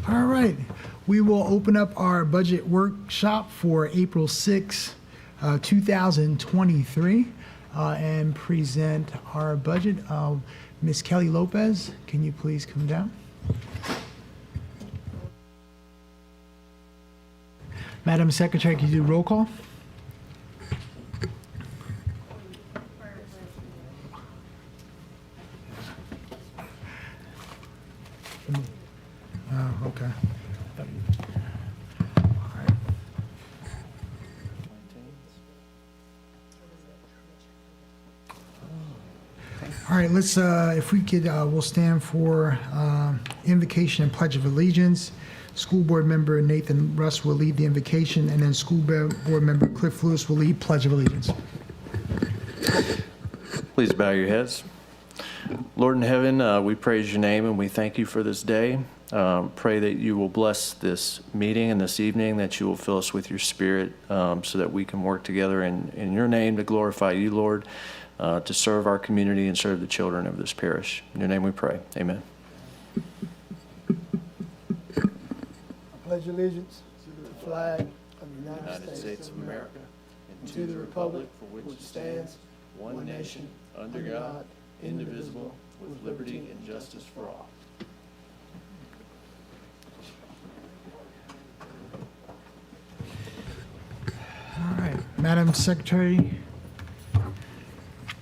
All right, we will open up our budget workshop for April 6, 2023, and present our budget. Ms. Kelly Lopez, can you please come down? Madam Secretary, can you do roll call? Okay. All right, let's, if we could, we'll stand for invocation and pledge of allegiance. School board member Nathan Russ will lead the invocation, and then school board member Cliff Lewis will lead pledge of allegiance. Please bow your heads. Lord in heaven, we praise your name and we thank you for this day. Pray that you will bless this meeting and this evening, that you will fill us with your spirit so that we can work together in your name to glorify you, Lord, to serve our community and serve the children of this parish. In your name we pray. Amen. I pledge allegiance to the flag of the United States of America and to the republic for which it stands, one nation, under God, indivisible, with liberty and justice for all. All right, Madam Secretary.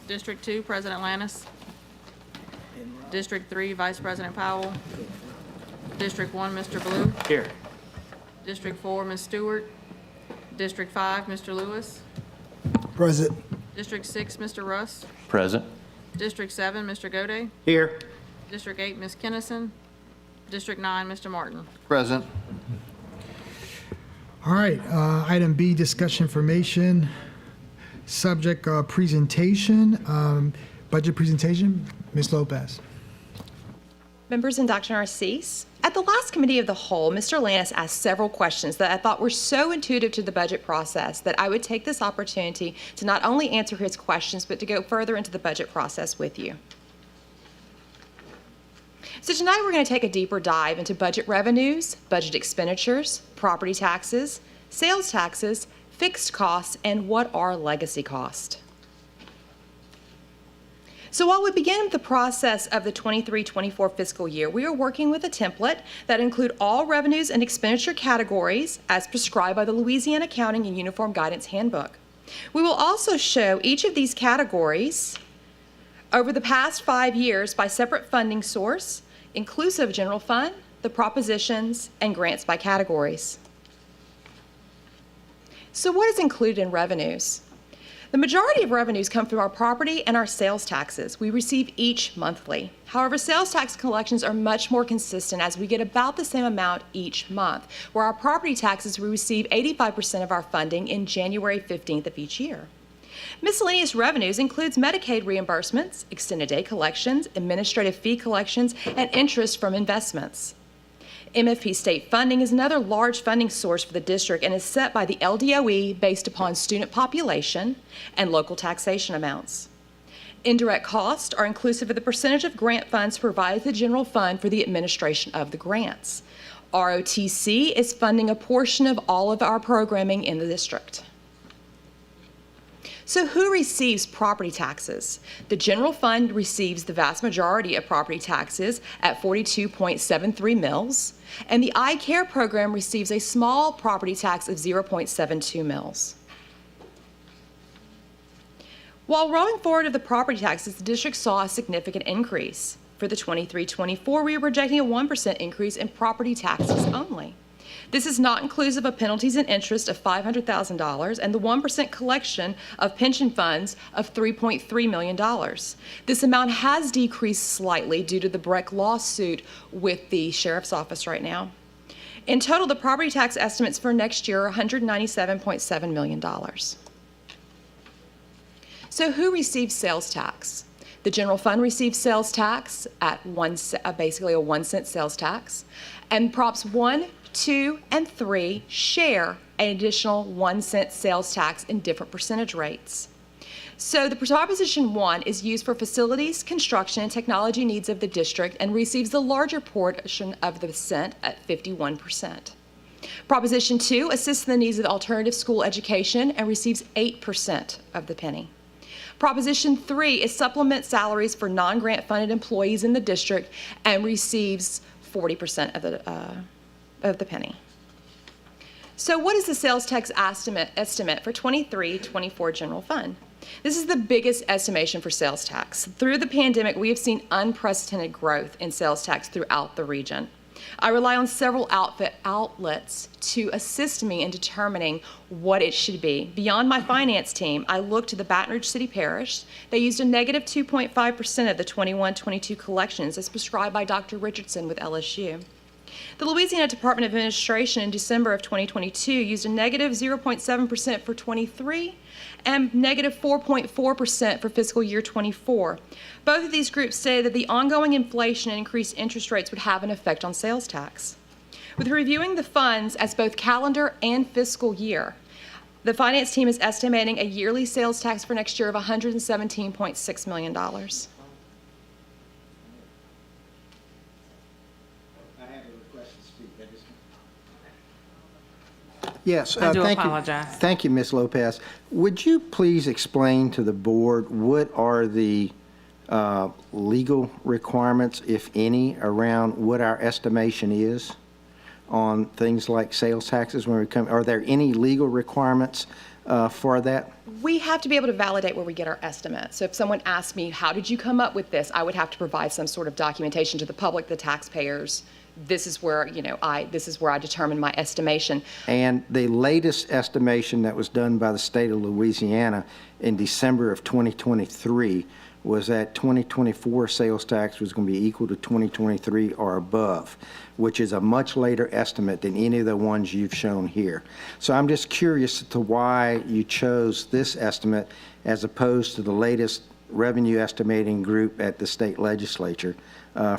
District 2, President Lannis. District 3, Vice President Powell. District 1, Mr. Blue. Here. District 4, Ms. Stewart. District 5, Mr. Lewis. Present. District 6, Mr. Russ. Present. District 7, Mr. Gode. Here. District 8, Ms. Kennison. District 9, Mr. Martin. Present. All right, item B, discussion information. Subject presentation, budget presentation. Ms. Lopez. Members and Dr. Narcisse, at the last Committee of the Whole, Mr. Lannis asked several questions that I thought were so intuitive to the budget process that I would take this opportunity to not only answer his questions, but to go further into the budget process with you. So tonight we're going to take a deeper dive into budget revenues, budget expenditures, property taxes, sales taxes, fixed costs, and what are legacy costs. So while we begin the process of the 23-24 fiscal year, we are working with a template that includes all revenues and expenditure categories as prescribed by the Louisiana Accounting and Uniform Guidance Handbook. We will also show each of these categories over the past 5 years by separate funding source, inclusive general fund, the propositions, and grants by categories. So what is included in revenues? The majority of revenues come from our property and our sales taxes. We receive each monthly. However, sales tax collections are much more consistent as we get about the same amount each month, where our property taxes, we receive 85% of our funding in January 15th of each year. Miscellaneous revenues includes Medicaid reimbursements, extended day collections, administrative fee collections, and interest from investments. MFP state funding is another large funding source for the district and is set by the LDOE based upon student population and local taxation amounts. Indirect costs are inclusive of the percentage of grant funds provided to the general fund for the administration of the grants. ROTC is funding a portion of all of our programming in the district. So who receives property taxes? The general fund receives the vast majority of property taxes at 42.73 mils, and the iCare program receives a small property tax of 0.72 mils. While rolling forward of the property taxes, the district saw a significant increase. For the 23-24, we are projecting a 1% increase in property taxes only. This is not inclusive of penalties and interest of $500,000 and the 1% collection of pension funds of $3.3 million. This amount has decreased slightly due to the Breck lawsuit with the sheriff's office right now. In total, the property tax estimates for next year are $197.7 million. So who receives sales tax? The general fund receives sales tax at basically a 1 cent sales tax, and Props 1, 2, and 3 share an additional 1 cent sales tax in different percentage rates. So the Proposition 1 is used for facilities, construction, and technology needs of the district and receives the larger portion of the cent at 51%. Proposition 2 assists in the needs of alternative school education and receives 8% of the penny. Proposition 3 is supplement salaries for non-grant funded employees in the district and receives 40% of the penny. So what is the sales tax estimate for 23-24 general fund? This is the biggest estimation for sales tax. Through the pandemic, we have seen unprecedented growth in sales tax throughout the region. I rely on several outlets to assist me in determining what it should be. Beyond my finance team, I looked to the Baton Rouge City Parish. They used a negative 2.5% of the 21-22 collections as prescribed by Dr. Richardson with LSU. The Louisiana Department of Administration in December of 2022 used a negative 0.7% for 23 and negative 4.4% for fiscal year 24. Both of these groups say that the ongoing inflation and increased interest rates would have an effect on sales tax. With reviewing the funds as both calendar and fiscal year, the finance team is estimating a yearly sales tax for next year of $117.6 million. Yes. I do thank apologize. You. Thank you, Ms. Lopez. Would you please explain to the board what are the legal requirements, if any, around what our estimation is on things like sales taxes when we come? Are there any legal requirements for that? We have to be able to validate where we get our estimates. So if someone asks me, how did you come up with this? I would have to provide some sort of documentation to the public, the taxpayers. This is where, this is where I determine my estimation. And the latest estimation that was done by the state of Louisiana in December of 2023 was that 2024 sales tax was going to be equal to 2023 or above, which is a much later estimate than any of the ones you've shown here. So I'm just curious as to why you chose this estimate as opposed to the latest revenue estimating group at the state legislature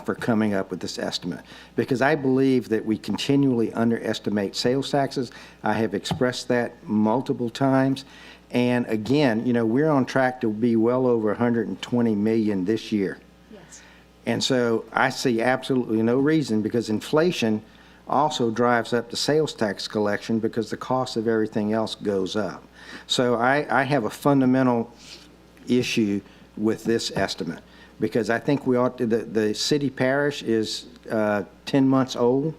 for coming up with this estimate. Because I believe that we continually underestimate sales taxes. I have expressed that multiple times. And again, we're on track to be well over 120 million this year. Yes. And so I see absolutely no reason, because inflation also drives up the sales tax collection because the cost of everything else goes up. So I have a fundamental issue with this estimate, because I think we ought to, the city parish is 10 months old,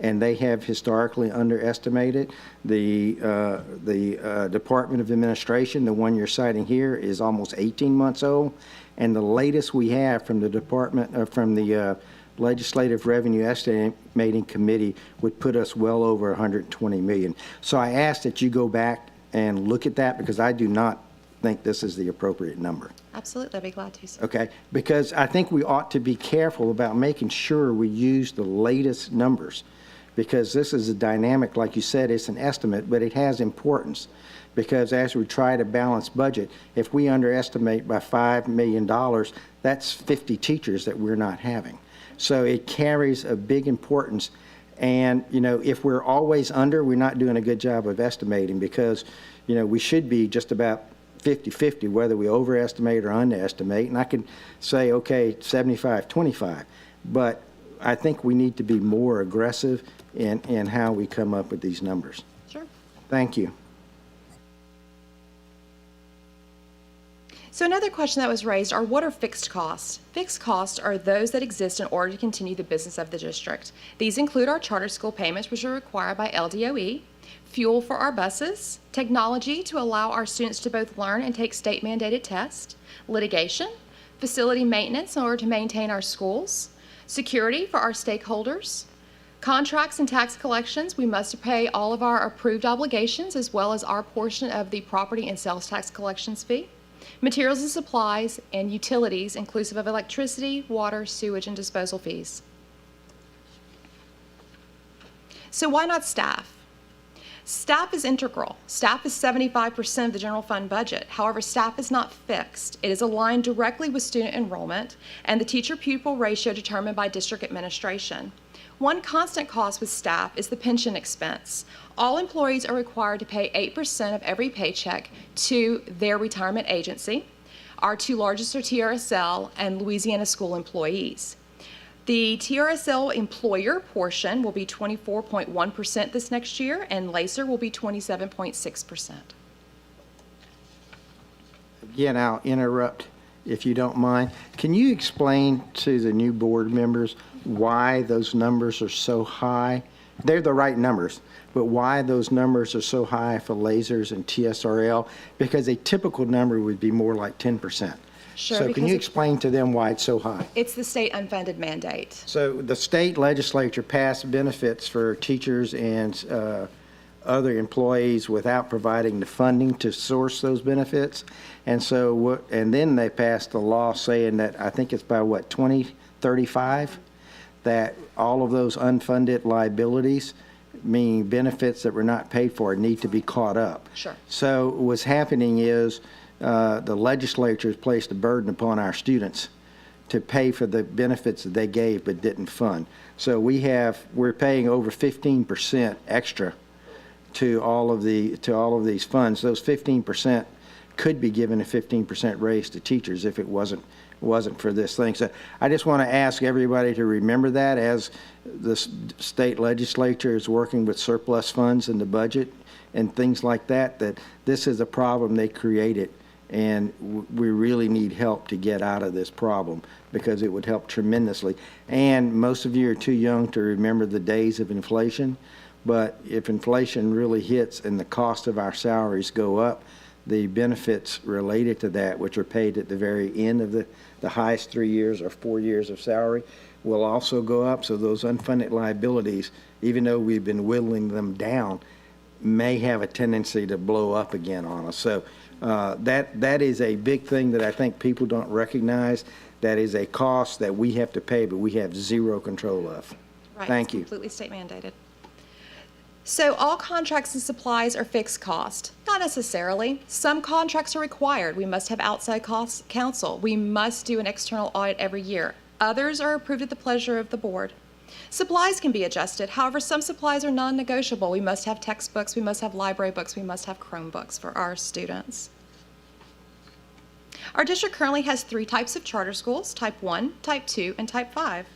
and they have historically underestimated. The Department of Administration, the one you're citing here, is almost 18 months old, and the latest we have from the Legislative Revenue Estimating Committee would put us well over 120 million. So I ask that you go back and look at that, because I do not think this is the appropriate number. Absolutely, I'd be glad to, sir. Okay, because I think we ought to be careful about making sure we use the latest numbers, because this is a dynamic, like you said, it's an estimate, but it has importance, because as we try to balance budget, if we underestimate by $5 million, that's 50 teachers that we're not having. So it carries a big importance. And, if we're always under, we're not doing a good job of estimating, because, we should be just about 50-50, whether we overestimate or underestimate. And I can say, okay, 75-25. But I think we need to be more aggressive in how we come up with these numbers. Sure. Thank you. So another question that was raised are, what are fixed costs? Fixed costs are those that exist in order to continue the business of the district. These include our charter school payments, which are required by LDOE, fuel for our buses, technology to allow our students to both learn and take state-mandated tests, litigation, facility maintenance in order to maintain our schools, security for our stakeholders, contracts and tax collections. We must pay all of our approved obligations as well as our portion of the property and sales tax collections fee, materials and supplies, and utilities inclusive of electricity, water, sewage, and disposal fees. So why not staff? Staff is integral. Staff is 75% of the general fund budget. However, staff is not fixed. It is aligned directly with student enrollment and the teacher-pupil ratio determined by district administration. One constant cost with staff is the pension expense. All employees are required to pay 8% of every paycheck to their retirement agency. Our two largest are TRSL and Louisiana school employees. The TRSL employer portion will be 24.1% this next year, and LACER will be 27.6%. Again, I'll interrupt if you don't mind. Can you explain to the new board members why those numbers are so high? They're the right numbers, but why those numbers are so high for lasers and TSRL? Because a typical number would be more like 10%. Sure, So can because you explain to them why it's so high? it's the state unfunded mandate. So the state legislature passed benefits for teachers and other employees without providing the funding to source those benefits. And so and then they passed a law saying that, I think it's by 2035, that all of those unfunded liabilities, meaning benefits that were not paid for, need to be caught up. Sure. So what's happening is the legislature has placed a burden upon our students to pay for the benefits that they gave but didn't fund. So we're paying over 15% extra to all of these funds. Those 15% could be given a 15% raise to teachers if it wasn't for this thing. So I just want to ask everybody to remember that as the state legislature is working with surplus funds in the budget and things like that, that this is a problem they created. And we really need help to get out of this problem because it would help tremendously. And most of you are too young to remember the days of inflation, but if inflation really hits and the cost of our salaries go up, the benefits related to that, which are paid at the very end of the highest 3 years or 4 years of salary, will also go up. So those unfunded liabilities, even though we've been whittling them down, may have a tendency to blow up again on us. So that is a big thing that I think people don't recognize. That is a cost that we have to pay, but we have zero control of. Right. Thank you. It's completely state mandated. So all contracts and supplies are fixed cost. Not necessarily. Some contracts are required. We must have outside counsel. We must do an external audit every year. Others are approved at the pleasure of the board. Supplies can be adjusted. However, some supplies are non-negotiable. We must have textbooks, we must have library books, we must have Chromebooks for our students. Our district currently has 3 types of charter schools, Type 1, Type 2, and Type 5.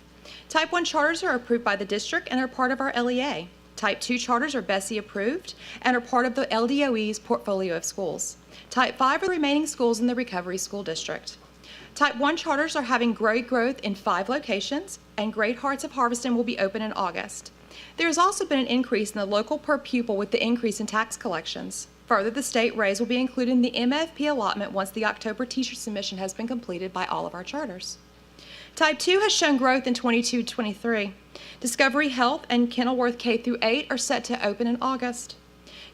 Type 1 charters are approved by the district and are part of our LEA. Type 2 charters are BESI approved and are part of the LDOE's portfolio of schools. Type 5 are the remaining schools in the Recovery School District. Type 1 charters are having great growth in 5 locations, and Great Hearts of Harveston will be open in August. There has also been an increase in the local per pupil with the increase in tax collections. Further, the state raise will be included in the MFP allotment once the October teacher submission has been completed by all of our charters. Type 2 has shown growth in 22-23. Discovery Health and Kenilworth K-8 are set to open in August.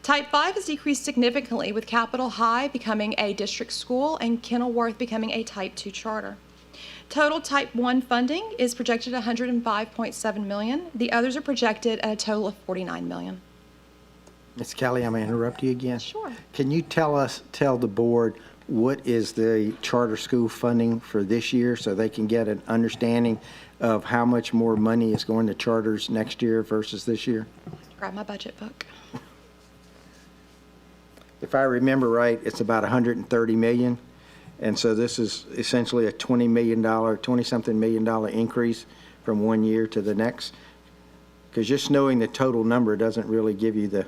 Type 5 has decreased significantly, with Capitol High becoming a district school and Kenilworth becoming a Type 2 charter. Total Type 1 funding is projected at $105.7 million. The others are projected at a total of $49 million. Ms. Kelly, I'm going to interrupt you again. Sure. Can you tell the board what is the charter school funding for this year so they can get an understanding of how much more money is going to charters next year versus this year? Grab my budget book. If I remember right, it's about $130 million. And so this is essentially a $20-something million increase from one year to the next. Because just knowing the total number doesn't really give you the.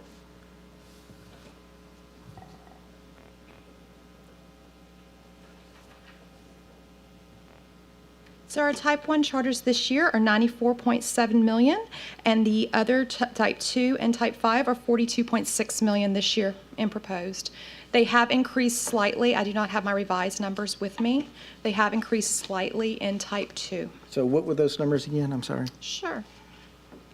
So our Type 1 charters this year are $94.7 million, and the other Type 2 and Type 5 are $42.6 million this year in proposed. They have increased slightly. I do not have my revised numbers with me. They have increased slightly in Type 2. So what were those numbers again? I'm sorry. Sure.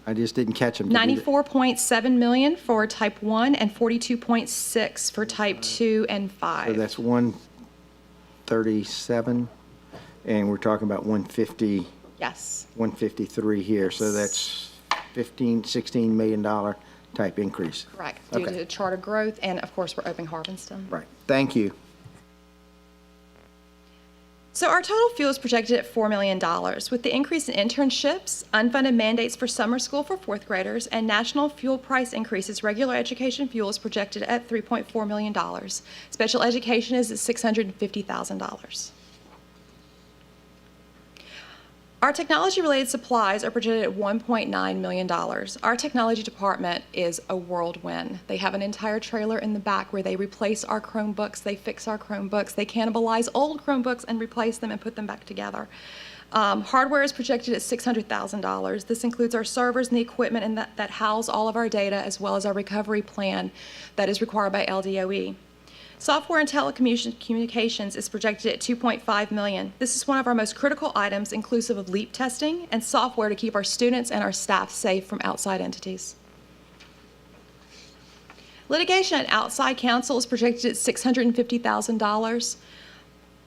I just didn't catch them. 94.7 million for Type 1 and 42.6 for Type 2 and 5. So that's 137, and we're talking about 150. Yes. 153 here, so that's $16 million type increase. Correct, due Okay. to charter growth, and of course, we're opening Harveston. Right. Thank you. So our total fuel is projected at $4 million. With the increase in internships, unfunded mandates for summer school for fourth graders, and national fuel price increases, regular education fuel is projected at $3.4 million. Special education is at $650,000. Our technology-related supplies are projected at $1.9 million. Our technology department is a whirlwind. They have an entire trailer in the back where they replace our Chromebooks, they fix our Chromebooks, they cannibalize old Chromebooks and replace them and put them back together. Hardware is projected at $600,000. This includes our servers and the equipment and that house all of our data, as well as our recovery plan that is required by LDOE. Software and telecommunications is projected at $2.5 million. This is one of our most critical items, inclusive of leap testing and software to keep our students and our staff safe from outside entities. Litigation and outside counsel is projected at $650,000.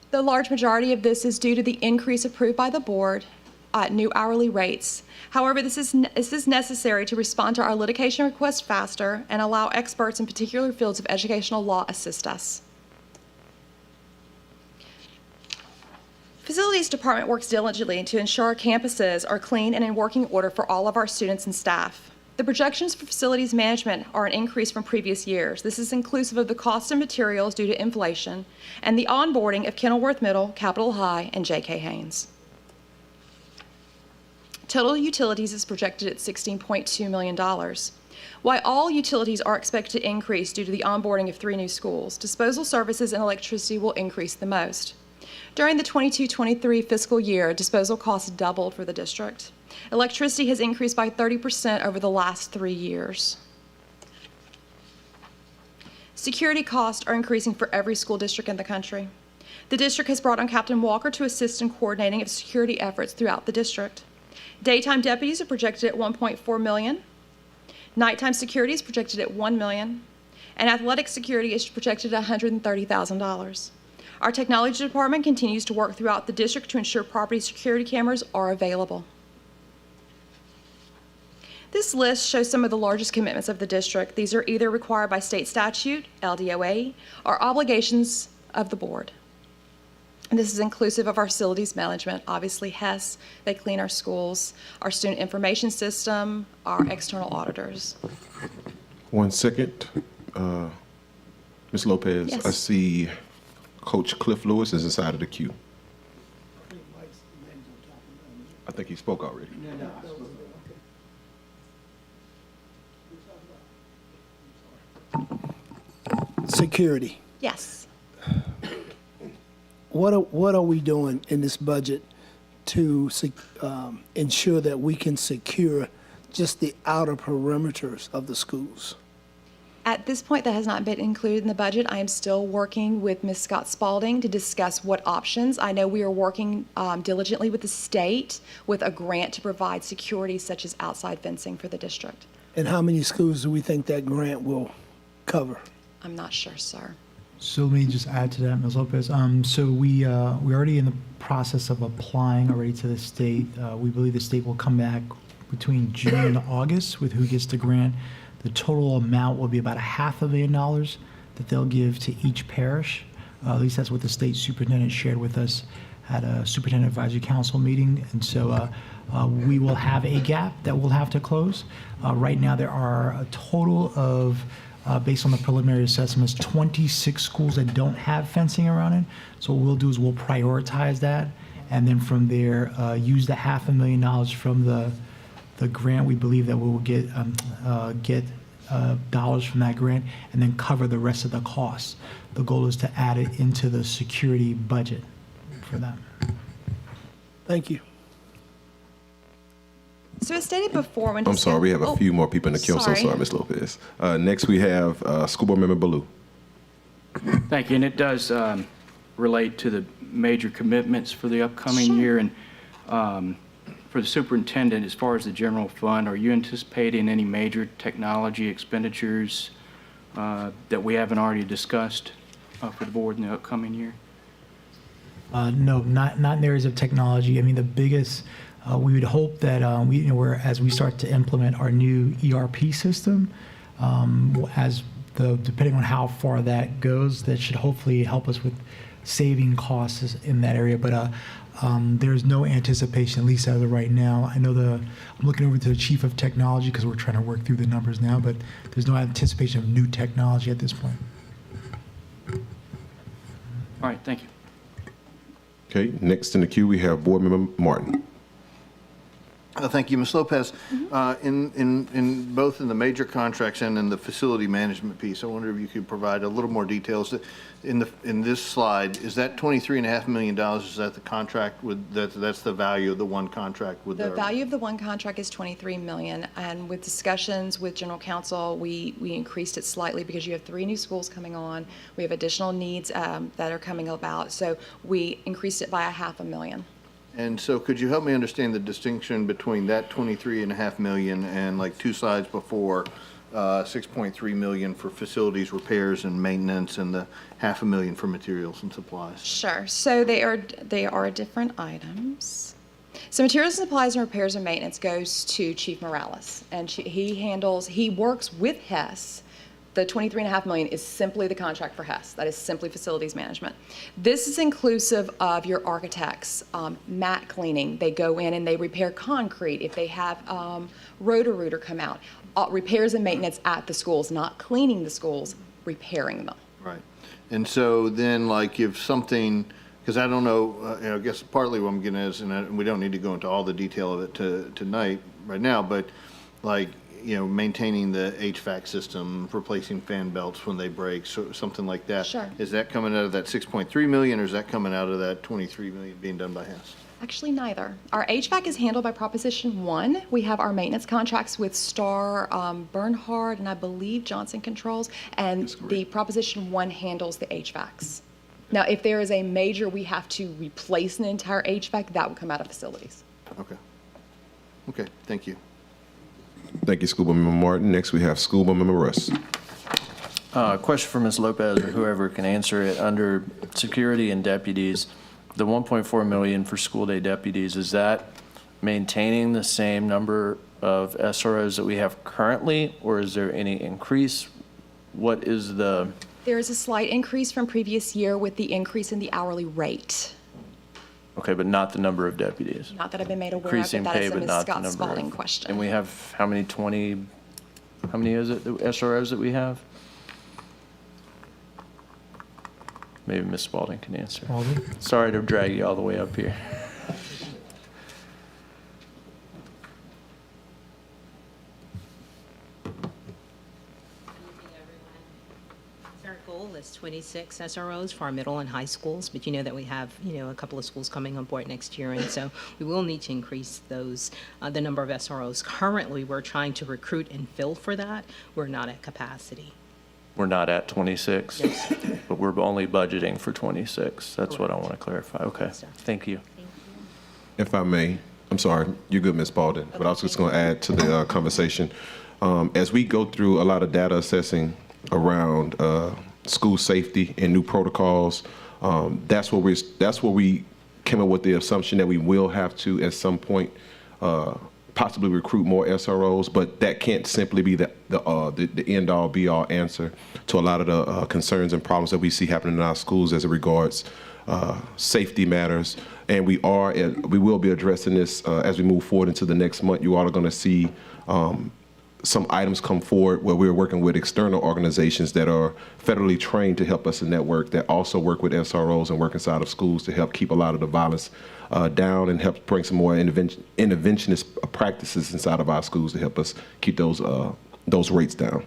The large majority of this is due to the increase approved by the board at new hourly rates. However, this is necessary to respond to our litigation requests faster and allow experts in particular fields of educational law assist us. Facilities Department works diligently to ensure our campuses are clean and in working order for all of our students and staff. The projections for facilities management are an increase from previous years. This is inclusive of the cost of materials due to inflation and the onboarding of Kenilworth Middle, Capitol High, and J.K. Haynes. Total utilities is projected at $16.2 million. While all utilities are expected to increase due to the onboarding of 3 new schools, disposal services and electricity will increase the most. During the 22-23 fiscal year, disposal costs doubled for the district. Electricity has increased by 30% over the last 3 years. Security costs are increasing for every school district in the country. The district has brought on Captain Walker to assist in coordinating of security efforts throughout the district. Daytime deputies are projected at $1.4 million. Nighttime security is projected at $1 million. And athletic security is projected at $130,000. Our technology department continues to work throughout the district to ensure property security cameras are available. This list shows some of the largest commitments of the district. These are either required by state statute, LDOA, or obligations of the board. And this is inclusive of our facilities management, obviously HES, they clean our schools, our student information system, our external auditors. 1 second. Ms. Lopez, Yes. I see Coach Cliff Lewis is inside of the queue. I think he spoke already. Security. Yes. What are we doing in this budget to ensure that we can secure just the outer perimeters of the schools? At this point, that has not been included in the budget. I am still working with Ms. Scott Spalding to discuss what options. I know we are working diligently with the state with a grant to provide security such as outside fencing for the district. And how many schools do we think that grant will cover? I'm not sure, sir. So let me just add to that, Ms. Lopez. So we're already in the process of applying already to the state. We believe the state will come back between June and August with who gets the grant. The total amount will be about $500,000 that they'll give to each parish. At least that's what the state superintendent shared with us at a superintendent advisory council meeting. And so we will have a gap that we'll have to close. Right now there are a total of based on the preliminary assessments, 26 schools that don't have fencing around it. So what we'll do is we'll prioritize that, and then from there, use the $500,000 from the grant. We believe that we will get dollars from that grant, and then cover the rest of the costs. The goal is to add it into the security budget for them. Thank you. So as stated before, when I'm sorry, we have a few more people in the queue. I'm so sorry. sorry, Ms. Lopez. Next, we have School Board Member Ballou. Thank you, and it does relate to the major commitments for the upcoming year. And for the superintendent, as far as the general fund, are you anticipating any major technology expenditures that we haven't already discussed for the board in the upcoming year? No, not in areas of technology. I mean, the biggest, we would hope that as we start to implement our new ERP system, Depending on how far that goes, that should hopefully help us with saving costs in that area. But there's no anticipation, at least as of right now. I'm looking over to the chief of technology because we're trying to work through the numbers now, but there's no anticipation of new technology at this point. All right, thank you. Okay, next in the queue, we have Board Member Martin. Thank you, Ms. Lopez. In both in the major contracts and in the facility management piece, I wonder if you could provide a little more details. In this slide, is that $23.5 million? Is that the contract with that's the value of the one contract with The value of the one contract is $23 million, and with discussions with General Counsel, we increased it slightly because you have 3 new schools coming on. We have additional needs that are coming about, so we increased it by $500,000. And so could you help me understand the distinction between that $23.5 million and like 2 slides before, $6.3 million for facilities repairs and maintenance and the $500,000 for materials and supplies? Sure. So they are different items. So materials and supplies and repairs and maintenance goes to Chief Morales, and he works with Hess. The $23.5 million is simply the contract for Hess. That is simply facilities management. This is inclusive of your architects, mat cleaning. They go in and they repair concrete. If they have rotor come out, repairs and maintenance at the schools, not cleaning the schools, repairing them. Right. And so then, like, if something, because I don't know, I guess partly what I'm getting at is, and we don't need to go into all the detail of it tonight, right now, but like, maintaining the HVAC system, replacing fan belts when they break, so something like that. Sure. Is that coming out of that $6.3 million, or is that coming out of that $23 million being done by Hess? Actually, neither. Our HVAC is handled by Proposition 1. We have our maintenance contracts with Star, Bernhard, and I believe Johnson Controls, and the Proposition 1 handles the HVACs. Now, if there is a major, we have to replace an entire HVAC, that would come out of facilities. Okay. Okay, thank you. Thank you, School Board Member Martin. Next, we have School Board Member Russ. Question for Ms. Lopez or whoever can answer it. Under security and deputies, the $1.4 million for school day deputies, is that maintaining the same number of SROs that we have currently, or is there any increase? What is the? There is a slight increase from previous year with the increase in the hourly rate. Okay, but not the number of deputies. Not that I've been made aware of, Increasing but that pay, is a but Ms. not the Scott number Spalding of. question. And we have how many is it, the SROs that we have? Maybe Ms. Spalding can answer. Spalding? Sorry to drag you all the way up here. Our goal is 26 SROs for our middle and high schools, but you know that we have, a couple of schools coming on board next year, and so we will need to increase those, the number of SROs. Currently, we're trying to recruit and fill for that. We're not at capacity. We're not at 26, Yes. but we're only budgeting for 26. That's what I want to clarify. Okay, Yes, sir. thank you. If I may, I'm sorry, you're good, Ms. Spalding, but I was just going to add to the conversation. As we go through a lot of data assessing around school safety and new protocols, that's where we came up with the assumption that we will have to, at some point, possibly recruit more SROs, but that can't simply be the end-all, be-all answer to a lot of the concerns and problems that we see happening in our schools as it regards safety matters. And we will be addressing this as we move forward into the next month. You all are going to see some items come forward where we're working with external organizations that are federally trained to help us in that work, that also work with SROs and work inside of schools to help keep a lot of the violence down and help bring some more interventionist practices inside of our schools to help us keep those rates down.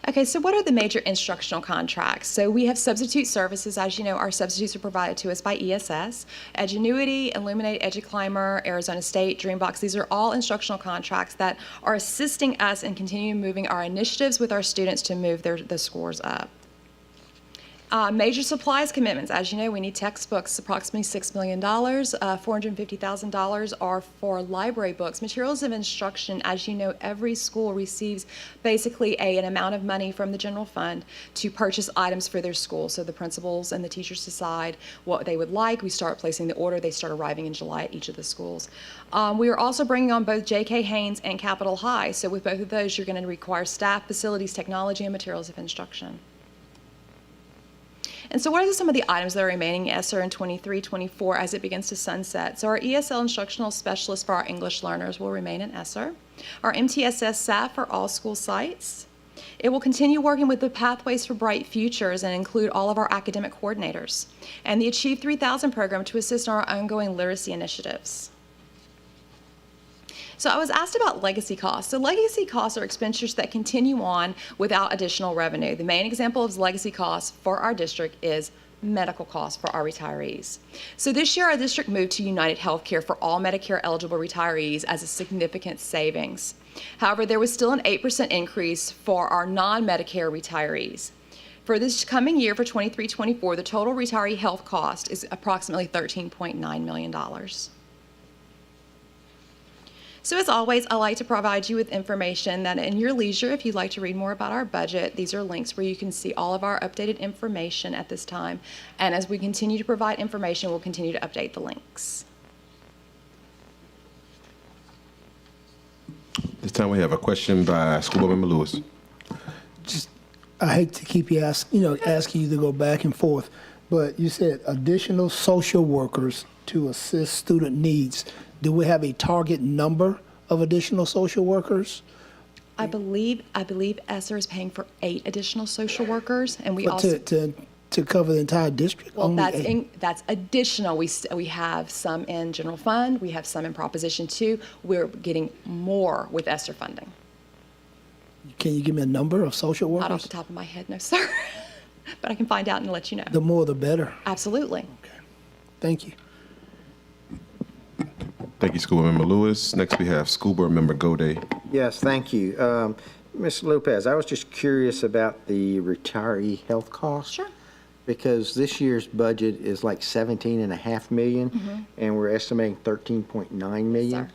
Okay, so what are the major instructional contracts? So we have substitute services. As you know, our substitutes are provided to us by ESS. Edgenuity, Illuminate, EduClimber, Arizona State, Dreambox, these are all instructional contracts that are assisting us in continuing moving our initiatives with our students to move the scores up. Major supplies commitments, as you know, we need textbooks, approximately $6 million. $450,000 are for library books. Materials of instruction, as you know, every school receives basically an amount of money from the general fund to purchase items for their school. So the principals and the teachers decide what they would like. We start placing the order. They start arriving in July at each of the schools. We are also bringing on both J.K. Haynes and Capitol High. So with both of those, you're going to require staff, facilities, technology, and materials of instruction. And so what are some of the items that are remaining ESSER in 23-24 as it begins to sunset? So our ESL instructional specialists for our English learners will remain in ESSER. Our MTSS staff for all school sites. It will continue working with the Pathways for Bright Futures and include all of our academic coordinators. And the Achieve 3000 program to assist in our ongoing literacy initiatives. So I was asked about legacy costs. So legacy costs are expenditures that continue on without additional revenue. The main example of legacy costs for our district is medical costs for our retirees. So this year our district moved to United Healthcare for all Medicare eligible retirees as a significant savings. However, there was still an 8% increase for our non-Medicare retirees. For this coming year, for 23-24, the total retiree health cost is approximately $13.9 million. So as always, I like to provide you with information that in your leisure, if you'd like to read more about our budget, these are links where you can see all of our updated information at this time. And as we continue to provide information, we'll continue to update the links. This time we have a question by School Board Member Lewis. I hate to keep you asking you to go back and forth, but you said additional social workers to assist student needs. Do we have a target number of additional social workers? I believe ESSER is paying for 8 additional social workers, and we But also to cover the entire district? well, Only that's 8? that's additional. We have some in general fund. We have some in Proposition 2. We're getting more with ESSER funding. Can you give me a number of social workers? Not off the top of my head, no, sir. But I can find out and let you know. The more the better. Absolutely. Okay. Thank you. Thank you, School Board Member Lewis. Next, we have School Board Member Gode. Yes, thank you. Ms. Lopez, I was just curious about the retiree health costs. Sure. Because this year's budget is like 17.5 million, and we're estimating 13.9 million. Sir.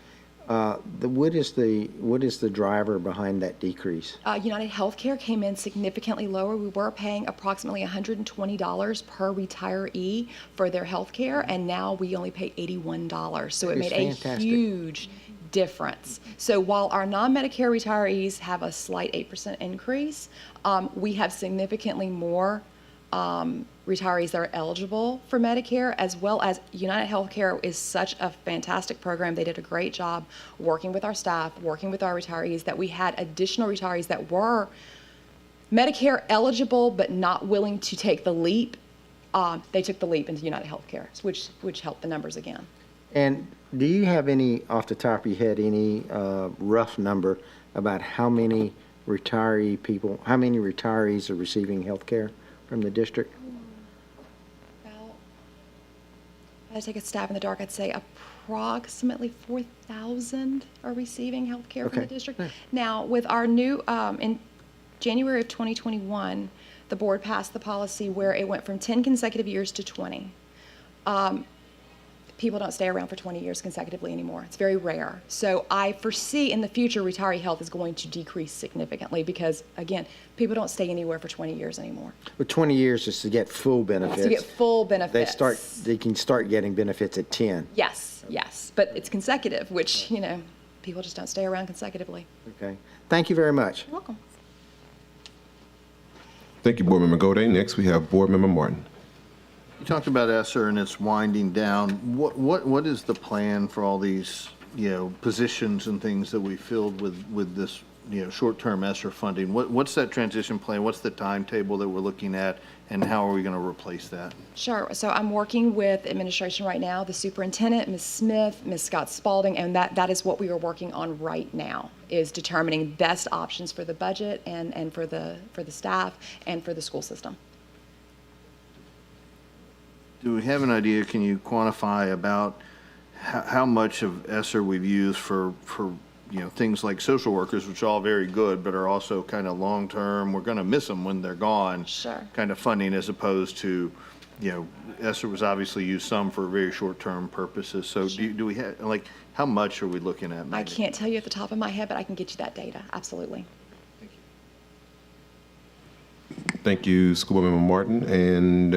What is the driver behind that decrease? United Healthcare came in significantly lower. We were paying approximately $120 per retiree for their health care, and now we only pay $81. So it That is made fantastic. a huge difference. So while our non-Medicare retirees have a slight 8% increase, we have significantly more retirees that are eligible for Medicare, as well as United Healthcare is such a fantastic program. They did a great job working with our staff, working with our retirees, that we had additional retirees that were Medicare eligible but not willing to take the leap. They took the leap into United Healthcare, which helped the numbers again. And do you have any, off the top of your head, any rough number about how many retirees are receiving health care from the district? If I take a stab in the dark, I'd say approximately 4,000 are receiving health care from the Okay. district. Now, with our new, in January of 2021, the board passed the policy where it went from 10 consecutive years to 20. People don't stay around for 20 years consecutively anymore. It's very rare. So I foresee in the future retiree health is going to decrease significantly because, again, people don't stay anywhere for 20 years anymore. But 20 years is to get full benefits. To get full benefits. They can start getting benefits at 10. Yes, yes, but it's consecutive, which, people just don't stay around consecutively. Okay. Thank you very much. You're welcome. Thank you, Board Member Gode. Next, we have Board Member Martin. You talked about ESSER and it's winding down. What is the plan for all these, positions and things that we filled with this, short-term ESSER funding? What's that transition plan? What's the timetable that we're looking at, and how are we going to replace that? Sure. So I'm working with administration right now, the superintendent, Ms. Smith, Ms. Scott Spalding, and that is what we are working on right now, is determining best options for the budget and for the staff and for the school system. Do we have an idea, can you quantify about how much of ESSER we've used for things like social workers, which are all very good, but are also kind of long-term, we're going to miss them when they're gone. Sure. Kind of funding as opposed to, ESSER was obviously used some for very short-term purposes. So do we have, like, how much are we looking at? I maybe? can't tell you at the top of my head, but I can get you that data, absolutely. Thank you, School Board Member Martin. And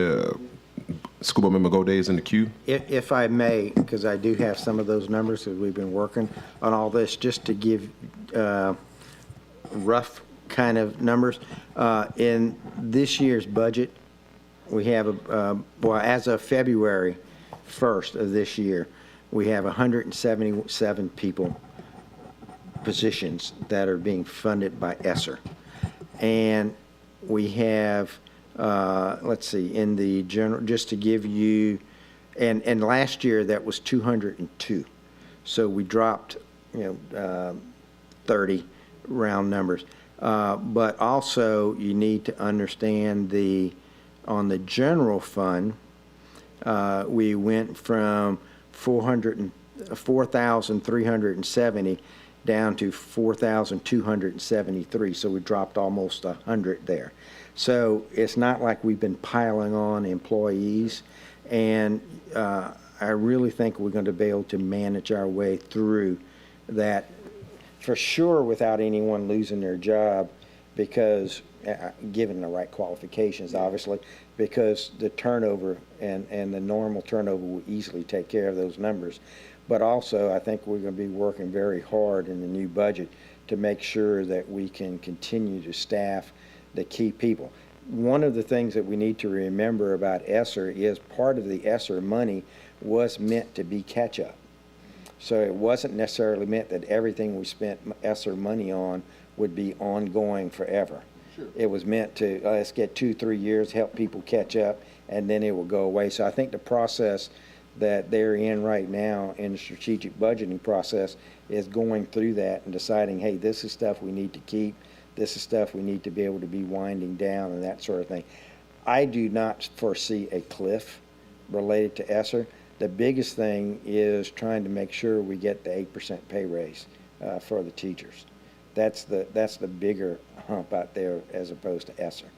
School Board Member Gode is in the queue. If I may, because I do have some of those numbers, because we've been working on all this, just to give rough kind of numbers. In this year's budget, we have, as of February 1st of this year, we have 177 positions that are being funded by ESSER. And we have, let's see, in the general, just to give you, and last year that was 202. So we dropped, 30 round numbers. But also you need to understand on the general fund, we went from 4,370 down to 4,273. So we dropped almost 100 there. So it's not like we've been piling on employees. And I really think we're going to be able to manage our way through that for sure without anyone losing their job, because given the right qualifications, obviously, because the turnover and the normal turnover will easily take care of those numbers. But also, I think we're going to be working very hard in the new budget to make sure that we can continue to staff the key people. One of the things that we need to remember about ESSER is part of the ESSER money was meant to be catch-up. So it wasn't necessarily meant that everything we spent ESSER money on would be ongoing forever. Sure. It was meant to, let's get 2-3 years, help people catch up, and then it will go away. So I think the process that they're in right now in the strategic budgeting process is going through that and deciding, hey, this is stuff we need to keep, this is stuff we need to be able to be winding down and that sort of thing. I do not foresee a cliff related to ESSER. The biggest thing is trying to make sure we get the 8% pay raise for the teachers. That's the bigger hump out there as opposed to ESSER.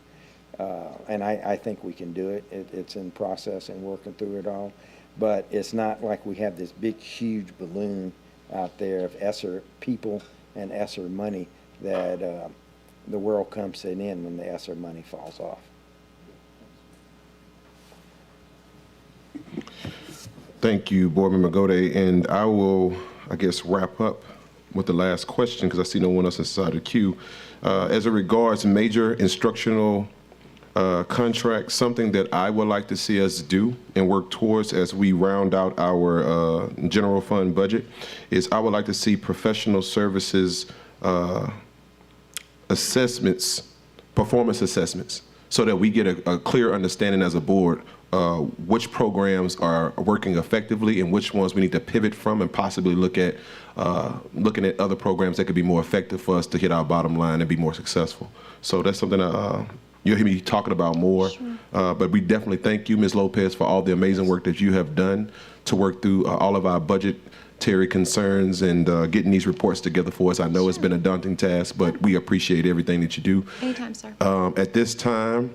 And I think we can do it. It's in process and working through it all. But it's not like we have this big, huge balloon out there of ESSER people and ESSER money that the world comes to an end when the ESSER money falls off. Thank you, Board Member Gode. And I will, I guess, wrap up with the last question because I see no one else inside the queue. As it regards major instructional contracts, something that I would like to see us do and work towards as we round out our general fund budget is I would like to see professional services assessments, performance assessments, so that we get a clear understanding as a board which programs are working effectively and which ones we need to pivot from and possibly look at looking at other programs that could be more effective for us to hit our bottom line and be more successful. So that's something you'll hear me talking about more. Sure. But we definitely thank you, Ms. Lopez, for all the amazing work that you have done to work through all of our budgetary concerns and getting these reports together for us. I know It's been a daunting task, but we appreciate everything that you do. Anytime, sir. At this time,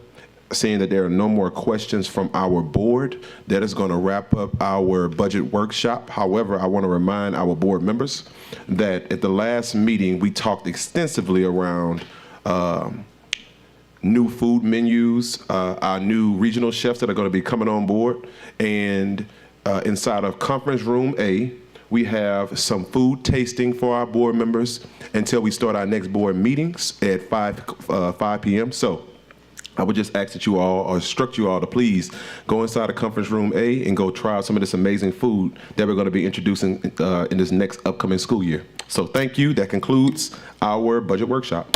seeing that there are no more questions from our board, that is going to wrap up our budget workshop. However, I want to remind our board members that at the last meeting, we talked extensively around new food menus, our new regional chefs that are going to be coming on board. And inside of Conference Room A, we have some food tasting for our board members until we start our next board meetings at 5 p.m. So I would just ask that you all, or instruct you all to please go inside of Conference Room A and go try out some of this amazing food that we're going to be introducing in this next upcoming school year. So thank you. That concludes our budget workshop.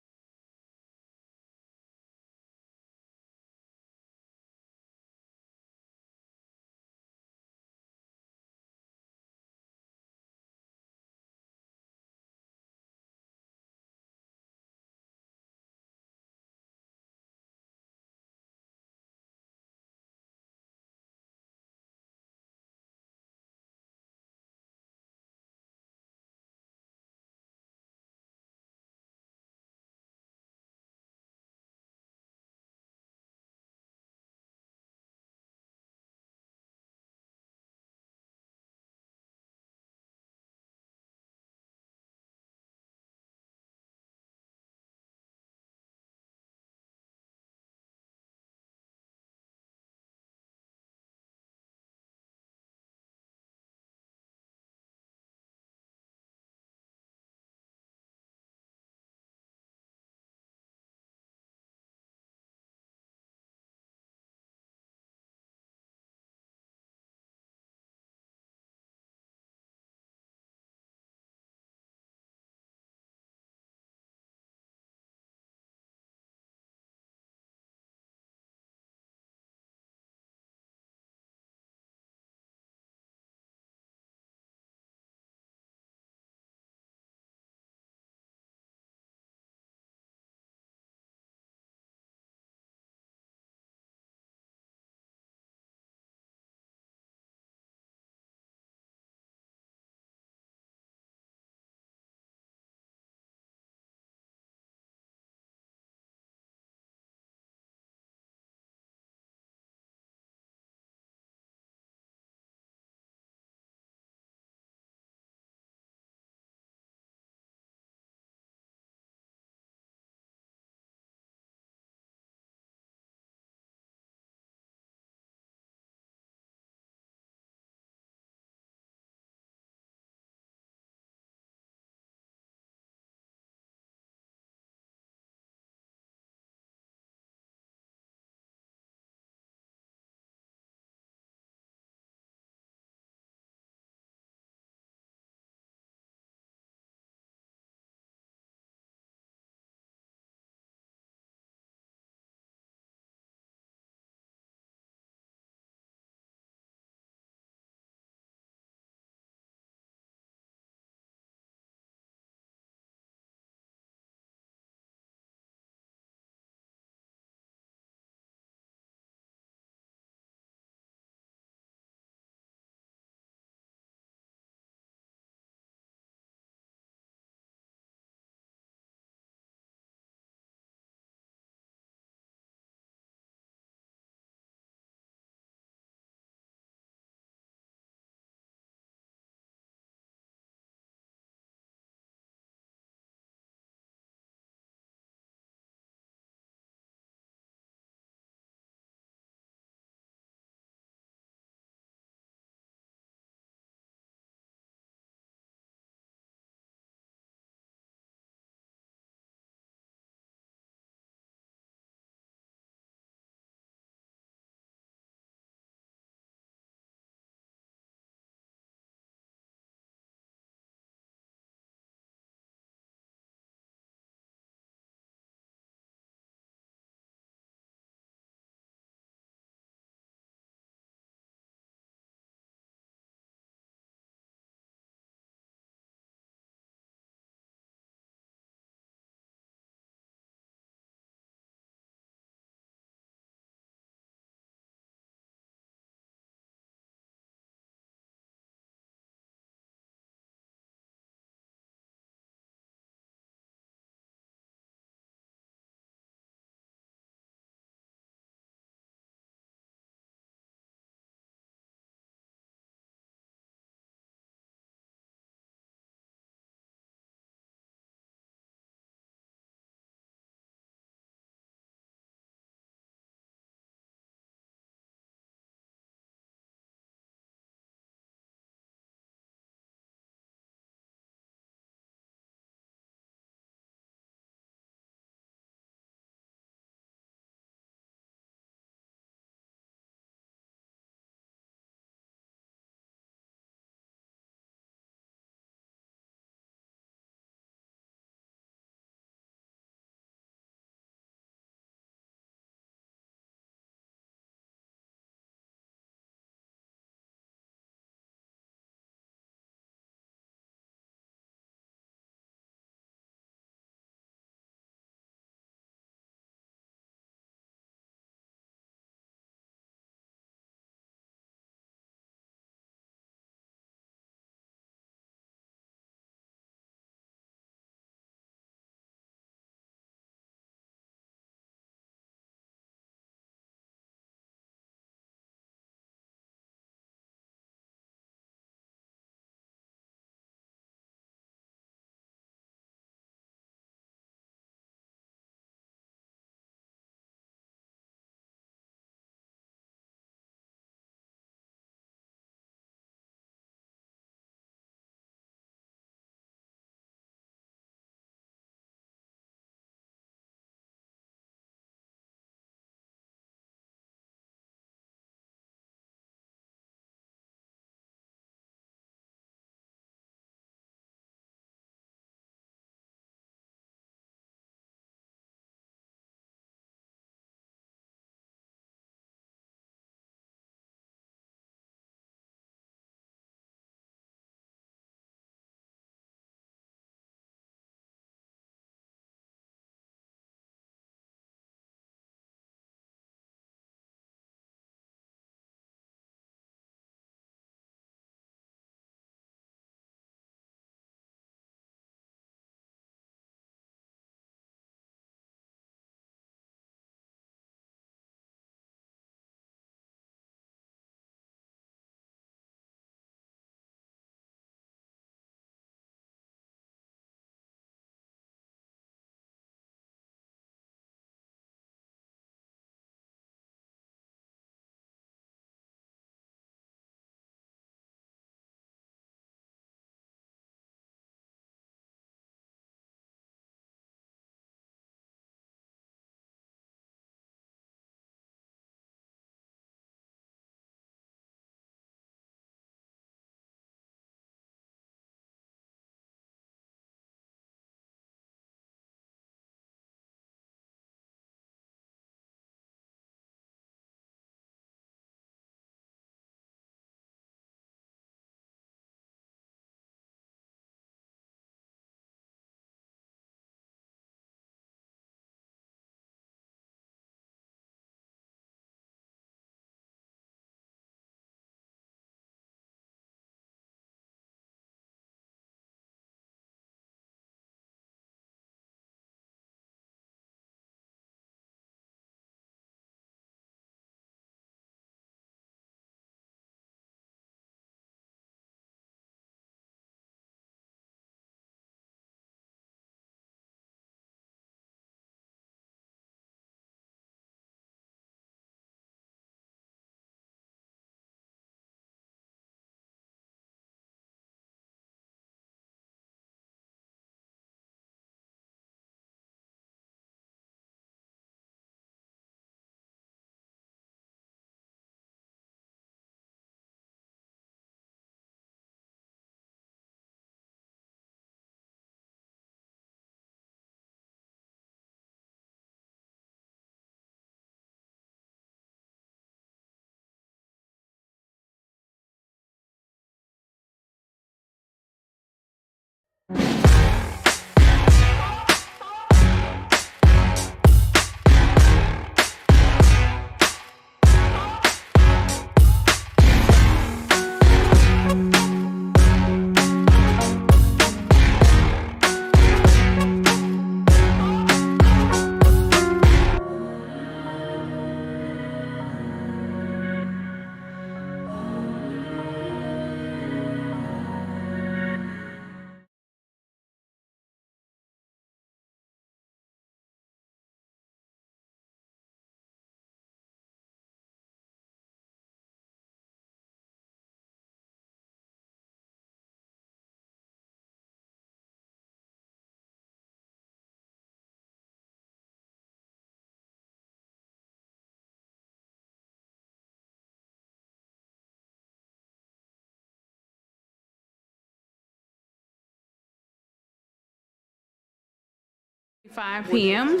5 p.m.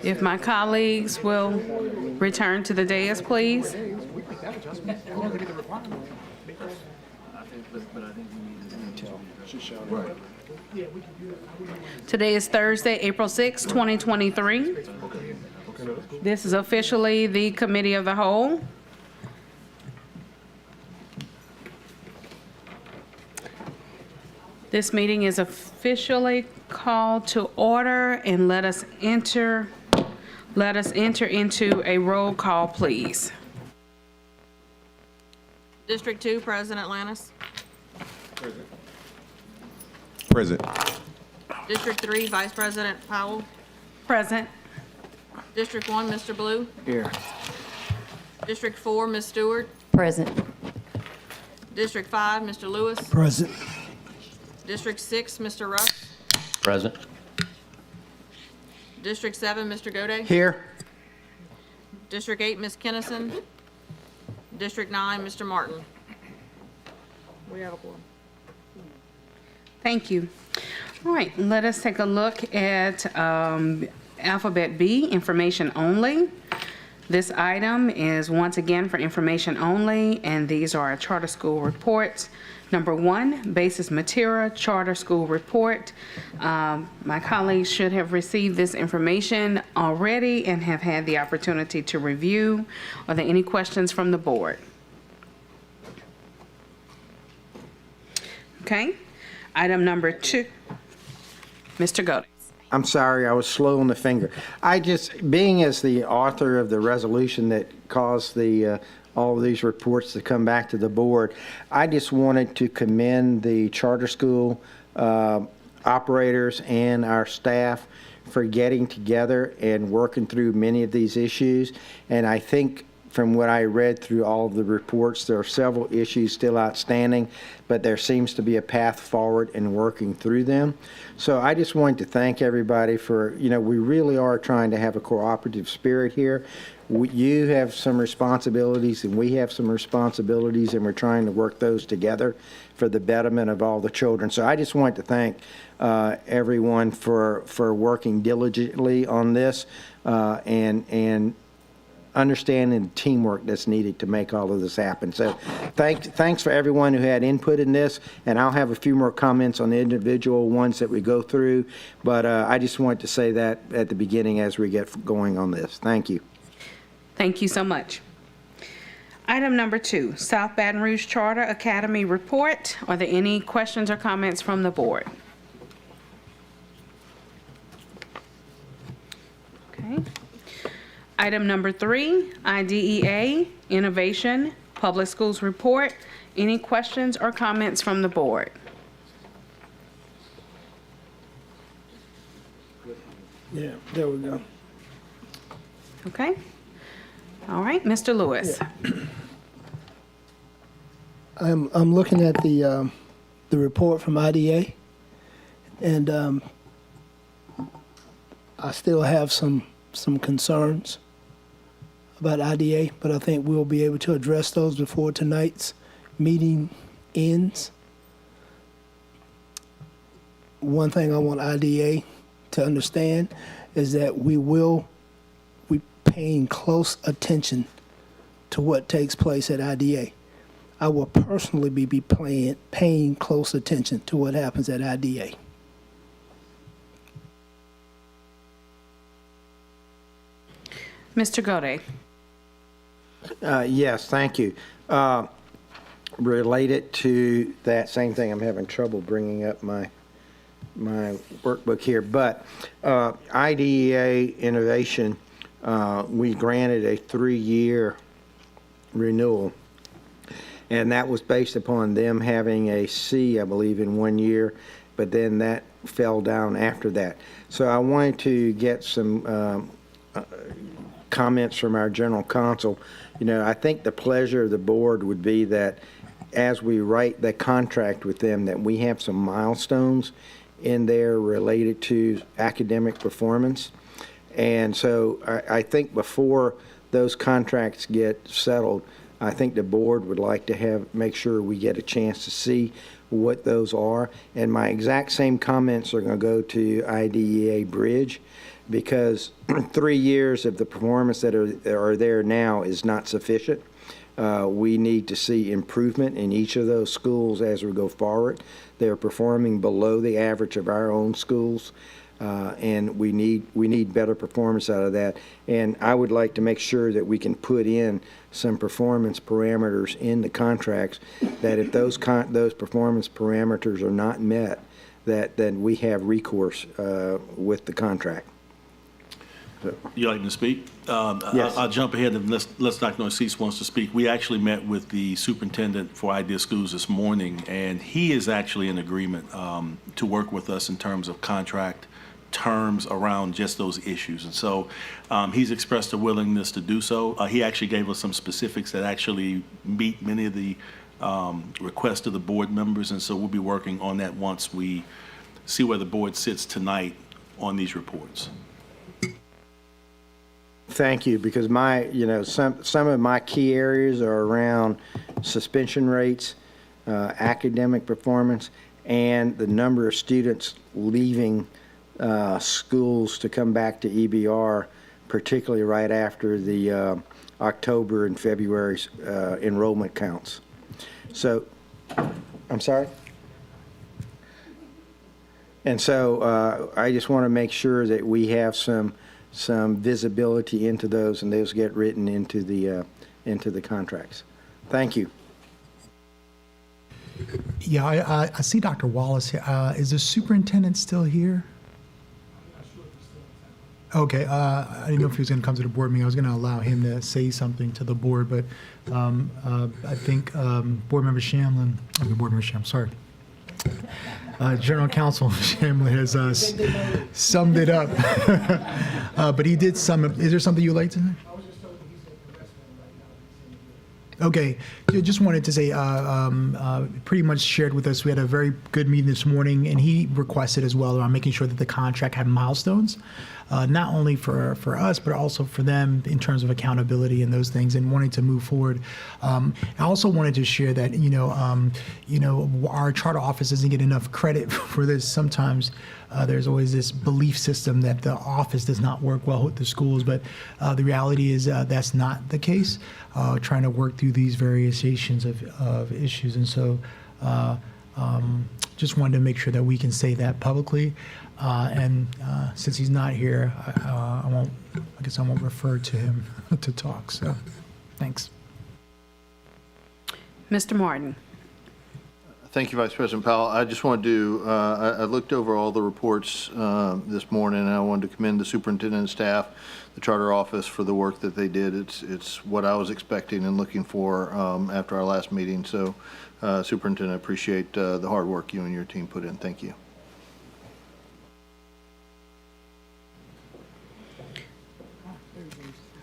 If my colleagues will return to the dais, please. Today is Thursday, April 6, 2023. This is officially the Committee of the Whole. This meeting is officially called to order, and let us enter into a roll call, please. District 2, President Lannis. Present. District 3, Vice President Powell. Present. District 1, Mr. Blue. Here. District 4, Ms. Stewart. Present. District 5, Mr. Lewis. Present. District 6, Mr. Rush. Present. District 7, Mr. Gode. Here. District 8, Ms. Kennison. District 9, Mr. Martin. We have a quorum. Thank you. All right, let us take a look at Alphabet B, information only. This item is once again for information only, and these are our charter school reports. Number 1, basis material charter school report. My colleagues should have received this information already and have had the opportunity to review. Are there any questions from the board? Okay. Item number 2, Mr. Gode. I'm sorry, I was slow on the finger. Being as the author of the resolution that caused all of these reports to come back to the board, I just wanted to commend the charter school operators and our staff for getting together and working through many of these issues. And I think from what I read through all of the reports, there are several issues still outstanding, but there seems to be a path forward in working through them. So I just wanted to thank everybody for, we really are trying to have a cooperative spirit here. You have some responsibilities and we have some responsibilities, and we're trying to work those together for the betterment of all the children. So I just want to thank everyone for working diligently on this and understanding the teamwork that's needed to make all of this happen. So thanks for everyone who had input in this, and I'll have a few more comments on the individual ones that we go through, but I just wanted to say that at the beginning as we get going on this. Thank you. Thank you so much. Item number 2, South Baton Rouge Charter Academy report. Are there any questions or comments from the board? Okay. Item number 3, IDEA Innovation Public Schools report. Any questions or comments from the board? Yeah, there we go. Okay. All right, Mr. Lewis. I'm looking at the report from IDA, and I still have some concerns about IDA, but I think we'll be able to address those before tonight's meeting ends. One thing I want IDA to understand is that we're paying close attention to what takes place at IDA. I will personally be paying close attention to what happens at IDA. Mr. Gode. Yes, thank you. Related to that same thing, I'm having trouble bringing up my workbook here, but IDEA Innovation, we granted a 3-year renewal, and that was based upon them having a C, I believe, in 1 year, but then that fell down after that. So I wanted to get some comments from our general counsel. I think the pleasure of the board would be that as we write the contract with them, that we have some milestones in there related to academic performance. And so I think before those contracts get settled, I think the board would like to make sure we get a chance to see what those are. And my exact same comments are going to go to IDEA Bridge, because 3 years of the performance that are there now is not sufficient. We need to see improvement in each of those schools as we go forward. They're performing below the average of our own schools, and we need better performance out of that. And I would like to make sure that we can put in some performance parameters in the contracts, that if those performance parameters are not met, that then we have recourse with the contract. You like me to speak? Yes. I'll jump ahead and let's Dr. Narcisse wants to speak. We actually met with the superintendent for Idea Schools this morning, and he is actually in agreement to work with us in terms of contract terms around just those issues. And so he's expressed a willingness to do so. He actually gave us some specifics that actually meet many of the requests of the board members, and so we'll be working on that once we see where the board sits tonight on these reports. Thank you, because some of my key areas are around suspension rates, academic performance, and the number of students leaving schools to come back to EBR, particularly right after the October and February enrollment counts. So, I'm sorry? And so I just want to make sure that we have some visibility into those, and those get written into the contracts. Thank you. Yeah, I see Dr. Wallace here. Is the superintendent still here? Okay, I didn't know if he was going to come to the board meeting. I was going to allow him to say something to the board, but I think Board Member Shamlin, sorry. General Counsel Shamlin has summed it up. But he did sum it. Is there something you'd like to say? Okay, just wanted to say, pretty much shared with us, we had a very good meeting this morning, and he requested as well around making sure that the contract had milestones, not only for us, but also for them in terms of accountability and those things, and wanting to move forward. I also wanted to share that, our charter office doesn't get enough credit for this. Sometimes there's always this belief system that the office does not work well with the schools, but the reality is that's not the case. Trying to work through these variations of issues, and so just wanted to make sure that we can say that publicly. And since he's not here, I guess I won't refer to him to talk. So, thanks. Mr. Martin. Thank you, Vice President Powell. I just wanted to, I looked over all the reports this morning, and I wanted to commend the superintendent and staff, the charter office, for the work that they did. It's what I was expecting and looking for after our last meeting. So, Superintendent, I appreciate the hard work you and your team put in. Thank you.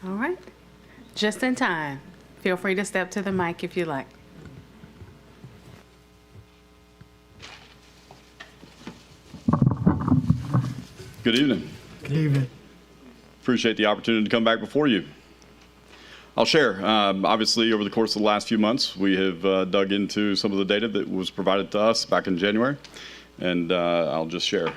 All right. Just in time. Feel free to step to the mic if you like. Good evening. Good evening. Appreciate the opportunity to come back before you. I'll share. Obviously, over the course of the last few months, we have dug into some of the data that was provided to us back in January, and I'll just share.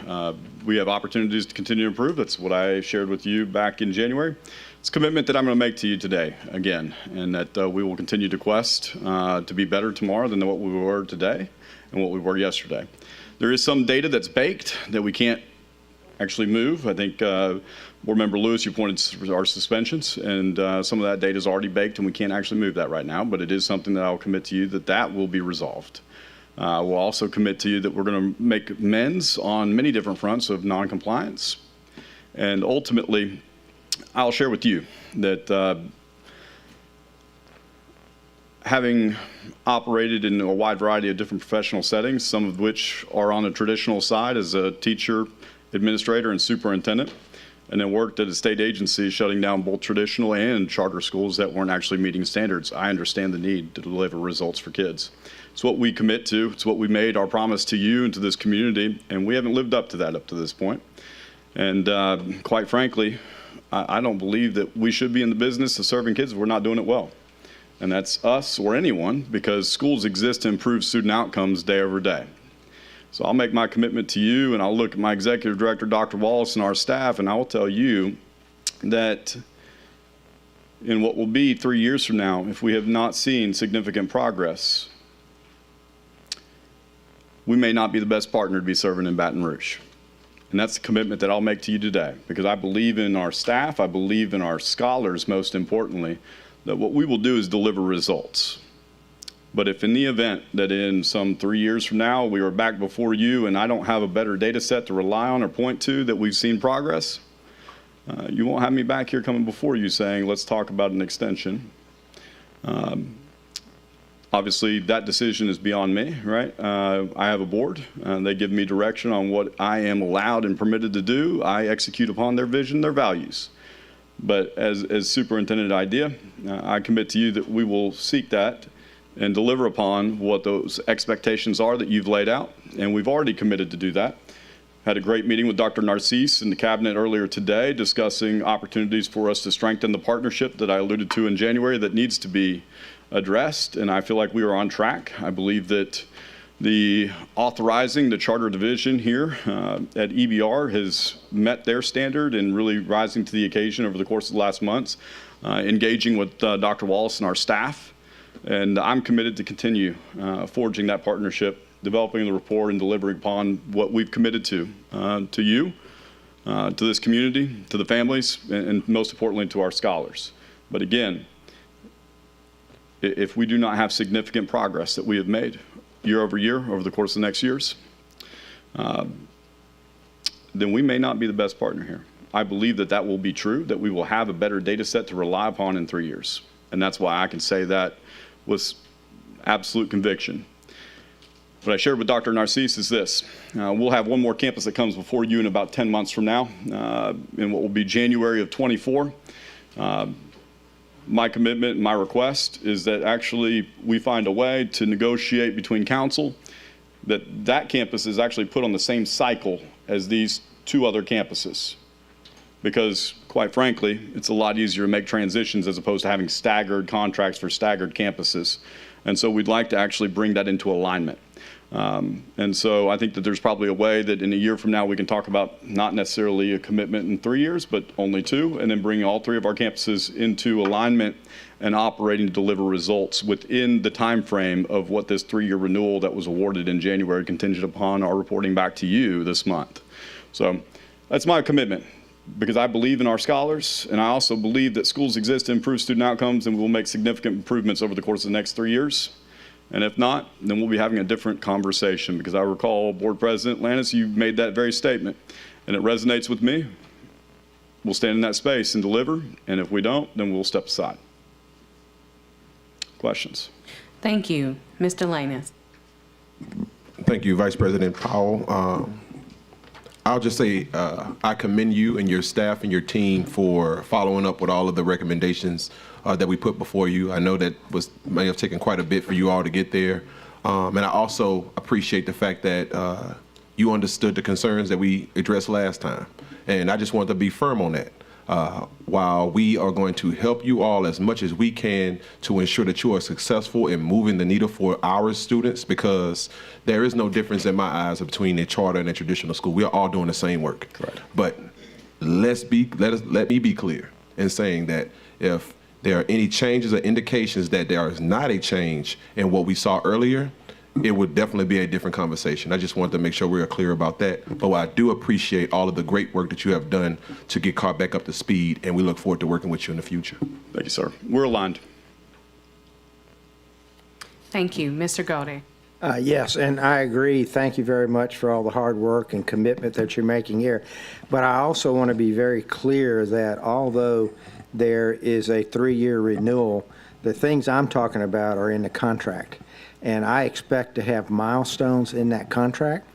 We have opportunities to continue to improve. That's what I shared with you back in January. It's a commitment that I'm going to make to you today, again, and that we will continue to quest to be better tomorrow than what we were today and what we were yesterday. There is some data that's baked that we can't actually move. I think Board Member Lewis, you pointed to our suspensions, and some of that data is already baked, and we can't actually move that right now, but it is something that I'll commit to you that will be resolved. We'll also commit to you that we're going to make amends on many different fronts of noncompliance, and ultimately, I'll share with you that having operated in a wide variety of different professional settings, some of which are on the traditional side as a teacher, administrator, and superintendent, and then worked at a state agency shutting down both traditional and charter schools that weren't actually meeting standards. I understand the need to deliver results for kids. It's what we commit to. It's what we made our promise to you and to this community, and we haven't lived up to that up to this point. And quite frankly, I don't believe that we should be in the business of serving kids if we're not doing it well. And that's us or anyone, because schools exist to improve student outcomes day over day. So I'll make my commitment to you, and I'll look at my executive director, Dr. Wallace, and our staff, and I will tell you that in what will be 3 years from now, if we have not seen significant progress, we may not be the best partner to be serving in Baton Rouge. And that's the commitment that I'll make to you today, because I believe in our staff, I believe in our scholars, most importantly, that what we will do is deliver results. But if in the event that in some 3 years from now, we are back before you and I don't have a better data set to rely on or point to that we've seen progress, you won't have me back here coming before you saying, let's talk about an extension. Obviously, that decision is beyond me, right? I have a board. They give me direction on what I am allowed and permitted to do. I execute upon their vision, their values. But as superintendent idea, I commit to you that we will seek that and deliver upon what those expectations are that you've laid out. And we've already committed to do that. Had a great meeting with Dr. Narcisse and the cabinet earlier today discussing opportunities for us to strengthen the partnership that I alluded to in January that needs to be addressed, and I feel like we are on track. I believe that the authorizing the charter division here at EBR has met their standard and really rising to the occasion over the course of the last months, engaging with Dr. Wallace and our staff. And I'm committed to continue forging that partnership, developing the rapport, and delivering upon what we've committed to you, to this community, to the families, and most importantly to our scholars. But again, if we do not have significant progress that we have made year over year over the course of the next years, then we may not be the best partner here. I believe that that will be true, that we will have a better data set to rely upon in 3 years. And that's why I can say that with absolute conviction. What I shared with Dr. Narcisse is this. We'll have one more campus that comes before you in about 10 months from now, in what will be January of 24. My commitment and my request is that actually we find a way to negotiate between council that campus is actually put on the same cycle as these 2 other campuses. Because quite frankly, it's a lot easier to make transitions as opposed to having staggered contracts for staggered campuses. And so we'd like to actually bring that into alignment. And so I think that there's probably a way that in a year from now we can talk about not necessarily a commitment in 3 years, but only 2, and then bring all 3 of our campuses into alignment and operating to deliver results within the time frame of what this 3-year renewal that was awarded in January, contingent upon our reporting back to you this month. So that's my commitment, because I believe in our scholars, and I also believe that schools exist to improve student outcomes, and we will make significant improvements over the course of the next 3 years. And if not, then we'll be having a different conversation, because I recall Board President Lannis, you made that very statement, and it resonates with me. We'll stand in that space and deliver, and if we don't, then we'll step aside. Questions? Thank you. Mr. Lannis. Thank you, Vice President Powell. I'll just say I commend you and your staff and your team for following up with all of the recommendations that we put before you. I know that may have taken quite a bit for you all to get there. And I also appreciate the fact that you understood the concerns that we addressed last time. And I just want to be firm on that. While we are going to help you all as much as we can to ensure that you are successful in moving the needle for our students, because there is no difference in my eyes between a charter and a traditional school. We are all doing the same work. Right. But let me be clear in saying that if there are any changes or indications that there is not a change in what we saw earlier, it would definitely be a different conversation. I just wanted to make sure we are clear about that. But I do appreciate all of the great work that you have done to get caught back up to speed, and we look forward to working with you in the future. Thank you, sir. We're aligned. Thank you. Mr. Gaudet. Yes, and I agree. Thank you very much for all the hard work and commitment that you're making here. But I also want to be very clear that although there is a 3-year renewal, the things I'm talking about are in the contract. And I expect to have milestones in that contract.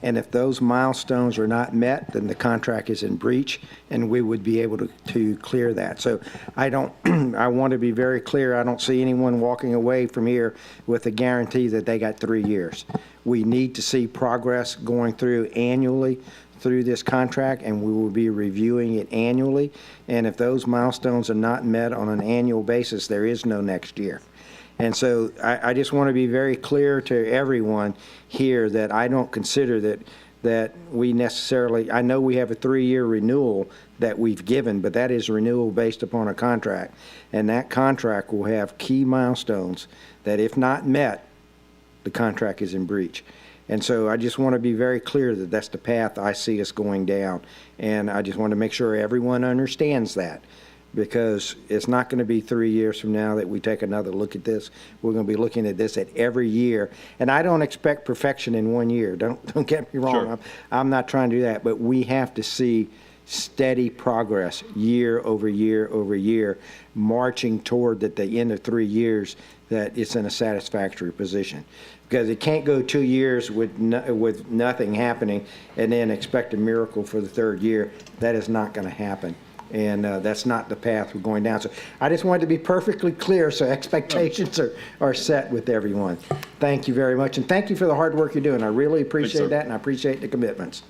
And if those milestones are not met, then the contract is in breach, and we would be able to clear that. So I want to be very clear. I don't see anyone walking away from here with a guarantee that they got 3 years. We need to see progress going through annually through this contract, and we will be reviewing it annually. And if those milestones are not met on an annual basis, there is no next year. And so I just want to be very clear to everyone here that I don't consider that we necessarily, I know we have a 3-year renewal that we've given, but that is renewal based upon a contract. And that contract will have key milestones that if not met, the contract is in breach. And so I just want to be very clear that that's the path I see us going down. And I just want to make sure everyone understands that, because it's not going to be 3 years from now that we take another look at this. We're going to be looking at this at every year. And I don't expect perfection in 1 year. Don't get me wrong. Sure. I'm not trying to do that, but we have to see steady progress year over year over year, marching toward at the end of 3 years that it's in a satisfactory position. Because it can't go 2 years with nothing happening and then expect a miracle for the 3rd year. That is not going to happen. And that's not the path we're going down. So I just wanted to be perfectly clear so expectations are set with everyone. Thank you very much. And thank you for the hard work you're doing. I really appreciate that, and I appreciate the commitments.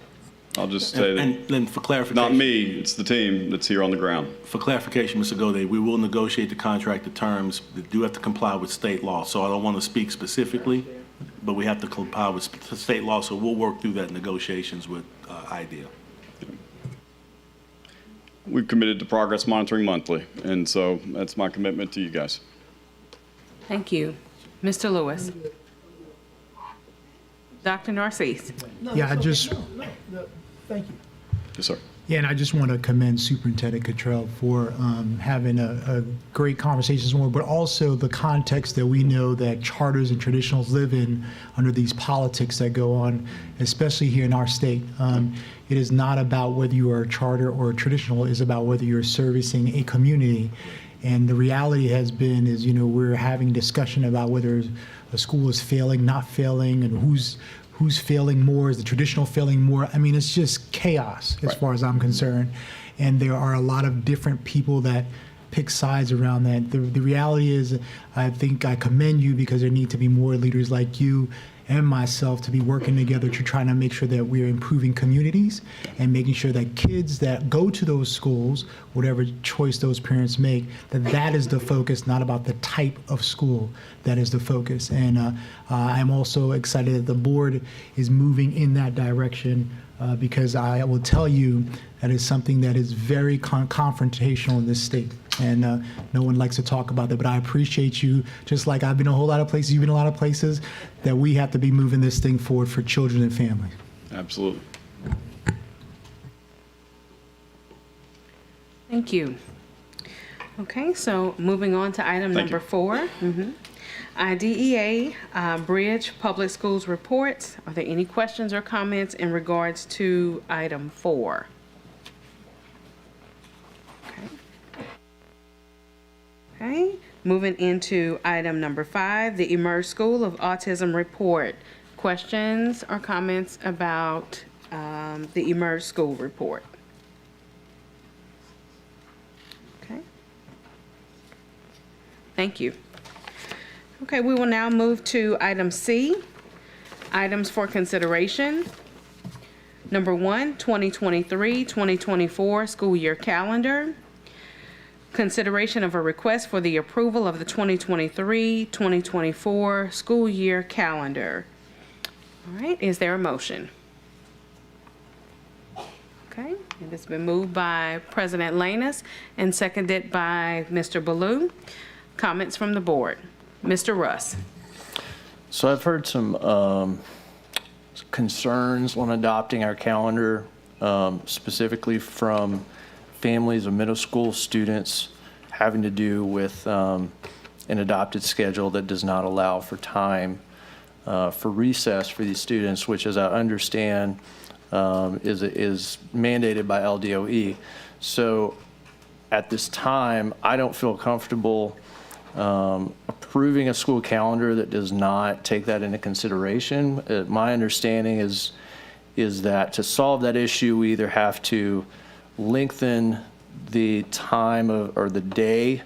I'll just say that, And then for clarification. not me, it's the team that's here on the ground. For clarification, Mr. Gode, we will negotiate the contract, the terms that do have to comply with state law. So I don't want to speak specifically, but we have to comply with state law, so we'll work through that in negotiations with IDEA. We've committed to progress monitoring monthly, and so that's my commitment to you guys. Thank you. Mr. Lewis. Dr. Narcisse. Yeah, I just, Thank you. Yes, sir. Yeah, and I just want to commend Superintendent Cottrell for having a great conversation, but also the context that we know that charters and traditionals live in under these politics that go on, especially here in our state. It is not about whether you are a charter or a traditional, it's about whether you're servicing a community. And the reality has been is, we're having discussion about whether a school is failing, not failing, and who's failing more, is the traditional failing more? I mean, it's just chaos as far as I'm concerned. And there are a lot of different people that pick sides around that. The reality is, I think I commend you because there need to be more leaders like you and myself to be working together to try to make sure that we're improving communities and making sure that kids that go to those schools, whatever choice those parents make, that is the focus, not about the type of school. That is the focus. And I'm also excited that the board is moving in that direction because I will tell you that is something that is very confrontational in this state. And no one likes to talk about that, but I appreciate you, just like I've been a whole lot of places, you've been a lot of places, that we have to be moving this thing forward for children and families. Absolutely. Thank you. Okay, so moving on to item Thank number 4. IDEA Bridge Public Schools Reports. Are there any questions or comments in regards to item 4? Okay, moving into item number 5, the Emerge School of Autism Report. Questions or comments about the Emerge School Report? Okay. Thank you. Okay, we will now move to item C, items for consideration. Number 1, 2023-2024 school year calendar. Consideration of a request for the approval of the 2023-2024 school year calendar. All right, is there a motion? Okay, it has been moved by President Lanus and seconded by Mr. Ballou. Comments from the board. Mr. Russ. So I've heard some concerns on adopting our calendar, specifically from families of middle school students, having to do with an adopted schedule that does not allow for time for recess for these students, which, as I understand, is mandated by LDOE. So at this time, I don't feel comfortable approving a school calendar that does not take that into consideration. My understanding is that to solve that issue, we either have to lengthen the time or the day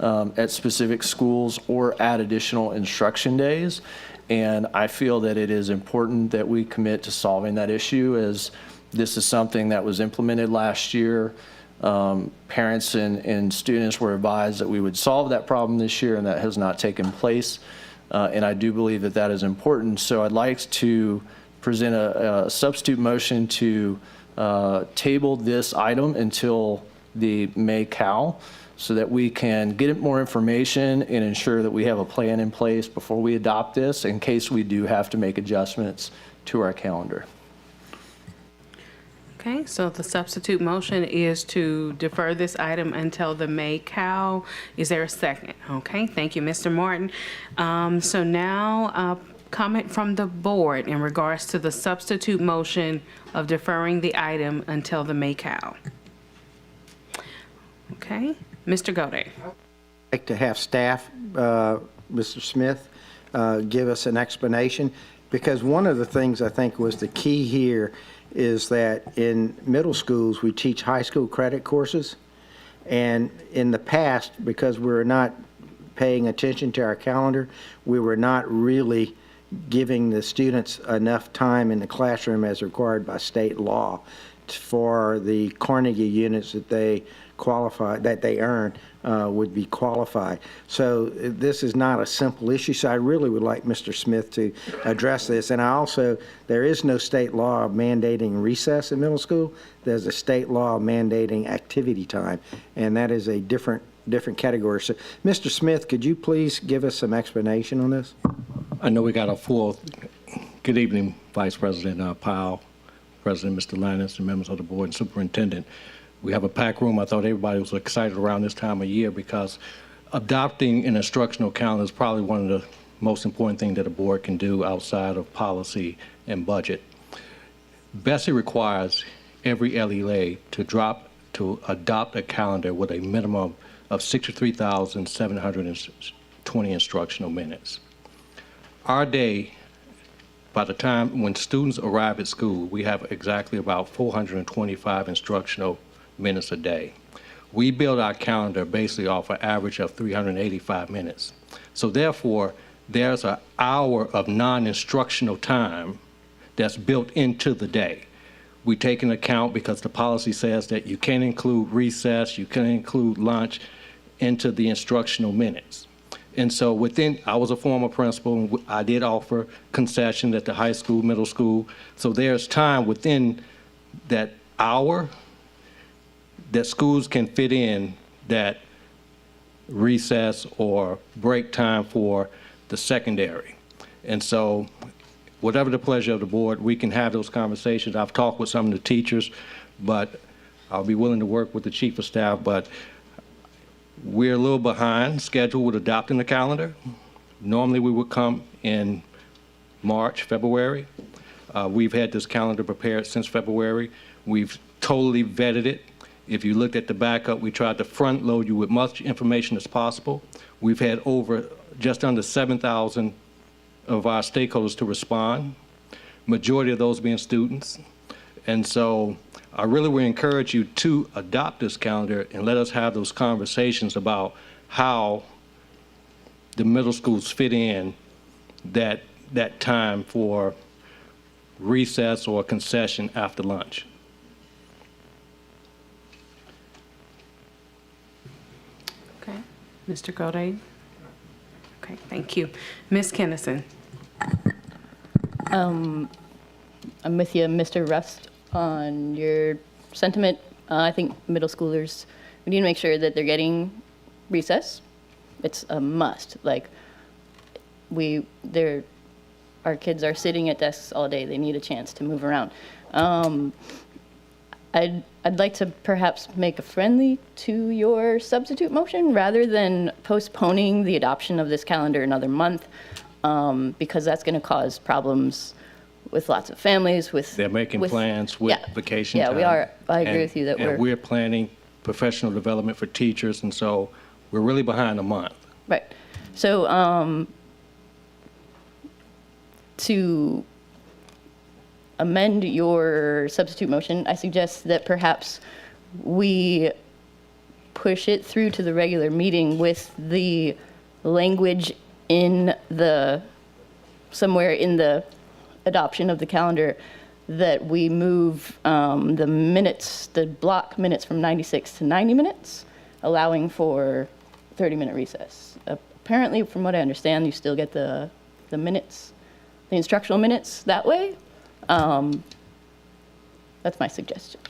at specific schools or add additional instruction days. And I feel that it is important that we commit to solving that issue, as this is something that was implemented last year Parents and students were advised that we would solve that problem this year, and that has not taken place. And I do believe that that is important. So I'd like to present a substitute motion to table this item until the May CAL, so that we can get more information and ensure that we have a plan in place before we adopt this in case we do have to make adjustments to our calendar. Okay, so the substitute motion is to defer this item until the May CAL. Is there a second? Okay, thank you, Mr. Martin. So now, comment from the board in regards to the substitute motion of deferring the item until the May CAL. Okay, Mr. Gode. I'd like to have staff, Mr. Smith, give us an explanation, because one of the things I think was the key here is that in middle schools, we teach high school credit courses. And in the past, because we're not paying attention to our calendar, we were not really giving the students enough time in the classroom as required by state law for the Carnegie units that they qualify, that they earn, would be qualified. So this is not a simple issue, so I really would like Mr. Smith to address this. And I also, there is no state law mandating recess in middle school. There's a state law mandating activity time, and that is a different category. So, Mr. Smith, could you please give us some explanation on this? I know we got a full, good evening, Vice President Powell, President Mr. Lannis, and members of the board and superintendent. We have a packed room. I thought everybody was excited around this time of year because adopting an instructional calendar is probably one of the most important things that a board can do outside of policy and budget. BESI requires every LEA to adopt a calendar with a minimum of 63,720 instructional minutes. Our day, by the time when students arrive at school, we have exactly about 425 instructional minutes a day. We build our calendar basically off an average of 385 minutes. So therefore, there's an hour of non-instructional time that's built into the day. We take into account, because the policy says that you can't include recess, you can't include lunch into the instructional minutes. And so I was a former principal, and I did offer concession at the high school, middle school. So there's time within that hour that schools can fit in that recess or break time for the secondary. And so whatever the pleasure of the board, we can have those conversations. I've talked with some of the teachers, but I'll be willing to work with the chief of staff, but we're a little behind schedule with adopting the calendar. Normally we would come in March, February. We've had this calendar prepared since February. We've totally vetted it. If you looked at the backup, we tried to front load you with much information as possible. We've had just under 7,000 of our stakeholders to respond, majority of those being students. And so I really would encourage you to adopt this calendar and let us have those conversations about how the middle schools fit in that time for recess or concession after lunch. Okay, Mr. Gode. Okay, thank you. Ms. Kennison. I'm with you, Mr. Rust, on your sentiment. I think middle schoolers, we need to make sure that they're getting recess. It's a must. Like, our kids are sitting at desks all day. They need a chance to move around. I'd like to perhaps make a friendly to your substitute motion rather than postponing the adoption of this calendar another month, because that's going to cause problems with lots of families. They're making plans with vacation time. Yeah, we are. I agree with you that we're planning professional development for teachers, and so we're really behind a month. Right. So to amend your substitute motion, I suggest that perhaps we push it through to the regular meeting with the language somewhere in the adoption of the calendar that we move the minutes, the block minutes from 96 to 90 minutes, allowing for 30-minute recess. Apparently, from what I understand, you still get the minutes, the instructional minutes that way. That's my suggestion.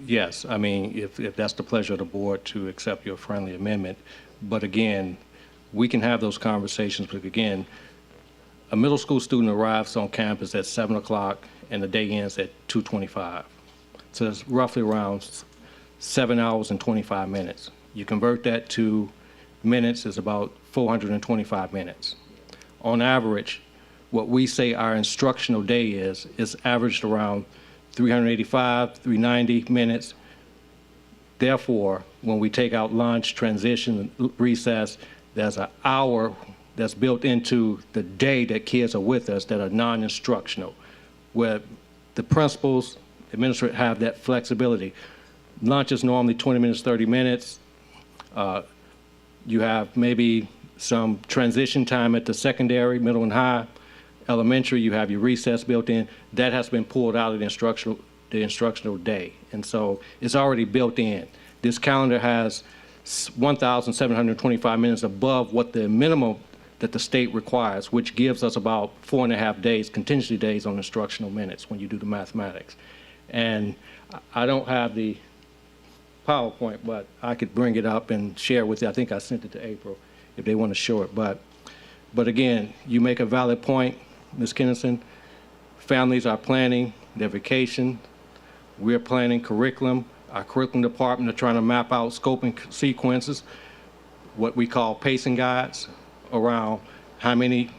Yes, I mean, if that's the pleasure of the board to accept your friendly amendment. But again, we can have those conversations, but again, a middle school student arrives on campus at 7 o'clock and the day ends at 2:25. So that's roughly around 7 hours and 25 minutes. You convert that to minutes, is about 425 minutes. On average, what we say our instructional day is averaged around 385, 390 minutes. Therefore, when we take out lunch, transition, recess, there's an hour that's built into the day that kids are with us that are non-instructional, where the principals, administrators have that flexibility. Lunch is normally 20 minutes, 30 minutes. You have maybe some transition time at the secondary, middle and high. Elementary, you have your recess built in. That has been pulled out of the instructional day. And so it's already built in. This calendar has 1,725 minutes above what the minimum that the state requires, which gives us about 4.5 days, contingency days on instructional minutes when you do the mathematics. And I don't have the PowerPoint, but I could bring it up and share with you. I think I sent it to April if they want to show it. But again, you make a valid point, Ms. Kennison. Families are planning their vacation. We're planning curriculum. Our curriculum department are trying to map out scoping sequences, what we call pacing guides, around how many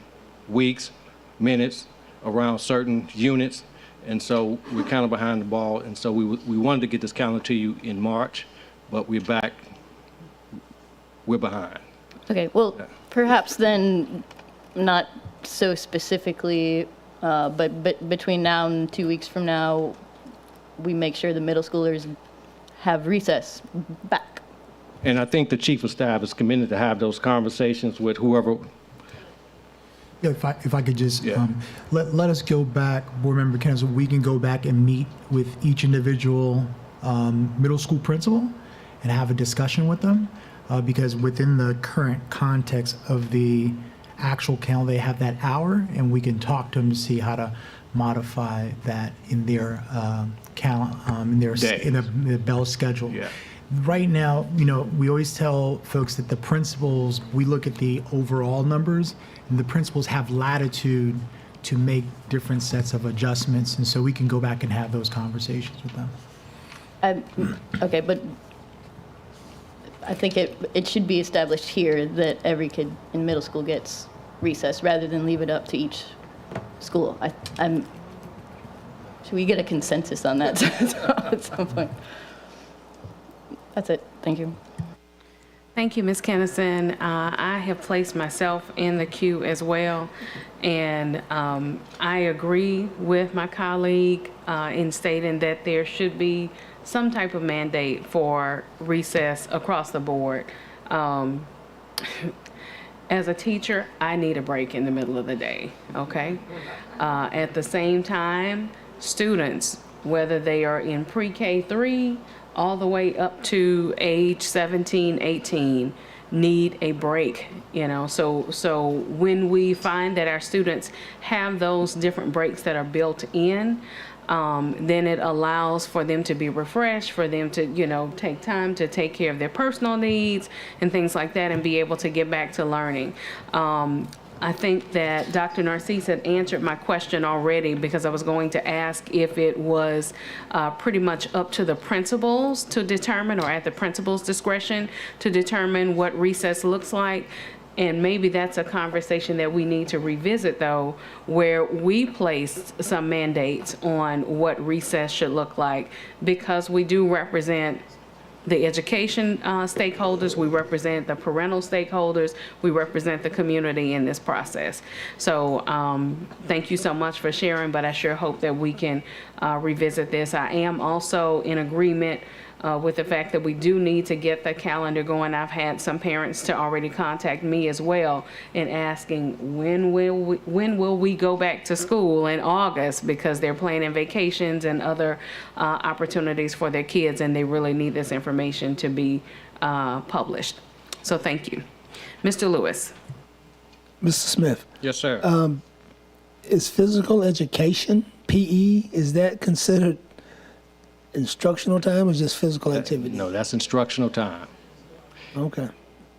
weeks, minutes, around certain units. And so we're kind of behind the ball. And so we wanted to get this calendar to you in March, but we're behind. Okay, well, perhaps then, not so specifically, but between now and 2 weeks from now, we make sure the middle schoolers have recess back. And I think the chief of staff is committed to have those conversations with whoever. Yeah, if I could just, let us go back, board member Kennedy, we can go back and meet with each individual middle school principal and have a discussion with them, because within the current context of the actual calendar, they have that hour, and we can talk to them to see how to modify that in their in their bell schedule. Yeah. Right now, we always tell folks that the principals, we look at the overall numbers, and the principals have latitude to make different sets of adjustments, and so we can go back and have those conversations with them. Okay, but I think it should be established here that every kid in middle school gets recess rather than leave it up to each school. Should we get a consensus on that at some point? That's it. Thank you. Thank you, Ms. Kennison. I have placed myself in the queue as well, and I agree with my colleague in stating that there should be some type of mandate for recess across the board. As a teacher, I need a break in the middle of the day, okay? At the same time, students, whether they are in pre-K 3 all the way up to age 17, 18, need a break, So when we find that our students have those different breaks that are built in, then it allows for them to be refreshed, for them to, take time to take care of their personal needs and things like that and be able to get back to learning. I think that Dr. Narcisse had answered my question already, because I was going to ask if it was pretty much up to the principals to determine, or at the principal's discretion to determine what recess looks like. And maybe that's a conversation that we need to revisit, though, where we place some mandates on what recess should look like, because we do represent the education stakeholders, we represent the parental stakeholders, we represent the community in this process. So thank you so much for sharing, but I sure hope that we can revisit this. I am also in agreement with the fact that we do need to get the calendar going. I've had some parents to already contact me as well and asking, when will we go back to school in August? Because they're planning vacations and other opportunities for their kids, and they really need this information to be published. So thank you. Mr. Lewis. Mr. Smith, Yes, sir. is physical education, PE, is that considered instructional time or just physical activity? No, that's instructional time. Okay.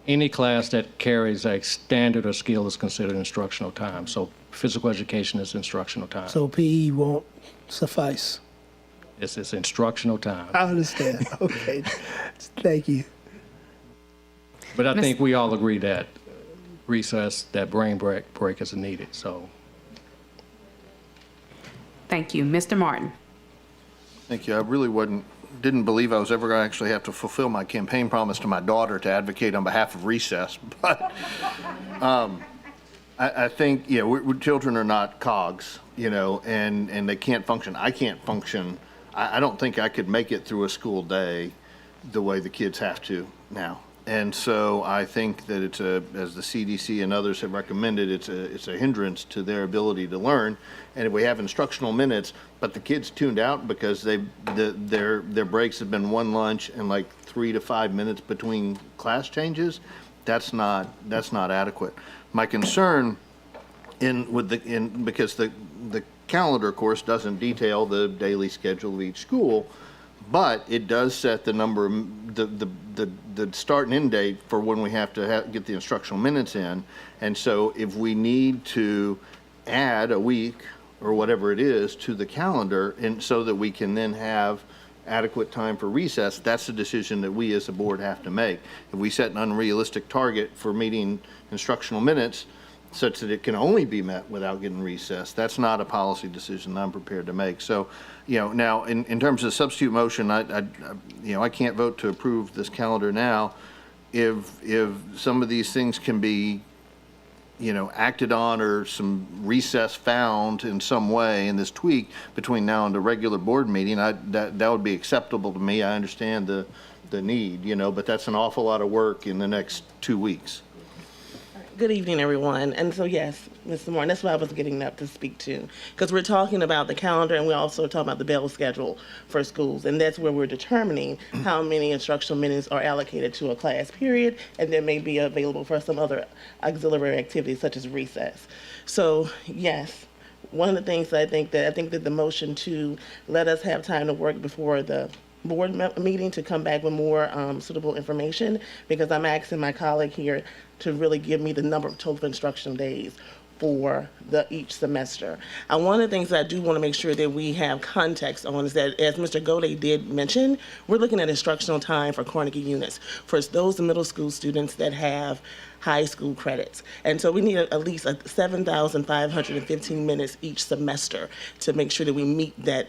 Any class that carries a standard or skill is considered instructional time. So physical education is instructional time. So PE won't suffice? It's instructional time. I understand. Okay. Thank you. But I think we all agree that recess, that brain break is needed, so. Thank you. Mr. Martin. Thank you. I really didn't believe I was ever going to actually have to fulfill my campaign promise to my daughter to advocate on behalf of recess. But I think, children are not cogs, and they can't function. I can't function. I don't think I could make it through a school day the way the kids have to now. And so I think that as the CDC and others have recommended, it's a hindrance to their ability to learn. And if we have instructional minutes, but the kids tuned out because their breaks have been one lunch and like 3 to 5 minutes between class changes, that's not adequate. My concern because the calendar, of course, doesn't detail the daily schedule of each school, but it does set the number, the start and end date for when we have to get the instructional minutes in. And so if we need to add a week or whatever it is to the calendar, and so that we can then have adequate time for recess, that's a decision that we as a board have to make. If we set an unrealistic target for meeting instructional minutes such that it can only be met without getting recess, that's not a policy decision I'm prepared to make. So, now in terms of substitute motion, I can't vote to approve this calendar now. If some of these things can be, acted on or some recess found in some way in this tweak between now and the regular board meeting, that would be acceptable to me. I understand the need, but that's an awful lot of work in the next 2 weeks. Good evening, everyone. And so, yes, Mr. Martin, that's what I was getting up to speak to, because we're talking about the calendar and we're also talking about the bell schedule for schools, and that's where we're determining how many instructional minutes are allocated to a class period and then may be available for some other auxiliary activities such as recess. So, yes, one of the things that I think that the motion to let us have time to work before the board meeting to come back with more suitable information, because I'm asking my colleague here to really give me the number of total instructional days for each semester. And one of the things that I do want to make sure that we have context on is that, as Mr. Gode did mention, we're looking at instructional time for Carnegie units for those middle school students that have high school credits. And so we need at least 7,515 minutes each semester to make sure that we meet that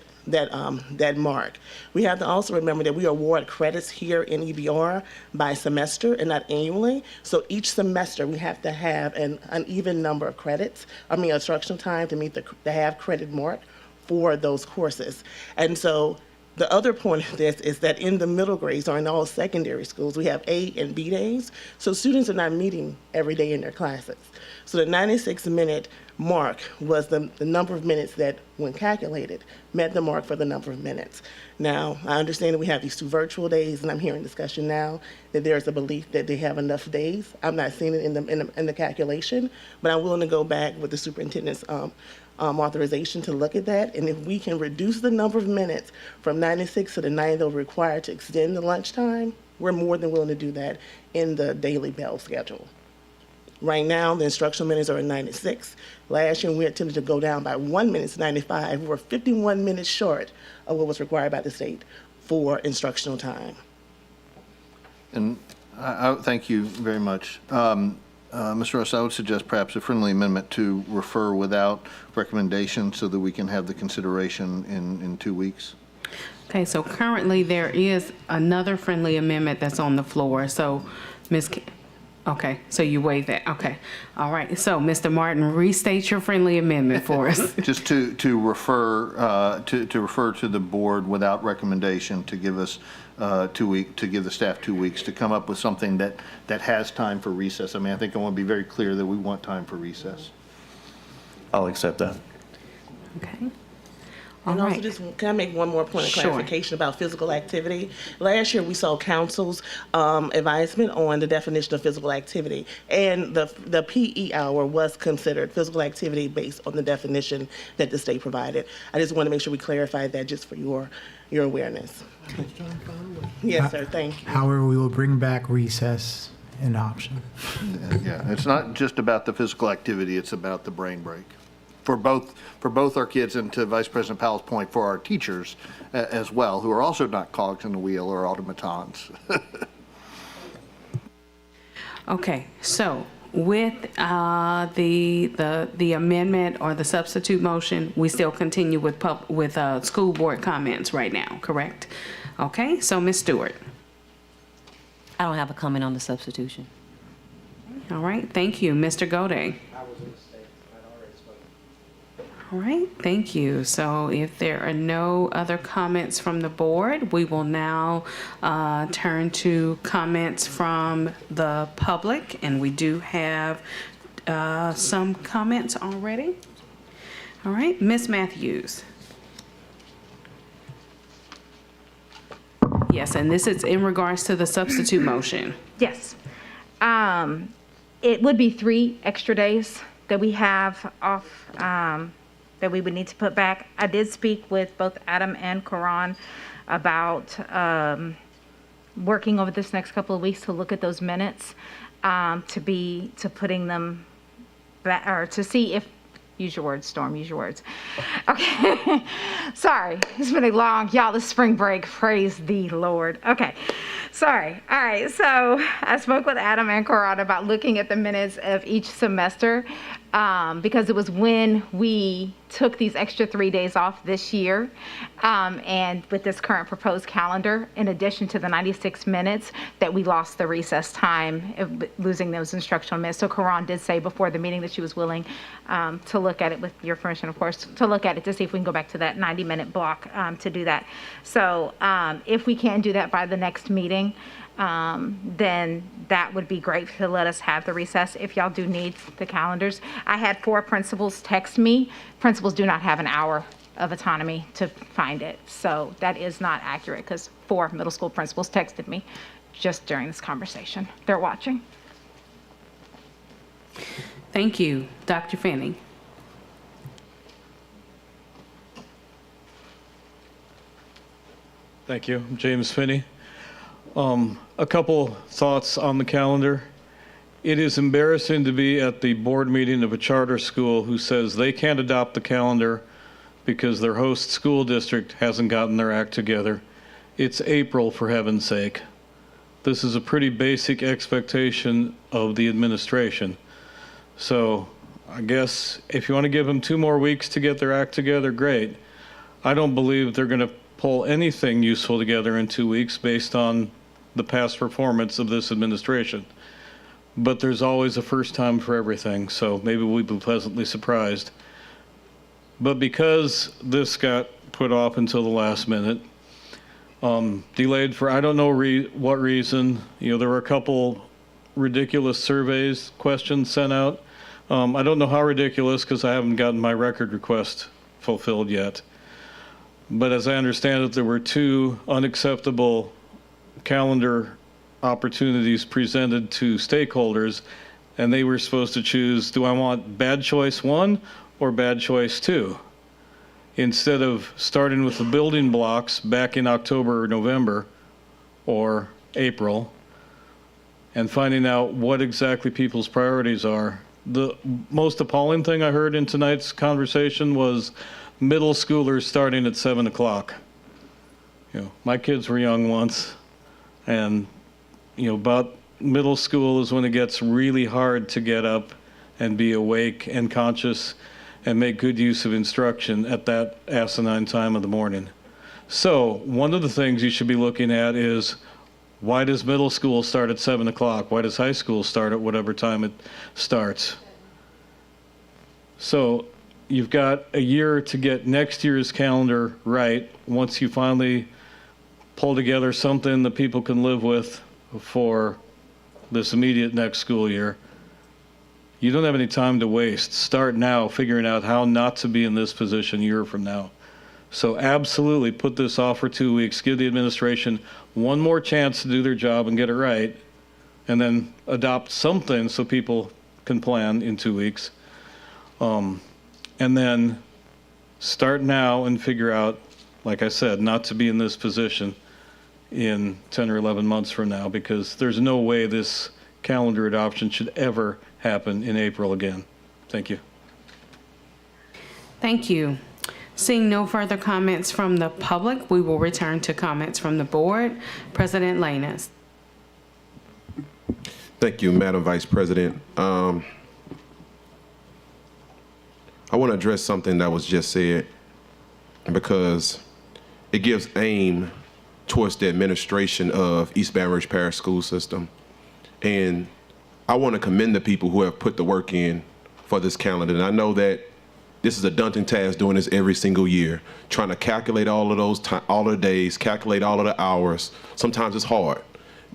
mark. We have to also remember that we award credits here in EBR by semester and not annually. So each semester we have to have an even number of credits, instructional time to meet the half credit mark for those courses. And so the other point of this is that in the middle grades or in all secondary schools, we have A and B days. So students are not meeting every day in their classes. So the 96-minute mark was the number of minutes that, when calculated, met the mark for the number of minutes. Now, I understand that we have these 2 virtual days, and I'm hearing discussion now that there's a belief that they have enough days. I'm not seeing it in the calculation, but I'm willing to go back with the superintendent's authorization to look at that. And if we can reduce the number of minutes from 96 to the 90 that are required to extend the lunchtime, we're more than willing to do that in the daily bell schedule. Right now, the instructional minutes are at 96. Last year, we attempted to go down by 1 minute to 95. We were 51 minutes short of what was required by the state for instructional time. And I thank you very much. Mr. Russ, I would suggest perhaps a friendly amendment to refer without recommendation so that we can have the consideration in 2 weeks. Okay, so currently there is another friendly amendment that's on the floor. So, okay, so you waive that. Okay, all right. So, Mr. Martin, restate your friendly amendment for us. Just to refer to the board without recommendation to give us to give the staff 2 weeks to come up with something that has time for recess. I mean, I think I want to be very clear that we want time for recess. I'll accept that. Okay. And All also, right. just, can I make one more point of Sure. clarification about physical activity? Last year, we saw council's advisement on the definition of physical activity, and the PE hour was considered physical activity based on the definition that the state provided. I just want to make sure we clarify that just for your awareness. Yes, sir, thank you. However, we will bring back recess an option. Yeah, it's not just about the physical activity, it's about the brain break. For both our kids, and to Vice President Powell's point, for our teachers as well, who are also not cogs in the wheel or automatons. Okay, so with the amendment or the substitute motion, we still continue with school board comments right now, correct? Okay, so Ms. Stewart. I don't have a comment on the substitution. All right, thank you. Mr. Gode. All right, thank you. So if there are no other comments from the board, we will now turn to comments from the public, and we do have some comments already. All right, Ms. Matthews. Yes, and this is in regards to the substitute motion. Yes. It would be 3 extra days that we have off, that we would need to put back. I did speak with both Adam and Karan about working over this next couple of weeks to look at those minutes, to putting them back, or to see if, use your words, Storm, use your words. Okay, sorry, it's been a long, y'all, this spring break, praise the Lord. Okay, sorry. All right, so I spoke with Adam and Karan about looking at the minutes of each semester, because it was when we took these extra 3 days off this year, and with this current proposed calendar, in addition to the 96 minutes, that we lost the recess time, losing those instructional minutes. So Karan did say before the meeting that she was willing to look at it, with your permission, of course, to look at it to see if we can go back to that 90-minute block to do that. So if we can do that by the next meeting, then that would be great to let us have the recess if y'all do need the calendars. I had 4 principals text me. Principals do not have an hour of autonomy to find it. So that is not accurate, because 4 middle school principals texted me just during this conversation. They're watching. Thank you. Dr. Finney. Thank you. I'm James Finney. A couple thoughts on the calendar. It is embarrassing to be at the board meeting of a charter school who says they can't adopt the calendar because their host school district hasn't gotten their act together. It's April, for heaven's sake. This is a pretty basic expectation of the administration. So I guess if you want to give them 2 more weeks to get their act together, great. I don't believe they're going to pull anything useful together in 2 weeks based on the past performance of this administration. But there's always a first time for everything, so maybe we'll be pleasantly surprised. But because this got put off until the last minute, delayed for I don't know what reason, there were a couple ridiculous surveys, questions sent out. I don't know how ridiculous, because I haven't gotten my record request fulfilled yet. But as I understand it, there were 2 unacceptable calendar opportunities presented to stakeholders, and they were supposed to choose, do I want bad choice 1 or bad choice 2? Instead of starting with the building blocks back in October or November or April and finding out what exactly people's priorities are. The most appalling thing I heard in tonight's conversation was middle schoolers starting at 7 o'clock. My kids were young once, and about middle school is when it gets really hard to get up and be awake and conscious and make good use of instruction at that asinine time of the morning. So one of the things you should be looking at is, why does middle school start at 7 o'clock? Why does high school start at whatever time it starts? So you've got a year to get next year's calendar right once you finally pull together something that people can live with for this immediate next school year. You don't have any time to waste. Start now figuring out how not to be in this position a year from now. So absolutely put this off for 2 weeks. Give the administration one more chance to do their job and get it right, and then adopt something so people can plan in 2 weeks. And then start now and figure out, like I said, not to be in this position in 10 or 11 months from now, because there's no way this calendar adoption should ever happen in April again. Thank you. Thank you. Seeing no further comments from the public, we will return to comments from the board. President Lanus. Thank you, Madam Vice President. I want to address something that was just said, because it gives aim towards the administration of East Baton Rouge Parish School System. And I want to commend the people who have put the work in for this calendar. And I know that this is a daunting task, doing this every single year, trying to calculate all of those all of the days, calculate all of the hours. Sometimes it's hard.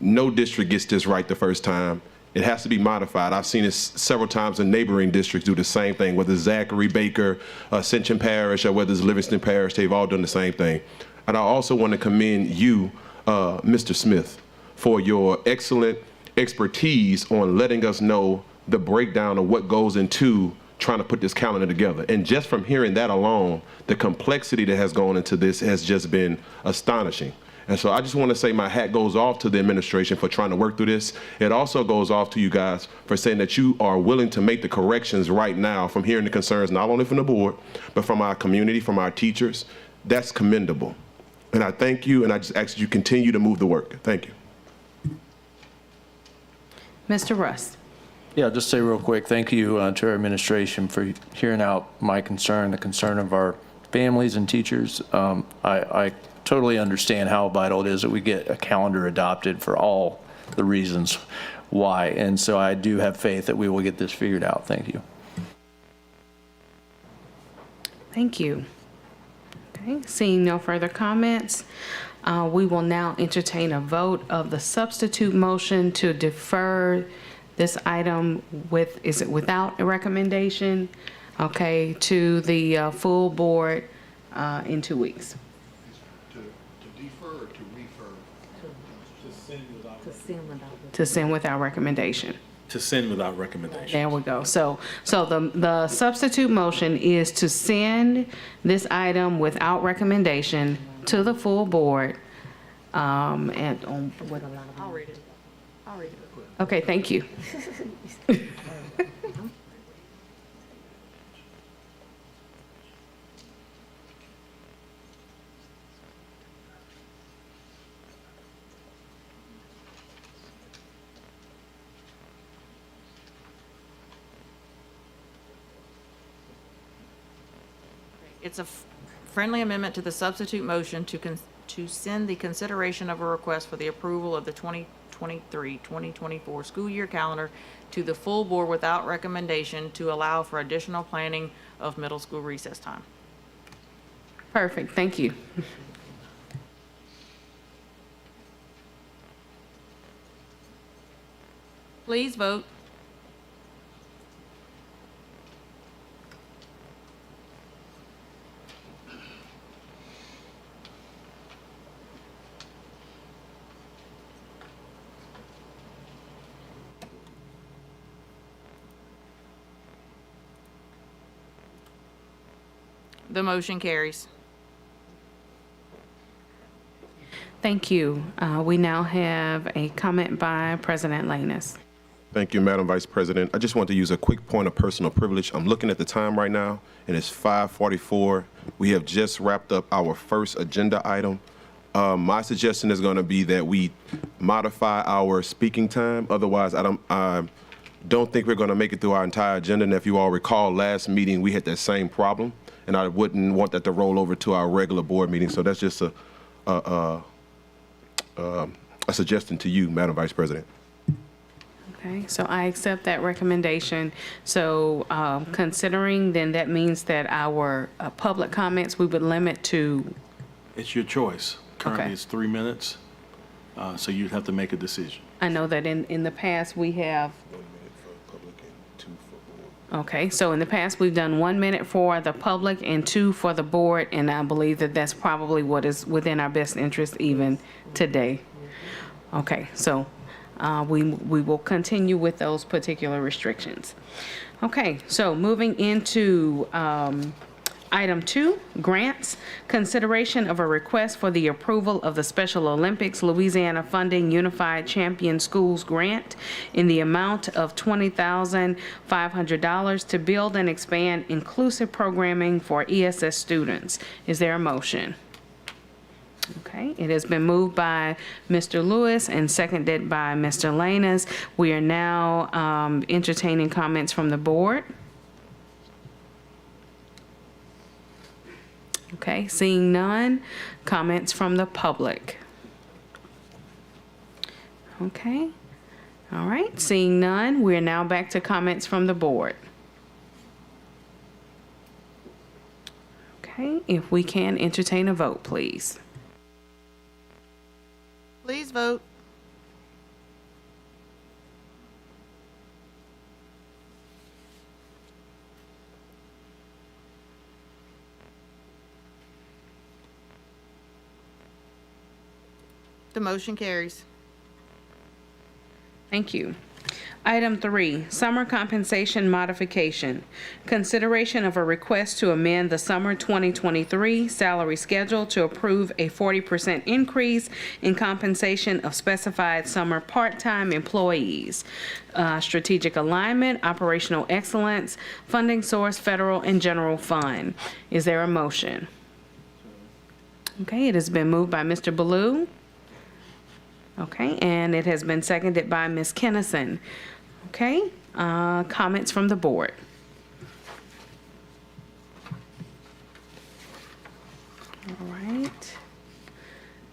No district gets this right the first time. It has to be modified. I've seen it several times in neighboring districts do the same thing, whether it's Zachary, Baker, Ascension Parish, or whether it's Livingston Parish. They've all done the same thing. And I also want to commend you, Mr. Smith, for your excellent expertise on letting us know the breakdown of what goes into trying to put this calendar together. And just from hearing that alone, the complexity that has gone into this has just been astonishing. And so I just want to say my hat goes off to the administration for trying to work through this. It also goes off to you guys for saying that you are willing to make the corrections right now, from hearing the concerns, not only from the board, but from our community, from our teachers. That's commendable. And I thank you, and I just ask you continue to move the work. Thank you. Mr. Russ. Yeah, just say real quick, thank you to our administration for hearing out my concern, the concern of our families and teachers. I totally understand how vital it is that we get a calendar adopted for all the reasons why. And so I do have faith that we will get this figured out. Thank you. Thank you. Okay, seeing no further comments, we will now entertain a vote of the substitute motion to defer this item with, is it without a recommendation? Okay, to the full board in 2 weeks. To defer or to refer? To send without recommendation. To send without recommendation. There we go. So the substitute motion is to send this item without recommendation to the full board. And on what? I'll read it. I'll read it. Okay, thank you. It's a friendly amendment to the substitute motion to send the consideration of a request for the approval of the 2023-2024 school year calendar to the full board without recommendation to allow for additional planning of middle school recess time. Perfect, thank you. Please vote. The motion carries. Thank you. We now have a comment by President Lanus. Thank you, Madam Vice President. I just want to use a quick point of personal privilege. I'm looking at the time right now, and it's 5:44. We have just wrapped up our first agenda item. My suggestion is going to be that we modify our speaking time. Otherwise, I don't think we're going to make it through our entire agenda. And if you all recall, last meeting, we had that same problem, and I wouldn't want that to roll over to our regular board meeting. So that's just a suggestion to you, Madam Vice President. Okay, so I accept that recommendation. So considering, then that means that our public comments, we would limit to. It's your choice. Currently, Okay. it's 3 minutes, so you'd have to make a decision. I know that in the past, we have. Okay, so in the past, we've done 1 minute for the public and 2 for the board, and I believe that that's probably what is within our best interest even today. Okay, so we will continue with those particular restrictions. Okay, so moving into item 2, grants. Consideration of a request for the approval of the Special Olympics Louisiana Funding Unified Champion Schools Grant in the amount of $20,500 to build and expand inclusive programming for ESS students. Is there a motion? Okay, it has been moved by Mr. Lewis and seconded by Mr. Lanas. We are now entertaining comments from the board. Okay, seeing none, comments from the public. Okay, all right, seeing none, we're now back to comments from the board. Okay, if we can entertain a vote, please. Please vote. The motion carries. Thank you. Item 3, summer compensation modification. Consideration of a request to amend the summer 2023 salary schedule to approve a 40% increase in compensation of specified summer part-time employees. Strategic alignment, operational excellence, funding source, federal and general fund. Is there a motion? Okay, it has been moved by Mr. Ballou. Okay, and it has been seconded by Ms. Kennison. Okay, comments from the board. All right.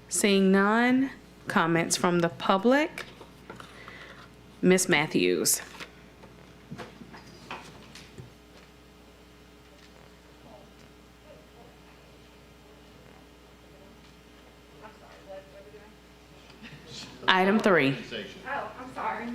Seeing none, comments from the public. Ms. Matthews. Item 3. Oh, I'm sorry.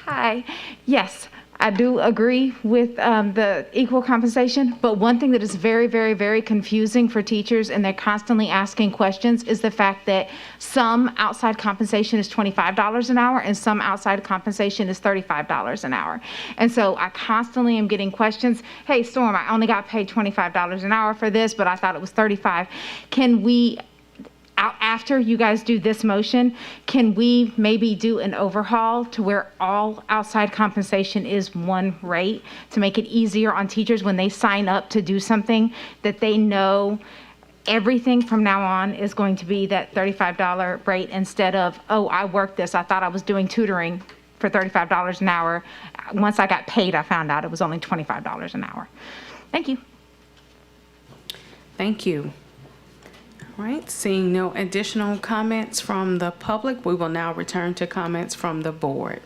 Hi. Yes, I do agree with the equal compensation, but one thing that is very, very, very confusing for teachers, and they're constantly asking questions, is the fact that some outside compensation is $25 an hour and some outside compensation is $35 an hour. And so I constantly am getting questions, hey, Storm, I only got paid $25 an hour for this, but I thought it was $35. Can we, after you guys do this motion, can we maybe do an overhaul to where all outside compensation is one rate to make it easier on teachers when they sign up to do something, that they know everything from now on is going to be that $35 rate instead of, oh, I worked this, I thought I was doing tutoring for $35 an hour. Once I got paid, I found out it was only $25 an hour. Thank you. Thank you. All right, seeing no additional comments from the public, we will now return to comments from the board.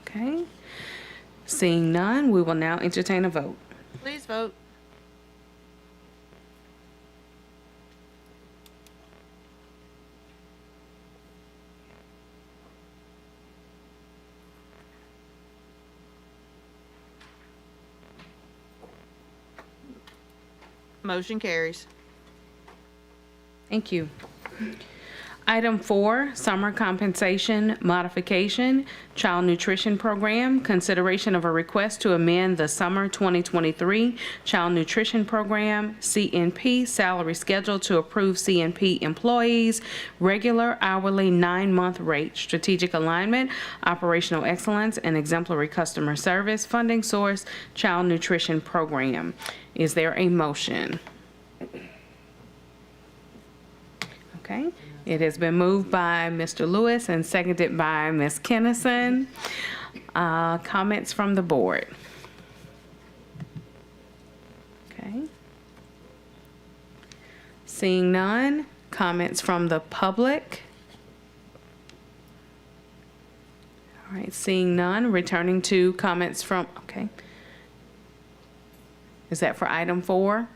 Okay, seeing none, we will now entertain a vote. Please vote. Motion carries. Thank you. Item 4, summer compensation modification, child nutrition program. Consideration of a request to amend the summer 2023 child nutrition program CNP salary schedule to approve CNP employees regular hourly 9-month rate, strategic alignment, operational excellence, and exemplary customer service funding source child nutrition program. Is there a motion? Okay. It has been moved by Mr. Lewis and seconded by Ms. Kennison. Comments from the board? Okay. Seeing none, comments from the public? All right, seeing none, returning to comments from, okay. Is that for item 4?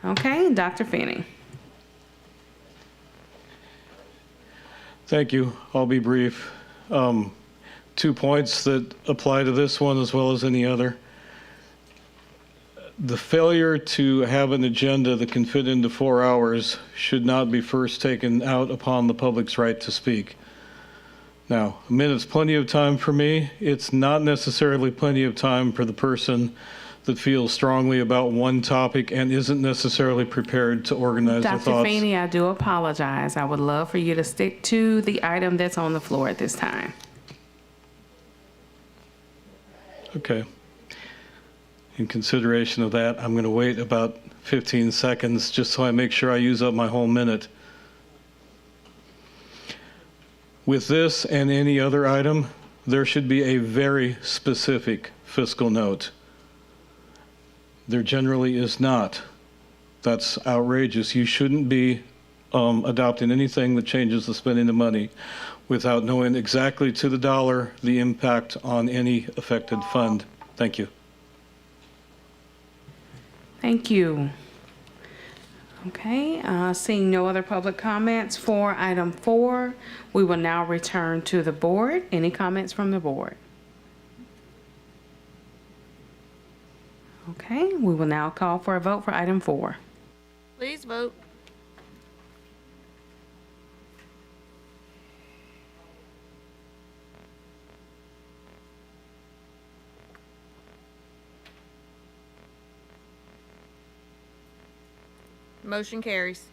Okay, Dr. Finney. Thank you. I'll be brief. 2 points that apply to this one as well as any other. The failure to have an agenda that can fit into 4 hours should not be first taken out upon the public's right to speak. Now, a minute's plenty of time for me. It's not necessarily plenty of time for the person that feels strongly about one topic and isn't necessarily prepared to organize their Dr. thoughts. Feeney, I do apologize. I would love for you to stick to the item that's on the floor at this time. Okay. In consideration of that, I'm going to wait about 15 seconds just so I make sure I use up my whole minute. With this and any other item, there should be a very specific fiscal note. There generally is not. That's outrageous. You shouldn't be adopting anything that changes the spending of money without knowing exactly to the dollar the impact on any affected fund. Thank you. Thank you. Okay, seeing no other public comments for item 4, we will now return to the board. Any comments from the board? Okay, we will now call for a vote for item 4. Please vote. Motion carries.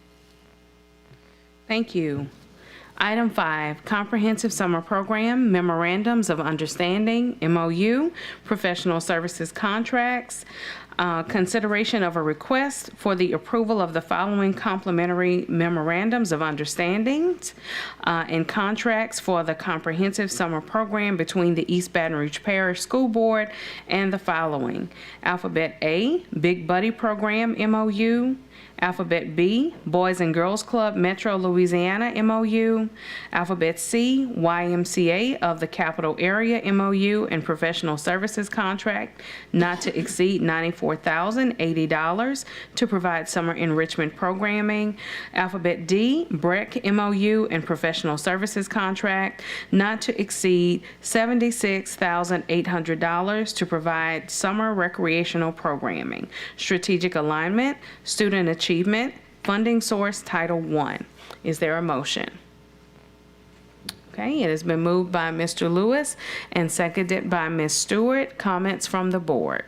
Thank you. Item 5, Comprehensive Summer Program, Memorandums of Understanding, MOU, Professional Services Contracts, consideration of a request for the approval of the following complementary memorandums of understandings and contracts for the Comprehensive Summer Program between the East Baton Rouge Parish School Board and the following. Alphabet A, Big Buddy Program, MOU. Alphabet B, Boys and Girls Club Metro Louisiana MOU. Alphabet C, YMCA of the Capital Area MOU and Professional Services Contract not to exceed $94,080 to provide summer enrichment programming. Alphabet D, BREC MOU and Professional Services Contract not to exceed $76,800 to provide summer recreational programming. Strategic alignment, student achievement, funding source, Title I. Is there a motion? Okay, it has been moved by Mr. Lewis and seconded by Ms. Stewart. Comments from the board?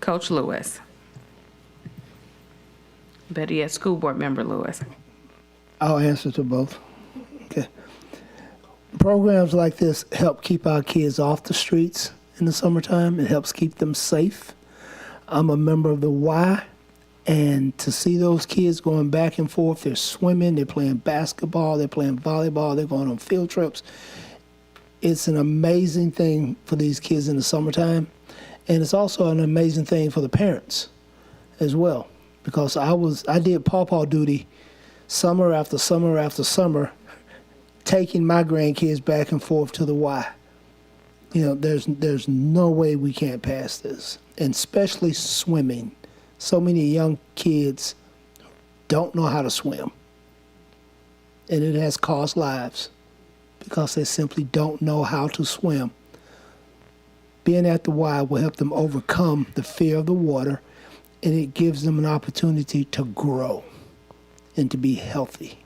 Coach Lewis. Better yet, School Board Member Lewis. I'll answer to both. Okay. Programs like this help keep our kids off the streets in the summertime. It helps keep them safe. I'm a member of the Y, and to see those kids going back and forth, they're swimming, they're playing basketball, they're playing volleyball, they're going on field trips. It's an amazing thing for these kids in the summertime, and it's also an amazing thing for the parents as well, because I did pawpaw duty summer after summer after summer, taking my grandkids back and forth to the Y. You know, there's no way we can't pass this, and especially swimming. So many young kids don't know how to swim, and it has cost lives because they simply don't know how to swim. Being at the Y will help them overcome the fear of the water, and it gives them an opportunity to grow and to be healthy.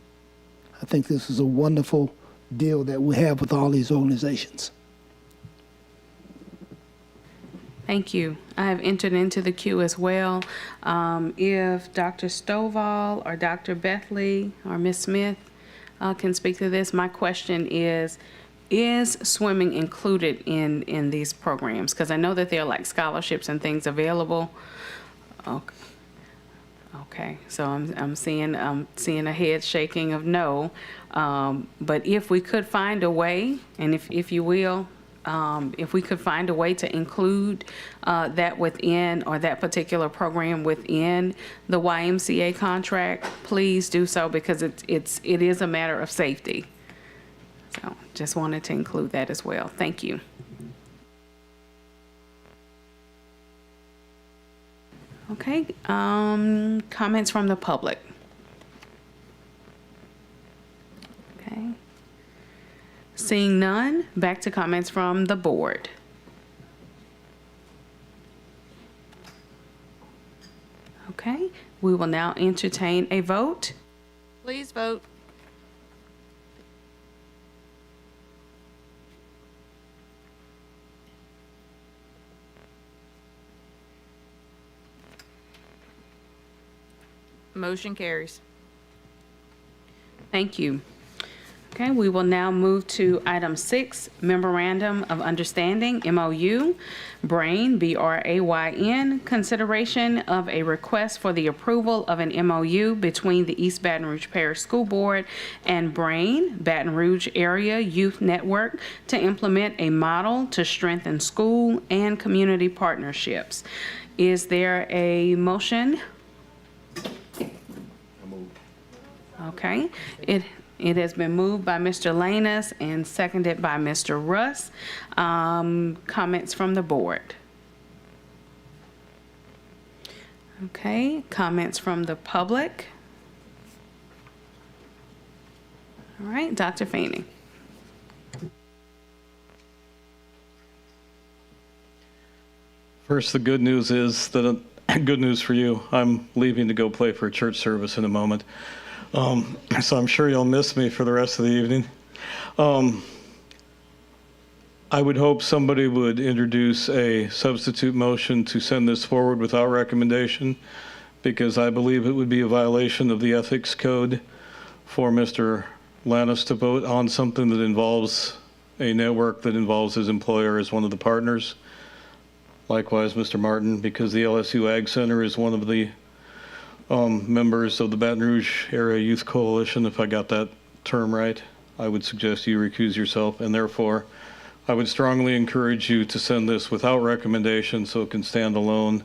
I think this is a wonderful deal that we have with all these organizations. Thank you. I have entered into the queue as well. If Dr. Stovall or Dr. Bethley or Ms. Smith can speak to this, my question is swimming included in these programs? Because I know that there are like scholarships and things available. Okay. Okay, so I'm seeing a head shaking of no. But if we could find a way, and if you will, if we could find a way to include that within, or that particular program within the YMCA contract, please do so, because it is a matter of safety. So just wanted to include that as well. Thank you. Okay, comments from the public. Okay. Seeing none, back to comments from the board. Okay, we will now entertain a vote. Please vote. Motion carries. Thank you. Okay, we will now move to item 6, Memorandum of Understanding, MOU, BRAIN, BRAYN, consideration of a request for the approval of an MOU between the East Baton Rouge Parish School Board and BRAIN, Baton Rouge Area Youth Network, to implement a model to strengthen school and community partnerships. Is there a motion? Okay, it has been moved by Mr. Lanus and seconded by Mr. Russ. Comments from the board? Okay, comments from the public? All right, Dr. Feeney. First, the good news is that, good news for you, I'm leaving to go play for a church service in a moment. So I'm sure you'll miss me for the rest of the evening. I would hope somebody would introduce a substitute motion to send this forward without recommendation, because I believe it would be a violation of the ethics code for Mr. Lannis to vote on something that involves a network that involves his employer as one of the partners. Likewise, Mr. Martin, because the LSU Ag Center is one of the members of the Baton Rouge Area Youth Coalition, if I got that term right, I would suggest you recuse yourself, and therefore I would strongly encourage you to send this without recommendation so it can stand alone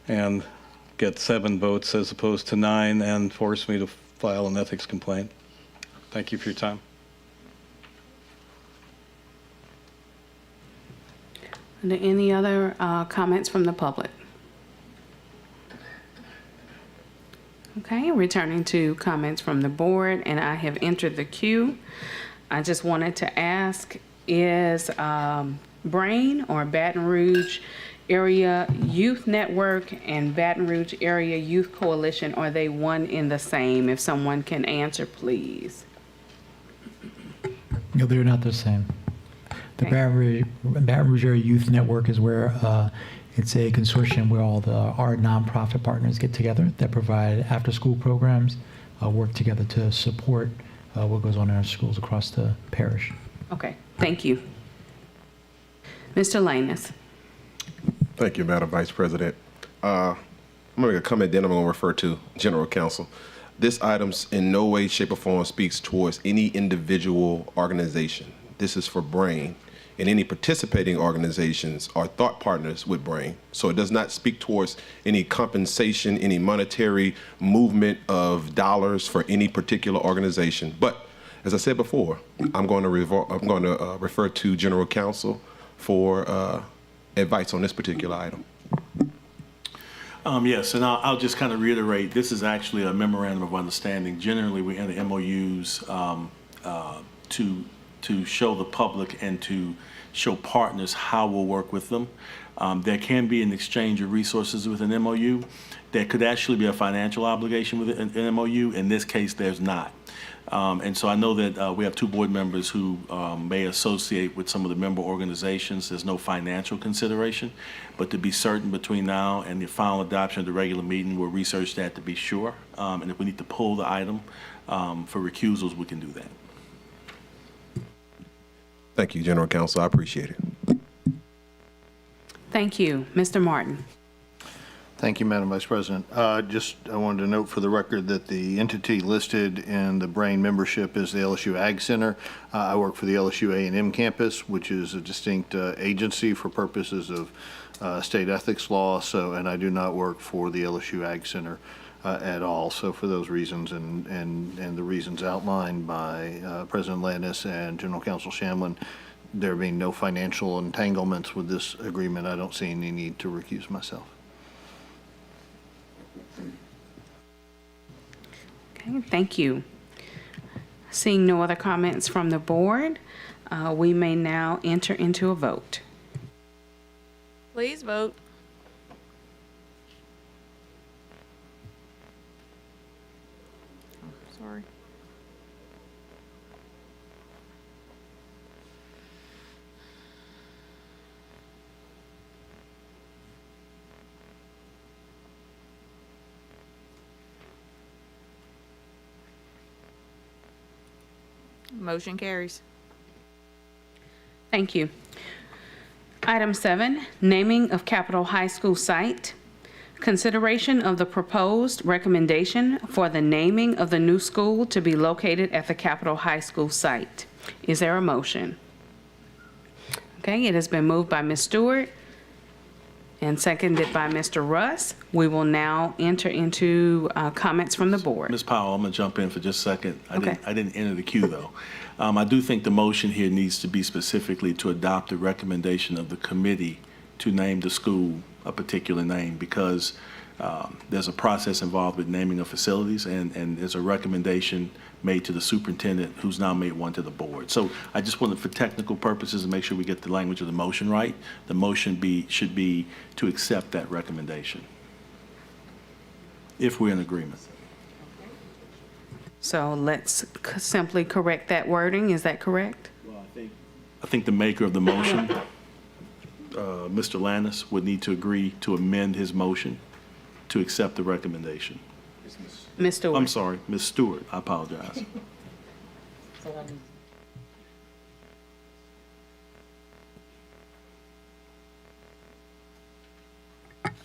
and get 7 votes as opposed to 9 and force me to file an ethics complaint. Thank you for your time. Are there any other comments from the public? Okay, returning to comments from the board, and I have entered the queue. I just wanted to ask, is BRAIN or Baton Rouge Area Youth Network and Baton Rouge Area Youth Coalition, are they one in the same? If someone can answer, please. No, they're not the same. The Okay. Baton Rouge Area Youth Network is where it's a consortium where all our nonprofit partners get together that provide after-school programs, work together to support what goes on in our schools across the parish. Okay, thank you. Mr. Lanus. Thank you, Madam Vice President. I'm going to make a comment, then I'm going to refer to General Counsel. This item in no way, shape, or form speaks towards any individual organization. This is for BRAIN, and any participating organizations are thought partners with BRAIN. So it does not speak towards any compensation, any monetary movement of dollars for any particular organization. But as I said before, I'm going to refer to General Counsel for advice on this particular item. Yes, and I'll just kind of reiterate, this is actually a memorandum of understanding. Generally, we enter MOUs to show the public and to show partners how we'll work with them. There can be an exchange of resources with an MOU. There could actually be a financial obligation with an MOU. In this case, there's not. And so I know that we have 2 board members who may associate with some of the member organizations. There's no financial consideration, but to be certain, between now and the final adoption of the regular meeting, we'll research that to be sure. And if we need to pull the item for recusals, we can do that. Thank you, General Counsel. I appreciate it. Thank you. Mr. Martin. Thank you, Madam Vice President. I wanted to note for the record that the entity listed in the BRAIN membership is the LSU Ag Center. I work for the LSU A&M campus, which is a distinct agency for purposes of state ethics law. And I do not work for the LSU Ag Center at all. So for those reasons and the reasons outlined by President Landis and General Counsel Shamlin, there being no financial entanglements with this agreement, I don't see any need to recuse myself. Okay, thank you. Seeing no other comments from the board, we may now enter into a vote. Please vote. Oh, sorry. Motion carries. Thank you. Item 7, naming of Capitol High School site. Consideration of the proposed recommendation for the naming of the new school to be located at the Capitol High School site. Is there a motion? Okay, it has been moved by Ms. Stewart and seconded by Mr. Russ. We will now enter into comments from the board. Ms. Powell, I'm going to jump in for just a second. Okay. I didn't enter the queue, though. I do think the motion here needs to be specifically to adopt the recommendation of the committee to name the school a particular name, because there's a process involved with naming of facilities, and there's a recommendation made to the superintendent, who's now made one to the board. So I just wanted, for technical purposes, to make sure we get the language of the motion right. The motion should be to accept that recommendation, if we're in agreement. So let's simply correct that wording. Is that correct? Well, I think the maker of the motion, Mr. Lannis, would need to agree to amend his motion to accept the recommendation. Ms. Stewart. I'm sorry, Ms. Stewart, I apologize.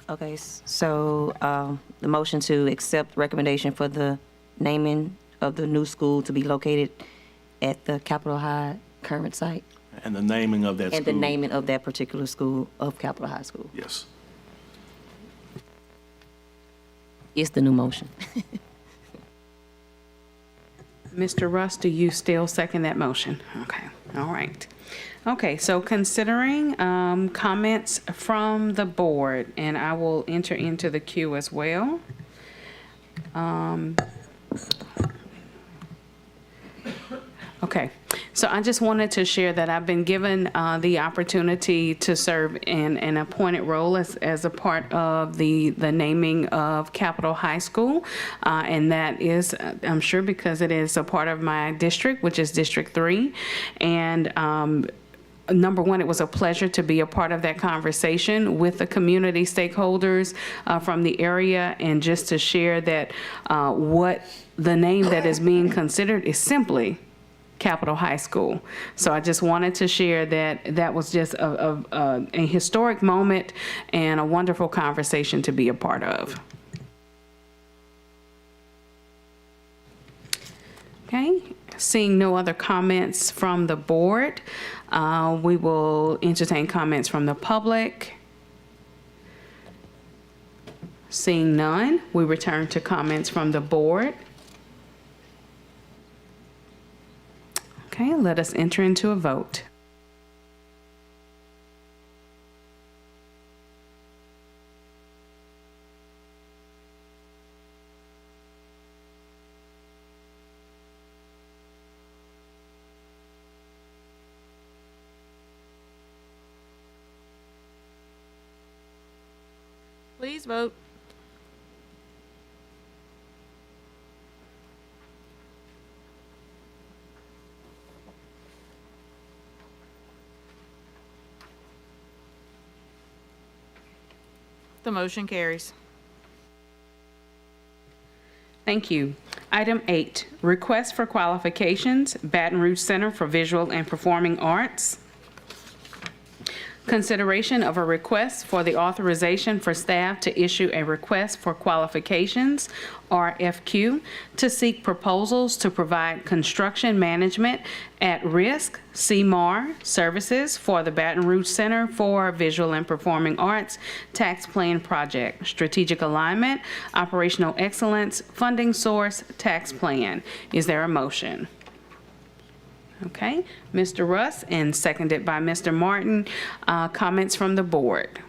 Okay, so the motion to accept recommendation for the naming of the new school to be located at the Capitol High current site. And the naming of that school. And the naming of that particular school of Capitol High School. Yes. It's the new motion. Mr. Russ, do you still second that motion? Okay, all right. Okay, so considering comments from the board, and I will enter into the queue as well. Okay, so I just wanted to share that I've been given the opportunity to serve in an appointed role as a part of the naming of Capitol High School. And that is, I'm sure, because it is a part of my district, which is District 3. And number one, it was a pleasure to be a part of that conversation with the community stakeholders from the area, and just to share that what the name that is being considered is simply Capitol High School. So I just wanted to share that that was just a historic moment and a wonderful conversation to be a part of. Okay, seeing no other comments from the board, we will entertain comments from the public. Seeing none, we return to comments from the board. Okay, let us enter into a vote. Please vote. The motion carries. Thank you. Item 8, request for qualifications, Baton Rouge Center for Visual and Performing Arts. Consideration of a request for the authorization for staff to issue a request for qualifications, RFQ, to seek proposals to provide construction management at risk CMAR services for the Baton Rouge Center for Visual and Performing Arts Tax Plan Project, Strategic Alignment, Operational Excellence, Funding Source, Tax Plan. Is there a motion? Okay, Mr. Russ, and seconded by Mr. Martin. Comments from the board?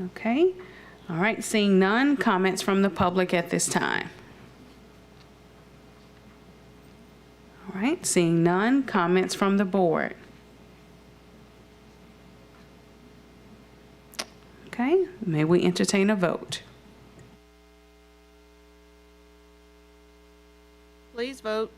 Okay, All right, seeing none, comments from the public at this time. All right, seeing none, comments from the board. Okay, may we entertain a vote? Please vote.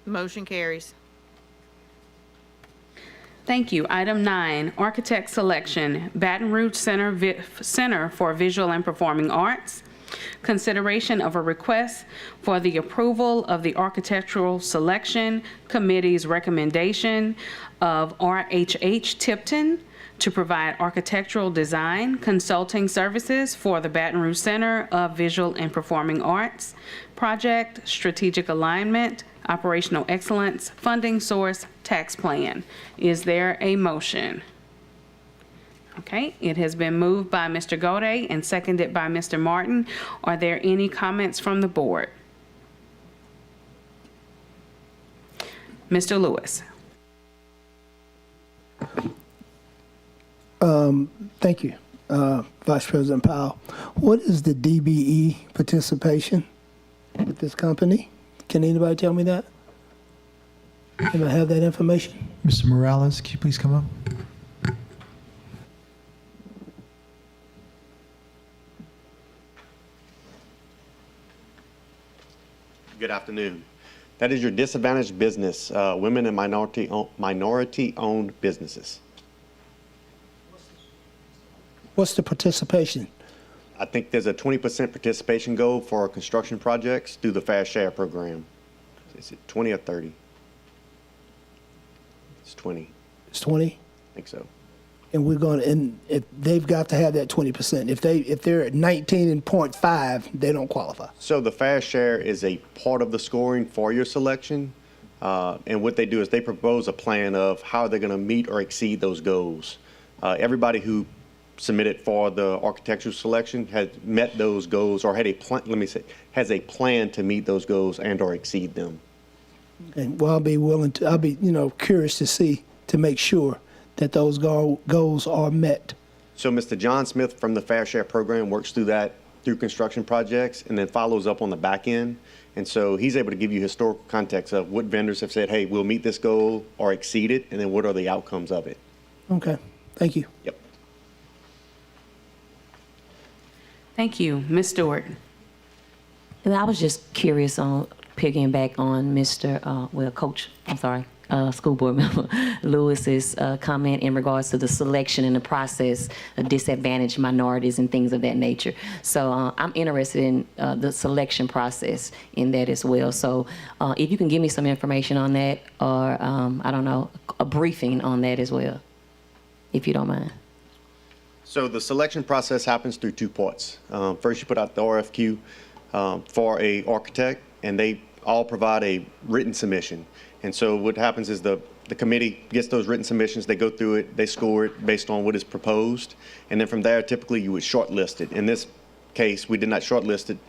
Motion carries. Thank you. Item 9, architect selection, Baton Rouge Center for Visual and Performing Arts. Consideration of a request for the approval of the Architectural Selection Committee's recommendation of RHH Tipton to provide architectural design consulting services for the Baton Rouge Center of Visual and Performing Arts project, strategic alignment, operational excellence, funding source, tax plan. Is there a motion? Okay, it has been moved by Mr. Gode and seconded by Mr. Martin. Are there any comments from the board? Mr. Lewis. Thank you, Vice President Powell. What is the DBE participation with this company? Can anybody tell me that? Can I have that information? Mr. Morales, can you please come up? Good afternoon. That is your disadvantaged business, women and minority-owned businesses. What's the participation? I think there's a 20% participation goal for construction projects through the Fast Share program. Is it 20 or 30? It's 20. It's 20? I think so. And we're going to, and if they've got to have that 20%. If they're at 19.5, they don't qualify. So the Fast Share is a part of the scoring for your selection. And what they do is they propose a plan of how they're going to meet or exceed those goals. Everybody who submitted for the architectural selection has met those goals or had a plan, has a plan to meet those goals and or exceed them. And well, I'll be curious to see, to make sure that those goals are met. So Mr. John Smith from the Fast Share program works through construction projects and then follows up on the back end. And so he's able to give you historical context of what vendors have said, hey, we'll meet this goal or exceed it, and then what are the outcomes of it. Okay, thank you. Yep. Thank you. Ms. Stewart. And I was just curious on picking back on School Board Member Lewis's comment in regards to the selection and the process of disadvantaged minorities and things of that nature. So I'm interested in the selection process in that as well. So if you can give me some information on that, or I don't know, a briefing on that as well, if you don't mind. So the selection process happens through two parts. First, you put out the RFQ for a architect, and they all provide a written submission. And so what happens is the committee gets those written submissions, they go through it, they score it based on what is proposed, and then from there, typically you would shortlist it. In this case, we did not shortlist it.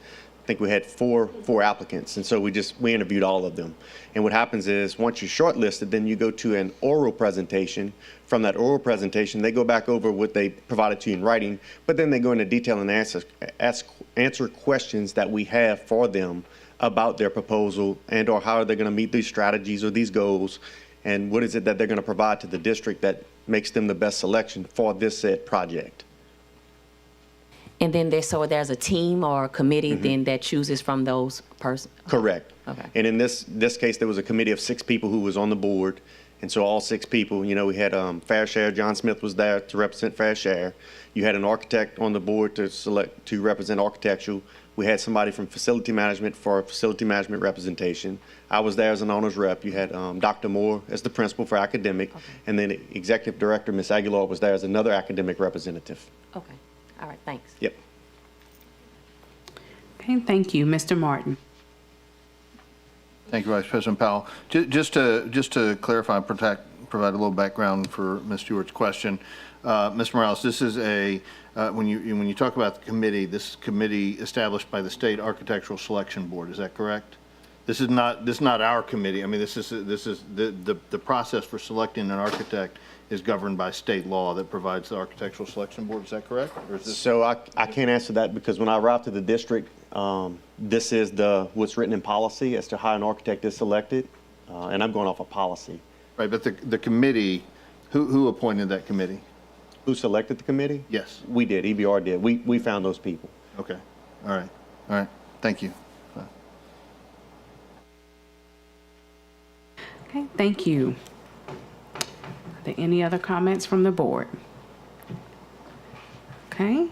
I think we had four applicants, and so we interviewed all of them. And what happens is once you're shortlisted, then you go to an oral presentation. From that oral presentation, they go back over what they provided to you in writing, but then they go into detail and answer questions that we have for them about their proposal and or how they're going to meet these strategies or these goals, and what is it that they're going to provide to the district that makes them the best selection for this said project. And then there's a team or a committee then that chooses from those persons? Correct. Okay. And in this case, there was a committee of 6 people who was on the board. And so all 6 people, we had Fast Share. John Smith was there to represent Fast Share. You had an architect on the board to represent architectural. We had somebody from facility management for facility management representation. I was there as an owner's rep. You had Dr. Moore as the principal for academic. Okay. And then Executive Director, Ms. Aguilar, was there as another academic representative. Okay. All right, thanks. Yep. Okay, thank you. Mr. Martin. Thank you, Vice President Powell. Just to clarify and provide a little background for Ms. Stewart's question. Mr. Morales, this is when you talk about the committee, this committee established by the State Architectural Selection Board, is that correct? This is not our committee. I mean, this is the process for selecting an architect is governed by state law that provides the Architectural Selection Board. Is that correct? Or is this? So I can't answer that because when I arrived to the district, this is what's written in policy as to how an architect is selected, and I'm going off of policy. Right, but the committee, who appointed that committee? Who selected the committee? Yes. We did. EBR did. We found those people. Okay. All right. Thank you. Okay, thank you. Are there any other comments from the board? Okay,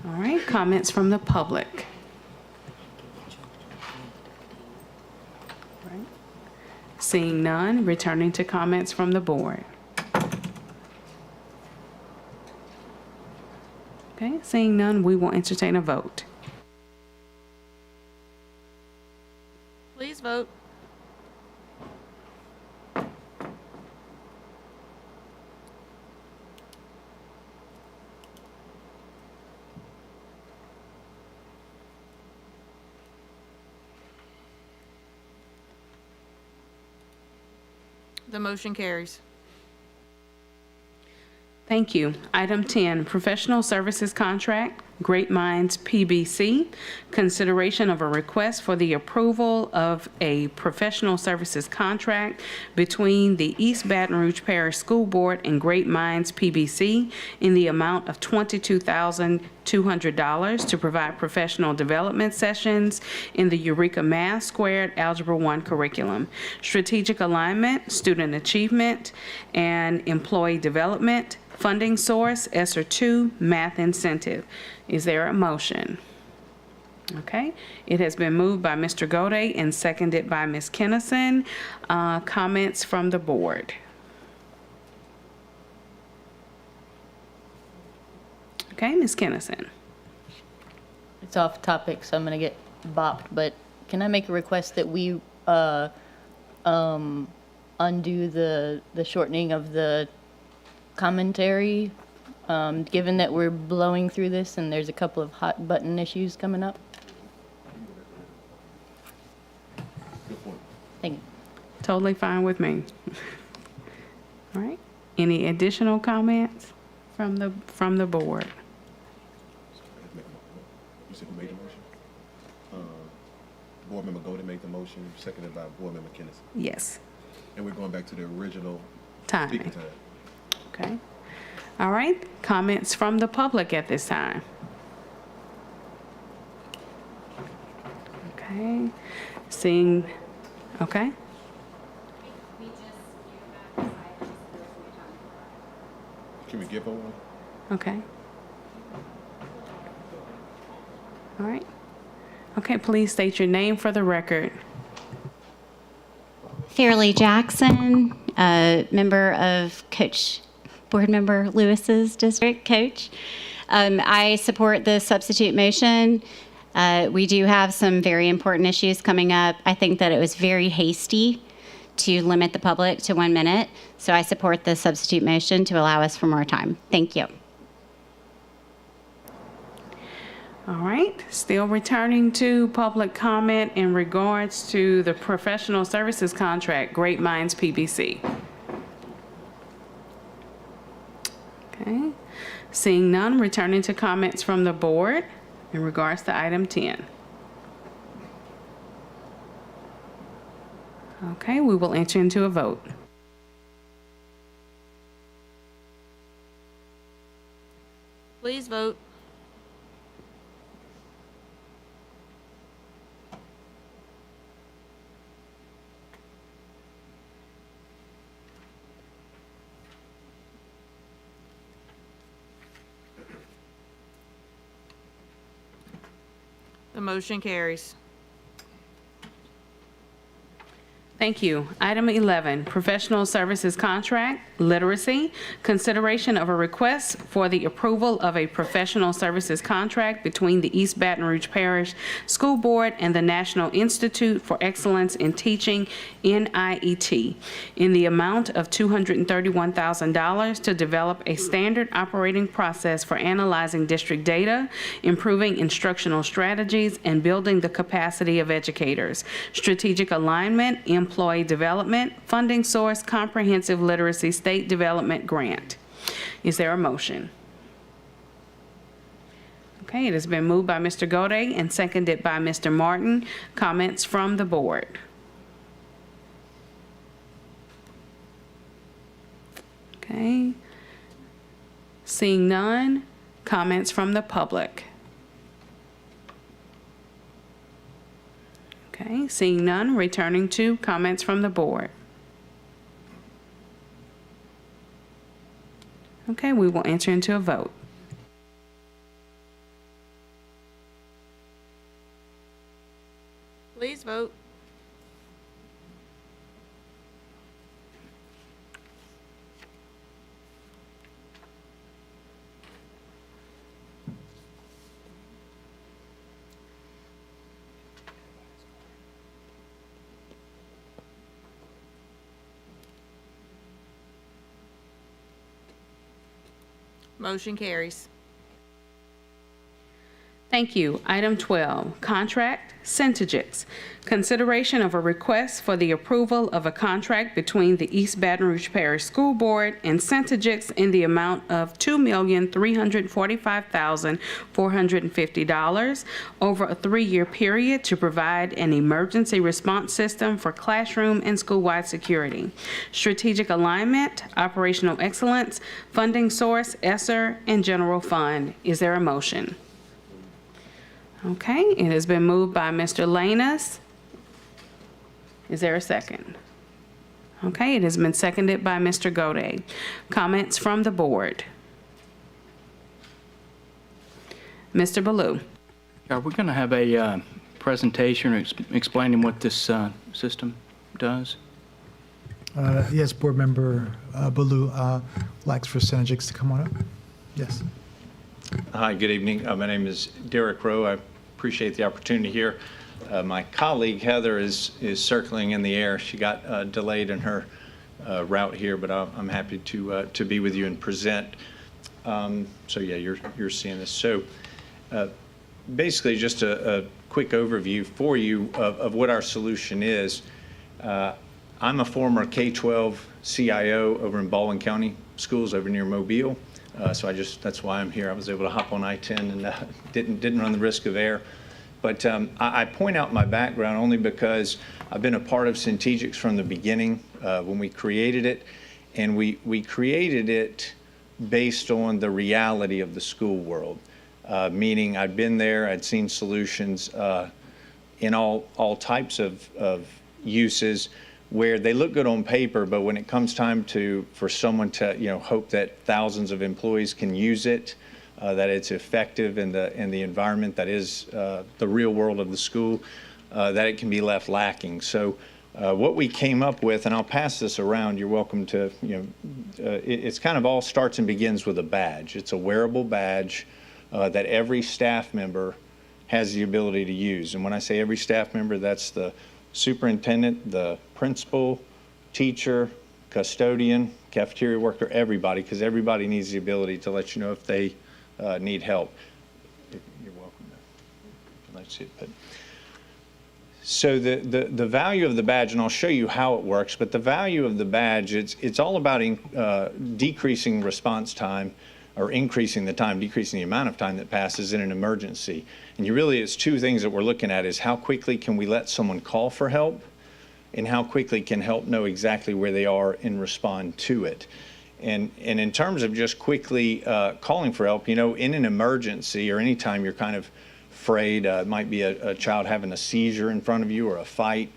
all right, comments from the public. All right. Seeing none, returning to comments from the board. Okay, seeing none, we will entertain a vote. Please vote. The motion carries. Thank you. Item 10, professional services contract, Great Minds PBC. Consideration of a request for the approval of a professional services contract between the East Baton Rouge Parish School Board and Great Minds PBC in the amount of $22,200 to provide professional development sessions in the Eureka Math Squared Algebra 1 curriculum, strategic alignment, student achievement, and employee development. Funding source, ESSER 2, math incentive. Is there a motion? Okay, it has been moved by Mr. Gode and seconded by Ms. Kennison. Comments from the board? Okay, Ms. Kennison. It's off topic, so I'm going to get bopped, but can I make a request that we undo the shortening of the commentary, given that we're blowing through this and there's a couple of hot button issues coming up? Thank you. Totally fine with me. All right. Any additional comments from the board? You said who made the motion? Board Member Golden made the motion, seconded by Board Member Kennison. Yes. And we're going back to the original Timing. speaking time. Okay. All right. Comments from the public at this time? Okay. Seeing, okay. Can we give her one? Okay. All right. Okay, please state your name for the record. Fairleigh Jackson, a member of Board Member Lewis's district, Coach. I support the substitute motion. We do have some very important issues coming up. I think that it was very hasty to limit the public to 1 minute, so I support the substitute motion to allow us for more time. Thank you. All right, still returning to public comment in regards to the professional services contract, Great Minds PBC. Okay, seeing none, returning to comments from the board in regards to item 10. Okay, we will enter into a vote. Please vote. The motion carries. Thank you. Item 11, professional services contract, literacy. Consideration of a request for the approval of a professional services contract between the East Baton Rouge Parish School Board and the National Institute for Excellence in Teaching, NIET, in the amount of $231,000 to develop a standard operating process for analyzing district data, improving instructional strategies, and building the capacity of educators. Strategic alignment, employee development, funding source, comprehensive literacy state development grant. Is there a motion? Okay, it has been moved by Mr. Gode and seconded by Mr. Martin. Comments from the board? Okay. Seeing none, comments from the public? Okay, seeing none, returning to comments from the board. Okay, we will enter into a vote. Please vote. Motion carries. Thank you. Item 12, contract, Centegix. Consideration of a request for the approval of a contract between the East Baton Rouge Parish School Board and Centegix in the amount of $2,345,450 over a 3-year period to provide an emergency response system for classroom and school-wide security. Strategic alignment, operational excellence, funding source, ESSER, and general fund. Is there a motion? Okay, it has been moved by Mr. Lanus. Is there a second? Okay, it has been seconded by Mr. Gode. Comments from the board? Mr. Ballou. Are we going to have a presentation explaining what this system does? Yes, Board Member Ballou likes for Centegix to come on up. Yes. Hi, good evening. My name is Derek Rowe. I appreciate the opportunity here. My colleague Heather is circling in the air. She got delayed in her route here, but I'm happy to be with you and present. So yeah, you're seeing this. So basically, just a quick overview for you of what our solution is. I'm a former K-12 CIO over in Baldwin County Schools over near Mobile. So that's why I'm here. I was able to hop on I-10 and didn't run the risk of error. But I point out my background only because I've been a part of Centegix from the beginning when we created it. And we created it based on the reality of the school world, meaning I'd been there, I'd seen solutions in all types of uses where they look good on paper, but when it comes time for someone to hope that thousands of employees can use it, that it's effective in the environment that is the real world of the school, that it can be left lacking. So what we came up with, and I'll pass this around, you're welcome to, it's kind of all starts and begins with a badge. It's a wearable badge that every staff member has the ability to use. And when I say every staff member, that's the superintendent, the principal, teacher, custodian, cafeteria worker, everybody, because everybody needs the ability to let you know if they need help. You're welcome to let's see it. But so the value of the badge, and I'll show you how it works, but the value of the badge, it's all about decreasing response time, or increasing the time, decreasing the amount of time that passes in an emergency. And it's two things that we're looking at is how quickly can we let someone call for help, and how quickly can help know exactly where they are and respond to it. And in terms of just quickly calling for help, in an emergency or anytime you're kind of afraid, it might be a child having a seizure in front of you or a fight,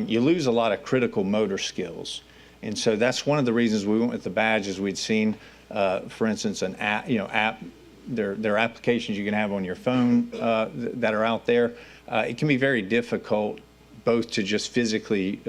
you lose a lot of critical motor skills. And so that's one of the reasons we went with the badge, is we'd seen, for instance, an app, there are applications you can have on your phone that are out there. It can be very difficult both to just physically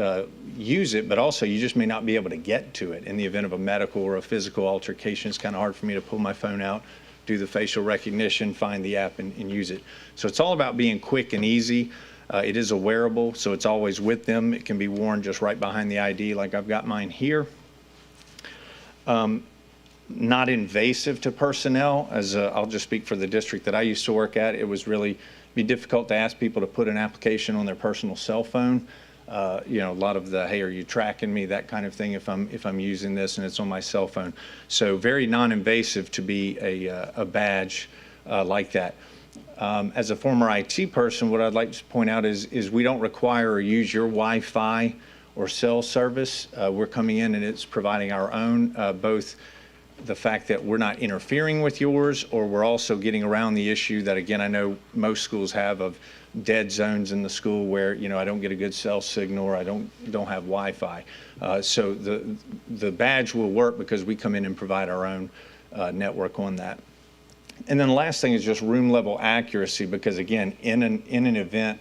use it, but also you just may not be able to get to it in the event of a medical or a physical altercation. It's kind of hard for me to pull my phone out, do the facial recognition, find the app, and use it. So it's all about being quick and easy. It is a wearable, so it's always with them. It can be worn just right behind the ID, like I've got mine here. Not invasive to personnel, as I'll just speak for the district that I used to work at. It was really be difficult to ask people to put an application on their personal cell phone. You know, a lot of the, hey, are you tracking me, that kind of thing, if I'm using this and it's on my cell phone. So very non-invasive to be a badge like that. As a former IT person, what I'd like to point out is we don't require or use your Wi-Fi or cell service. We're coming in and it's providing our own, both the fact that we're not interfering with yours, or we're also getting around the issue that, again, I know most schools have of dead zones in the school where, you know, I don't get a good cell signal or I don't have Wi-Fi. So the badge will work because we come in and provide our own network on that. And then the last thing is just room level accuracy, because again, in an event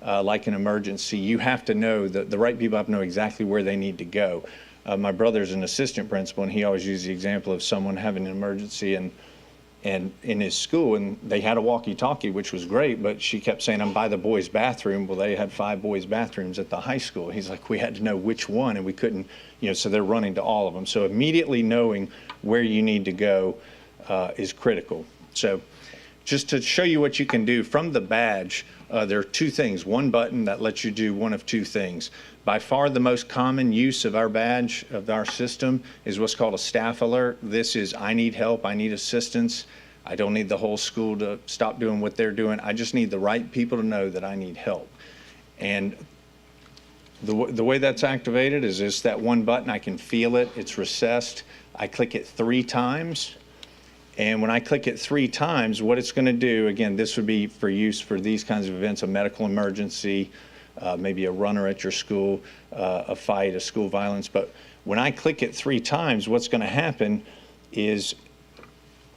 like an emergency, you have to know that the right people have to know exactly where they need to go. My brother's an assistant principal, and he always used the example of someone having an emergency and in his school, and they had a walkie-talkie, which was great, but she kept saying, I'm by the boys' bathroom. Well, they had 5 boys' bathrooms at the high school. He's like, we had to know which one, and we couldn't, you know, so they're running to all of them. So immediately knowing where you need to go is critical. So just to show you what you can do from the badge, there are 2 things. One button that lets you do one of 2 things. By far the most common use of our badge, of our system, is what's called a staff alert. This is, I need help, I need assistance. I don't need the whole school to stop doing what they're doing. I just need the right people to know that I need help. And the way that's activated is just that one button. I can feel it, it's recessed. I click it 3 times. And when I click it 3 times, what it's going to do, again, this would be for use for these kinds of events, a medical emergency, maybe a runner at your school, a fight, a school violence. But when I click it 3 times, what's going to happen is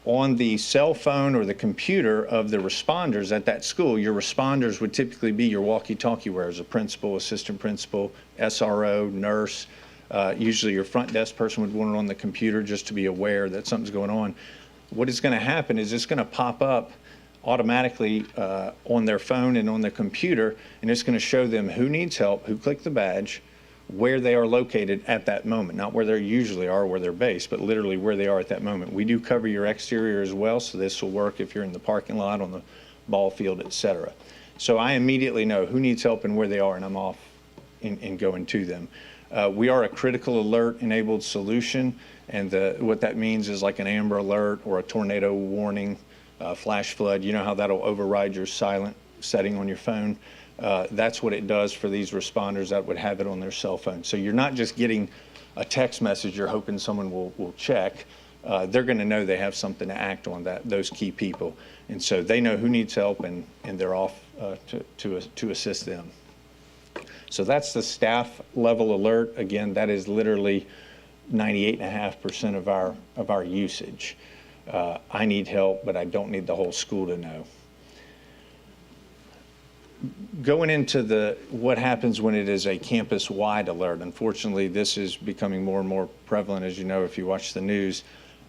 on the cell phone or the computer of the responders at that school, your responders would typically be your walkie-talkie wearers, a principal, assistant principal, SRO, nurse. Usually your front desk person would want it on the computer just to be aware that something's going on. What is going to happen is it's going to pop up automatically on their phone and on their computer, and it's going to show them who needs help, who clicked the badge, where they are located at that moment, not where they usually are, where they're based, but literally where they are at that moment. We do cover your exterior as well, so this will work if you're in the parking lot, on the ball field, etc. So I immediately know who needs help and where they are, and I'm off and going to them. We are a critical alert enabled solution, and what that means is like an Amber Alert or a tornado warning, flash flood. You know how that'll override your silent setting on your phone? That's what it does for these responders that would have it on their cell phone. So you're not just getting a text message you're hoping someone will check. They're going to know they have something to act on, those key people. And so they know who needs help, and they're off to assist them. So that's the staff level alert. Again, that is literally 98.5% of our usage. I need help, but I don't need the whole school to know. Going into what happens when it is a campus-wide alert. Unfortunately, this is becoming more and more prevalent, as you know, if you watch the news.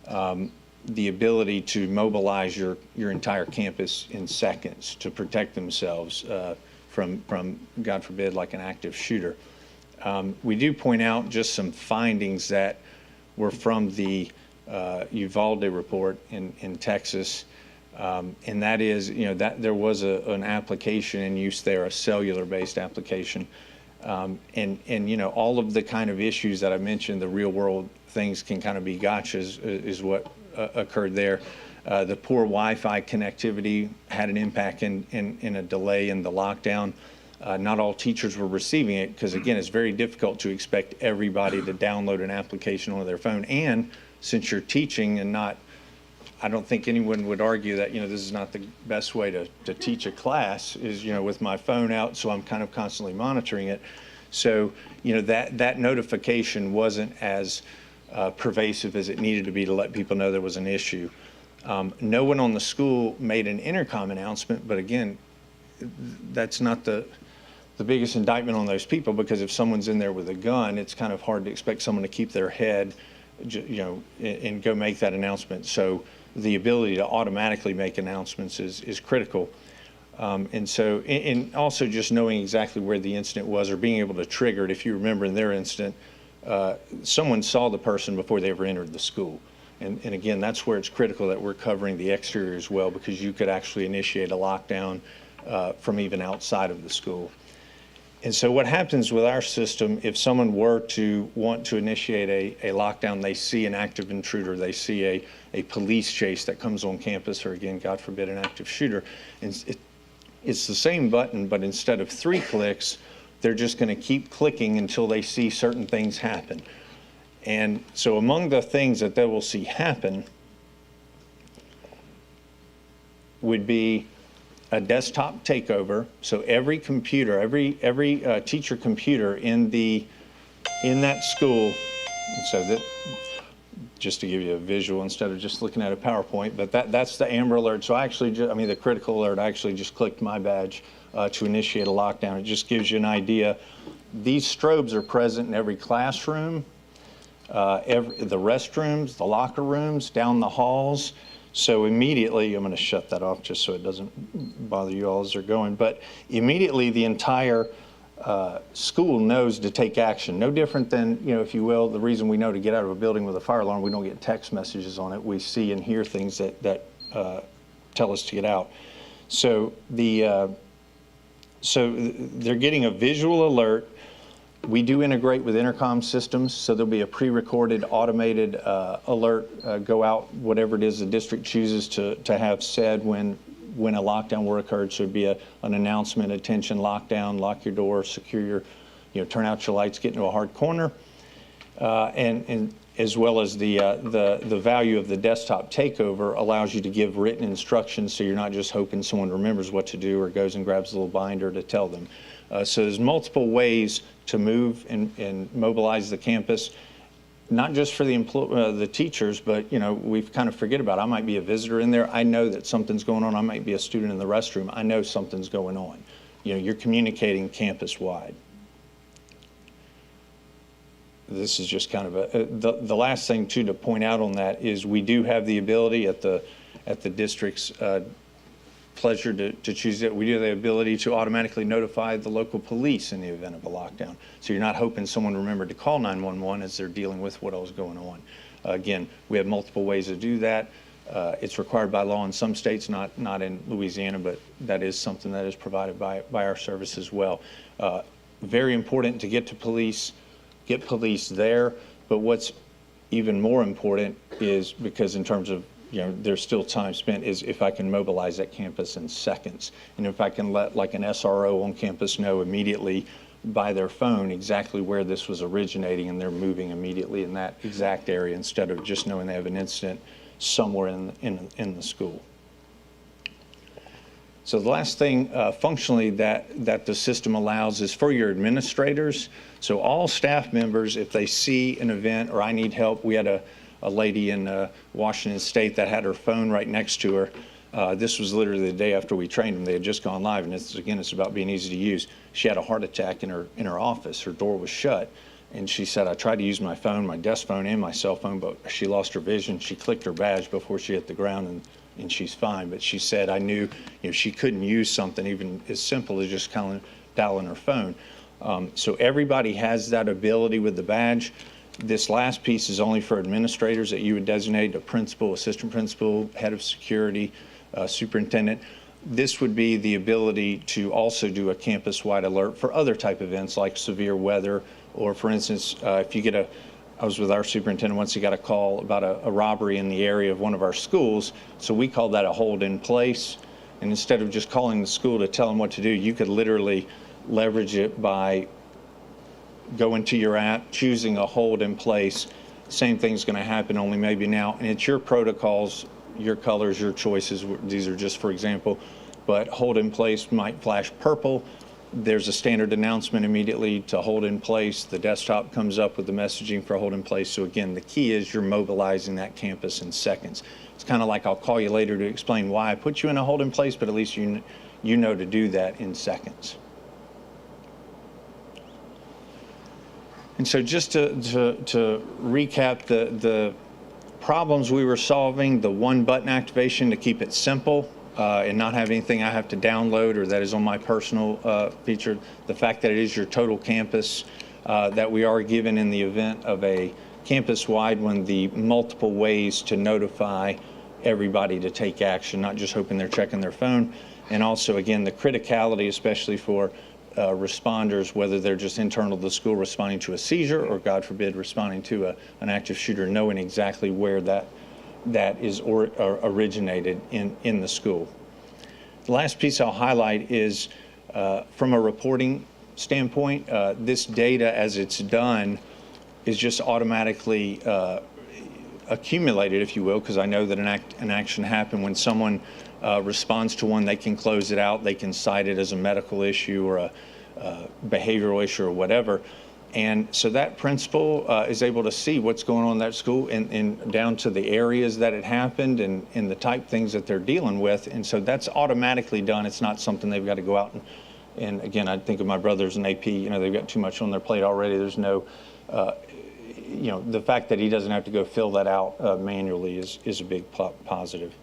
The ability to mobilize your entire campus in seconds to protect themselves from, God forbid, like an active shooter. We do point out just some findings that were from the Uvalde report in Texas. And that is, that there was an application in use there, a cellular-based application. And all of the kind of issues that I mentioned, the real-world things can kind of be gotchas, is what occurred there. The poor Wi-Fi connectivity had an impact in a delay in the lockdown. Not all teachers were receiving it because, again, it's very difficult to expect everybody to download an application onto their phone. And since you're teaching and not, I don't think anyone would argue that, this is not the best way to teach a class is, with my phone out, so I'm kind of constantly monitoring it. So, that notification wasn't as pervasive as it needed to be to let people know there was an issue. No one on the school made an intercom announcement, but again, that's not the the biggest indictment on those people, because if someone's in there with a gun, it's kind of hard to expect someone to keep their head, and go make that announcement. So the ability to automatically make announcements is critical. And also just knowing exactly where the incident was, or being able to trigger it. If you remember in their incident, someone saw the person before they ever entered the school. And again, that's where it's critical that we're covering the exterior as well, because you could actually initiate a lockdown from even outside of the school. And so what happens with our system, if someone were to want to initiate a lockdown, they see an active intruder, they see a police chase that comes on campus, or again, God forbid, an active shooter, and it's the same button, but instead of 3 clicks, they're just going to keep clicking until they see certain things happen. And so among the things that they will see happen would be a desktop takeover. So every computer, every teacher computer in that school, so that, just to give you a visual instead of just looking at a PowerPoint, but that's the Amber Alert. So I actually, the critical alert, I actually just clicked my badge to initiate a lockdown. It just gives you an idea. These strobes are present in every classroom, the restrooms, the locker rooms, down the halls. So immediately, I'm going to shut that off just so it doesn't bother you all as they're going, but immediately the entire school knows to take action. No different than, if you will, the reason we know to get out of a building with a fire alarm, we don't get text messages on it. We see and hear things that tell us to get out. So so they're getting a visual alert. We do integrate with intercom systems, so there'll be a pre-recorded automated alert go out, whatever it is the district chooses to have said when a lockdown were occurred. So it'd be an announcement, attention, lockdown, lock your door, secure your, turn out your lights, get into a hard corner, and as well as the value of the desktop takeover allows you to give written instructions, so you're not just hoping someone remembers what to do or goes and grabs a little binder to tell them. So there's multiple ways to move and mobilize the campus, not just for the teachers, but we've kind of forget about it. I might be a visitor in there. I know that something's going on. I might be a student in the restroom. I know something's going on. You're communicating campus-wide. This is just kind of the last thing too to point out on that is we do have the ability at the district's pleasure to choose it. We do have the ability to automatically notify the local police in the event of a lockdown. So you're not hoping someone remembered to call 911 as they're dealing with what else going on. Again, we have multiple ways to do that. It's required by law in some states, not in Louisiana, but that is something that is provided by our service as well. Very important to get police there, but what's even more important is, because in terms of there's still time spent, is if I can mobilize that campus in seconds. And if I can let like an SRO on campus know immediately by their phone exactly where this was originating, and they're moving immediately in that exact area instead of just knowing they have an incident somewhere in the school. So the last thing functionally that the system allows is for your administrators. So all staff members, if they see an event or I need help, we had a lady in Washington State that had her phone right next to her. This was literally the day after we trained them. They had just gone live, and it's about being easy to use. She had a heart attack in her office. Her door was shut, and she said, I tried to use my phone, my desk phone, and my cell phone, but she lost her vision. She clicked her badge before she hit the ground, and she's fine. But she said, I knew she couldn't use something even as simple as just kind of dialing her phone. So everybody has that ability with the badge. This last piece is only for administrators that you would designate: a principal, assistant principal, head of security, superintendent. This would be the ability to also do a campus-wide alert for other type events like severe weather, or for instance, if you get I was with our superintendent once, he got a call about a robbery in the area of one of our schools, so we called that a hold in place. And instead of just calling the school to tell them what to do, you could literally leverage it by going to your app, choosing a hold in place. Same thing's going to happen, only maybe now. And it's your protocols, your colors, your choices. These are just for example, but hold in place might flash purple. There's a standard announcement immediately to hold in place. The desktop comes up with the messaging for hold in place. So again, the key is you're mobilizing that campus in seconds. It's kind of like I'll call you later to explain why I put you in a hold in place, but at least you know to do that in seconds. And so just to recap the problems we were solving, the one button activation to keep it simple and not have anything I have to download or that is on my personal feature, the fact that it is your total campus, that we are given in the event of a campus-wide one, the multiple ways to notify everybody to take action, not just hoping they're checking their phone. And also, again, the criticality, especially for responders, whether they're just internal to the school responding to a seizure or, God forbid, responding to an active shooter, knowing exactly where that is originated in the school. The last piece I'll highlight is from a reporting standpoint, this data as it's done is just automatically accumulated, if you will, because I know that an action happened. When someone responds to one, they can close it out. They can cite it as a medical issue or a behavioral issue or whatever. And so that principal is able to see what's going on in that school and down to the areas that it happened and the type things that they're dealing with. And so that's automatically done. It's not something they've got to go out and again, I think of my brothers in AP, they've got too much on their plate already. There's no, the fact that he doesn't have to go fill that out manually is a big positive.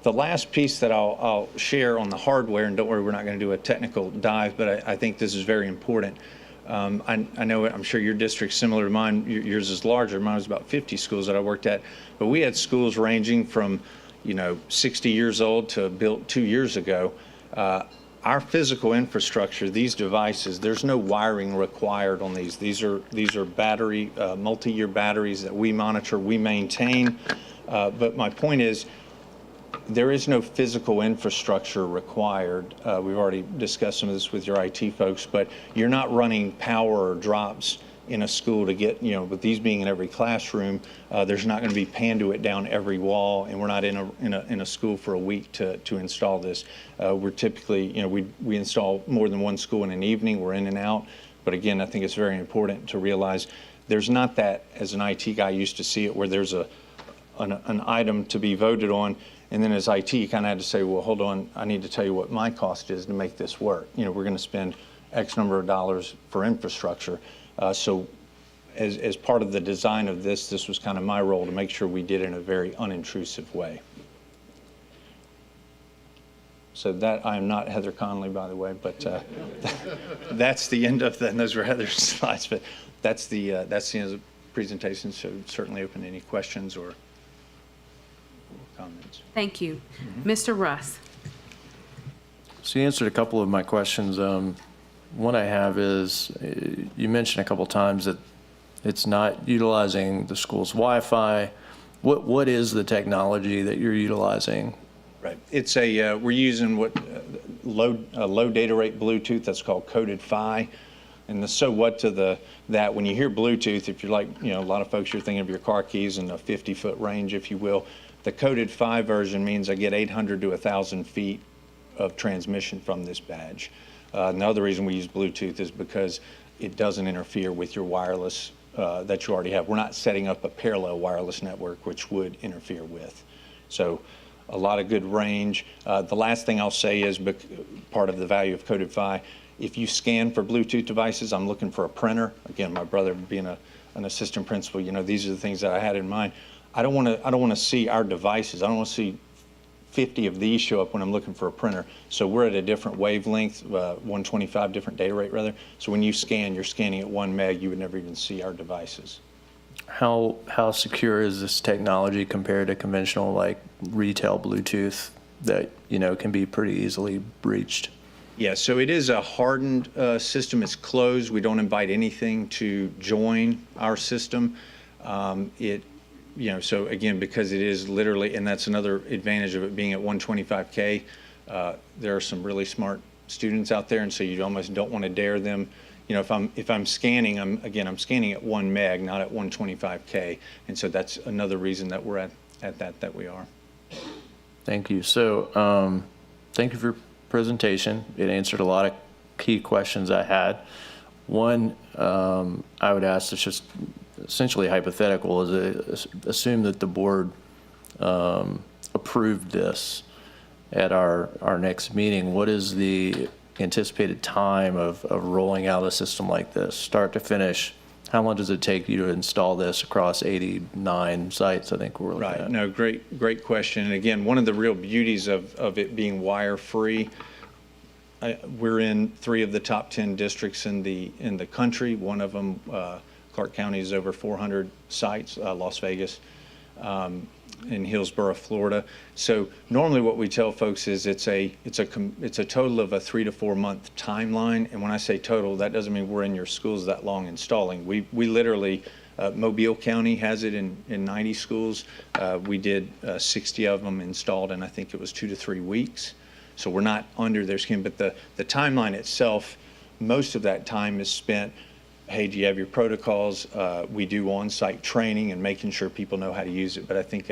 The last piece that I'll share on the hardware, and don't worry, we're not going to do a technical dive, but I think this is very important. I know, I'm sure your district's similar to mine. Yours is larger. Mine was about 50 schools that I worked at. But we had schools ranging from, 60 years old to built 2 years ago. Our physical infrastructure, these devices, there's no wiring required on these. These are battery, multi-year batteries that we monitor, we maintain. But my point is, there is no physical infrastructure required. We've already discussed some of this with your IT folks, but you're not running power or drops in a school to get, with these being in every classroom, there's not going to be panduit down every wall, and we're not in a school for a week to install this. We're typically, we install more than one school in an evening. We're in and out. But again, I think it's very important to realize there's not that, as an IT guy used to see it, where there's an item to be voted on. And then as IT, you kind of had to say, well, hold on, I need to tell you what my cost is to make this work. We're going to spend X number of dollars for infrastructure. So as part of the design of this was kind of my role to make sure we did it in a very unintrusive way. So that, I am not Heather Conley, by the way, but that's the end of that. And those were Heather's slides, but that's the end of the presentation. So certainly open to any questions or comments. Thank you. Mr. Russ. So you answered a couple of my questions. One I have is, you mentioned a couple times that it's not utilizing the school's Wi-Fi. What is the technology that you're utilizing? Right. It's we're using low data rate Bluetooth that's called coded PHY. And the so what to that, when you hear Bluetooth, if you're like, a lot of folks, you're thinking of your car keys in a 50-foot range, if you will. The coded PHY version means I get 800 to 1,000 feet of transmission from this badge. Another reason we use Bluetooth is because it doesn't interfere with your wireless that you already have. We're not setting up a parallel wireless network, which would interfere with. So a lot of good range. The last thing I'll say is part of the value of coded PHY. If you scan for Bluetooth devices, I'm looking for a printer. Again, my brother being an assistant principal, these are the things that I had in mind. I don't want to see our devices. I don't want to see 50 of these show up when I'm looking for a printer. So we're at a different wavelength, 125 different data rate rather. So when you scan, you're scanning at 1 meg. You would never even see our devices. How secure is this technology compared to conventional like retail Bluetooth that can be pretty easily breached? Yeah, so it is a hardened system. It's closed. We don't invite anything to join our system. So again, because it is literally, and that's another advantage of it being at 125K, there are some really smart students out there, and so you almost don't want to dare them. If I'm scanning, I'm scanning at 1 meg, not at 125K, and so that's another reason that we're at that we are. Thank you. So thank you for your presentation. It answered a lot of key questions I had. One I would ask, it's just essentially hypothetical, is assume that the board approved this at our next meeting. What is the anticipated time of rolling out a system like this, start to finish? How long does it take you to install this across 89 sites, I think we're looking Right. at? No, great question. And again, one of the real beauties of it being wire-free, we're in 3 of the top 10 districts in the country. One of them, Clark County, is over 400 sites, Las Vegas, in Hillsborough, Florida. So normally what we tell folks is it's a total of a 3 to 4 month timeline. And when I say total, that doesn't mean we're in your schools that long installing. We literally, Mobile County has it in 90 schools. We did 60 of them installed in, I think it was 2 to 3 weeks. So we're not under their skin, but the timeline itself, most of that time is spent, hey, do you have your protocols? We do on-site training and making sure people know how to use it. But I think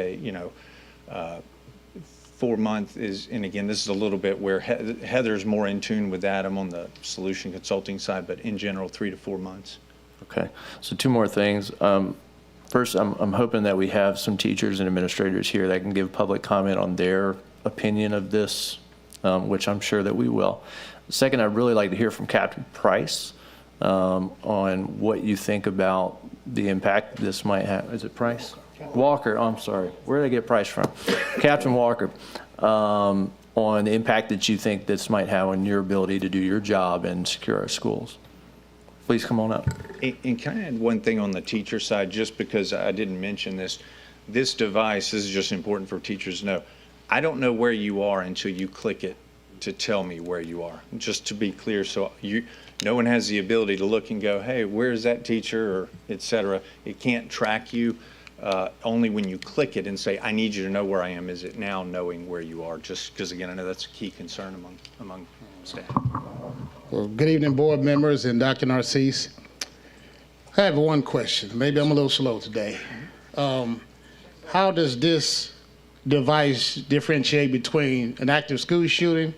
4 months is, and again, this is a little bit where Heather's more in tune with Adam on the solution consulting side, but in general, 3 to 4 months. Okay, so 2 more things. First, I'm hoping that we have some teachers and administrators here that can give public comment on their opinion of this, which I'm sure that we will. Second, I'd really like to hear from Captain Price on what you think about the impact this might have. Is it Price? Walker, I'm sorry. Where did I get Price from? Captain Walker, on the impact that you think this might have on your ability to do your job and secure our schools. Please come on up. And can I add one thing on the teacher side, just because I didn't mention this? This device, this is just important for teachers to know. I don't know where you are until you click it to tell me where you are, just to be clear. So no one has the ability to look and go, hey, where's that teacher, or et cetera. It can't track you. Only when you click it and say, I need you to know where I am, is it now knowing where you are, just because, again, I know that's a key concern among staff. Well, good evening, board members and Dr. Narcisse. I have one question. Maybe I'm a little slow today. How does this device differentiate between an active school shooting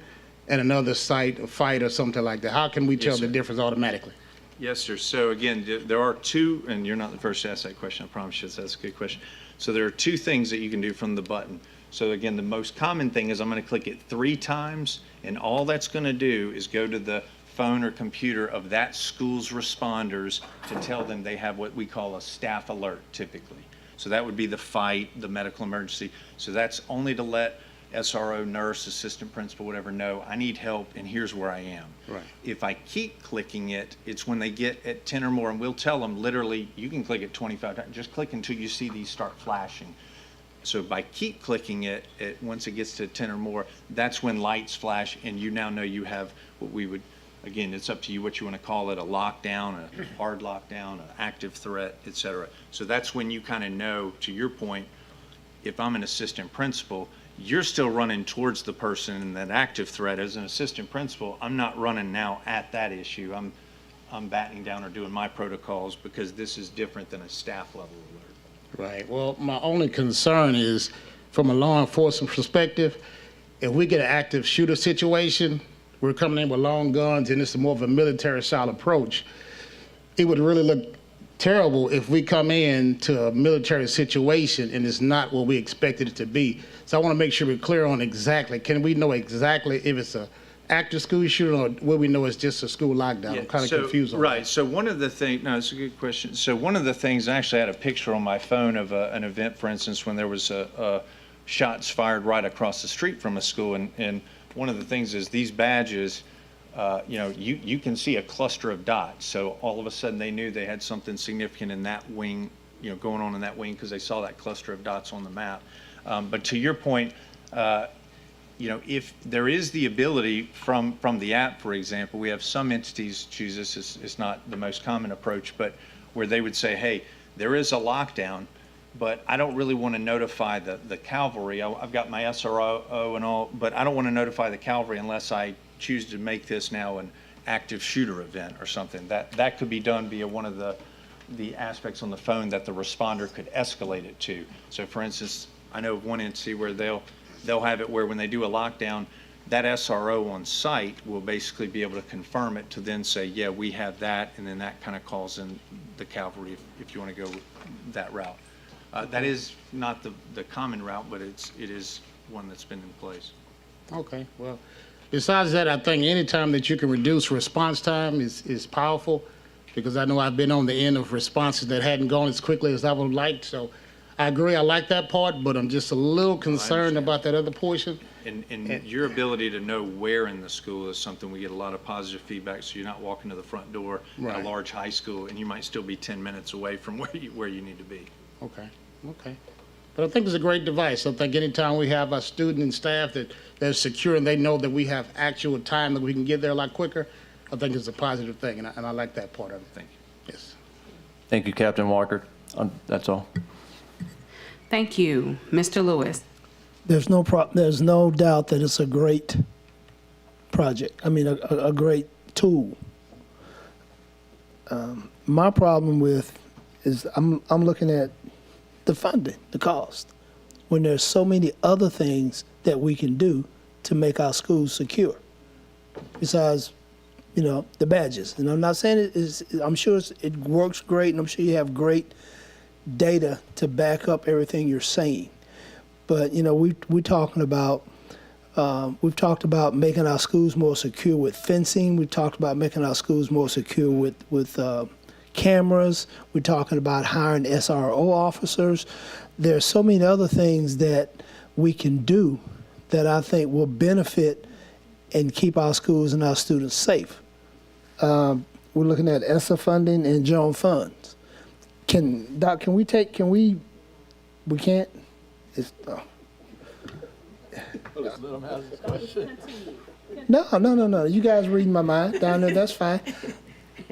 and another site, a fight or something like that? How can we tell the difference automatically? Yes, sir. So again, there are 2, and you're not the first to ask that question, I promise you, that's a good question. So there are 2 things that you can do from the button. So again, the most common thing is I'm going to click it 3 times, and all that's going to do is go to the phone or computer of that school's responders to tell them they have what we call a staff alert typically. So that would be the fight, the medical emergency. So that's only to let SRO, nurse, assistant principal, whatever, know I need help and here's where I am. Right. If I keep clicking it, it's when they get at 10 or more, and we'll tell them literally, you can click it 25 times, just click until you see these start flashing. So by keep clicking it, once it gets to 10 or more, that's when lights flash and you now know you have what we would, again, it's up to you what you want to call it, a lockdown, a hard lockdown, an active threat, et cetera. So that's when you kind of know, to your point, if I'm an assistant principal, you're still running towards the person in that active threat. As an assistant principal, I'm not running now at that issue. I'm battening down or doing my protocols because this is different than a staff level alert. Right. Well, my only concern is from a law enforcement perspective, if we get an active shooter situation, we're coming in with long guns and it's more of a military style approach. It would really look terrible if we come in to a military situation and it's not what we expected it to be. So I want to make sure we're clear on exactly, can we know exactly if it's a active school shooting or will we know it's just a school lockdown? I'm kind of confused on Right. that. So one of the things, no, it's a good question. So one of the things, I actually had a picture on my phone of an event, for instance, when there was shots fired right across the street from a school. And one of the things is these badges, you can see a cluster of dots. So all of a sudden they knew they had something significant in that wing, going on in that wing because they saw that cluster of dots on the map. But to your point, if there is the ability from the app, for example, we have some entities choose this. It's not the most common approach, but where they would say, hey, there is a lockdown, but I don't really want to notify the cavalry. I've got my SRO and all, but I don't want to notify the cavalry unless I choose to make this now an active shooter event or something. That could be done via one of the aspects on the phone that the responder could escalate it to. So for instance, I know of one entity where they'll have it where when they do a lockdown, that SRO on site will basically be able to confirm it to then say, yeah, we have that, and then that kind of calls in the cavalry if you want to go that route. That is not the common route, but it is one that's been in place. Okay, well, Besides that, I think any time that you can reduce response time is powerful, because I know I've been on the end of responses that hadn't gone as quickly as I would like. So I agree, I like that part, but I'm just a little concerned about that other portion. And your ability to know where in the school is something we get a lot of positive feedback, so you're not walking to the front door in Right. a large high school, and you might still be 10 minutes away from where you need to be. Okay, okay. But I think it's a great device. I think anytime we have our student and staff that they're secure and they know that we have actual time that we can get there a lot quicker, I think it's a positive thing, and I like that part of it. Thank you. Yes. Thank you, Captain Walker. That's all. Thank you. Mr. Lewis. There's no doubt that it's a great project. I mean, a great tool. My problem with is I'm looking at the funding, the cost, when there's so many other things that we can do to make our schools secure. Besides, the badges. And I'm not saying it is. I'm sure it works great, and I'm sure you have great data to back up everything you're saying. But we're talking about we've talked about making our schools more secure with fencing. We've talked about making our schools more secure with cameras. We're talking about hiring SRO officers. There are so many other things that we can do that I think will benefit and keep our schools and our students safe. We're looking at ESSA funding and general funds. We can't? No. You guys reading my mind down there, that's fine.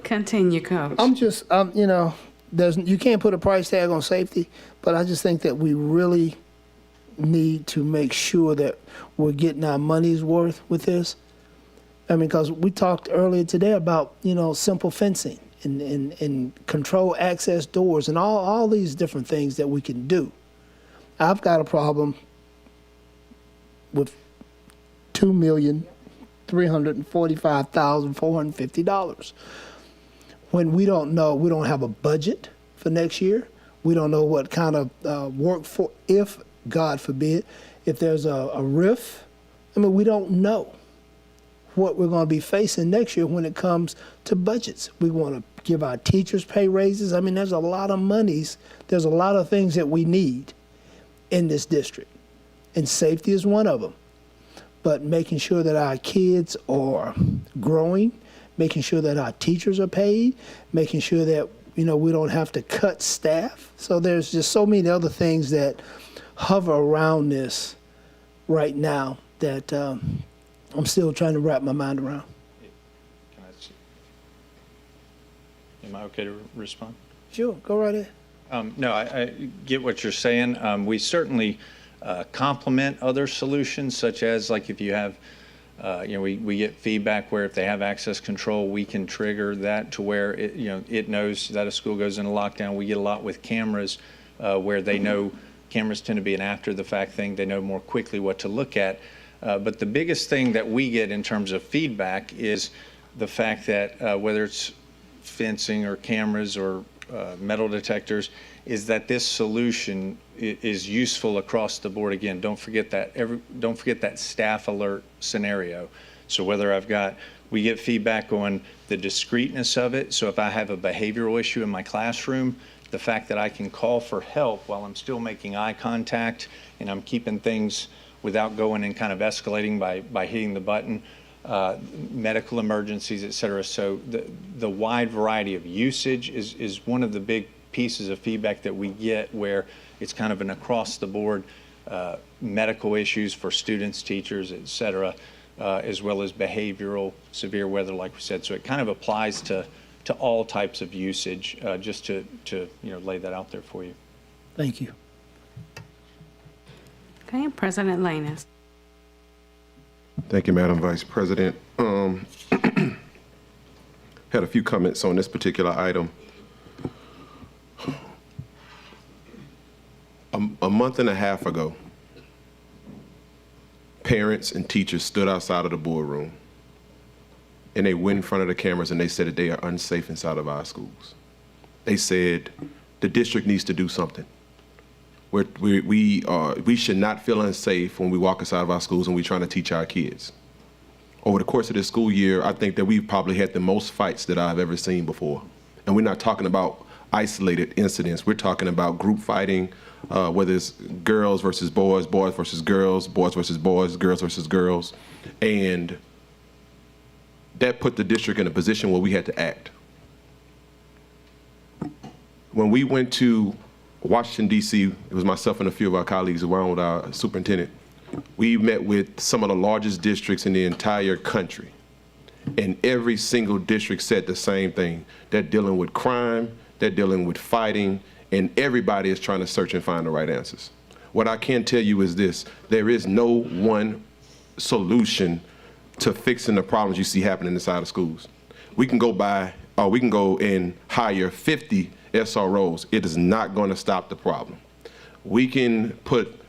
Continue, Coach. I'm just, you can't put a price tag on safety, but I just think that we really need to make sure that we're getting our money's worth with this. I mean, because we talked earlier today about, simple fencing and control access doors and all these different things that we can do. I've got a problem with $2,345,450. When we don't have a budget for next year. We don't know what kind of work for, if, God forbid, if there's a rift. I mean, we don't know what we're going to be facing next year when it comes to budgets. We want to give our teachers pay raises. I mean, there's a lot of monies. There's a lot of things that we need in this district, and safety is one of them. But making sure that our kids are growing, making sure that our teachers are paid, making sure that we don't have to cut staff. So there's just so many other things that hover around this right now that I'm still trying to wrap my mind around. Am I okay to respond? Sure, go right ahead. No, I get what you're saying. We certainly complement other solutions, such as like if you have, we get feedback where if they have access control, we can trigger that to where it knows that a school goes into lockdown. We get a lot with cameras where they know cameras tend to be an after the fact thing. They know more quickly what to look at. But the biggest thing that we get in terms of feedback is the fact that whether it's fencing or cameras or metal detectors, is that this solution is useful across the board. Again, don't forget that staff alert scenario. So whether we get feedback on the discreteness of it. So if I have a behavioral issue in my classroom, the fact that I can call for help while I'm still making eye contact and I'm keeping things without going and kind of escalating by hitting the button, medical emergencies, et cetera. So the wide variety of usage is one of the big pieces of feedback that we get, where it's kind of an across the board medical issues for students, teachers, et cetera, as well as behavioral, severe weather, like we said. So it kind of applies to all types of usage, just to lay that out there for you. Thank you. Okay, President Lanus. Thank you, Madam Vice President. Had a few comments on this particular item. A month and a half ago, parents and teachers stood outside of the boardroom and they went in front of the cameras and they said that they are unsafe inside of our schools. They said the district needs to do something. We should not feel unsafe when we walk inside of our schools and we're trying to teach our kids. over the course of this school year, I think that we've probably had the most fights that I've ever seen before. And we're not talking about isolated incidents. We're talking about group fighting, whether it's girls versus boys, boys versus girls, boys versus boys, girls versus girls. And that put the district in a position where we had to act. When we went to Washington, D.C., it was myself and a few of our colleagues along with our superintendent. We met with some of the largest districts in the entire country. And every single district said the same thing. They're dealing with crime, they're dealing with fighting, and everybody is trying to search and find the right answers. What I can tell you is this: there is no one solution to fixing the problems you see happening inside of schools. We can go and hire 50 SROs. It is not going to stop the problem. We can put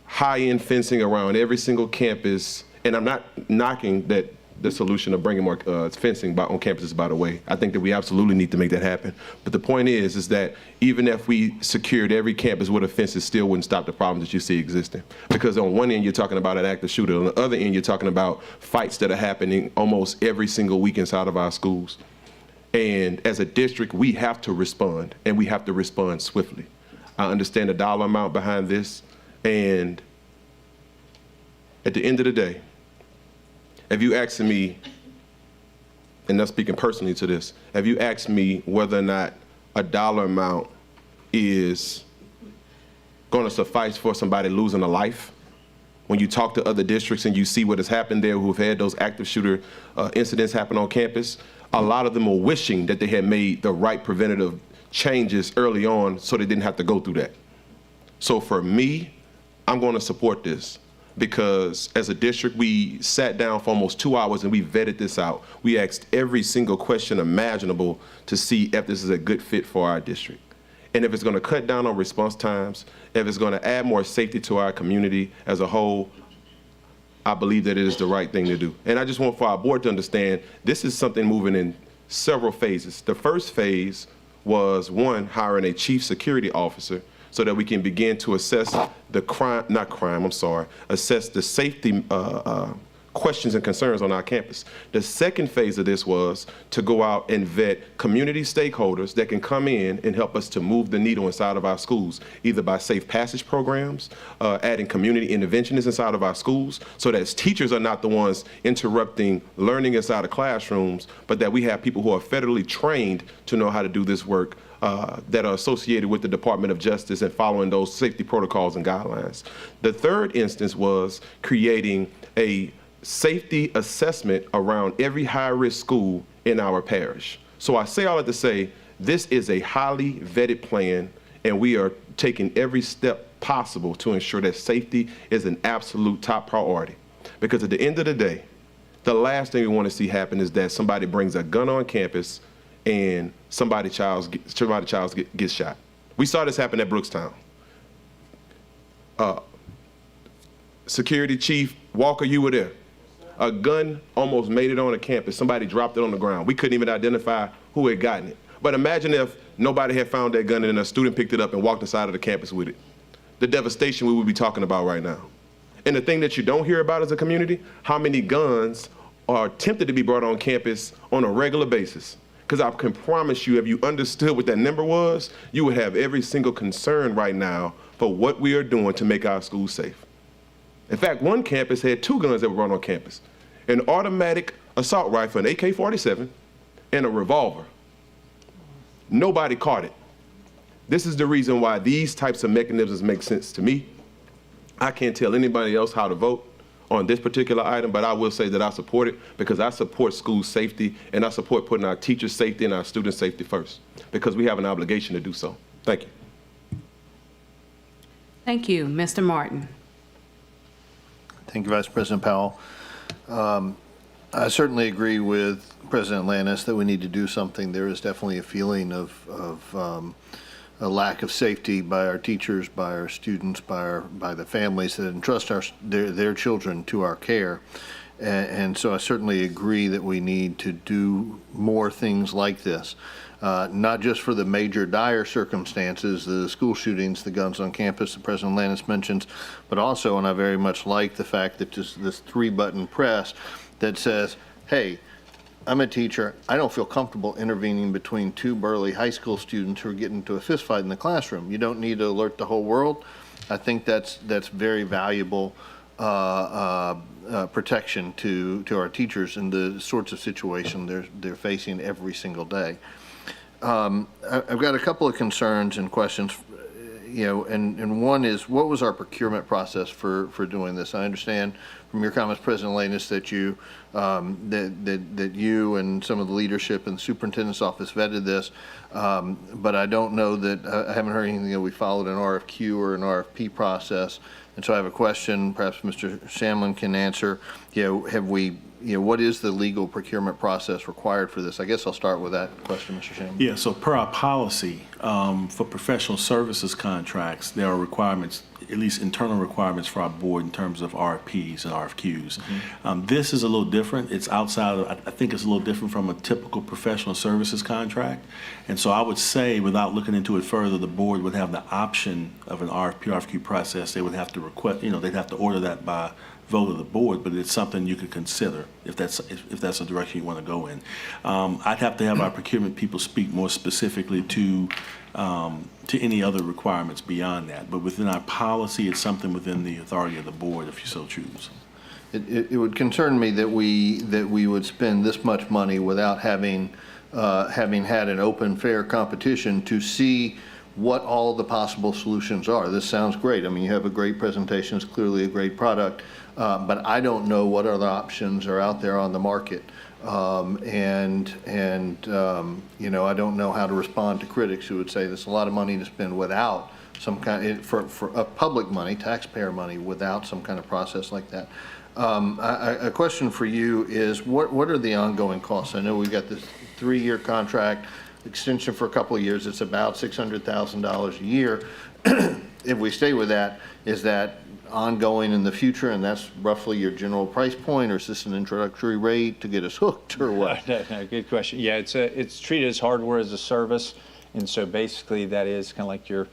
high-end fencing around every single campus, and I'm not knocking that the solution of bringing more fencing on campuses, by the way. I think that we absolutely need to make that happen. But the point is that even if we secured every campus with a fence, it still wouldn't stop the problems that you see existing. Because on one end, you're talking about an active shooter. On the other end, you're talking about fights that are happening almost every single week inside of our schools. And as a district, we have to respond, and we have to respond swiftly. I understand the dollar amount behind this, and at the end of the day, if you ask me, and not speaking personally to this, if you ask me whether or not a dollar amount is going to suffice for somebody losing a life, when you talk to other districts and you see what has happened there who've had those active shooter incidents happen on campus, a lot of them are wishing that they had made the right preventative changes early on so they didn't have to go through that. So for me, I'm going to support this. Because as a district, we sat down for almost 2 hours and we vetted this out. We asked every single question imaginable to see if this is a good fit for our district. And if it's going to cut down on response times, if it's going to add more safety to our community as a whole, I believe that it is the right thing to do. And I just want for our board to understand, this is something moving in several phases. The first phase was, one, hiring a chief security officer so that we can begin to assess the assess the safety questions and concerns on our campus. The second phase of this was to go out and vet community stakeholders that can come in and help us to move the needle inside of our schools, either by safe passage programs, adding community interventionists inside of our schools, so that teachers are not the ones interrupting learning inside of classrooms, but that we have people who are federally trained to know how to do this work, that are associated with the Department of Justice and following those safety protocols and guidelines. The third instance was creating a safety assessment around every high-risk school in our parish. So I say all that to say, this is a highly vetted plan, and we are taking every step possible to ensure that safety is an absolute top priority. Because at the end of the day, the last thing we want to see happen is that somebody brings a gun on campus and somebody's child gets shot. We saw this happen at Brookstown. Security Chief Walker, you were there. A gun almost made it on the campus. Somebody dropped it on the ground. We couldn't even identify who had gotten it. But imagine if nobody had found that gun and a student picked it up and walked inside of the campus with it. The devastation we would be talking about right now. And the thing that you don't hear about as a community, how many guns are attempted to be brought on campus on a regular basis. Because I can promise you, if you understood what that number was, you would have every single concern right now for what we are doing to make our schools safe. In fact, one campus had 2 guns that were brought on campus: an automatic assault rifle, an AK-47, and a revolver. Nobody caught it. This is the reason why these types of mechanisms make sense to me. I can't tell anybody else how to vote on this particular item, but I will say that I support it because I support school safety and I support putting our teachers' safety and our students' safety first because we have an obligation to do so. Thank you. Thank you. Mr. Martin. Thank you, Vice President Powell. I certainly agree with President Lannis that we need to do something. There is definitely a feeling of a lack of safety by our teachers, by our students, by the families that entrust their children to our care. And so I certainly agree that we need to do more things like this, not just for the major dire circumstances, the school shootings, the guns on campus that President Landis mentions, but also, and I very much like the fact that just this 3-button press that says, hey, I'm a teacher. I don't feel comfortable intervening between 2 burly high school students who are getting into a fist fight in the classroom. You don't need to alert the whole world. I think that's very valuable protection to our teachers in the sorts of situations they're facing every single day. I've got a couple of concerns and questions, and one is, what was our procurement process for doing this? I understand from your comments, President Landis, that you that you and some of the leadership in the superintendent's office vetted this, but I don't know that I haven't heard anything that we followed an RFQ or an RFP process. And so I have a question, perhaps Mr. Shamlin can answer. Have we, what is the legal procurement process required for this? I guess I'll start with that question, Mr. Shamlin. Yeah, so per our policy, for professional services contracts, there are requirements, at least internal requirements for our board in terms of RFPs and RFQs. This is a little different. It's outside of, I think it's a little different from a typical professional services contract. And so I would say, without looking into it further, the board would have the option of an RFQ process. They would have to request, they'd have to order that by vote of the board, but it's something you could consider if that's a direction you want to go in. I'd have to have our procurement people speak more specifically to any other requirements beyond that. But within our policy, it's something within the authority of the board if you so choose. It would concern me that we would spend this much money without having had an open, fair competition to see what all the possible solutions are. This sounds great. I mean, you have a great presentation. It's clearly a great product. But I don't know what other options are out there on the market. I don't know how to respond to critics who would say there's a lot of money to spend without some kind, for public money, taxpayer money, without some kind of process like that. A question for you is, what are the ongoing costs? I know we've got this 3-year contract, extension for a couple of years. It's about $600,000 a year. If we stay with that, is that ongoing in the future, and that's roughly your general price point, or is this an introductory rate to get us hooked, or what? No, good question. Yeah, it's treated as hardware as a service, and so basically that is kind of like your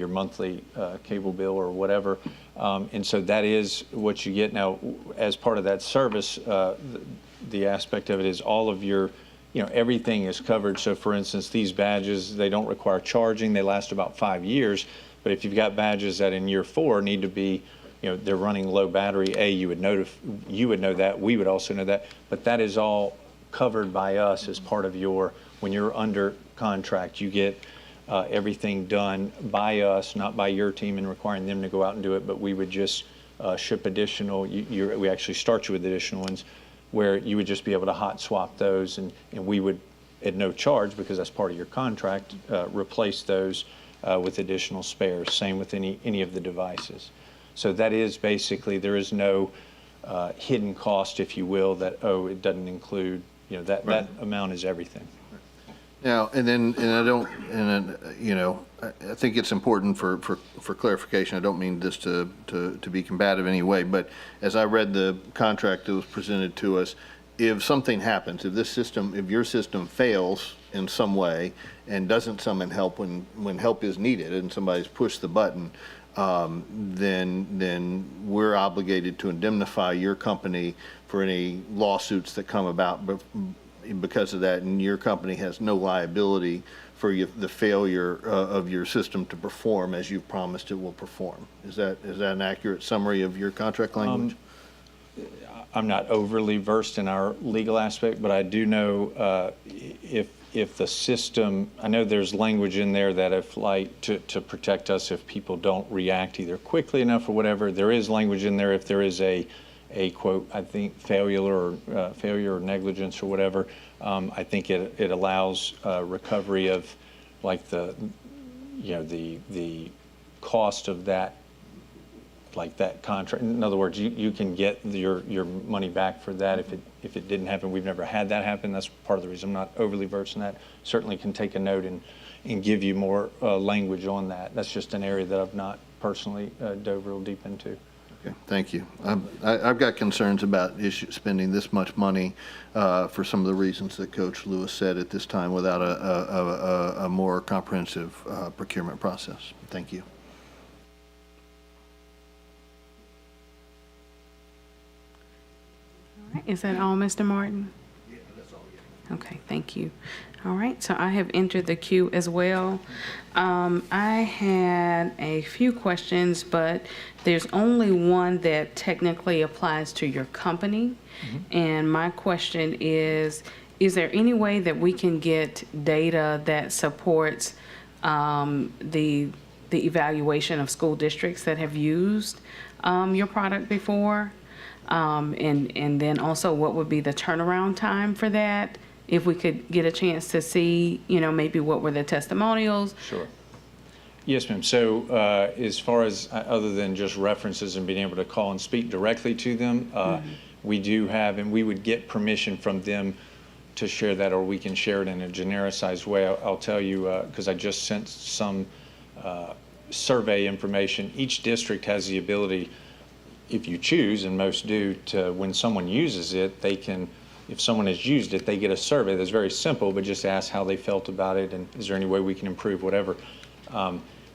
monthly cable bill or whatever, and so that is what you get. Now, as part of that service, the aspect of it is all of your, everything is covered. So, for instance, these badges, they don't require charging. They last about 5 years. But if you've got badges that in year 4 need to be, they're running low battery, you would know that. We would also know that. But that is all covered by us as part of when you're under contract, you get everything done by us, not by your team, and requiring them to go out and do it. But we would just ship additional. We actually start you with additional ones, where you would just be able to hot swap those, and we would, at no charge, because that's part of your contract, replace those with additional spares. Same with any of the devices. So that is basically, there is no hidden cost, if you will, that, it doesn't include, that amount is everything. Now, I think it's important for clarification. I don't mean this to be combative in any way, but as I read the contract that was presented to us, if something happens, if your system fails in some way and doesn't summon help when help is needed and somebody's pushed the button, then we're obligated to indemnify your company for any lawsuits that come about because of that, and your company has no liability for the failure of your system to perform as you've promised it will perform. Is that an accurate summary of your contract language? I'm not overly versed in our legal aspect, but I do know if the system, I know there's language in there that if, like, to protect us if people don't react either quickly enough or whatever, there is language in there if there is a quote, I think failure or negligence or whatever. I think it allows recovery of, like, the cost of that, like that contract. In other words, you can get your money back for that if it didn't happen. We've never had that happen. That's part of the reason I'm not overly versed in that. Certainly can take a note and give you more language on that. That's just an area that I've not personally dove real deep into. Okay, thank you. I've got concerns about spending this much money for some of the reasons that Coach Lewis said at this time without a more comprehensive procurement process. Thank you. All right, is that all, Mr. Martin? Yeah, that's all. Yeah. Okay, thank you. All right, so I have entered the queue as well. I had a few questions, but there's only one that technically applies to your company. And my question is there any way that we can get data that supports the evaluation of school districts that have used your product before? And then also, what would be the turnaround time for that? If we could get a chance to see, maybe what were the testimonials? Sure. Yes, ma'am. So as far as other than just references and being able to call and speak directly to them, we do have, and we would get permission from them to share that, or we can share it in a genericized way. I'll tell you, because I just sent some survey information. Each district has the ability, if you choose, and most do, to when someone uses it, they can, if someone has used it, they get a survey that's very simple, but just ask how they felt about it and is there any way we can improve, whatever.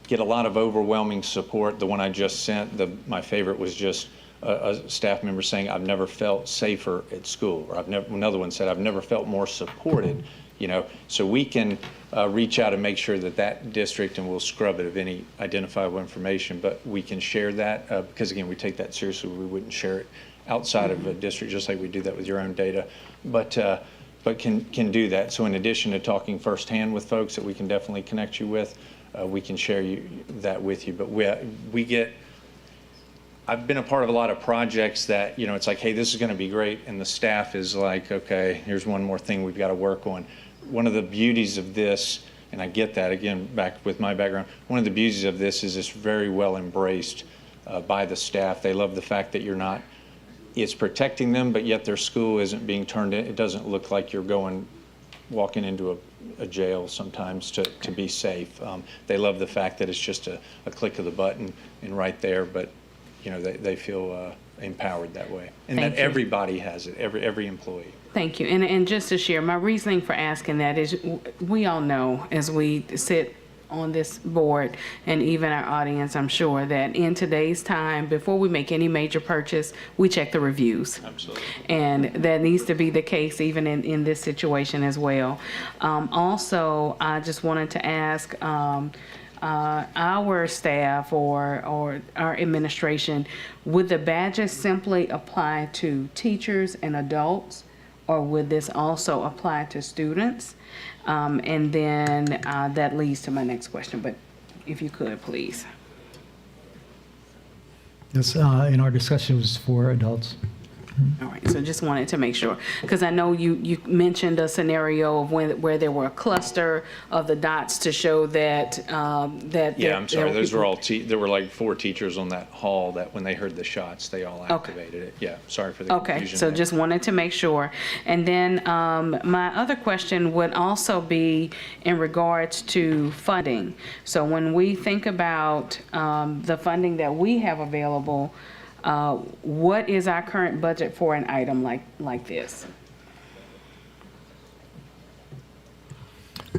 Get a lot of overwhelming support. The one I just sent, my favorite was just a staff member saying, I've never felt safer at school, or another one said, I've never felt more supported, So we can reach out and make sure that district, and we'll scrub it of any identifiable information, but we can share that because, again, we take that seriously. We wouldn't share it outside of a district, just like we do that with your own data, but can do that. So in addition to talking firsthand with folks that we can definitely connect you with, we can share that with you. But I've been a part of a lot of projects that, it's like, hey, this is going to be great. And the staff is like, okay, here's one more thing we've got to work on. One of the beauties of this, and I get that, again, back with my background, one of the beauties of this is it's very well embraced by the staff. They love the fact that it's protecting them, but yet their school isn't being turned in. It doesn't look like you're walking into a jail sometimes to be safe. They love the fact that it's just a click of the button and right there, but they feel empowered that way. And that everybody has it, every employee. Thank you. And just to share, my reasoning for asking that is we all know as we sit on this board, and even our audience, I'm sure, that in today's time, before we make any major purchase, we check the reviews. Absolutely. And that needs to be the case even in this situation as well. Also, I just wanted to ask our staff or our administration, would the badges simply apply to teachers and adults, or would this also apply to students? And then that leads to my next question, but if you could, please. This, in our discussion, was for adults. All right, so just wanted to make sure, because I know you mentioned a scenario of where there were a cluster of the dots to show that Yeah, I'm sorry. Those were all there were like 4 teachers on that hall that when they heard the shots, they all activated it. Yeah, sorry for the confusion. Okay, so there. just wanted to make sure. And then my other question would also be in regards to funding. So when we think about the funding that we have available, what is our current budget for an item like this?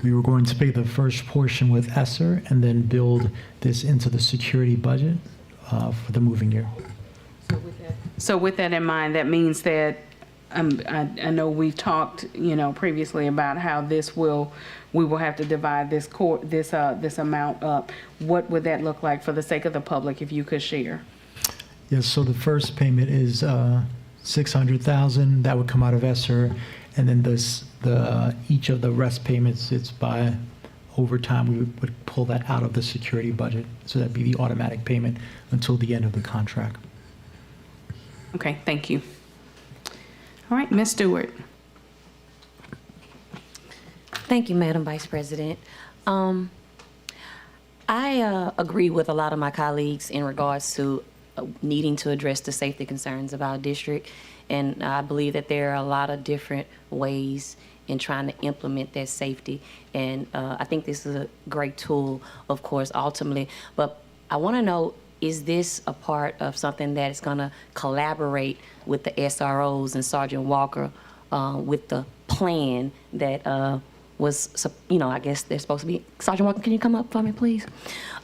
We were going to pay the first portion with ESSER and then build this into the security budget for the moving year. So with that in mind, that means that I know we've talked, previously about how we will have to divide this amount up. What would that look like for the sake of the public, if you could share? Yes, so the first payment is $600,000. That would come out of ESSER, and then each of the rest payments, it's by over time. We would pull that out of the security budget, so that'd be the automatic payment until the end of the contract. Okay, thank you. All right, Ms. Stewart. Thank you, Madam Vice President. I agree with a lot of my colleagues in regards to needing to address the safety concerns of our district. And I believe that there are a lot of different ways in trying to implement that safety. And I think this is a great tool, of course, ultimately. But I want to know is this a part of something that is going to collaborate with the SROs and Sergeant Walker with the plan that was, I guess they're supposed to be. Sergeant Walker, can you come up for me, please?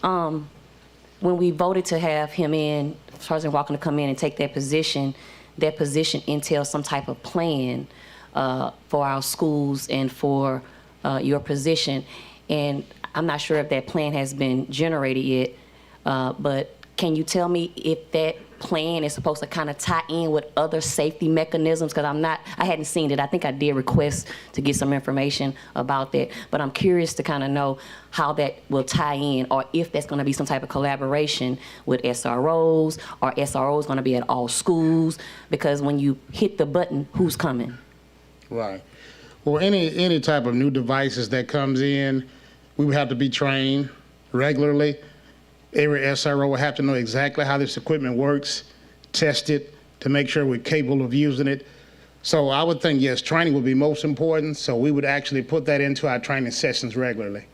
When we voted to have him in, Sergeant Walker to come in and take that position entails some type of plan for our schools and for your position. And I'm not sure if that plan has been generated yet, but can you tell me if that plan is supposed to kind of tie in with other safety mechanisms? Because I hadn't seen it. I think I did request to get some information about that, but I'm curious to kind of know how that will tie in, or if that's going to be some type of collaboration with SROs, or SROs going to be at all schools, because when you hit the button, who's coming? Right. Well, any type of new devices that comes in, we would have to be trained regularly. Every SRO will have to know exactly how this equipment works, test it to make sure we're capable of using it. So I would think, yes, training would be most important. So we would actually put that into our training sessions regularly.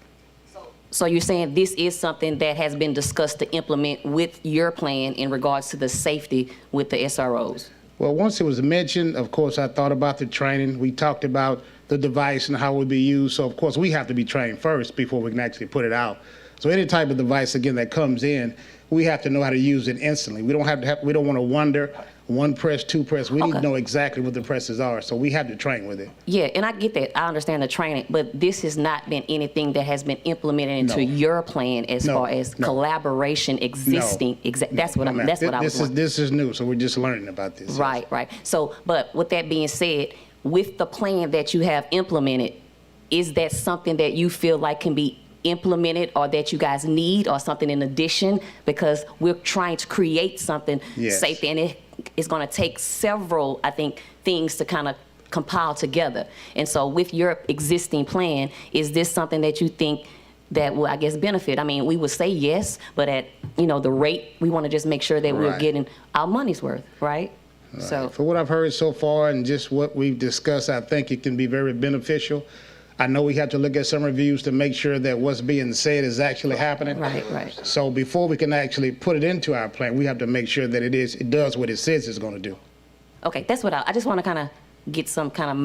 So you're saying this is something that has been discussed to implement with your plan in regards to the safety with the SROs? Well, once it was mentioned, of course, I thought about the training. We talked about the device and how it would be used. So, of course, we have to be trained first before we can actually put it out. So any type of device, again, that comes in, we have to know how to use it instantly. We don't want to wonder, one press, two press. We need to know exactly what the presses are. So we have to train with it. Yeah, and I get that. I understand the training, but this has not been anything that has been implemented into your plan as far as collaboration existing. That's what I was. This is new, so we're just learning about this. Right, right. So, but with that being said, with the plan that you have implemented, is that something that you feel like can be implemented, or that you guys need, or something in addition? Because we're trying to create something safe, and it is going to take several, I think, things to kind of compile together. And so with your existing plan, is this something that you think that will, I guess, benefit? I mean, we would say yes, but at, the rate, we want to just make sure that we're getting our money's worth, right? So for what I've heard so far and just what we've discussed, I think it can be very beneficial. I know we have to look at some reviews to make sure that what's being said is actually happening. Right. So before we can actually put it into our plan, we have to make sure that it does what it says it's going to do. Okay, that's what I just want to kind of get some kind of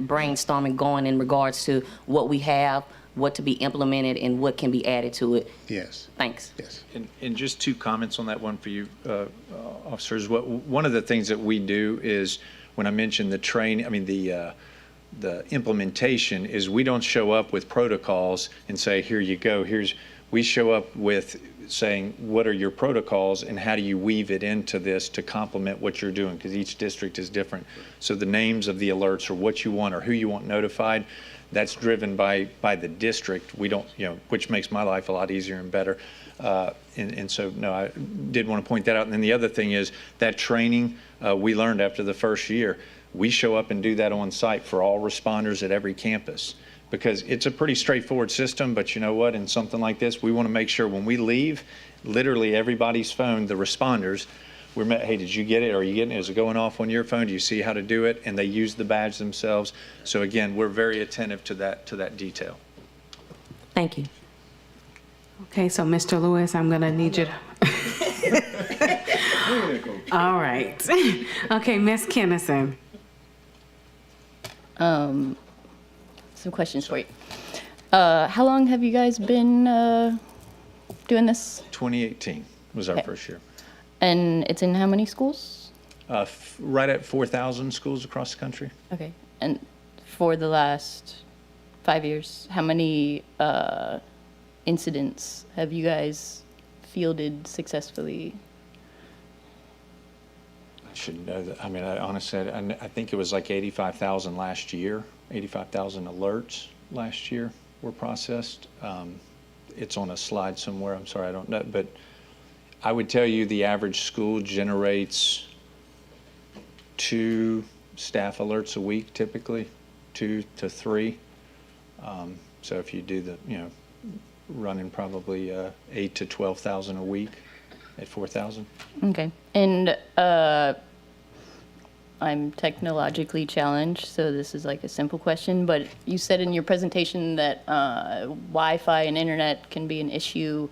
brainstorming going in regards to what we have, what to be implemented, and what can be added to it. Yes. Thanks. Yes. And just 2 comments on that one for you, officers. One of the things that we do is, when I mentioned the implementation, is we don't show up with protocols and say, here you go, we show up with saying, what are your protocols and how do you weave it into this to complement what you're doing? Because each district is different. So the names of the alerts, or what you want, or who you want notified, that's driven by the district. We don't, which makes my life a lot easier and better. And so, no, I did want to point that out. And then the other thing is that training we learned after the first year. We show up and do that on site for all responders at every campus, because it's a pretty straightforward system. But you know what? In something like this, we want to make sure when we leave, literally everybody's phone, the responders, hey, did you get it? Are you getting it? Is it going off on your phone? Do you see how to do it? And they use the badge themselves. So again, we're very attentive to that detail. Thank you. Okay, so Mr. Lewis, I'm going to need you to. All right. Okay, Ms. Kennison. Some questions for you. How long have you guys been doing this? 2018 was our first year. And it's in how many schools? Right at 4,000 schools across the country. Okay. And for the last 5 years, how many incidents have you guys fielded successfully? I should know that. I mean, I think it was like 85,000 last year. 85,000 alerts last year were processed. It's on a slide somewhere. I'm sorry, I don't know. But I would tell you the average school generates 2 staff alerts a week, typically, 2 to 3. So if you do running probably 8 to 12,000 a week at 4,000. Okay. And I'm technologically challenged, so this is like a simple question, but you said in your presentation that Wi-Fi and internet can be an issue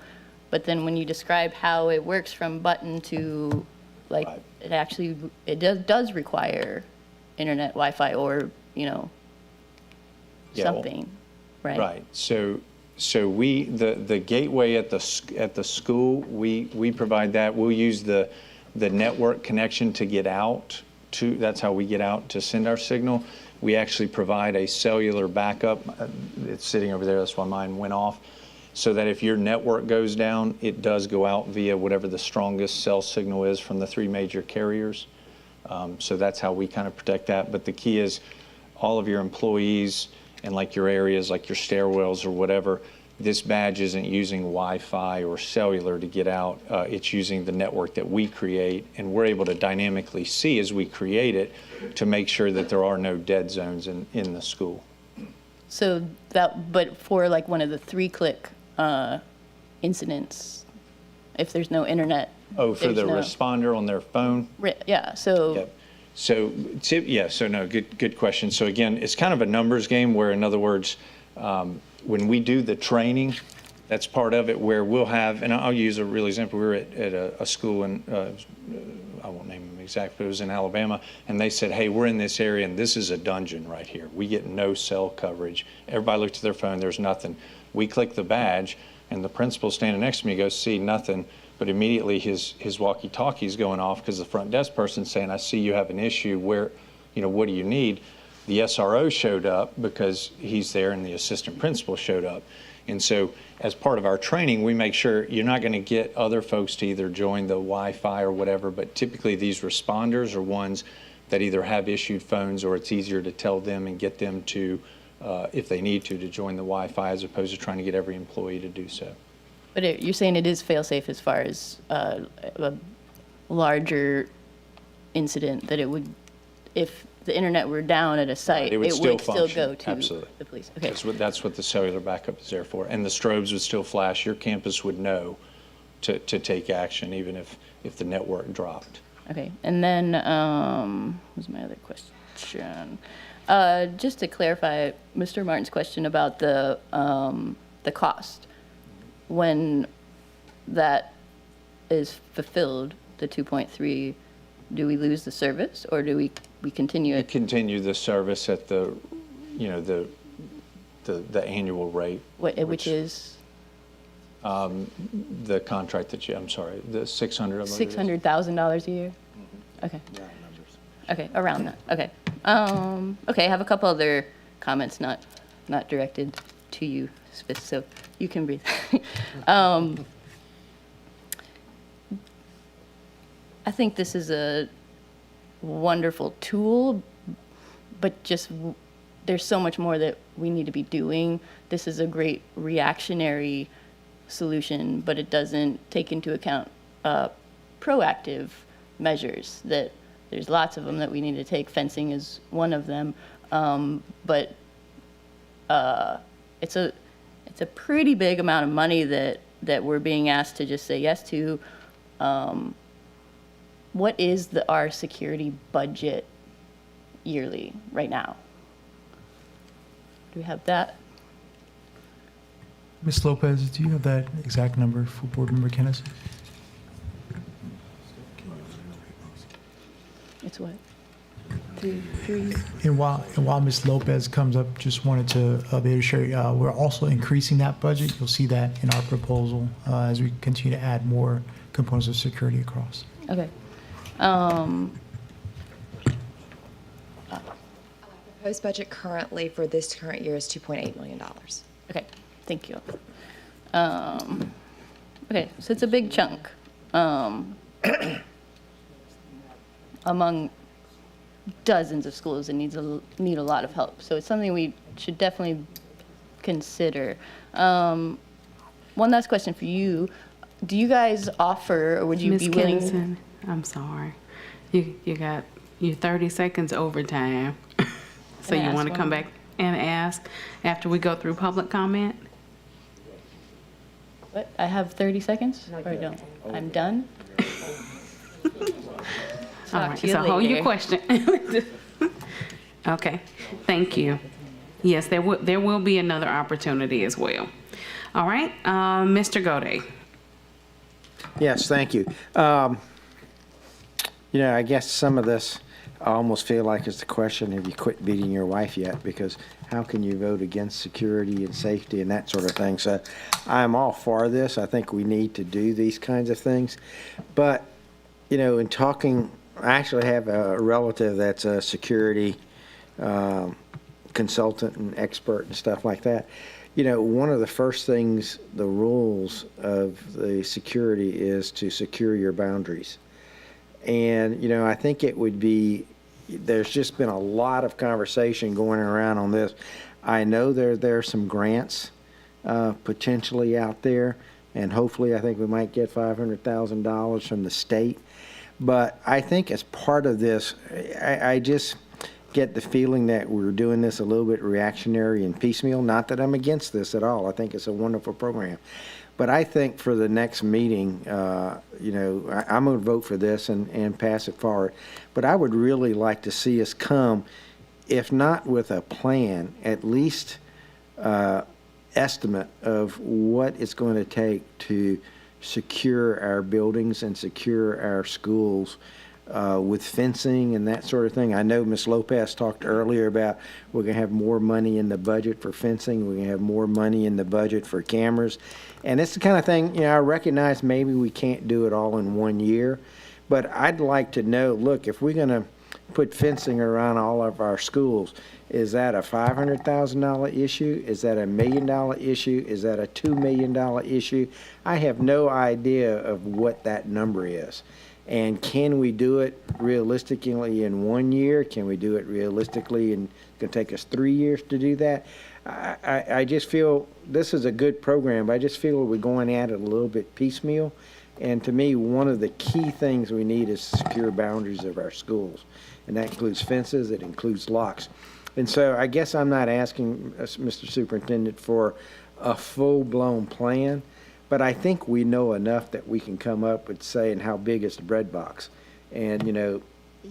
but then when you describe how it works from button to, like, it does require internet, Wi-Fi, or, Yeah, well, something, right? Right. So we, the gateway at the school, we provide that. We'll use the network connection to get out to, that's how we get out to send our signal. We actually provide a cellular backup. It's sitting over there, that's why mine went off. So that if your network goes down, it does go out via whatever the strongest cell signal is from the 3 major carriers. So that's how we kind of protect that. But the key is all of your employees and like your areas, like your stairwells or whatever, this badge isn't using Wi-Fi or cellular to get out. It's using the network that we create, and we're able to dynamically see as we create it to make sure that there are no dead zones in the school. So that, but for like one of the 3-click incidents, if there's no internet. Oh, for there's the no- responder on their phone? Yeah, so. Yep. So, good question. So again, it's kind of a numbers game where, in other words, when we do the training, that's part of it where we'll have, and I'll use a real example. We were at a school in, I won't name them exact, but it was in Alabama, and they said, hey, we're in this area and this is a dungeon right here. We get no cell coverage. Everybody looked at their phone, there's nothing. We click the badge and the principal standing next to me goes, see, nothing. But immediately his walkie-talkie is going off because the front desk person's saying, I see you have an issue. Where, what do you need? The SRO showed up because he's there and the assistant principal showed up. And so as part of our training, we make sure you're not going to get other folks to either join the Wi-Fi or whatever, but typically these responders are ones that either have issued phones or it's easier to tell them and get them to, if they need to join the Wi-Fi as opposed to trying to get every employee to do so. But you're saying it is fail-safe as far as a larger incident, that it would, if the internet were down at a site, it would still go to Absolutely. the police. Okay. That's what the cellular backup is there for. And the strobes would still flash. Your campus would know to take action even if the network dropped. Okay. And then, what was my other question? Just to clarify Mr. Martin's question about the cost. When that is fulfilled, the 2.3, do we lose the service or do we continue it? Continue the service at the annual rate. Which is? The contract that I'm sorry, the $600. $600,000 a year? Okay. Okay, around that, okay. Okay, I have a couple other comments not directed to you, so you can breathe. I think this is a wonderful tool, but just there's so much more that we need to be doing. This is a great reactionary solution, but it doesn't take into account proactive measures. That there's lots of them that we need to take. Fencing is one of them, but it's a pretty big amount of money that we're being asked to just say yes to. What is our security budget yearly right now? Do we have that? Ms. Lopez, do you have that exact number for Board Member Kennison? It's what? Three. And while Ms. Lopez comes up, just wanted to be able to share, we're also increasing that budget. You'll see that in our proposal as we continue to add more components of security across. Okay. Proposed budget currently for this current year is $2.8 million. Okay, thank you. Okay, so it's a big chunk among dozens of schools that need a lot of help. So it's something we should definitely consider. One last question for you. Do you guys offer, or would you be willing? Ms. Kennison, I'm sorry. You got your 30 seconds overtime. So you want to come back and ask after we go through public comment? What? I have 30 seconds? Or I don't? I'm done? All right, so hold your question. Okay, thank you. Yes, there will be another opportunity as well. All right, Mr. Gode. Yes, thank you. I guess some of this, I almost feel like it's the question, have you quit beating your wife yet? Because how can you vote against security and safety and that sort of thing? So I'm all for this. I think we need to do these kinds of things. But, in talking, I actually have a relative that's a security consultant and expert and stuff like that. One of the first things, the rules of the security is to secure your boundaries. And, I think it would be, there's just been a lot of conversation going around on this. I know there are some grants potentially out there, and hopefully I think we might get $500,000 from the state. But I think as part of this, I just get the feeling that we're doing this a little bit reactionary and piecemeal. Not that I'm against this at all. I think it's a wonderful program. But I think for the next meeting, I'm going to vote for this and pass it forward. But I would really like to see us come, if not with a plan, at least estimate of what it's going to take to secure our buildings and secure our schools with fencing and that sort of thing. I know Ms. Lopez talked earlier about we're going to have more money in the budget for fencing. We're going to have more money in the budget for cameras. And it's the kind of thing, I recognize maybe we can't do it all in 1 year, but I'd like to know, look, if we're going to put fencing around all of our schools, is that a $500,000 issue? Is that a $1 million issue? Is that a $2 million issue? I have no idea of what that number is. And can we do it realistically in 1 year? Can we do it realistically, and it's going to take us 3 years to do that? I just feel this is a good program, but I just feel we're going at it a little bit piecemeal. And to me, one of the key things we need is secure boundaries of our schools. And that includes fences, it includes locks. And so I guess I'm not asking Mr. Superintendent for a full-blown plan, but I think we know enough that we can come up with saying how big is the bread box. And,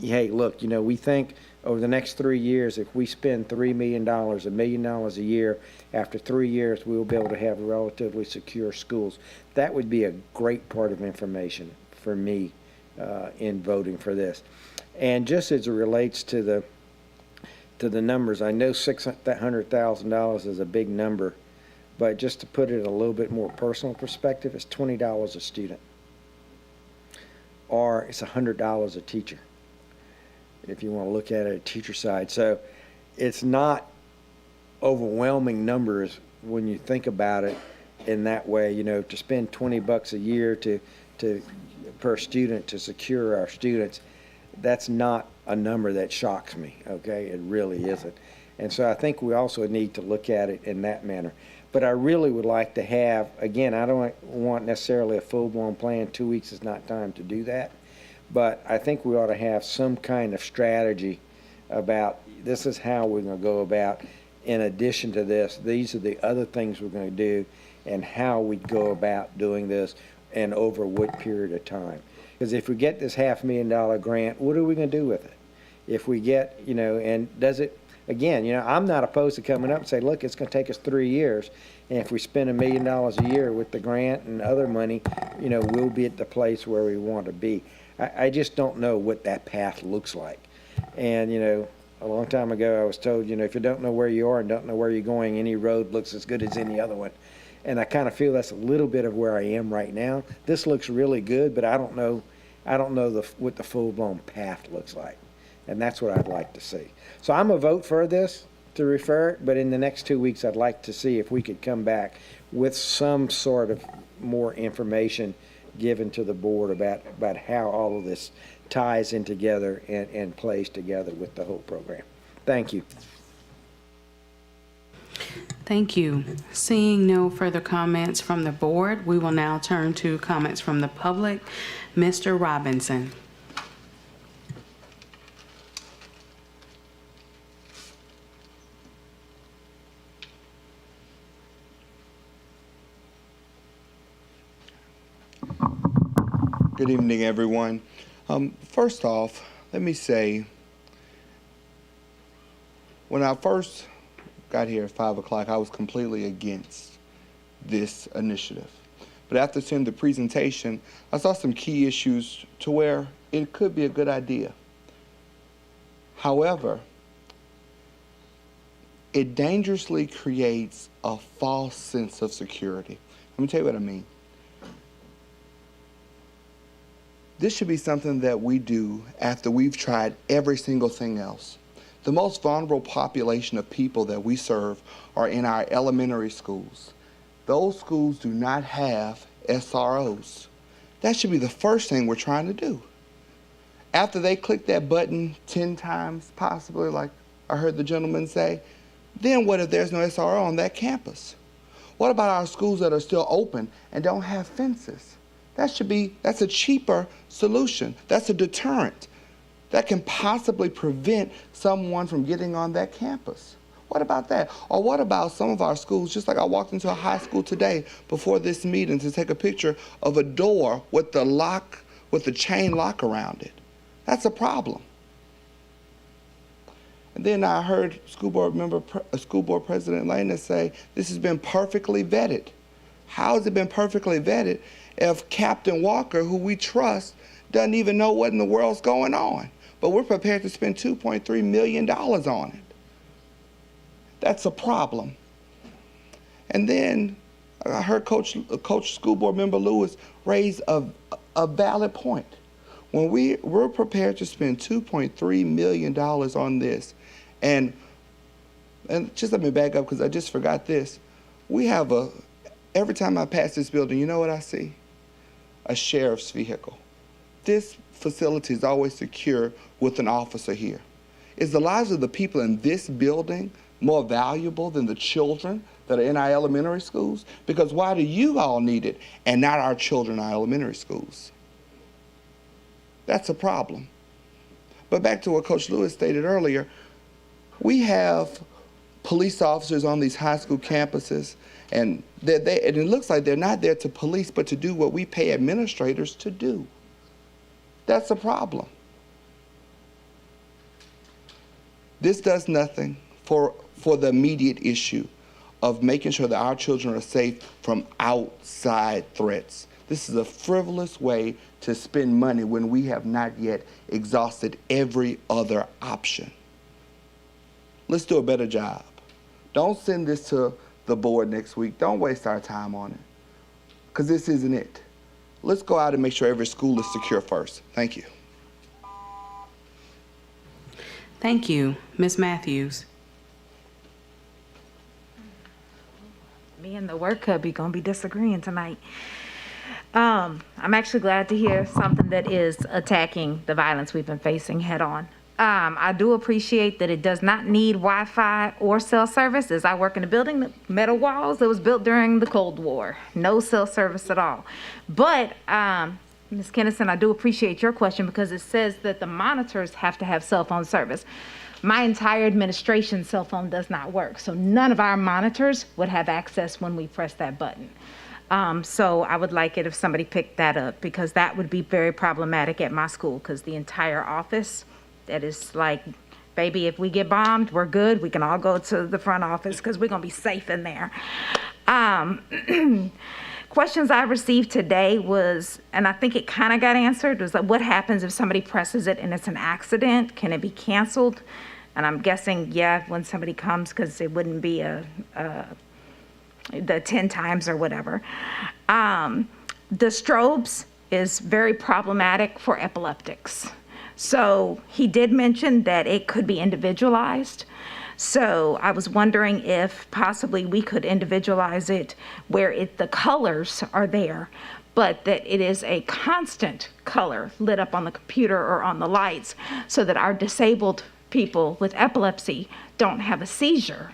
hey, look, we think over the next 3 years, if we spend $3 million, $1 million a year, after 3 years, we'll be able to have relatively secure schools. That would be a great part of information for me in voting for this. And just as it relates to the numbers, I know $600,000 is a big number, but just to put it in a little bit more personal perspective, it's $20 a student, or it's $100 a teacher, if you want to look at it at teacher side. So it's not overwhelming numbers when you think about it in that way. To spend $20 a year per student to secure our students, that's not a number that shocks me, okay? It really isn't. And so I think we also need to look at it in that manner. But I really would like to have, again, I don't want necessarily a full-blown plan. 2 weeks is not time to do that. But I think we ought to have some kind of strategy about this is how we're going to go about. In addition to this, these are the other things we're going to do and how we go about doing this and over what period of time. Because if we get this $500,000 grant, what are we going to do with it? If we get, and does it, again, I'm not opposed to coming up and say, look, it's going to take us 3 years. And if we spend $1 million a year with the grant and other money, we'll be at the place where we want to be. I just don't know what that path looks like. And, a long time ago I was told, if you don't know where you are and don't know where you're going, any road looks as good as any other one. And I kind of feel that's a little bit of where I am right now. This looks really good, but I don't know what the full-blown path looks like. And that's what I'd like to see. So I'm a vote for this to refer it, but in the next 2 weeks, I'd like to see if we could come back with some sort of more information given to the board about how all of this ties in together and plays together with the whole program. Thank you. Thank you. Seeing no further comments from the board, we will now turn to comments from the public. Mr. Robinson. Good evening, everyone. First off, let me say, when I first got here at 5 o'clock, I was completely against this initiative but after seeing the presentation, I saw some key issues to where it could be a good idea. However, it dangerously creates a false sense of security. Let me tell you what I mean. This should be something that we do after we've tried every single thing else. The most vulnerable population of people that we serve are in our elementary schools. Those schools do not have SROs. That should be the first thing we're trying to do. After they click that button 10 times, possibly, like I heard the gentleman say, then what if there's no SRO on that campus? What about our schools that are still open and don't have fences? That's a cheaper solution. That's a deterrent. That can possibly prevent someone from getting on that campus. What about that? Or what about some of our schools, just like I walked into a high school today before this meeting to take a picture of a door with the chain lock around it. That's a problem. And then I heard School Board President Lana say this has been perfectly vetted. How has it been perfectly vetted if Captain Walker, who we trust, doesn't even know what in the world's going on? But we're prepared to spend $2.3 million on it. That's a problem. And then I heard Coach School Board Member Lewis raise a valid point. When we're prepared to spend $2.3 million on this, and just let me back up because I just forgot this. We have every time I pass this building, you know what I see? A sheriff's vehicle. This facility is always secure with an officer here. Is the lives of the people in this building more valuable than the children that are in our elementary schools? Because why do you all need it and not our children in our elementary schools? That's a problem. But back to what Coach Lewis stated earlier, we have police officers on these high school campuses, and it looks like they're not there to police, but to do what we pay administrators to do. That's a problem. This does nothing for the immediate issue of making sure that our children are safe from outside threats. This is a frivolous way to spend money when we have not yet exhausted every other option. Let's do a better job. Don't send this to the board next week. Don't waste our time on it, because this isn't it. Let's go out and make sure every school is secure first. Thank you. Thank you. Ms. Matthews. Me and the work hubby gonna be disagreeing tonight. I'm actually glad to hear something that is attacking the violence we've been facing head on. I do appreciate that it does not need Wi-Fi or cell service. As I work in a building, the metal walls that was built during the Cold War. No cell service at all. But, Ms. Kennison, I do appreciate your question because it says that the monitors have to have cell phone service. My entire administration's cell phone does not work, so none of our monitors would have access when we press that button. So I would like it if somebody picked that up, because that would be very problematic at my school, because the entire office, that is like, baby, if we get bombed, we're good. We can all go to the front office because we're going to be safe in there. Questions I received today was, and I think it kind of got answered, was like, what happens if somebody presses it and it's an accident? Can it be canceled? And I'm guessing, yeah, when somebody comes, because it wouldn't be the 10 times or whatever. The strobes is very problematic for epileptics. So he did mention that it could be individualized. So I was wondering if possibly we could individualize it where the colors are there, but that it is a constant color lit up on the computer or on the lights, so that our disabled people with epilepsy don't have a seizure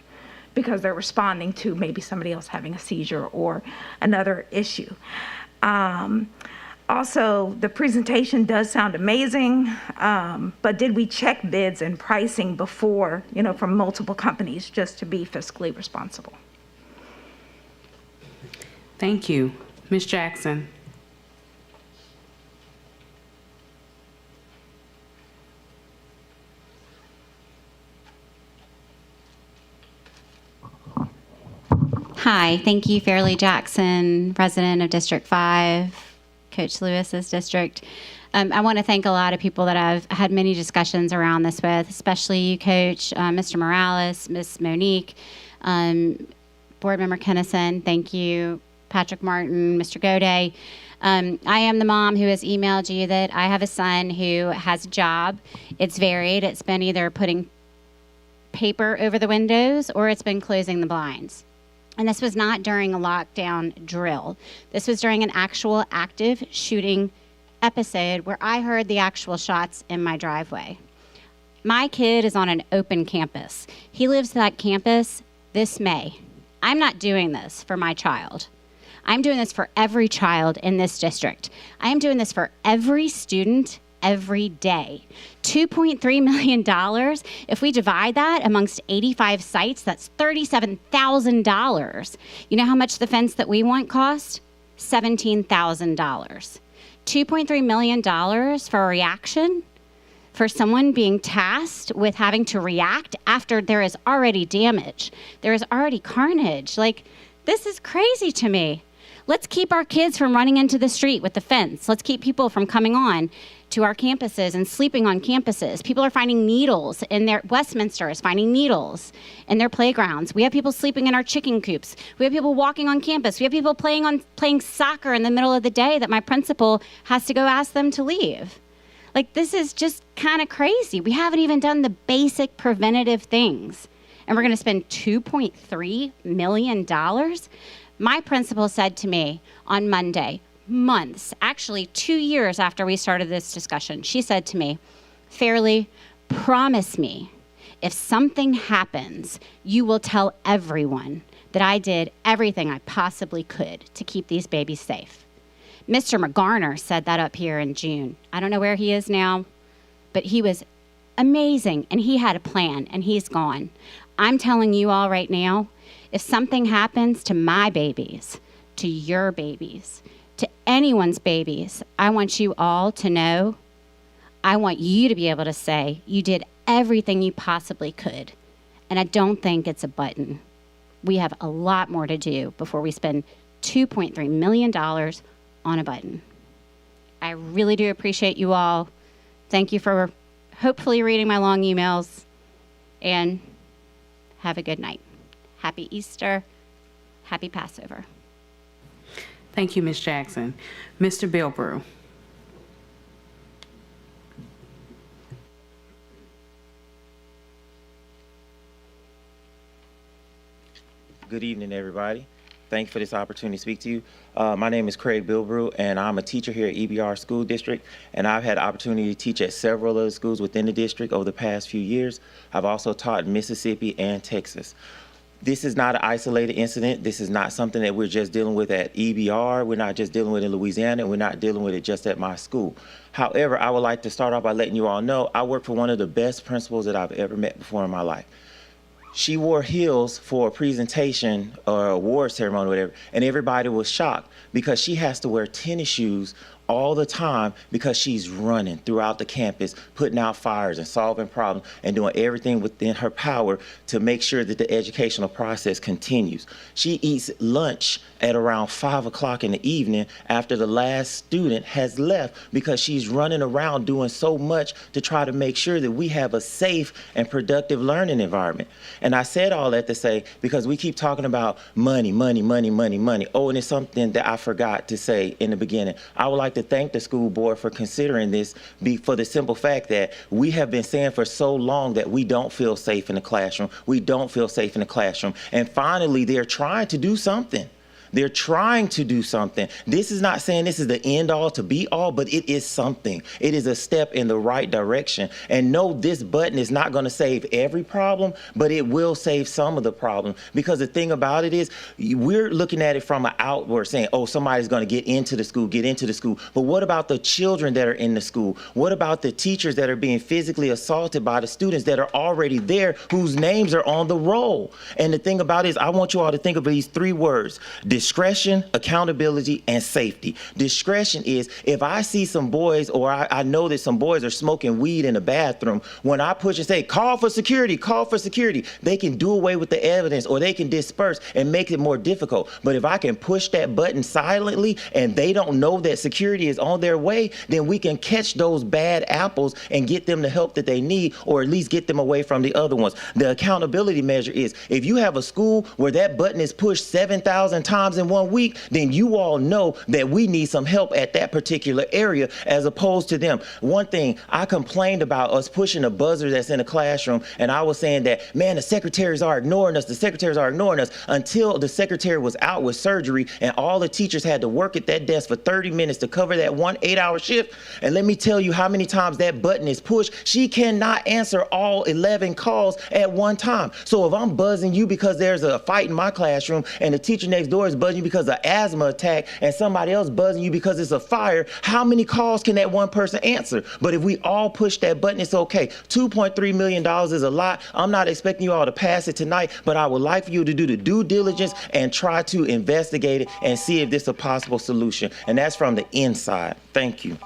because they're responding to maybe somebody else having a seizure or another issue. Also, the presentation does sound amazing, but did we check bids and pricing before, from multiple companies, just to be fiscally responsible? Thank you. Ms. Jackson. Hi, thank you, Fairleigh Jackson, resident of District 5, Coach Lewis's district. I want to thank a lot of people that I've had many discussions around this with, especially you, Coach, Mr. Morales, Ms. Monique, Board Member Kennison, thank you, Patrick Martin, Mr. Goday. I am the mom who has emailed you that I have a son who has a job. It's varied. It's been either putting paper over the windows or it's been closing the blinds. And this was not during a lockdown drill. This was during an actual active shooting episode where I heard the actual shots in my driveway. My kid is on an open campus. He lives that campus this May. I'm not doing this for my child. I'm doing this for every child in this district. I am doing this for every student every day. $2.3 million, if we divide that amongst 85 sites, that's $37,000. You know how much the fence that we want cost? $17,000. $2.3 million for a reaction? For someone being tasked with having to react after there is already damage. There is already carnage. Like, this is crazy to me. Let's keep our kids from running into the street with the fence. Let's keep people from coming on to our campuses and sleeping on campuses. People are finding needles in their, Westminster is finding needles in their playgrounds. We have people sleeping in our chicken coops. We have people walking on campus. We have people playing soccer in the middle of the day that my principal has to go ask them to leave. Like, this is just kind of crazy. We haven't even done the basic preventative things. And we're gonna spend $2.3 million? My principal said to me on Monday, months, actually 2 years after we started this discussion, she said to me, Fairleigh, promise me if something happens, you will tell everyone that I did everything I possibly could to keep these babies safe. Mr. McGarner said that up here in June. I don't know where he is now, but he was amazing and he had a plan and he's gone. I'm telling you all right now, if something happens to my babies, to your babies, to anyone's babies, I want you all to know, I want you to be able to say you did everything you possibly could. And I don't think it's a button. We have a lot more to do before we spend $2.3 million on a button. I really do appreciate you all. Thank you for hopefully reading my long emails, and have a good night. Happy Easter. Happy Passover. Thank you, Ms. Jackson. Mr. Bilbrew. Good evening, everybody. Thanks for this opportunity to speak to you. My name is Craig Bilbrew, and I'm a teacher here at EBR School District, and I've had the opportunity to teach at several of the schools within the district over the past few years. I've also taught in Mississippi and Texas. This is not an isolated incident. This is not something that we're just dealing with at EBR. We're not just dealing with it in Louisiana. We're not dealing with it just at my school. However, I would like to start off by letting you all know I work for one of the best principals that I've ever met before in my life. She wore heels for a presentation or award ceremony or whatever, and everybody was shocked because she has to wear tennis shoes all the time because she's running throughout the campus, putting out fires and solving problems and doing everything within her power to make sure that the educational process continues. She eats lunch at around 5 o'clock in the evening after the last student has left because she's running around doing so much to try to make sure that we have a safe and productive learning environment. And I said all that to say, because we keep talking about money, money, money, money, money. Oh, and it's something that I forgot to say in the beginning. I would like to thank the school board for considering this for the simple fact that we have been saying for so long that we don't feel safe in the classroom. We don't feel safe in the classroom. And finally, they're trying to do something. They're trying to do something. This is not saying this is the end all to be all, but it is something. It is a step in the right direction. And no, this button is not going to save every problem, but it will save some of the problem. Because the thing about it is, we're looking at it from an outward saying, oh, somebody's going to get into the school. But what about the children that are in the school? What about the teachers that are being physically assaulted by the students that are already there, whose names are on the roll? And the thing about it is, I want you all to think of these 3 words: discretion, accountability, and safety. Discretion is if I see some boys or I know that some boys are smoking weed in the bathroom, when I push and say, call for security, they can do away with the evidence or they can disperse and make it more difficult. But if I can push that button silently and they don't know that security is on their way, then we can catch those bad apples and get them the help that they need, or at least get them away from the other ones. The accountability measure is if you have a school where that button is pushed 7,000 times in 1 week, then you all know that we need some help at that particular area as opposed to them. One thing I complained about us pushing a buzzer that's in a classroom, and I was saying that, man, the secretaries are ignoring us, until the secretary was out with surgery and all the teachers had to work at that desk for 30 minutes to cover that 1 8-hour shift. And let me tell you how many times that button is pushed. She cannot answer all 11 calls at one time. So if I'm buzzing you because there's a fight in my classroom and the teacher next door is buzzing you because of asthma attack and somebody else buzzing you because it's a fire, how many calls can that one person answer? But if we all push that button, it's okay. $2.3 million is a lot. I'm not expecting you all to pass it tonight, but I would like for you to do the due diligence and try to investigate it and see if this is a possible solution. And that's from the inside. Thank you.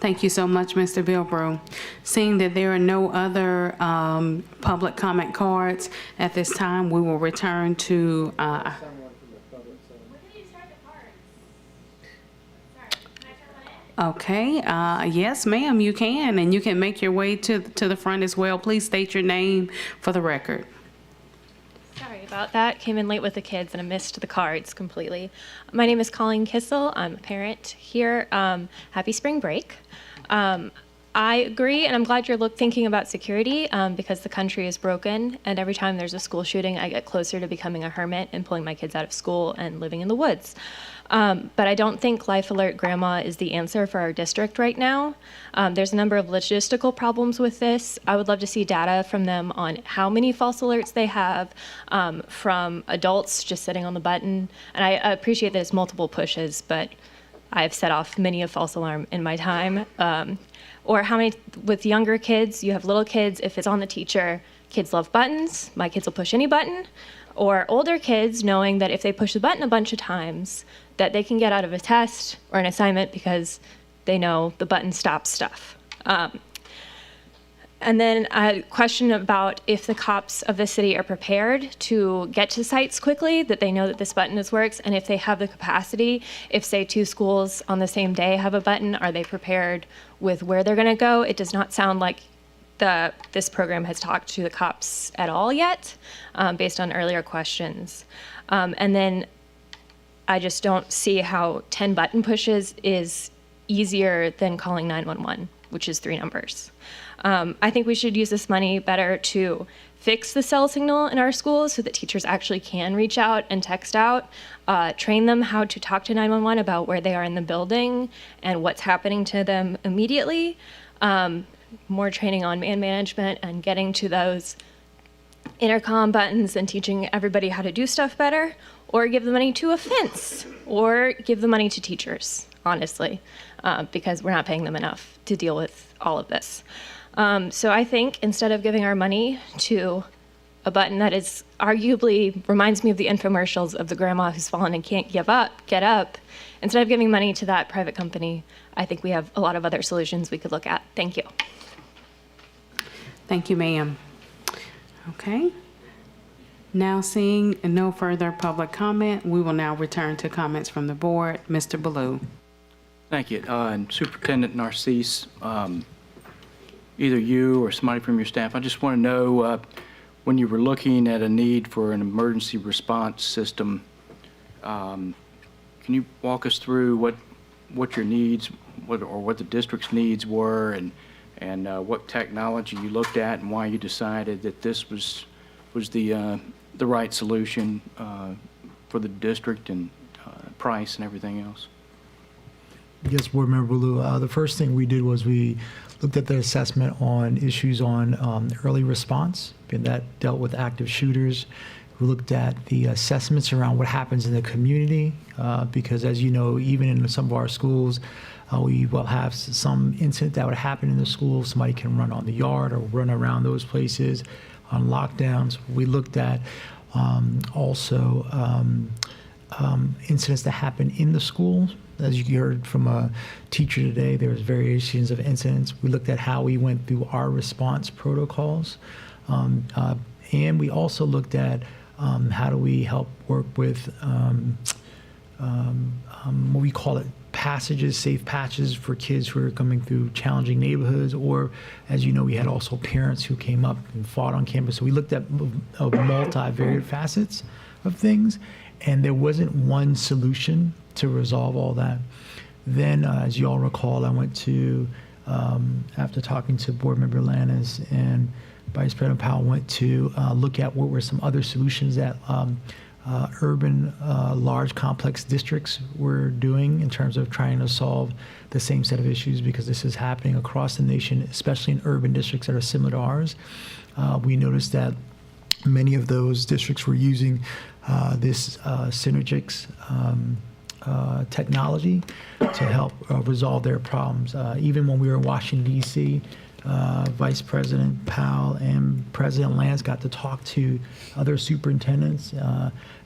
Thank you so much, Mr. Bilbrough. Seeing that there are no other public comment cards at this time, we will return to okay, yes, ma'am, you can, and you can make your way to the front as well. Please state your name for the record. Sorry about that. Came in late with the kids and I missed the cards completely. My name is Colleen Kissel. I'm a parent here. Happy spring break. I agree, and I'm glad you're thinking about security because the country is broken, and every time there's a school shooting, I get closer to becoming a hermit and pulling my kids out of school and living in the woods. But I don't think Life Alert Grandma is the answer for our district right now. There's a number of logistical problems with this. I would love to see data from them on how many false alerts they have from adults just sitting on the button. And I appreciate that it's multiple pushes, but I've set off many a false alarm in my time. Or how many, with younger kids, you have little kids, if it's on the teacher, kids love buttons, my kids will push any button. Or older kids knowing that if they push the button a bunch of times, that they can get out of a test or an assignment because they know the button stops stuff. And then a question about if the cops of the city are prepared to get to sites quickly, that they know that this button works, and if they have the capacity, if say 2 schools on the same day have a button, are they prepared with where they're gonna go? It does not sound like this program has talked to the cops at all yet, based on earlier questions. And then I just don't see how 10 button pushes is easier than calling 911, which is 3 numbers. I think we should use this money better to fix the cell signal in our schools so that teachers actually can reach out and text out, train them how to talk to 911 about where they are in the building and what's happening to them immediately. More training on man management and getting to those intercom buttons and teaching everybody how to do stuff better, or give the money to a fence, or give the money to teachers, honestly, because we're not paying them enough to deal with all of this. So I think instead of giving our money to a button that is arguably reminds me of the infomercials of the grandma who's fallen and can't get up, instead of giving money to that private company, I think we have a lot of other solutions we could look at. Thank you. Thank you, ma'am. Okay. Now seeing no further public comment, we will now return to comments from the board. Mr. Ballou. Thank you. And Superintendent Narcisse, either you or somebody from your staff, I just want to know when you were looking at a need for an emergency response system, can you walk us through what your needs, what the district's needs were, and what technology you looked at, and why you decided that this was the right solution for the district, and price and everything else? Yes, Board Member Blue. The first thing we did was we looked at the assessment on issues on early response, and that dealt with active shooters. We looked at the assessments around what happens in the community, because as you know, even in some of our schools, we will have some incident that would happen in the school. Somebody can run on the yard or run around those places on lockdowns. We looked at Also, incidents that happen in the schools. As you heard from a teacher today, there's variations of incidents. We looked at how we went through our response protocols. And we also looked at how do we help work with what we call it passages, safe patches for kids who are coming through challenging neighborhoods, or as you know, we had also parents who came up and fought on campus. So we looked at multivariate facets of things, and there wasn't one solution to resolve all that. Then, as you all recall, I went to, after talking to Board Member Lannis and Vice President Powell, went to look at what were some other solutions that urban, large, complex districts were doing in terms of trying to solve the same set of issues, because this is happening across the nation, especially in urban districts that are similar to ours. We noticed that many of those districts were using this Synergix technology to help resolve their problems. Even when we were in Washington, D.C., Vice President Powell and President Lance got to talk to other superintendents,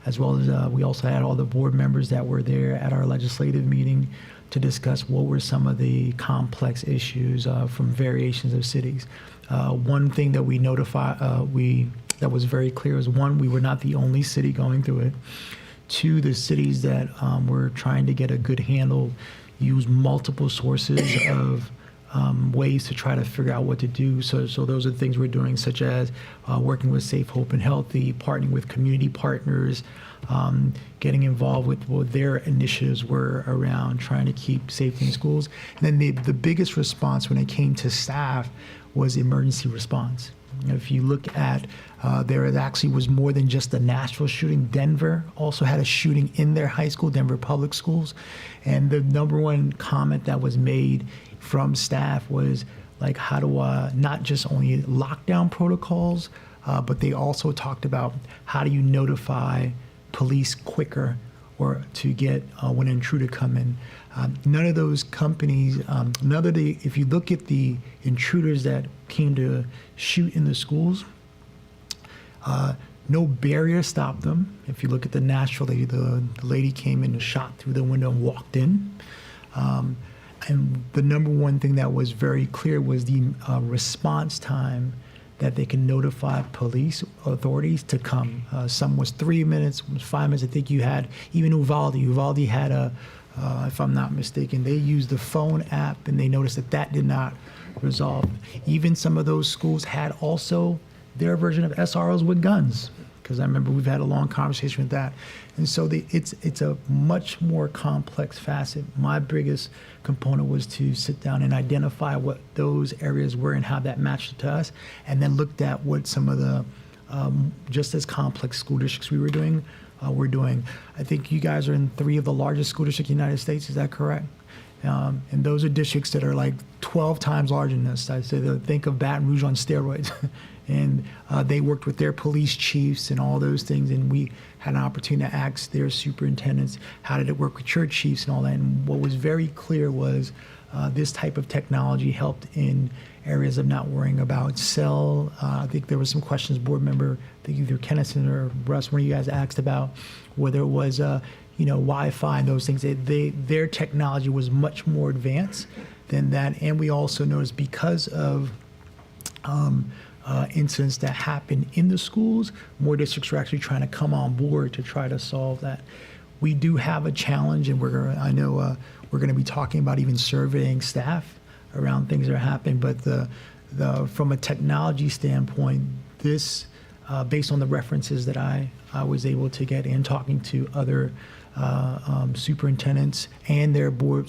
as well as we also had all the board members that were there at our legislative meeting to discuss what were some of the complex issues from variations of cities. One thing that we that was very clear is, one, we were not the only city going through it. Two, the cities that were trying to get a good handle use multiple sources of ways to try to figure out what to do. So those are the things we're doing, such as working with Safe, Hope, and Healthy, partnering with community partners, getting involved with what their initiatives were around trying to keep safety in schools. And then the biggest response when it came to staff was emergency response. If you look at, there actually was more than just the Nashville shooting. Denver also had a shooting in their high school, Denver Public Schools. And the number one comment that was made from staff was, like, how do I not just only lockdown protocols, but they also talked about how do you notify police quicker or to get when an intruder come in. None of those companies, if you look at the intruders that came to shoot in the schools, no barrier stopped them. If you look at the Nashville lady, the lady came in and shot through the window and walked in. And the number one thing that was very clear was the response time that they can notify police authorities to come. Some was 3 minutes, 5 minutes. I think you had even Uvalde. Uvalde had if I'm not mistaken, they used the phone app, and they noticed that did not resolve. Even some of those schools had also their version of SROs with guns, because I remember we've had a long conversation with that. And so it's a much more complex facet. My biggest component was to sit down and identify what those areas were and how that matched to us, and then looked at what some of the just as complex school districts we were doing. I think you guys are in 3 of the largest school districts in the United States. Is that correct? And those are districts that are like 12 times larger than this. I say, think of Baton Rouge on steroids. And they worked with their police chiefs and all those things. And we had an opportunity to ask their superintendents, how did it work with your chiefs and all that? And what was very clear was this type of technology helped in areas of not worrying about cell. I think there was some questions, board member, I think either Kennison or Russ, one of you guys asked about whether it was Wi-Fi and those things. Their technology was much more advanced than that. And we also noticed, because of incidents that happen in the schools, more districts are actually trying to come on board to try to solve that. We do have a challenge, and I know we're going to be talking about even surveying staff around things that are happening. But from a technology standpoint, this, based on the references that I was able to get in talking to other superintendents and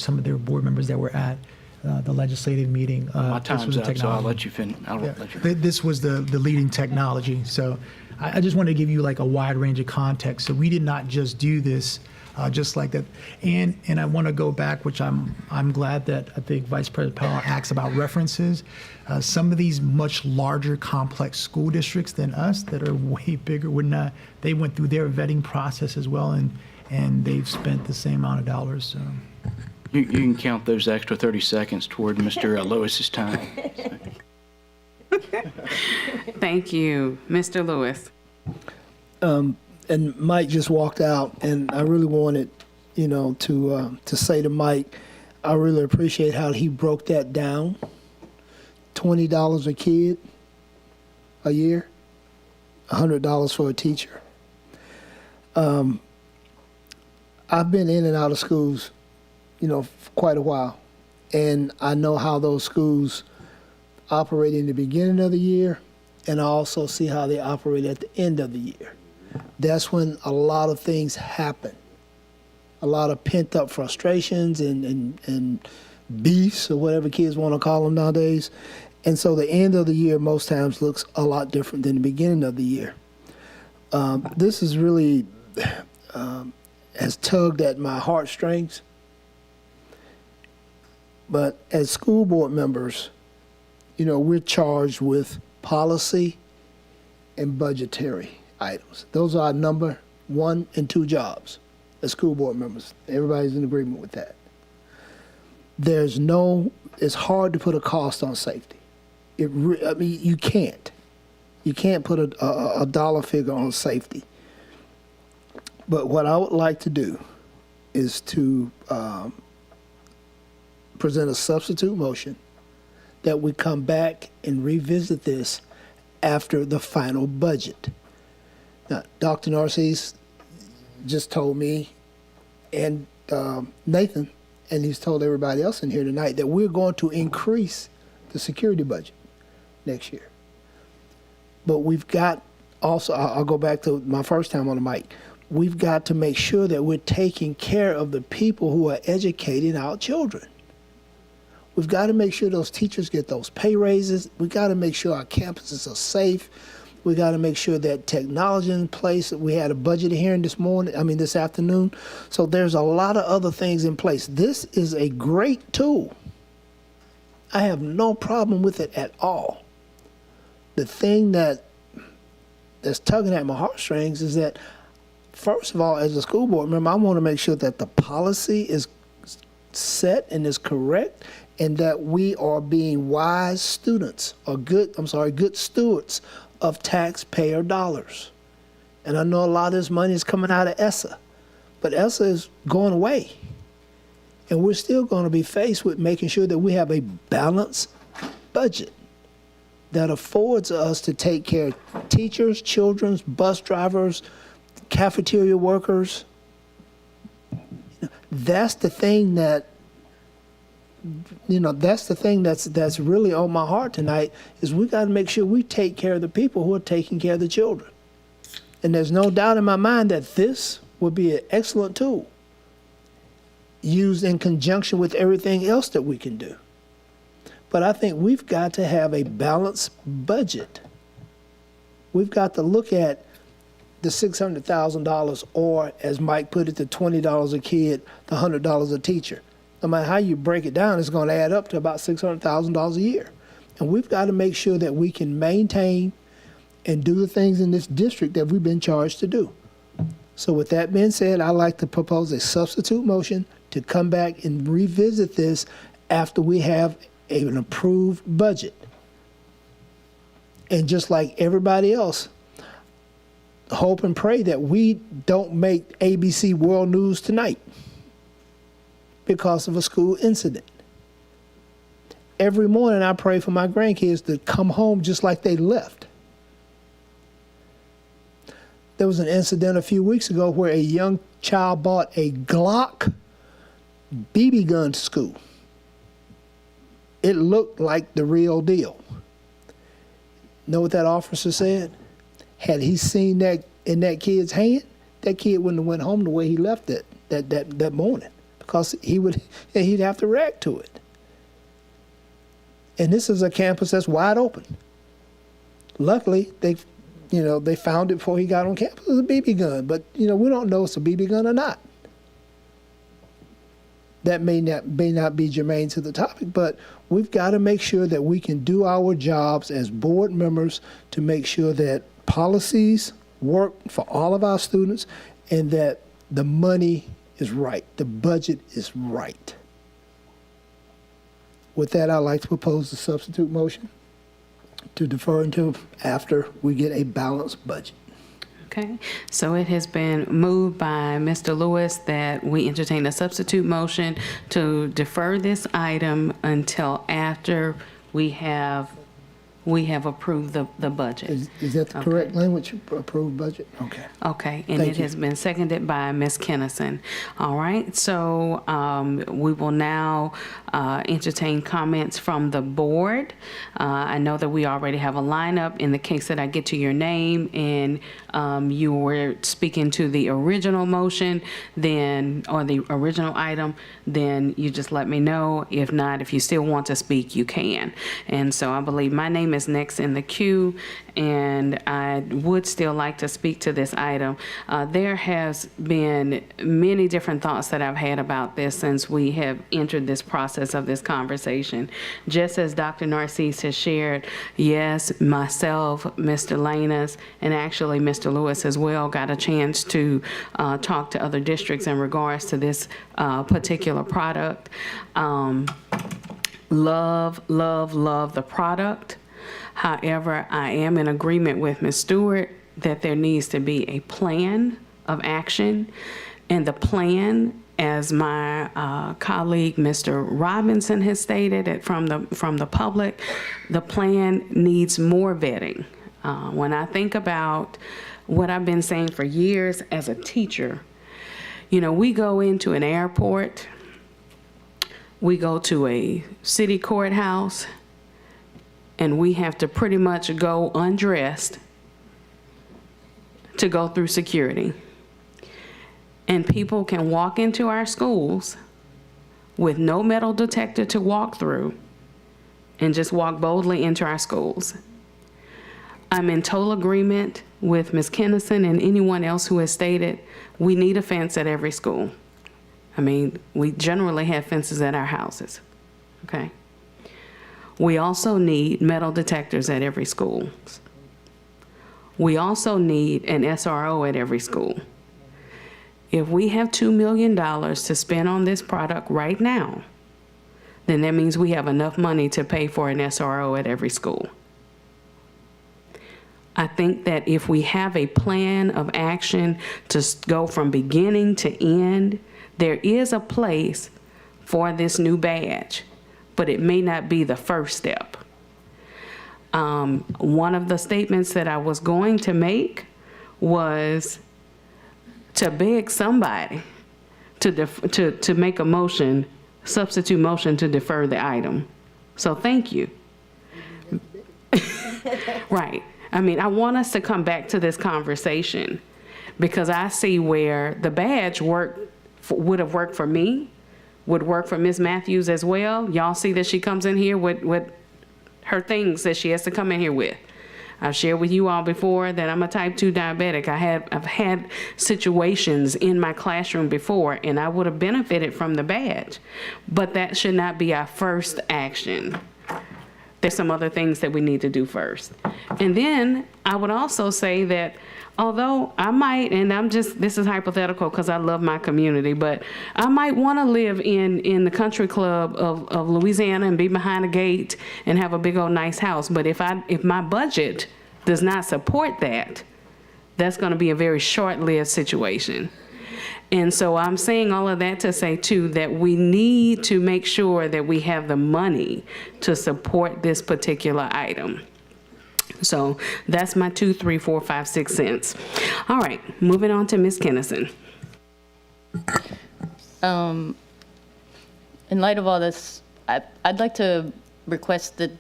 some of their board members that were at the legislative meeting. My time's up, so I'll let you finish. This was the leading technology. So I just want to give you like a wide range of context. So we did not just do this just like that. And I want to go back, which I'm glad that I think Vice President Powell asked about references. Some of these much larger, complex school districts than us that are way bigger they went through their vetting process as well, and they've spent the same amount of dollars. So. You can count those extra 30 seconds toward Mr. Lewis's time. Thank you. Mr. Lewis. and Mike just walked out, and I really wanted, to say to Mike, I really appreciate how he broke that down. $20 a kid a year, $100 for a teacher. I've been in and out of schools, for quite a while, and I know how those schools operate in the beginning of the year, and I also see how they operate at the end of the year. That's when a lot of things happen. A lot of pent-up frustrations and beefs, or whatever kids want to call them nowadays. And so the end of the year most times looks a lot different than the beginning of the year. This is really has tugged at my heartstrings. But as school board members, we're charged with policy and budgetary items. Those are our number 1 and 2 jobs as school board members. Everybody's in agreement with that. It's hard to put a cost on safety. You can't. You can't put a dollar figure on safety. But what I would like to do is to present a substitute motion that we come back and revisit this after the final budget. Now, Dr. Narcisse just told me, and Nathan, and he's told everybody else in here tonight, that we're going to increase the security budget next year. But we've got also, I'll go back to my first time on the mic, we've got to make sure that we're taking care of the people who are educating our children. We've got to make sure those teachers get those pay raises. We've got to make sure our campuses are safe. We got to make sure that technology in place. We had a budget hearing this afternoon. So there's a lot of other things in place. This is a great tool. I have no problem with it at all. The thing that's tugging at my heartstrings is that, first of all, as a school board member, I want to make sure that the policy is set and is correct, and that we are being wise students, or good stewards of taxpayer dollars. And I know a lot of this money is coming out of ESSA, but ESSA is going away. And we're still going to be faced with making sure that we have a balanced budget that affords us to take care of teachers, children, bus drivers, cafeteria workers. That's the thing that's really on my heart tonight, is we got to make sure we take care of the people who are taking care of the children. And there's no doubt in my mind that this would be an excellent tool used in conjunction with everything else that we can do. But I think we've got to have a balanced budget. We've got to look at the $600,000, or as Mike put it, the $20 a kid, the $100 a teacher. No matter how you break it down, it's going to add up to about $600,000 a year. And we've got to make sure that we can maintain and do the things in this district that we've been charged to do. So with that being said, I'd like to propose a substitute motion to come back and revisit this after we have an approved budget. And just like everybody else, hope and pray that we don't make ABC World News tonight because of a school incident. Every morning I pray for my grandkids to come home just like they left. There was an incident a few weeks ago where a young child bought a Glock BB gun to school. It looked like the real deal. Know what that officer said? Had he seen that in that kid's hand, that kid wouldn't have went home the way he left it that morning, because he'd have to react to it. And this is a campus that's wide open. Luckily, they found it before he got on campus. It was a BB gun, but we don't know if it's a BB gun or not. That may not be germane to the topic, but we've got to make sure that we can do our jobs as board members to make sure that policies work for all of our students and that the money is right, the budget is right. With that, I'd like to propose the substitute motion to defer until after we get a balanced budget. Okay, so it has been moved by Mr. Lewis that we entertain a substitute motion to defer this item until after we have approved the budget. Is that the correct language, approved budget? Okay. Okay, and Thank it you. has been seconded by Ms. Kennison. All right, so we will now entertain comments from the board. I know that we already have a lineup. In the case that I get to your name and you were speaking to the original motion, then, or the original item, then you just let me know. If not, if you still want to speak, you can. And so I believe my name is next in the queue, and I would still like to speak to this item. There has been many different thoughts that I've had about this since we have entered this process of this conversation. Just as Dr. Narcisse has shared, yes, myself, Mr. Lanas, and actually Mr. Lewis as well got a chance to talk to other districts in regards to this particular product. Love the product. However, I am in agreement with Ms. Stewart that there needs to be a plan of action. And the plan, as my colleague, Mr. Robinson, has stated from the public, the plan needs more vetting. When I think about what I've been saying for years as a teacher, you know, we go into an airport, we go to a city courthouse, and we have to pretty much go undressed to go through security. And people can walk into our schools with no metal detector to walk through and just walk boldly into our schools. I'm in total agreement with Ms. Kennison and anyone else who has stated we need a fence at every school. I mean, we generally have fences at our houses, okay? We also need metal detectors at every school. We also need an SRO at every school. If we have $2 million to spend on this product right now, then that means we have enough money to pay for an SRO at every school. I think that if we have a plan of action to go from beginning to end, there is a place for this new badge, but it may not be the first step. One of the statements that I was going to make was to beg somebody to make a motion, substitute motion to defer the item. So thank you. Right. I mean, I want us to come back to this conversation because I see where the badge would have worked for me, would work for Ms. Matthews as well. Y'all see that she comes in here with her things that she has to come in here with. I've shared with you all before that I'm a type 2 diabetic. I've had situations in my classroom before, and I would have benefited from the badge. But that should not be our first action. There's some other things that we need to do first. And then I would also say that although I might, and this is hypothetical because I love my community, but I might want to live in the country club of Louisiana and be behind a gate and have a big old nice house. But if my budget does not support that, that's going to be a very short-lived situation. And so I'm saying all of that to say, too, that we need to make sure that we have the money to support this particular item. So that's my 2, 3, 4, 5, 6 cents. All right, moving on to Ms. Kennison. In light of all this, I'd like to request that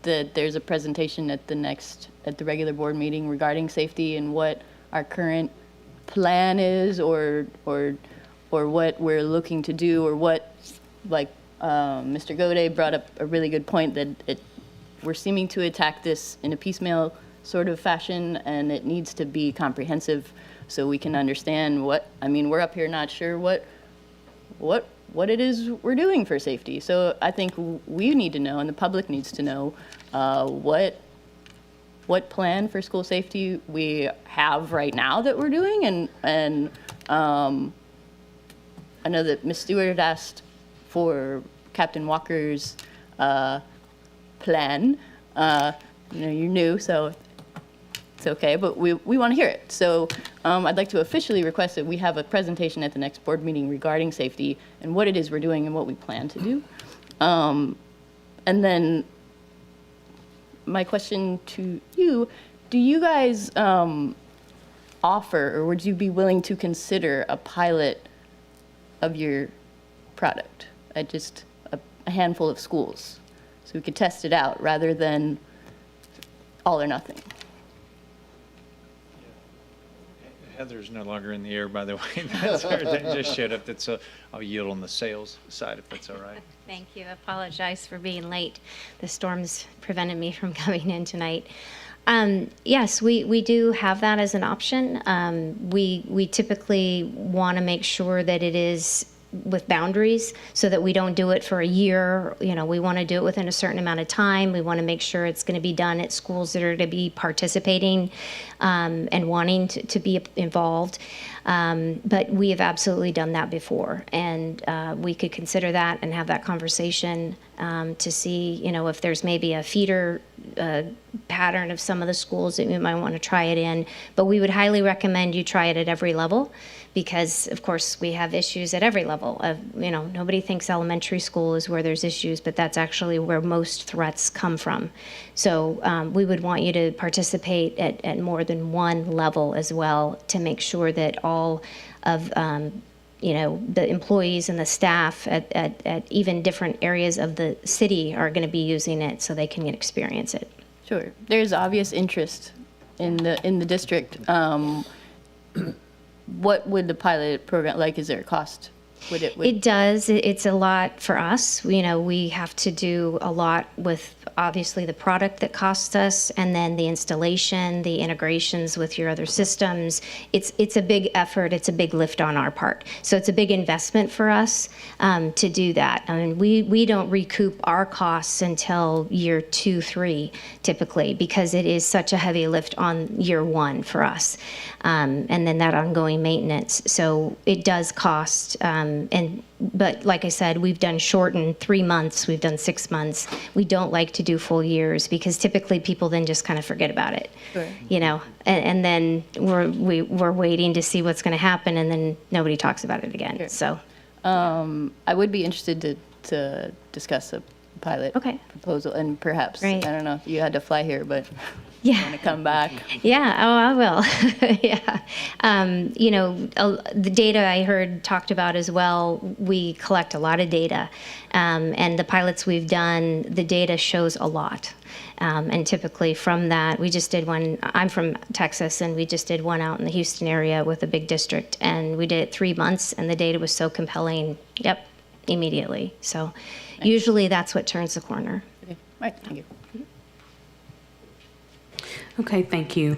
there's a presentation at the regular board meeting regarding safety and what our current plan is, or what we're looking to do, or what, like Mr. Gode brought up a really good point that we're seeming to attack this in a piecemeal sort of fashion, and it needs to be comprehensive so we can understand we're up here not sure what it is we're doing for safety. So I think we need to know, and the public needs to know, what plan for school safety we have right now that we're doing. And I know that Ms. Stewart had asked for Captain Walker's plan. You're new, so it's okay, but we want to hear it. So I'd like to officially request that we have a presentation at the next board meeting regarding safety and what it is we're doing and what we plan to do. And then my question to you, do you guys offer, or would you be willing to consider a pilot of your product at just a handful of schools? So we could test it out rather than all or nothing. Heather's no longer in the air, by the way. That's her that just showed up. I'll yield on the sales side if that's all right. Thank you. I apologize for being late. The storms prevented me from coming in tonight. Yes, we do have that as an option. We typically want to make sure that it is with boundaries so that we don't do it for a year. You know, we want to do it within a certain amount of time. We want to make sure it's going to be done at schools that are to be participating and wanting to be involved. But we have absolutely done that before, and we could consider that and have that conversation to see, you know, if there's maybe a feeder pattern of some of the schools that we might want to try it in. But we would highly recommend you try it at every level, because of course we have issues at every level of, you know, nobody thinks elementary school is where there's issues, but that's actually where most threats come from. So we would want you to participate at more than one level as well, to make sure that all of you know, the employees and the staff at even different areas of the city are going to be using it so they can experience it. Sure. There's obvious interest in the district. What would the pilot program, like, is there a cost? It does. It's a lot for us. You know, we have to do a lot with obviously the product that costs us, and then the installation, the integrations with your other systems. It's a big effort. It's a big lift on our part. So it's a big investment for us to do that. I mean, we don't recoup our costs until year 2, 3, typically, because it is such a heavy lift on year 1 for us, and then that ongoing maintenance. So it does cost. But like I said, we've done shortened 3 months, we've done 6 months. We don't like to do full years, because typically people then just kind of forget about it. Sure. You know, and then we're waiting to see what's going to happen, and then nobody talks about it again. Sure. So I would be interested to discuss a pilot proposal, and perhaps, Great. I don't know if you had to fly here, but yeah, want to come back. Yeah, oh, I will. Yeah. You know, the data I heard talked about as well, we collect a lot of data. And the pilots we've done, the data shows a lot. And typically from that, we just did one. I'm from Texas, and we just did one out in the Houston area with a big district. And we did it 3 months, and the data was so compelling, immediately. So usually that's what turns the corner. Okay. All right, thank you. Okay, thank you.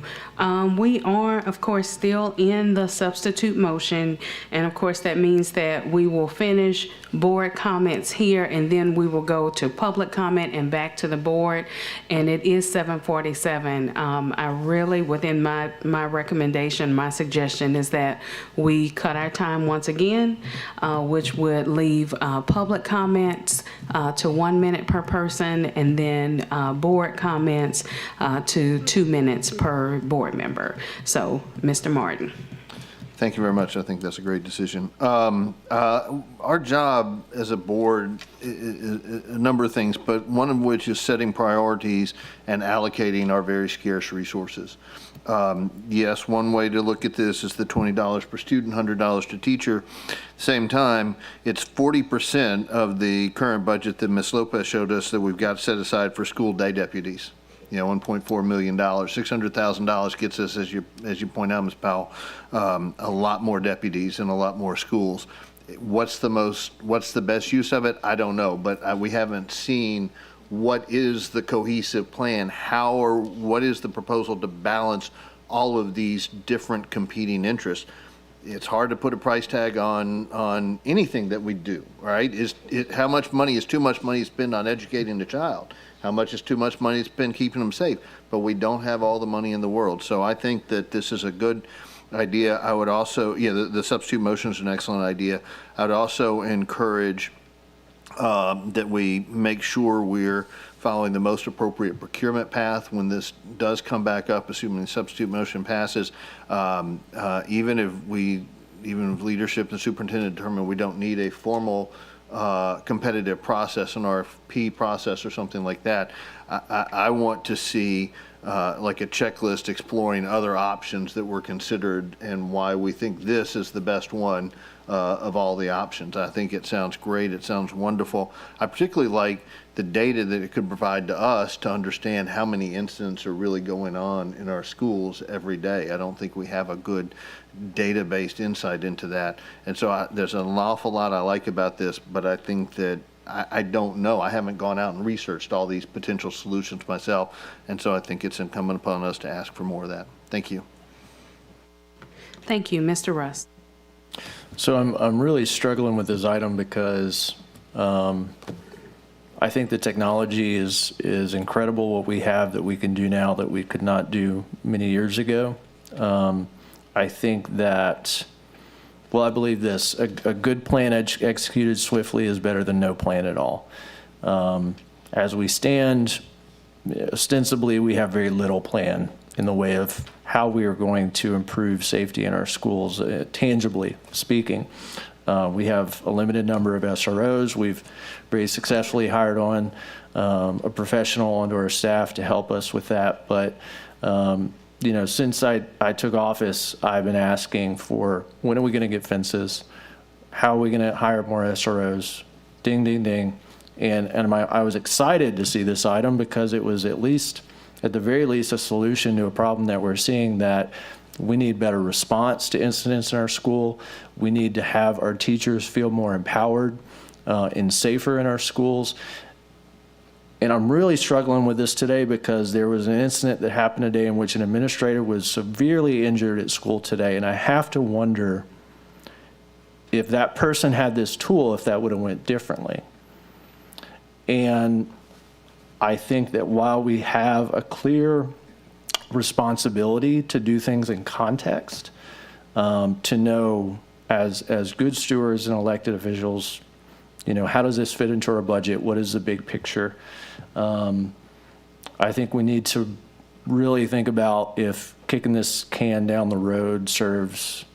We are, of course, still in the substitute motion, and of course, that means that we will finish board comments here, and then we will go to public comment and back to the board, and it is 7:47. I really, within my recommendation, my suggestion is that we cut our time once again, which would leave public comments to 1 minute per person, and then board comments to 2 minutes per board member. So, Mr. Martin. Thank you very much. I think that's a great decision. Our job as a board is a number of things, but one of which is setting priorities and allocating our very scarce resources. Yes, one way to look at this is the $20 per student, $100 to teacher. Same time, it's 40% of the current budget that Ms. Lopez showed us that we've got set aside for school day deputies. You know, $1.4 million, $600,000 gets us, as you point out, Ms. Powell, a lot more deputies and a lot more schools. What's the best use of it? I don't know, but we haven't seen what is the cohesive plan, what is the proposal to balance all of these different competing interests. It's hard to put a price tag on anything that we do, right? How much money is too much money to spend on educating the child? How much is too much money to spend keeping them safe? But we don't have all the money in the world. So I think that this is a good idea. I would also, the substitute motion is an excellent idea. I would also encourage that we make sure we're following the most appropriate procurement path when this does come back up, assuming the substitute motion passes. Even if leadership and superintendent determine we don't need a formal competitive process, an RFP process or something like that, I want to see like a checklist exploring other options that were considered and why we think this is the best one of all the options. I think it sounds great. It sounds wonderful. I particularly like the data that it could provide to us to understand how many incidents are really going on in our schools every day. I don't think we have a good data-based insight into that. And so there's an awful lot I like about this, but I think that I don't know. I haven't gone out and researched all these potential solutions myself. And so I think it's incumbent upon us to ask for more of that. Thank you. Thank you. Mr. Rust. So I'm really struggling with this item because I think the technology is incredible, what we have that we can do now that we could not do many years ago. I think that, well, I believe this, a good plan executed swiftly is better than no plan at all. As we stand, ostensibly, we have very little plan in the way of how we are going to improve safety in our schools, tangibly speaking. We have a limited number of SROs. We've very successfully hired on a professional onto our staff to help us with that. But you know, since I took office, I've been asking for, when are we going to get fences? How are we going to hire more SROs? Ding, ding, ding. And I was excited to see this item because it was at the very least, a solution to a problem that we're seeing, that we need better response to incidents in our school. We need to have our teachers feel more empowered and safer in our schools. And I'm really struggling with this today because there was an incident that happened today in which an administrator was severely injured at school today. And I have to wonder if that person had this tool, if that would have went differently. And I think that while we have a clear responsibility to do things in context, to know as good stewards and elected officials, you know, how does this fit into our budget? What is the big picture? I think we need to really think about if kicking this can down the road serves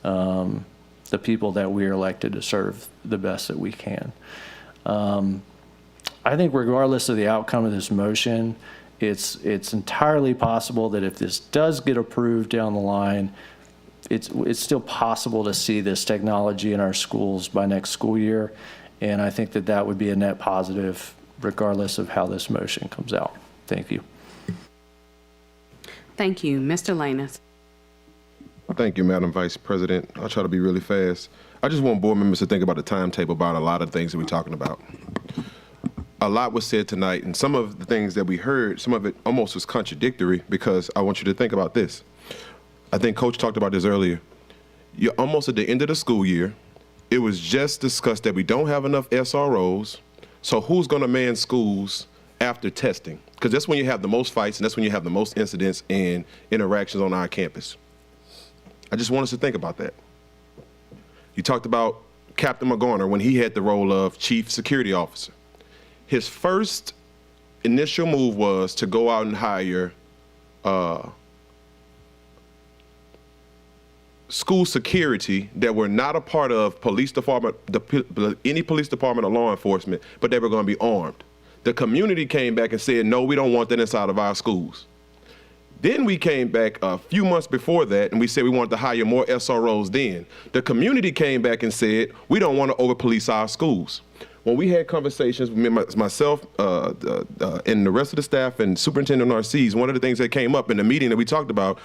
the people that we are elected to serve the best that we can. I think regardless of the outcome of this motion, it's entirely possible that if this does get approved down the line, it's still possible to see this technology in our schools by next school year. And I think that that would be a net positive regardless of how this motion comes out. Thank you. Thank you. Mr. Lanus. Thank you, Madam Vice President. I'll try to be really fast. I just want board members to think about the timetable about a lot of things that we're talking about. A lot was said tonight, and some of the things that we heard, some of it almost was contradictory, because I want you to think about this. I think Coach talked about this earlier. You're almost at the end of the school year. It was just discussed that we don't have enough SROs, so who's going to man schools after testing? Because that's when you have the most fights, and that's when you have the most incidents and interactions on our campus. I just want us to think about that. You talked about Captain McGarner when he had the role of Chief Security Officer. His first initial move was to go out and hire school security that were not a part of police department, any police department or law enforcement, but they were going to be armed. The community came back and said, no, we don't want that inside of our schools. Then we came back a few months before that and we said we wanted to hire more SROs then. The community came back and said, we don't want to over-police our schools. When we had conversations with myself and the rest of the staff and Superintendent Narcisse, one of the things that came up in the meeting that we talked about,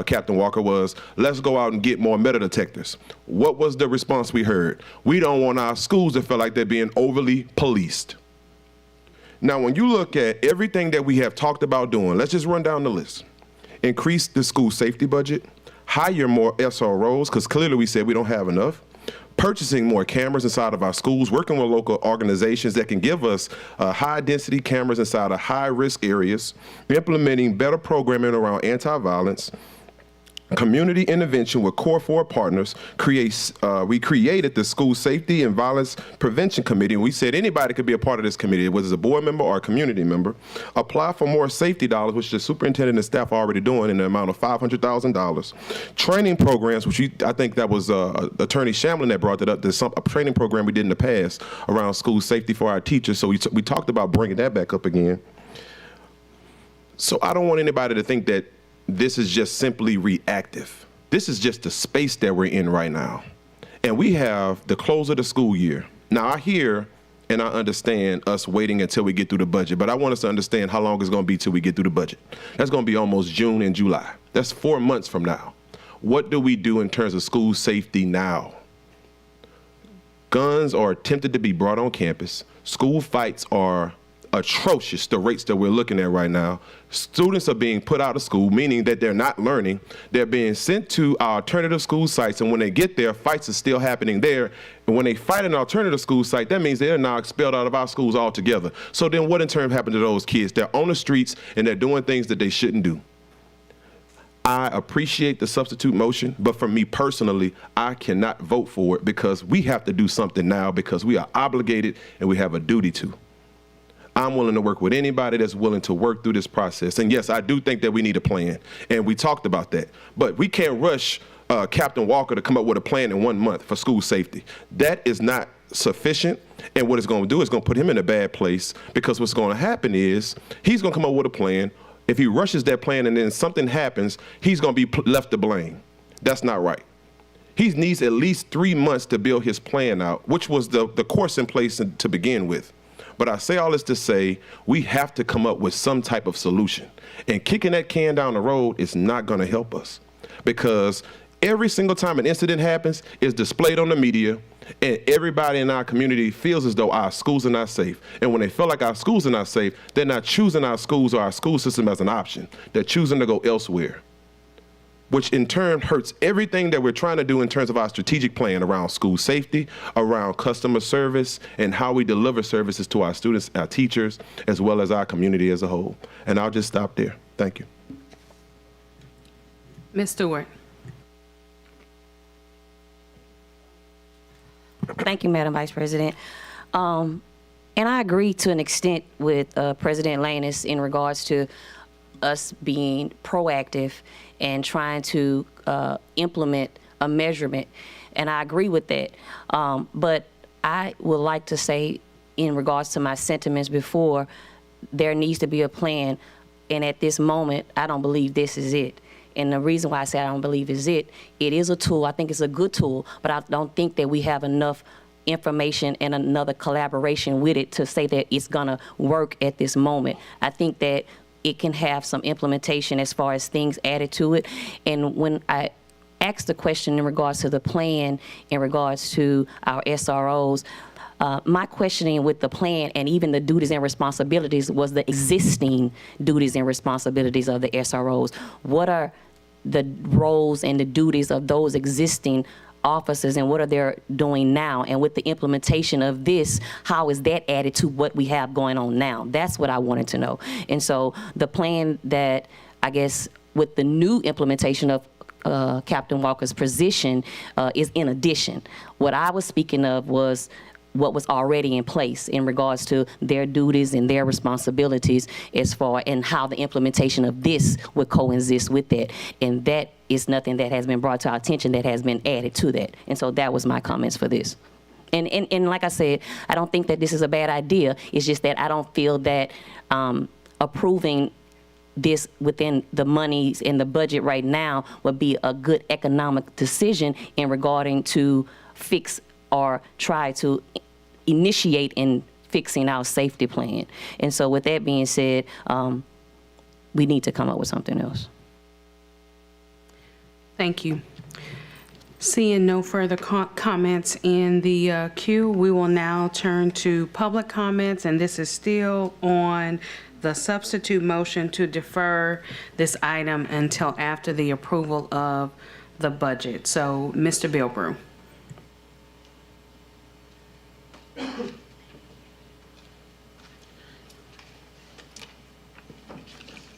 Captain Walker, was let's go out and get more metal detectors. What was the response we heard? We don't want our schools to feel like they're being overly policed. Now, when you look at everything that we have talked about doing, let's just run down the list. Increase the school safety budget, hire more SROs, because clearly we said we don't have enough. Purchasing more cameras inside of our schools, working with local organizations that can give us high-density cameras inside of high-risk areas, implementing better programming around anti-violence, community intervention with Core 4 partners. We created the School Safety and Violence Prevention Committee, and we said anybody could be a part of this committee, whether it's a board member or a community member. Apply for more safety dollars, which the superintendent and staff are already doing in the amount of $500,000. Training programs, which I think that was Attorney Shamlin that brought that up. There's a training program we did in the past around school safety for our teachers, so we talked about bringing that back up again. So I don't want anybody to think that this is just simply reactive. This is just the space that we're in right now. And we have the close of the school year. Now, I hear and I understand us waiting until we get through the budget, but I want us to understand how long it's going to be till we get through the budget. That's going to be almost June and July. That's 4 months from now. What do we do in terms of school safety now? Guns are attempted to be brought on campus. School fights are atrocious, the rates that we're looking at right now. Students are being put out of school, meaning that they're not learning. They're being sent to our alternative school sites, and when they get there, fights are still happening there. And when they fight an alternative school site, that means they're now expelled out of our schools altogether. So then what in turn happened to those kids? They're on the streets and they're doing things that they shouldn't do. I appreciate the substitute motion, but for me personally, I cannot vote for it because we have to do something now because we are obligated and we have a duty to. I'm willing to work with anybody that's willing to work through this process. And yes, I do think that we need a plan, and we talked about that. But we can't rush Captain Walker to come up with a plan in 1 month for school safety. That is not sufficient, and what it's going to do is going to put him in a bad place because what's going to happen is he's going to come up with a plan. If he rushes that plan and then something happens, he's going to be left to blame. That's not right. He needs at least 3 months to build his plan out, which was the course in place to begin with. But I say all this to say we have to come up with some type of solution. And kicking that can down the road is not going to help us because every single time an incident happens, it's displayed on the media, and everybody in our community feels as though our schools are not safe. And when they feel like our schools are not safe, they're not choosing our schools or our school system as an option. They're choosing to go elsewhere, which in turn hurts everything that we're trying to do in terms of our strategic plan around school safety, around customer service, and how we deliver services to our students, our teachers, as well as our community as a whole. And I'll just stop there. Thank you. Ms. Stewart. Thank you, Madam Vice President. And I agree to an extent with President Lanus in regards to us being proactive and trying to implement a measurement. And I agree with that. But I would like to say, in regards to my sentiments before, there needs to be a plan. And at this moment, I don't believe this is it. And the reason why I say I don't believe is it is a tool. I think it's a good tool, but I don't think that we have enough information and another collaboration with it to say that it's gonna work at this moment. I think that it can have some implementation as far as things added to it. And when I asked the question in regards to the plan, in regards to our SROs, my questioning with the plan and even the duties and responsibilities was the existing duties and responsibilities of the SROs. What are the roles and the duties of those existing officers and what are they doing now? And with the implementation of this, how is that added to what we have going on now? That's what I wanted to know. And so the plan that, I guess, with the new implementation of Captain Walker's position is in addition. What I was speaking of was what was already in place in regards to their duties and their responsibilities as far and how the implementation of this would coexist with that. And that is nothing that has been brought to our attention that has been added to that. And so that was my comments for this. And like I said, I don't think that this is a bad idea. It's just that I don't feel that approving this within the monies in the budget right now would be a good economic decision in regarding to fix or try to initiate in fixing our safety plan. And so with that being said, we need to come up with something else. Thank you. Seeing no further comments in the queue, we will now turn to public comments, and this is still on the substitute motion to defer this item until after the approval of the budget. So, Mr. Bilbrew.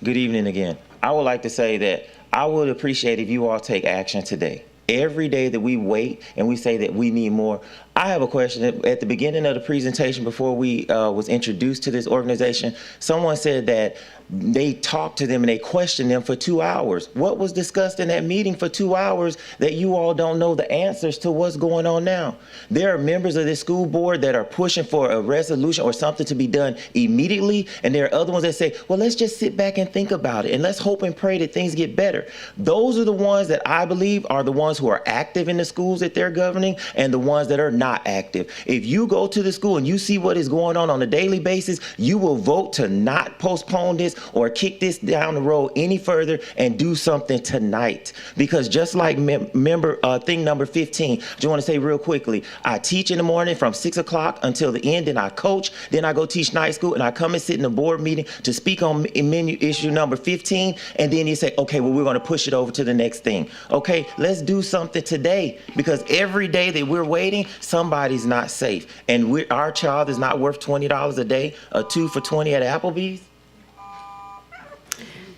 Good evening again. I would like to say that I would appreciate if you all take action today. Every day that we wait and we say that we need more. I have a question. At the beginning of the presentation, before we was introduced to this organization, someone said that they talked to them and they questioned them for 2 hours. What was discussed in that meeting for 2 hours that you all don't know the answers to what's going on now? There are members of this school board that are pushing for a resolution or something to be done immediately, and there are other ones that say, well, let's just sit back and think about it, and let's hope and pray that things get better. Those are the ones that I believe are the ones who are active in the schools that they're governing and the ones that are not active. If you go to the school and you see what is going on a daily basis, you will vote to not postpone this or kick this down the road any further and do something tonight. Because just like thing number 15, I just want to say real quickly, I teach in the morning from 6 o'clock until the end, then I coach, then I go teach night school, and I come and sit in the board meeting to speak on menu issue number 15, and then you say, okay, well, we're going to push it over to the next thing. Okay, let's do something today, because every day that we're waiting, somebody's not safe. And our child is not worth $20 a day, a 2 for $20 at Applebee's.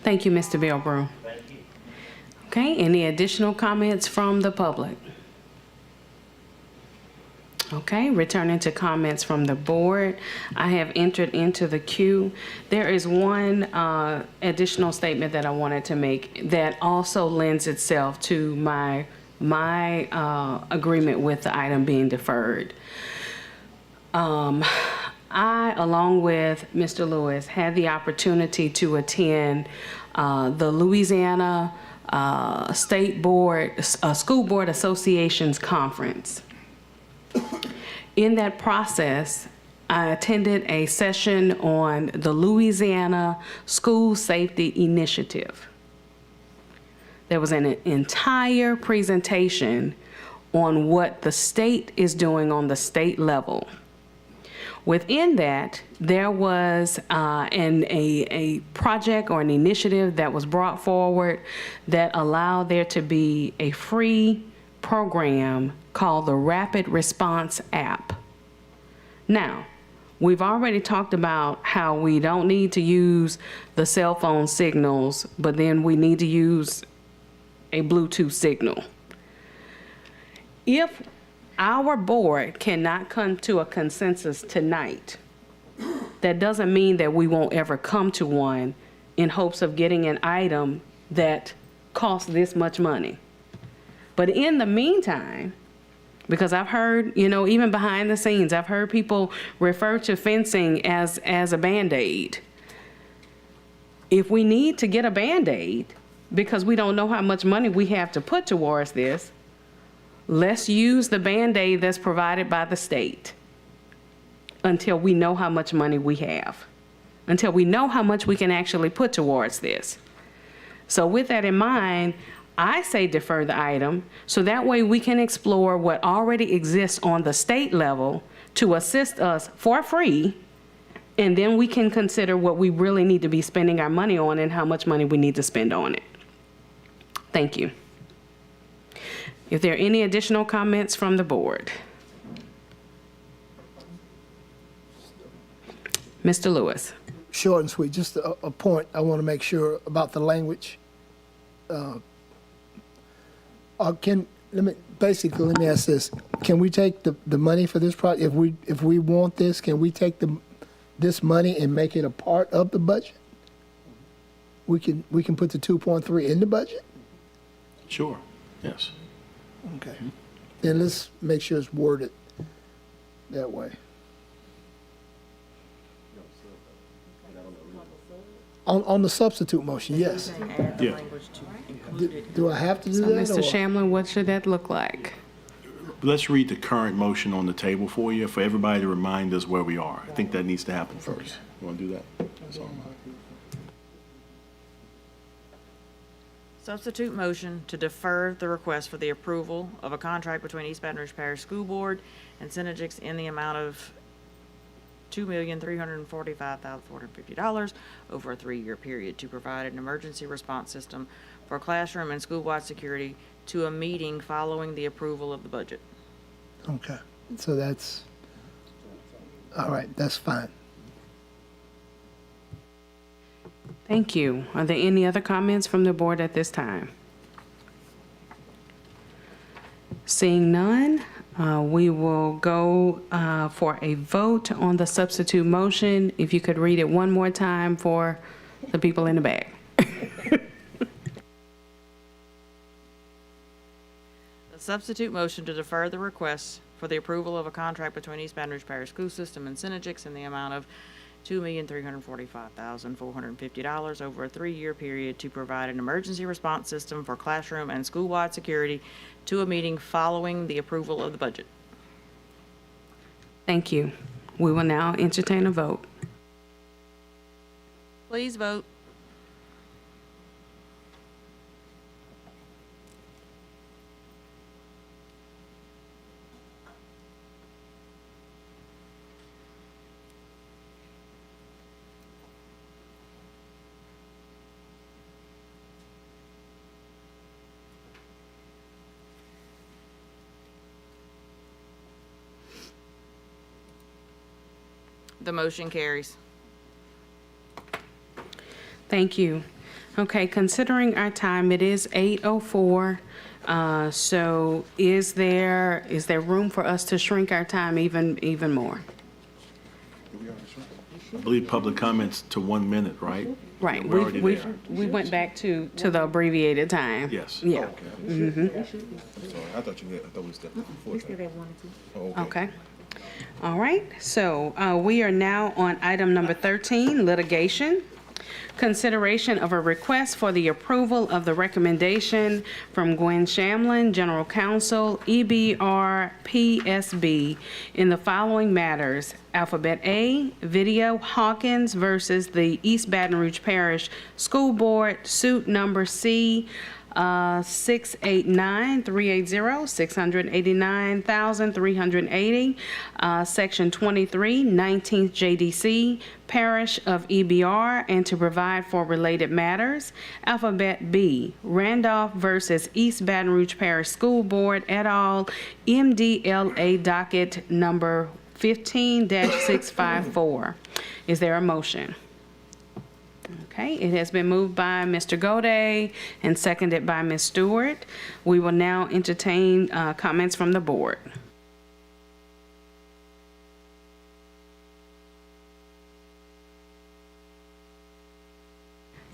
Thank you, Mr. Bilbrough. Okay, any additional comments from the public? Okay, returning to comments from the board, I have entered into the queue. There is one additional statement that I wanted to make that also lends itself to my agreement with the item being deferred. I, along with Mr. Lewis, had the opportunity to attend the Louisiana State Board, School Board Association's conference. In that process, I attended a session on the Louisiana School Safety Initiative. There was an entire presentation on what the state is doing on the state level. Within that, there was a project or an initiative that was brought forward that allowed there to be a free program called the Rapid Response App. Now, we've already talked about how we don't need to use the cell phone signals, but then we need to use a Bluetooth signal. If our board cannot come to a consensus tonight, that doesn't mean that we won't ever come to one in hopes of getting an item that costs this much money. But in the meantime, because I've heard, even behind the scenes, I've heard people refer to fencing as a Band-Aid. If we need to get a Band-Aid because we don't know how much money we have to put towards this, let's use the Band-Aid that's provided by the state until we know how much money we have, until we know how much we can actually put towards this. So with that in mind, I say defer the item so that way we can explore what already exists on the state level to assist us for free, and then we can consider what we really need to be spending our money on and how much money we need to spend on it. Thank you. If there are any additional comments from the board. Mr. Lewis. Short and sweet, just a point I want to make sure about the language. Let me ask this: can we take the money for this project? If we want this, can we take this money and make it a part of the budget? We can put the 2.3 in the budget. Sure. Yes. Okay. Then let's make sure it's worded that way. On the substitute motion, yes. Yeah. Do I have to do So, that? Mr. Shamlin, what should that look like? Let's read the current motion on the table for you, for everybody to remind us where we are. I think that needs to happen first. You want to do that? That's all. Substitute motion to defer the request for the approval of a contract between East Baton Rouge Parish School Board and Synergix in the amount of $2,345,450 over a 3-year period to provide an emergency response system for classroom and school-wide security to a meeting following the approval of the budget. Okay. So that's, all right, that's fine. Thank you. Are there any other comments from the board at this time? Seeing none, we will go for a vote on the substitute motion. If you could read it one more time for the people in the back. The substitute motion to defer the request for the approval of a contract between East Baton Rouge Parish School System and Synergix in the amount of $2,345,450 over a 3-year period to provide an emergency response system for classroom and school-wide security to a meeting following the approval of the budget. Thank you. We will now entertain a vote. Please vote. The motion carries. Thank you. Okay, considering our time, it is 8:04. So is there room for us to shrink our time even more? I believe public comments to 1 minute, right? Right. We're already there. We went back to the abbreviated time. Yes. Yeah. Mhm. Sorry, I thought we stepped before that. Oh, Okay. All right, so we are now on item number 13, litigation. Consideration of a request for the approval of the recommendation from Gwen Shamlin, General Counsel, EBR PSB, in the following matters. Alphabet A, Video Hawkins versus the East Baton Rouge Parish School Board, suit number C 689-380, $689,380, Section 23, 19th JDC, Parish of EBR, and to provide for related matters. Alphabet B, Randolph versus East Baton Rouge Parish School Board et al., MDLA docket number 15-654. Is there a motion? Okay, it has been moved by Mr. Gode and seconded by Ms. Stewart. We will now entertain comments from the board.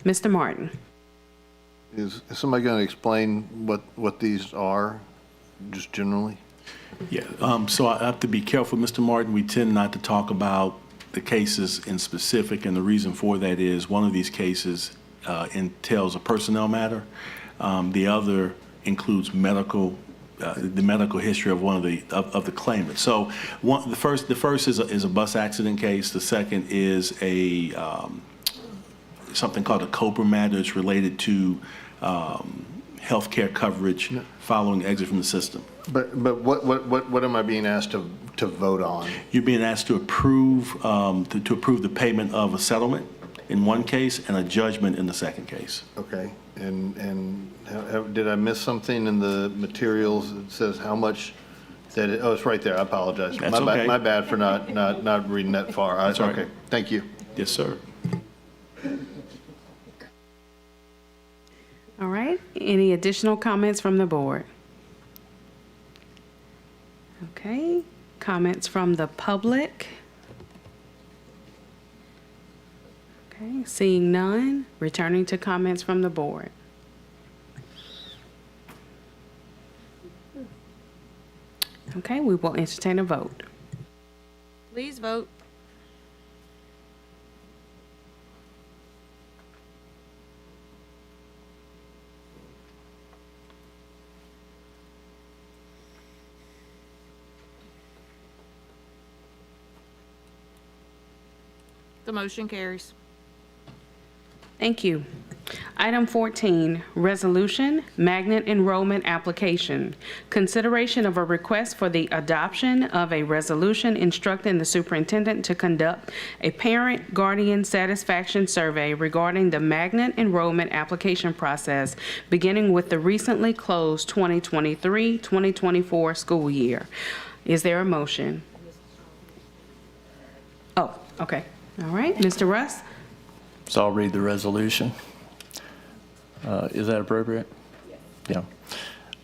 Mr. Martin. Is somebody going to explain what these are, just generally? Yeah, so I have to be careful, Mr. Martin. We tend not to talk about the cases in specific, and the reason for that is one of these cases entails a personnel matter. The other includes the medical history of one of the claimants. So the first is a bus accident case. The second is a something called a COBRA matter. It's related to health care coverage following exit from the system. But what am I being asked to vote on? You're being asked to approve the payment of a settlement in one case and a judgment in the second case. Okay, and did I miss something in the materials that says how much that oh, it's right there. I apologize. That's okay. My bad for not reading that far. That's all right. Okay, thank you. Yes, sir. All right, any additional comments from the board? Okay, comments from the public? Okay, seeing none, returning to comments from the board. Okay, we will entertain a vote. Please vote. The motion carries. Thank you. Item 14, resolution, magnet enrollment application. Consideration of a request for the adoption of a resolution instructing the superintendent to conduct a parent guardian satisfaction survey regarding the magnet enrollment application process, beginning with the recently closed 2023-2024 school year. Is there a motion? Oh, okay. All right, Mr. Russ? So I'll read the resolution. Is that appropriate? Yeah.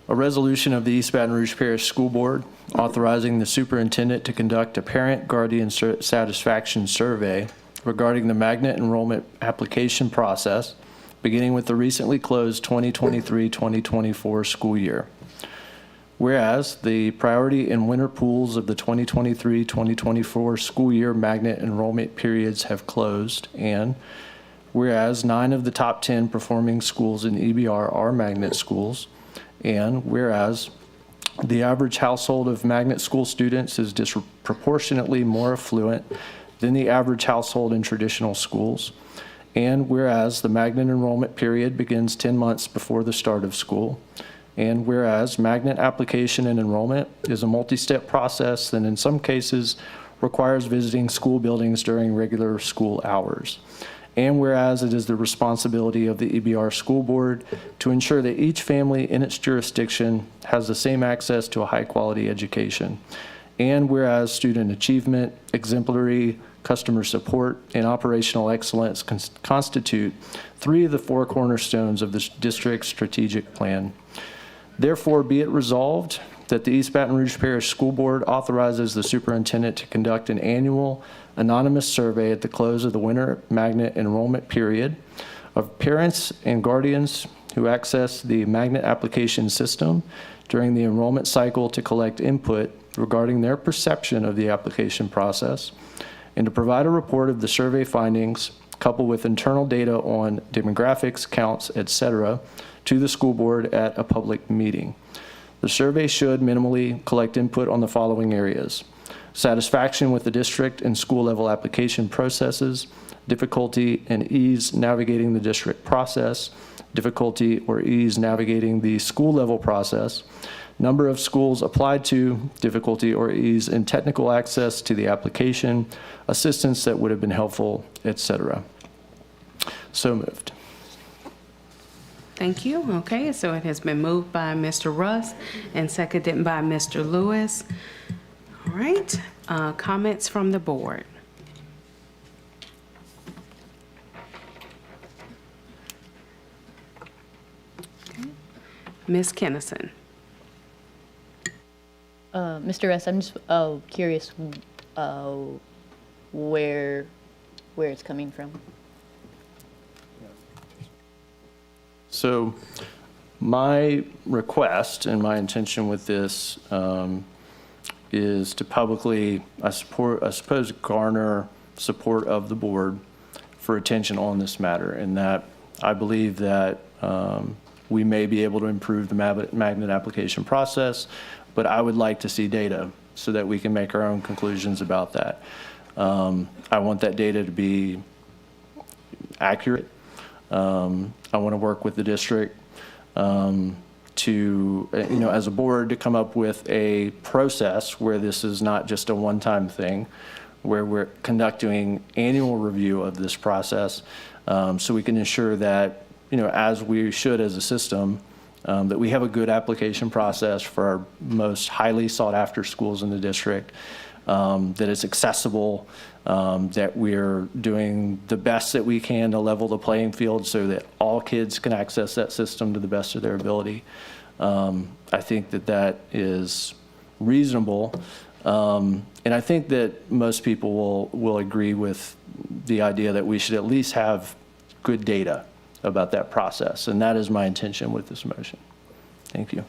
A resolution of the East Baton Rouge Parish School Board authorizing the superintendent to conduct a parent-guardian satisfaction survey regarding the magnet enrollment application process, beginning with the recently closed 2023-2024 school year. Whereas the priority and winter pools of the 2023-2024 school year magnet enrollment periods have closed, and whereas 9 of the top 10 performing schools in EBR are magnet schools, and whereas the average household of magnet school students is disproportionately more affluent than the average household in traditional schools, and whereas the magnet enrollment period begins 10 months before the start of school, and whereas magnet application and enrollment is a multi-step process that in some cases requires visiting school buildings during regular school hours. And whereas it is the responsibility of the EBR School Board to ensure that each family in its jurisdiction has the same access to a high-quality education. And whereas student achievement, exemplary customer support, and operational excellence constitute 3 of the 4 cornerstones of the district's strategic plan. Therefore, be it resolved that the East Baton Rouge Parish School Board authorizes the superintendent to conduct an annual anonymous survey at the close of the winter magnet enrollment period of parents and guardians who access the magnet application system during the enrollment cycle to collect input regarding their perception of the application process, and to provide a report of the survey findings coupled with internal data on demographics, counts, etc., to the school board at a public meeting. The survey should minimally collect input on the following areas: satisfaction with the district and school level application processes, difficulty and ease navigating the district process, difficulty or ease navigating the school level process, number of schools applied to, difficulty or ease in technical access to the application, assistance that would have been helpful, etc. So moved. Thank you. Okay, so it has been moved by Mr. Russ and seconded by Mr. Lewis. All right, comments from the board. Okay. Ms. Kennison. Mr. S., I'm just curious where it's coming from. So my request and my intention with this is to publicly, I suppose, garner support of the board for attention on this matter, and that I believe that we may be able to improve the magnet application process, but I would like to see data so that we can make our own conclusions about that. I want that data to be accurate. I want to work with the district to, as a board, to come up with a process where this is not just a one-time thing, where we're conducting annual review of this process, so we can ensure that, as we should as a system, that we have a good application process for our most highly sought-after schools in the district, that it's accessible, that we're doing the best that we can to level the playing field so that all kids can access that system to the best of their ability. I think that that is reasonable, and I think that most people will agree with the idea that we should at least have good data about that process, and that is my intention with this motion. Thank you.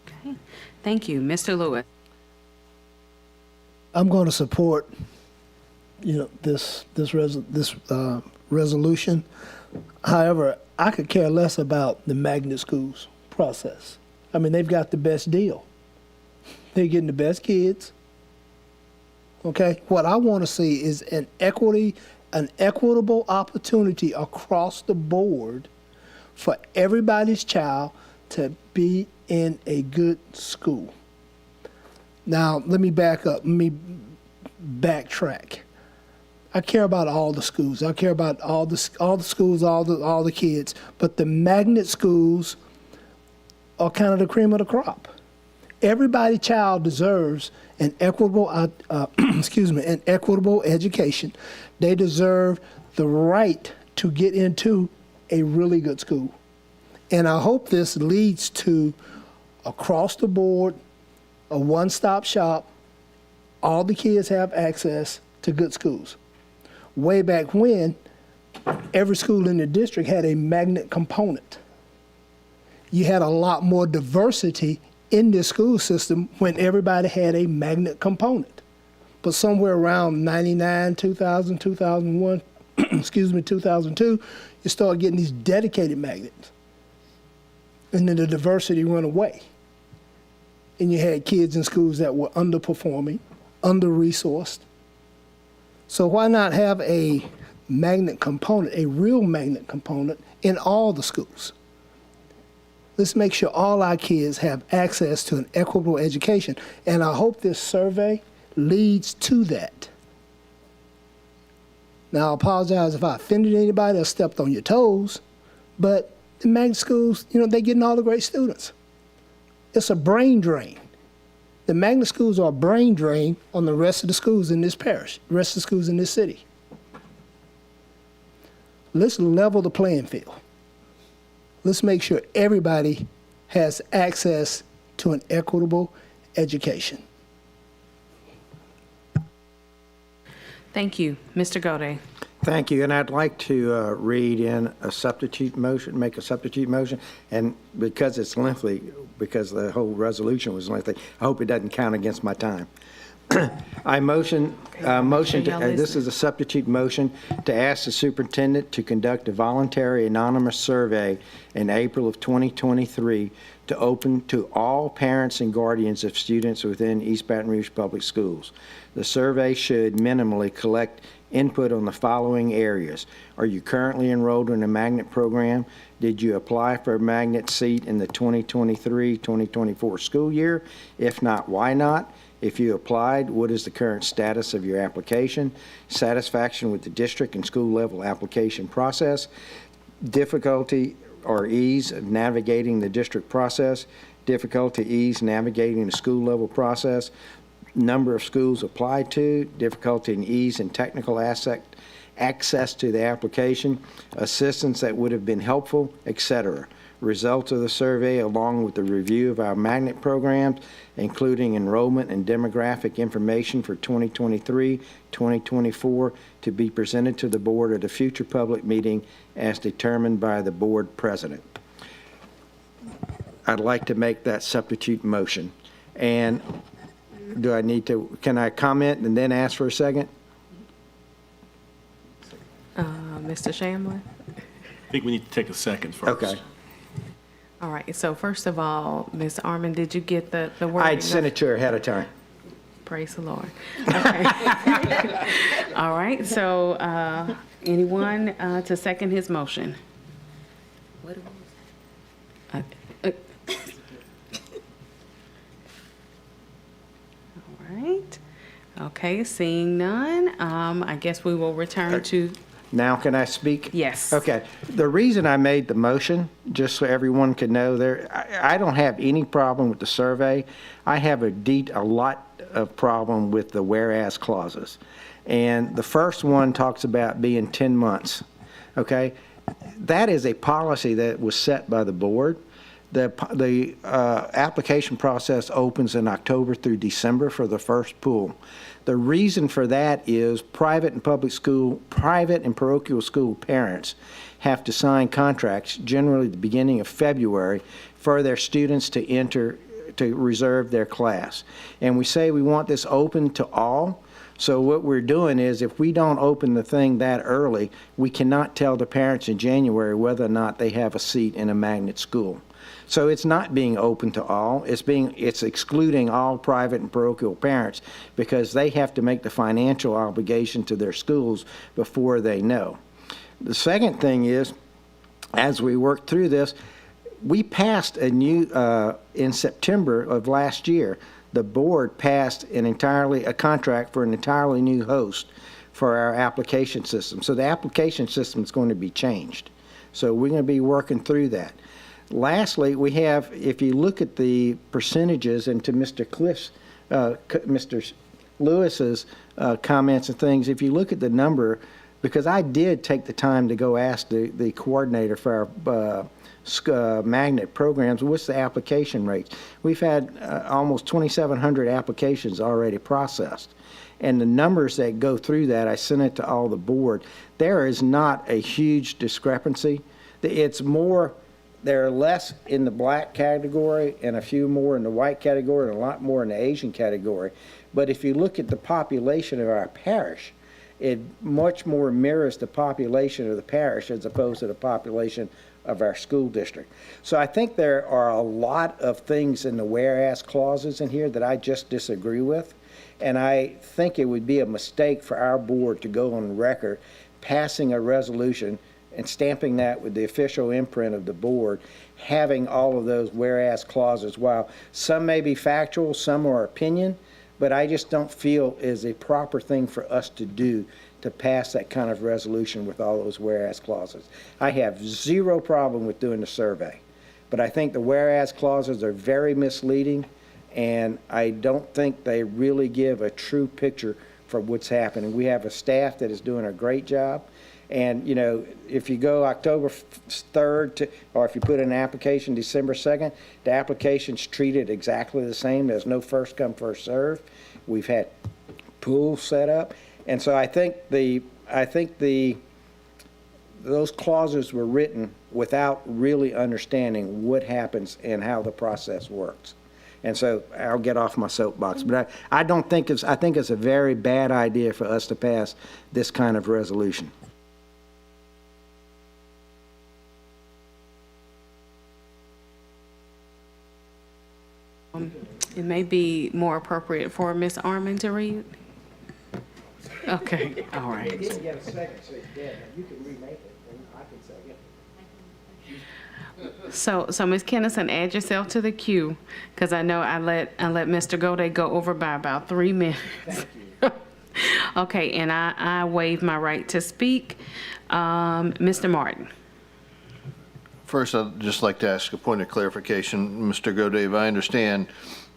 Okay, thank you. Mr. Lewis. I'm going to support, this resolution. However, I could care less about the magnet schools process. I mean, they've got the best deal. They're getting the best kids. Okay, what I want to see is an equitable opportunity across the board for everybody's child to be in a good school. Now, let me back up. Let me backtrack. I care about all the schools. I care about all the schools, all the kids. But the magnet schools are kind of the cream of the crop. Everybody child deserves an equitable, an equitable education. They deserve the right to get into a really good school. And I hope this leads to across the board, a one-stop shop. All the kids have access to good schools. Way back when, every school in the district had a magnet component. You had a lot more diversity in the school system when everybody had a magnet component. But somewhere around 99, 2000, 2001, 2002, you start getting these dedicated magnets. And then the diversity went away. And you had kids in schools that were underperforming, under-resourced. So why not have a magnet component, a real magnet component, in all the schools? Let's make sure all our kids have access to an equitable education. And I hope this survey leads to that. Now, I apologize if I offended anybody or stepped on your toes, but the magnet schools, they're getting all the great students. It's a brain drain. The magnet schools are a brain drain on the rest of the schools in this parish, the rest of the schools in this city. Let's level the playing field. Let's make sure everybody has access to an equitable education. Thank you. Mr. Gode. Thank you, and I'd like to read in a substitute motion, make a substitute motion, and because it's lengthy, because the whole resolution was lengthy, I hope it doesn't count against my time. I motion, this is a substitute motion to ask the superintendent to conduct a voluntary anonymous survey in April of 2023 to open to all parents and guardians of students within East Baton Rouge Public Schools. The survey should minimally collect input on the following areas. Are you currently enrolled in a magnet program? Did you apply for a magnet seat in the 2023-2024 school year? If not, why not? If you applied, what is the current status of your application? Satisfaction with the district and school level application process? Difficulty or ease of navigating the district process? Difficulty, ease navigating the school level process? Number of schools applied to, difficulty and ease in technical access to the application, assistance that would have been helpful, etc. Results of the survey, along with the review of our magnet programs, including enrollment and demographic information for 2023-2024, to be presented to the board at a future public meeting as determined by the board president. I'd like to make that substitute motion. And do I need to, can I comment and then ask for a second? Mr. Shamlin? I think we need to take a second first. Okay. All right, so first of all, Ms. Armand, did you get the word? I'd sent it to her ahead of time. Praise the Lord. Okay. All right, so anyone to second his motion? All right. Okay, seeing none, I guess we will return to. Now can I speak? Yes. Okay. The reason I made the motion, just so everyone can know, I don't have any problem with the survey. I have a lot of problem with the whereas clauses. And the first one talks about being 10 months. Okay? That is a policy that was set by the board. The application process opens in October through December for the first pool. The reason for that is private and parochial school parents have to sign contracts generally at the beginning of February for their students to enter, to reserve their class. And we say we want this open to all. So what we're doing is if we don't open the thing that early, we cannot tell the parents in January whether or not they have a seat in a magnet school. So it's not being open to all. It's excluding all private and parochial parents because they have to make the financial obligation to their schools before they know. The second thing is, as we work through this, we passed a new, in September of last year, the board passed a contract for an entirely new host for our application system. So the application system is going to be changed. So we're going to be working through that. Lastly, we have, if you look at the percentages, and to Mr. Mr. Lewis's comments and things, if you look at the number, because I did take the time to go ask the coordinator for our magnet programs, what's the application rates? We've had almost 2,700 applications already processed. And the numbers that go through that, I sent it to all the board. There is not a huge discrepancy. It's more, there are less in the black category and a few more in the white category and a lot more in the Asian category. But if you look at the population of our parish, it much more mirrors the population of the parish as opposed to the population of our school district. So I think there are a lot of things in the whereas clauses in here that I just disagree with. And I think it would be a mistake for our board to go on record passing a resolution and stamping that with the official imprint of the board, having all of those whereas clauses. While some may be factual, some are opinion, but I just don't feel is a proper thing for us to do to pass that kind of resolution with all those whereas clauses. I have zero problem with doing the survey, but I think the whereas clauses are very misleading, and I don't think they really give a true picture for what's happening. We have a staff that is doing a great job. And, you know, if you go October 3rd or if you put in an application December 2nd, the application's treated exactly the same. There's no first come, first serve. We've had pools set up. And so I think those clauses were written without really understanding what happens and how the process works. And so I'll get off my soapbox, but I think it's a very bad idea for us to pass this kind of resolution. It may be more appropriate for Ms. Armand to read. Okay, all right. You didn't get a second, so it's dead. You can remake it, and I can second. So Ms. Kennison, add yourself to the queue, because I know I let Mr. Gode go over by about 3 minutes. Thank you. Okay, and I waive my right to speak. Mr. Martin. First, I'd just like to ask a point of clarification. Mr. Gode, if I understand,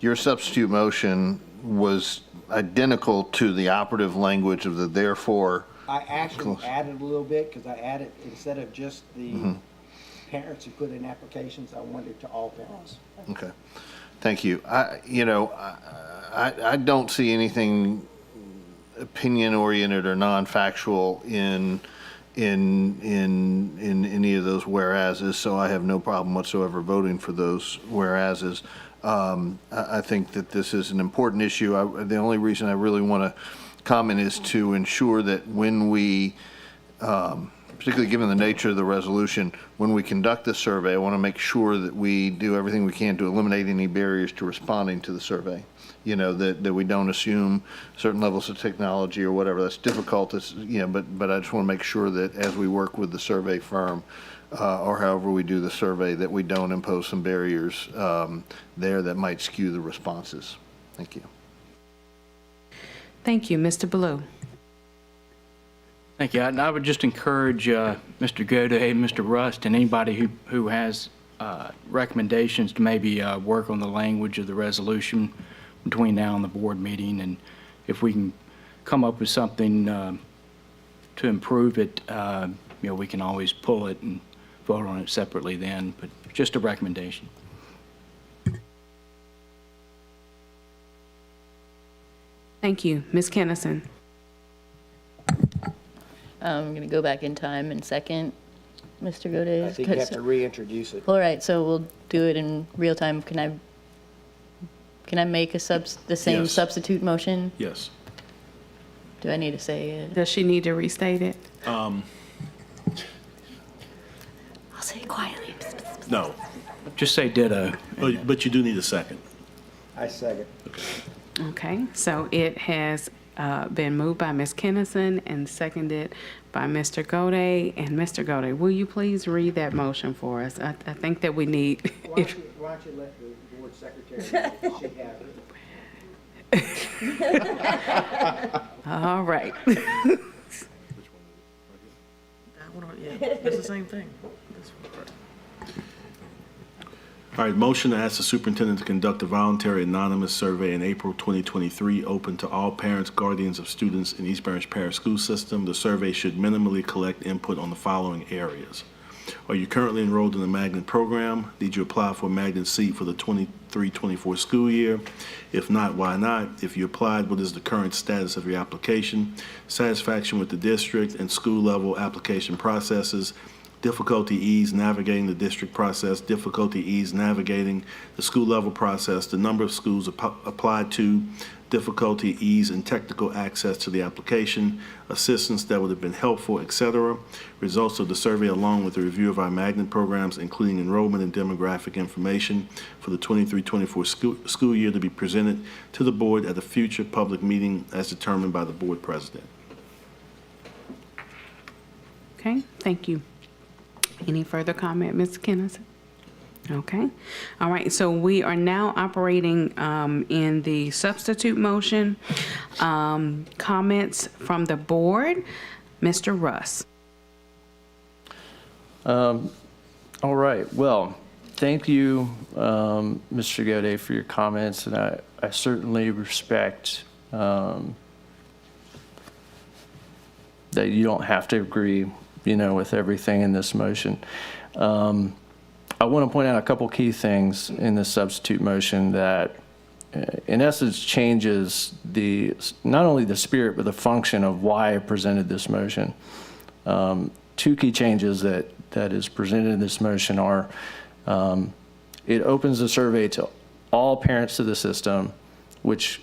your substitute motion was identical to the operative language of the therefore. I actually added a little bit because I added, instead of just the parents who put in applications, I wanted it to all parents. Okay, thank you. I don't see anything opinion-oriented or non-factual in any of those whereases, so I have no problem whatsoever voting for those whereases. I think that this is an important issue. The only reason I really want to comment is to ensure that when we, particularly given the nature of the resolution, when we conduct the survey, I want to make sure that we do everything we can to eliminate any barriers to responding to the survey. You know, that we don't assume certain levels of technology or whatever. That's difficult, but I just want to make sure that as we work with the survey firm, or however we do the survey, that we don't impose some barriers there that might skew the responses. Thank you. Thank you. Mr. Blue. Thank you. I would just encourage Mr. Gode, Mr. Rust, and anybody who has recommendations to maybe work on the language of the resolution between now and the board meeting, and if we can come up with something to improve it, we can always pull it and vote on it separately then, but just a recommendation. Thank you. Ms. Kennison. I'm going to go back in time and second Mr. Gode. I think you have to reintroduce it. All right, so we'll do it in real time. Can I make the same Yes. substitute motion? Yes. Do I need to say it? Does she need to restate it? I'll say it quietly. No, Just say ditto. but you do need a second. I second. Okay, so it has been moved by Ms. Kennison and seconded by Mr. Gode. And Mr. Gode, will you please read that motion for us? I think that we need. Why don't you let the board secretary know she has it? All right. Yeah, it's the same thing. All right, motion to ask the superintendent to conduct a voluntary anonymous survey in April 2023, open to all parents, guardians of students in East Orange Parish School System. The survey should minimally collect input on the following areas. Are you currently enrolled in the magnet program? Did you apply for a magnet seat for the 23-24 school year? If not, why not? If you applied, what is the current status of your application? Satisfaction with the district and school level application processes. Difficulty ease navigating the district process, difficulty ease navigating the school level process, the number of schools applied to, difficulty ease in technical access to the application, assistance that would have been helpful, etc. Results of the survey along with a review of our magnet programs, including enrollment and demographic information for the 23-24 school year, to be presented to the board at a future public meeting as determined by the board president. Okay, thank you. Any further comment, Ms. Kennison? Okay. All right, so we are now operating in the substitute motion. Comments from the board. Mr. Russ. All right. Well, thank you, Mr. Gode, for your comments, and I certainly respect that you don't have to agree, with everything in this motion. I want to point out a couple key things in the substitute motion that, in essence, changes not only the spirit but the function of why I presented this motion. Two key changes that is presented in this motion are it opens the survey to all parents of the system, which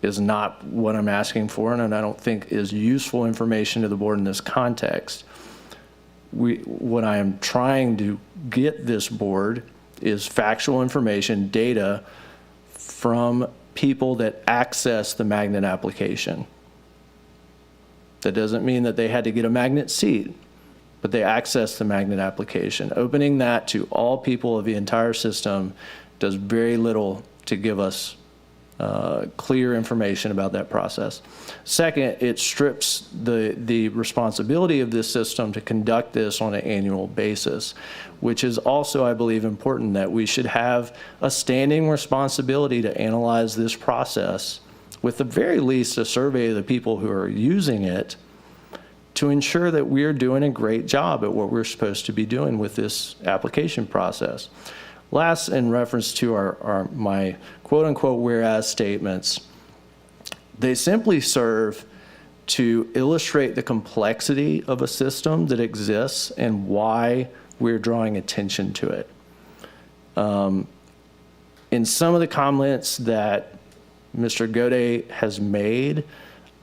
is not what I'm asking for, and I don't think is useful information to the board in this context. What I am trying to get this board is factual information, data from people that access the magnet application. That doesn't mean that they had to get a magnet seat, but they access the magnet application. Opening that to all people of the entire system does very little to give us clear information about that process. Second, it strips the responsibility of this system to conduct this on an annual basis, which is also, I believe, important, that we should have a standing responsibility to analyze this process, with the very least a survey of the people who are using it, to ensure that we're doing a great job at what we're supposed to be doing with this application process. Last, in reference to my quote-unquote whereas statements, they simply serve to illustrate the complexity of a system that exists and why we're drawing attention to it. In some of the comments that Mr. Gode has made,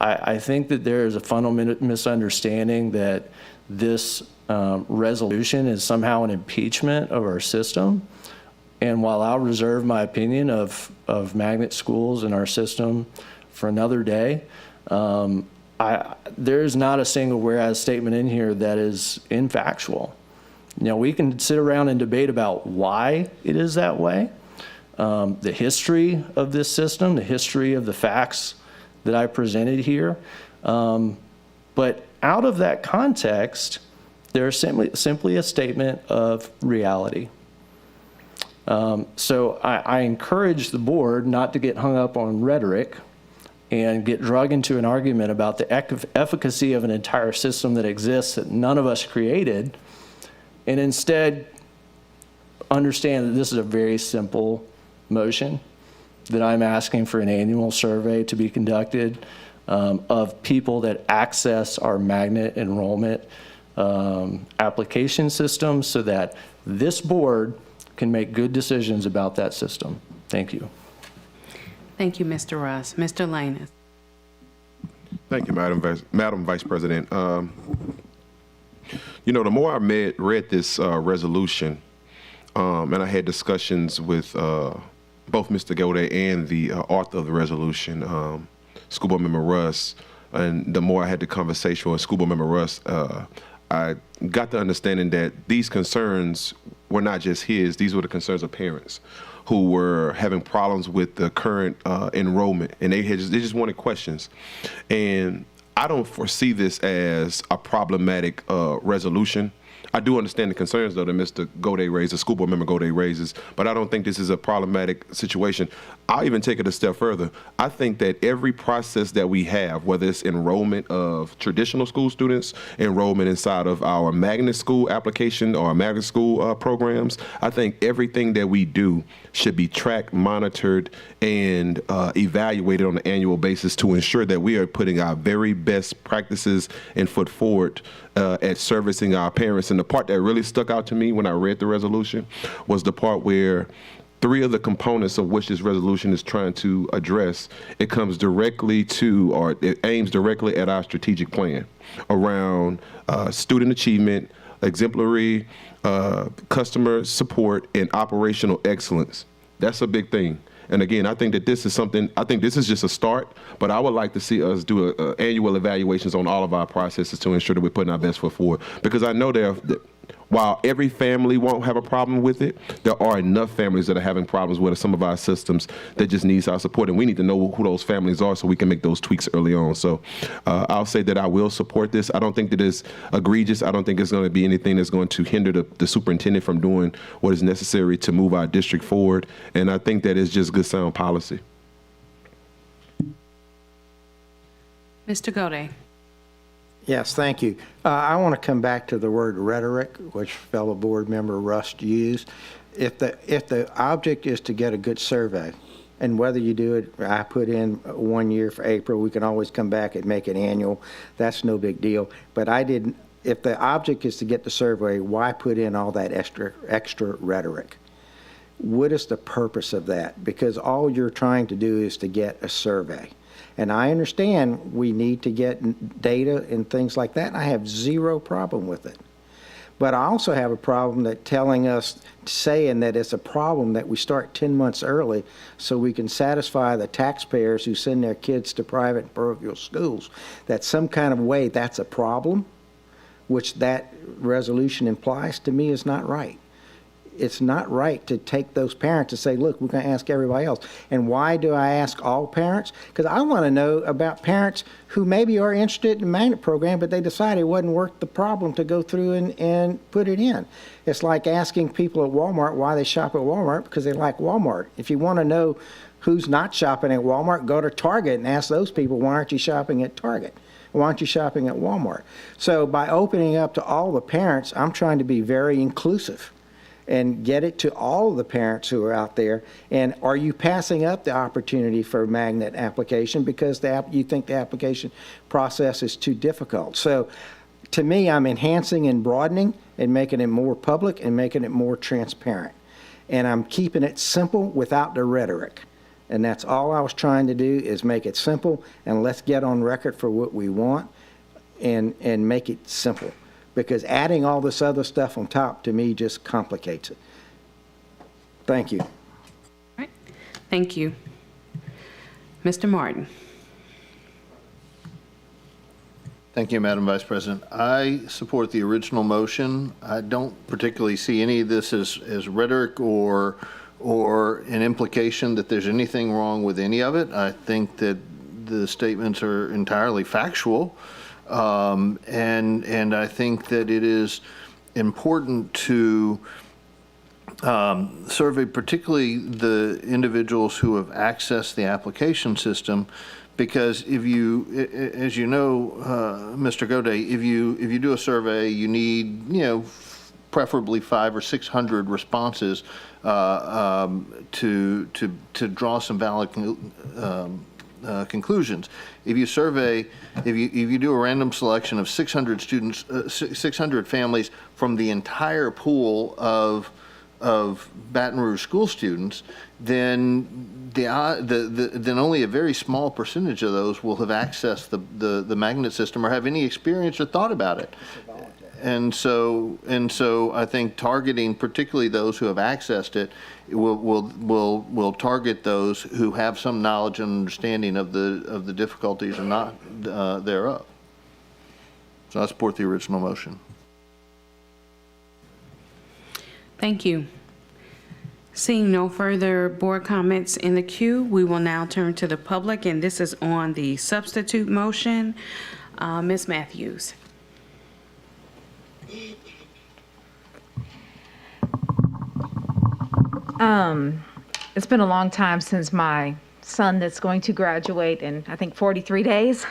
I think that there is a fundamental misunderstanding that this resolution is somehow an impeachment of our system. And while I'll reserve my opinion of magnet schools in our system for another day, there's not a single whereas statement in here that is infactual. We can sit around and debate about why it is that way, the history of this system, the history of the facts that I presented here. But out of that context, there's simply a statement of reality. So I encourage the board not to get hung up on rhetoric and get dragged into an argument about the efficacy of an entire system that exists that none of us created, and instead understand that this is a very simple motion, that I'm asking for an annual survey to be conducted of people that access our magnet enrollment application system, so that this board can make good decisions about that system. Thank you. Thank you, Mr. Russ. Mr. Lanus. Thank you, Madam Vice President. The more I read this resolution, and I had discussions with both Mr. Gode and the author of the resolution, School Board Member Russ, and the more I had the conversation with School Board Member Russ, I got the understanding that these concerns were not just his, these were the concerns of parents who were having problems with the current enrollment, and they just wanted questions. And I don't foresee this as a problematic resolution. I do understand the concerns, though, that Mr. Gaudet raised, the school board member Gaudet raises, but I don't think this is a problematic situation. I'll even take it a step further. I think that every process that we have, whether it's enrollment of traditional school students, enrollment inside of our magnet school application or magnet school programs, I think everything that we do should be tracked, monitored, and evaluated on an annual basis to ensure that we are putting our very best practices and foot forward at servicing our parents. And the part that really stuck out to me when I read the resolution was the part where 3 of the components of which this resolution is trying to address, it comes directly to, or it aims directly at our strategic plan around student achievement, exemplary customer support, and operational excellence. That's a big thing. And again, I think that this is something, I think this is just a start, but I would like to see us do annual evaluations on all of our processes to ensure that we're putting our best foot forward. Because I know while every family won't have a problem with it, there are enough families that are having problems with some of our systems that just needs our support, and we need to know who those families are so we can make those tweaks early on. So I'll say that I will support this. I don't think that it's egregious. I don't think it's going to be anything that's going to hinder the superintendent from doing what is necessary to move our district forward, and I think that is just good sound policy. Mr. Gaudet. Yes, thank you. I want to come back to the word rhetoric, which fellow board member Rust used. If the object is to get a good survey, and whether you do it, I put in 1 year for April, we can always come back and make it annual. That's no big deal. But if the object is to get the survey, why put in all that extra rhetoric? What is the purpose of that? Because all you're trying to do is to get a survey. And I understand we need to get data and things like that, and I have zero problem with it. But I also have a problem that saying that it's a problem that we start 10 months early so we can satisfy the taxpayers who send their kids to private and parochial schools, that some kind of way that's a problem, which that resolution implies, to me is not right. It's not right to take those parents and say, look, we're going to ask everybody else. And why do I ask all parents? Because I want to know about parents who maybe are interested in the magnet program, but they decided it wasn't worth the problem to go through and put it in. It's like asking people at Walmart why they shop at Walmart, because they like Walmart. If you want to know who's not shopping at Walmart, go to Target and ask those people, why aren't you shopping at Target? Why aren't you shopping at Walmart? So by opening up to all the parents, I'm trying to be very inclusive and get it to all of the parents who are out there. And are you passing up the opportunity for a magnet application because you think the application process is too difficult? So to me, I'm enhancing and broadening and making it more public and making it more transparent. And I'm keeping it simple without the rhetoric. And that's all I was trying to do, is make it simple, and let's get on record for what we want and make it simple. Because adding all this other stuff on top, to me, just complicates it. Thank you. All right. Thank you. Mr. Martin. Thank you, Madam Vice President. I support the original motion. I don't particularly see any of this as rhetoric or an implication that there's anything wrong with any of it. I think that the statements are entirely factual. And I think that it is important to survey particularly the individuals who have accessed the application system, because if you, as you know, Mr. Gaudet, if you do a survey, you need, preferably 500 or 600 responses to draw some valid conclusions. If you survey, if you do a random selection of 600 students, 600 families from the entire pool of Baton Rouge school students, then then only a very small percentage of those will have accessed the magnet system or have any experience or thought about it. And so I think targeting particularly those who have accessed it will target those who have some knowledge and understanding of the difficulties or not thereof. So I support the original motion. Thank you. Seeing no further board comments in the queue, we will now turn to the public, and this is on the substitute motion. Ms. Matthews. It's been a long time since my son that's going to graduate in, I think, 43 days.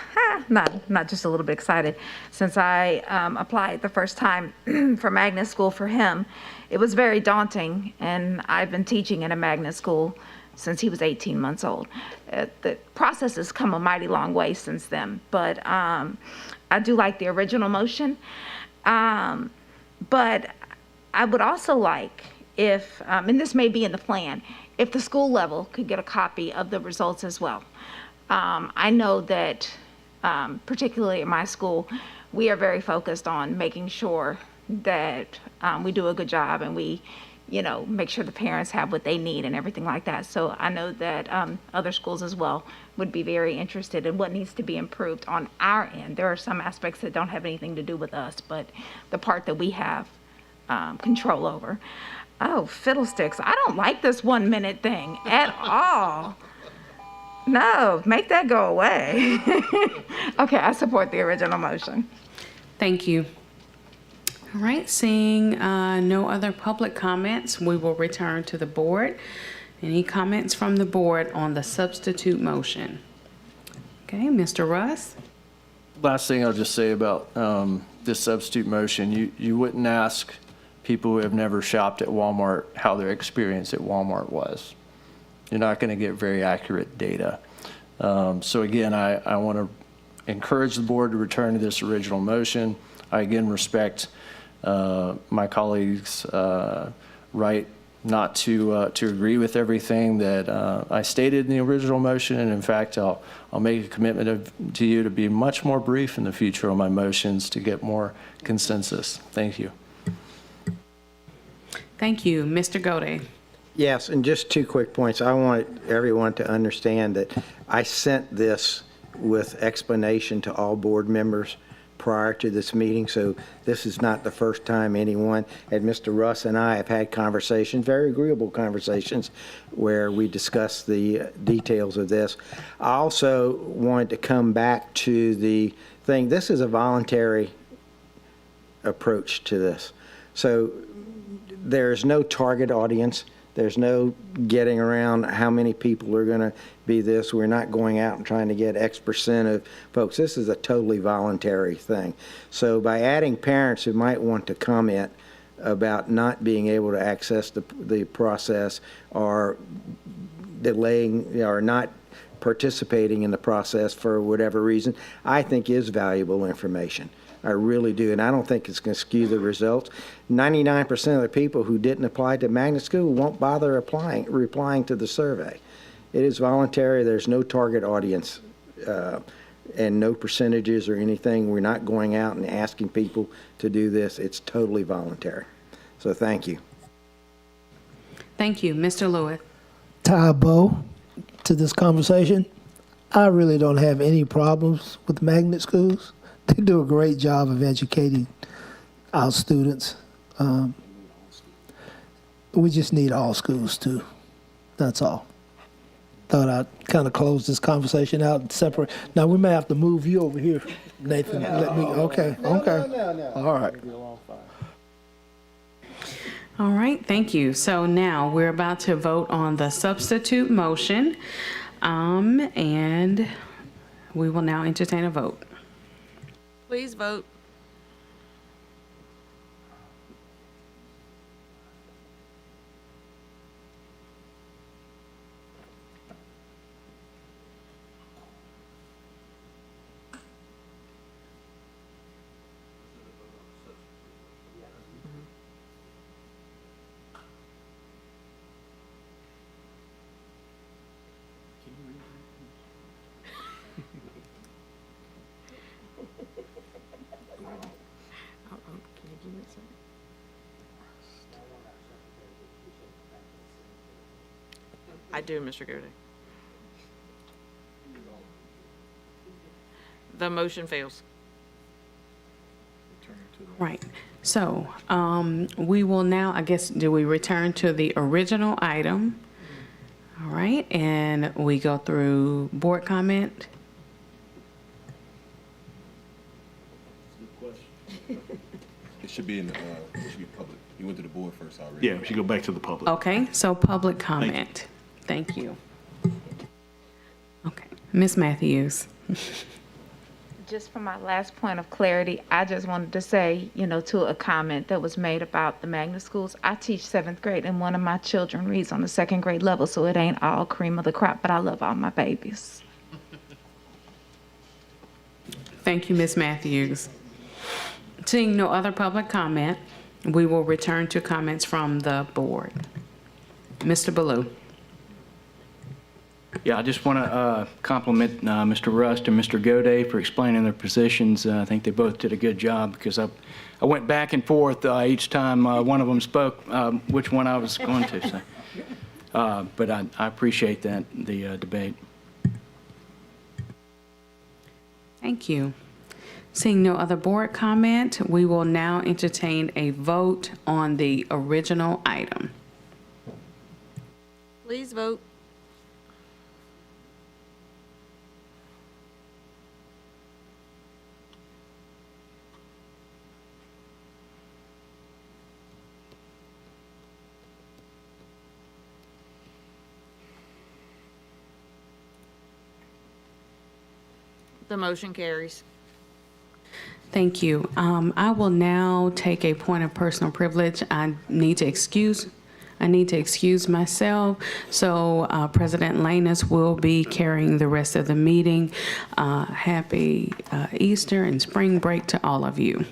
Not just a little bit excited. Since I applied the first time for magnet school for him, it was very daunting, and I've been teaching in a magnet school since he was 18 months old. The process has come a mighty long way since then, but I do like the original motion. But I would also like if, and this may be in the plan, if the school level could get a copy of the results as well. I know that, particularly at my school, we are very focused on making sure that we do a good job and we, make sure the parents have what they need and everything like that. So I know that other schools as well would be very interested in what needs to be improved on our end. There are some aspects that don't have anything to do with us, but the part that we have control over. Oh, fiddlesticks. I don't like this 1 minute thing at all. No, make that go away. Okay, I support the original motion. Thank you. All right, seeing no other public comments, we will return to the board. Any comments from the board on the substitute motion? Okay, Mr. Russ? Last thing I'll just say about this substitute motion, you wouldn't ask people who have never shopped at Walmart how their experience at Walmart was. You're not going to get very accurate data. So again, I want to encourage the board to return to this original motion. I again respect my colleagues' right not to agree with everything that I stated in the original motion, and in fact, I'll make a commitment to you to be much more brief in the future on my motions to get more consensus. Thank you. Thank you. Mr. Gode? Yes, and just 2 quick points. I want everyone to understand that I sent this with explanation to all board members prior to this meeting, so this is not the first time anyone, and Mr. Russ and I have had conversations, very agreeable conversations, where we discussed the details of this. I also wanted to come back to the thing, this is a voluntary approach to this. So there's no target audience. There's no getting around how many people are going to be this. We're not going out and trying to get X% of folks. This is a totally voluntary thing. So by adding parents who might want to comment about not being able to access the process or delaying or not participating in the process for whatever reason, I think is valuable information. I really do, and I don't think it's going to skew the results. 99% of the people who didn't apply to magnet school won't bother replying to the survey. It is voluntary. There's no target audience and no percentages or anything. We're not going out and asking people to do this. It's totally voluntary. So thank you. Thank you. Mr. Lewis? Tie a bow to this conversation. I really don't have any problems with magnet schools. They do a great job of educating our students. We just need all schools too. That's all. Thought I'd kind of close this conversation out and separate. Now we may have to move you over here, Nathan. Let me. Okay. Okay. All right. All right, thank you. So now we're about to vote on the substitute motion, and we will now entertain a vote. Please vote. I do, Mr. Gode. The motion fails. Right. So we will now, I guess, do we return to the original item? All right, and we go through board comment. It should be in the, it should be public. You went to the board first already. Yeah, we should go back to the public. Okay, so public comment. Thank you. Okay, Ms. Matthews. Just for my last point of clarity, I just wanted to say, to a comment that was made about the magnet schools, I teach 7th grade and one of my children reads on the 2nd grade level, so it ain't all cream of the crop, but I love all my babies. Thank you, Ms. Matthews. Seeing no other public comment, we will return to comments from the board. Mr. Baloo. Yeah, I just want to compliment Mr. Rust and Mr. Goday for explaining their positions. I think they both did a good job because I went back and forth each time one of them spoke which one I was going to say. But I appreciate that, the debate. Thank you. Seeing no other board comment, we will now entertain a vote on the original item. Please vote. The motion carries. Thank you. I will now take a point of personal privilege. I need to excuse myself. So President Lanus will be carrying the rest of the meeting. Happy Easter and spring break to all of you.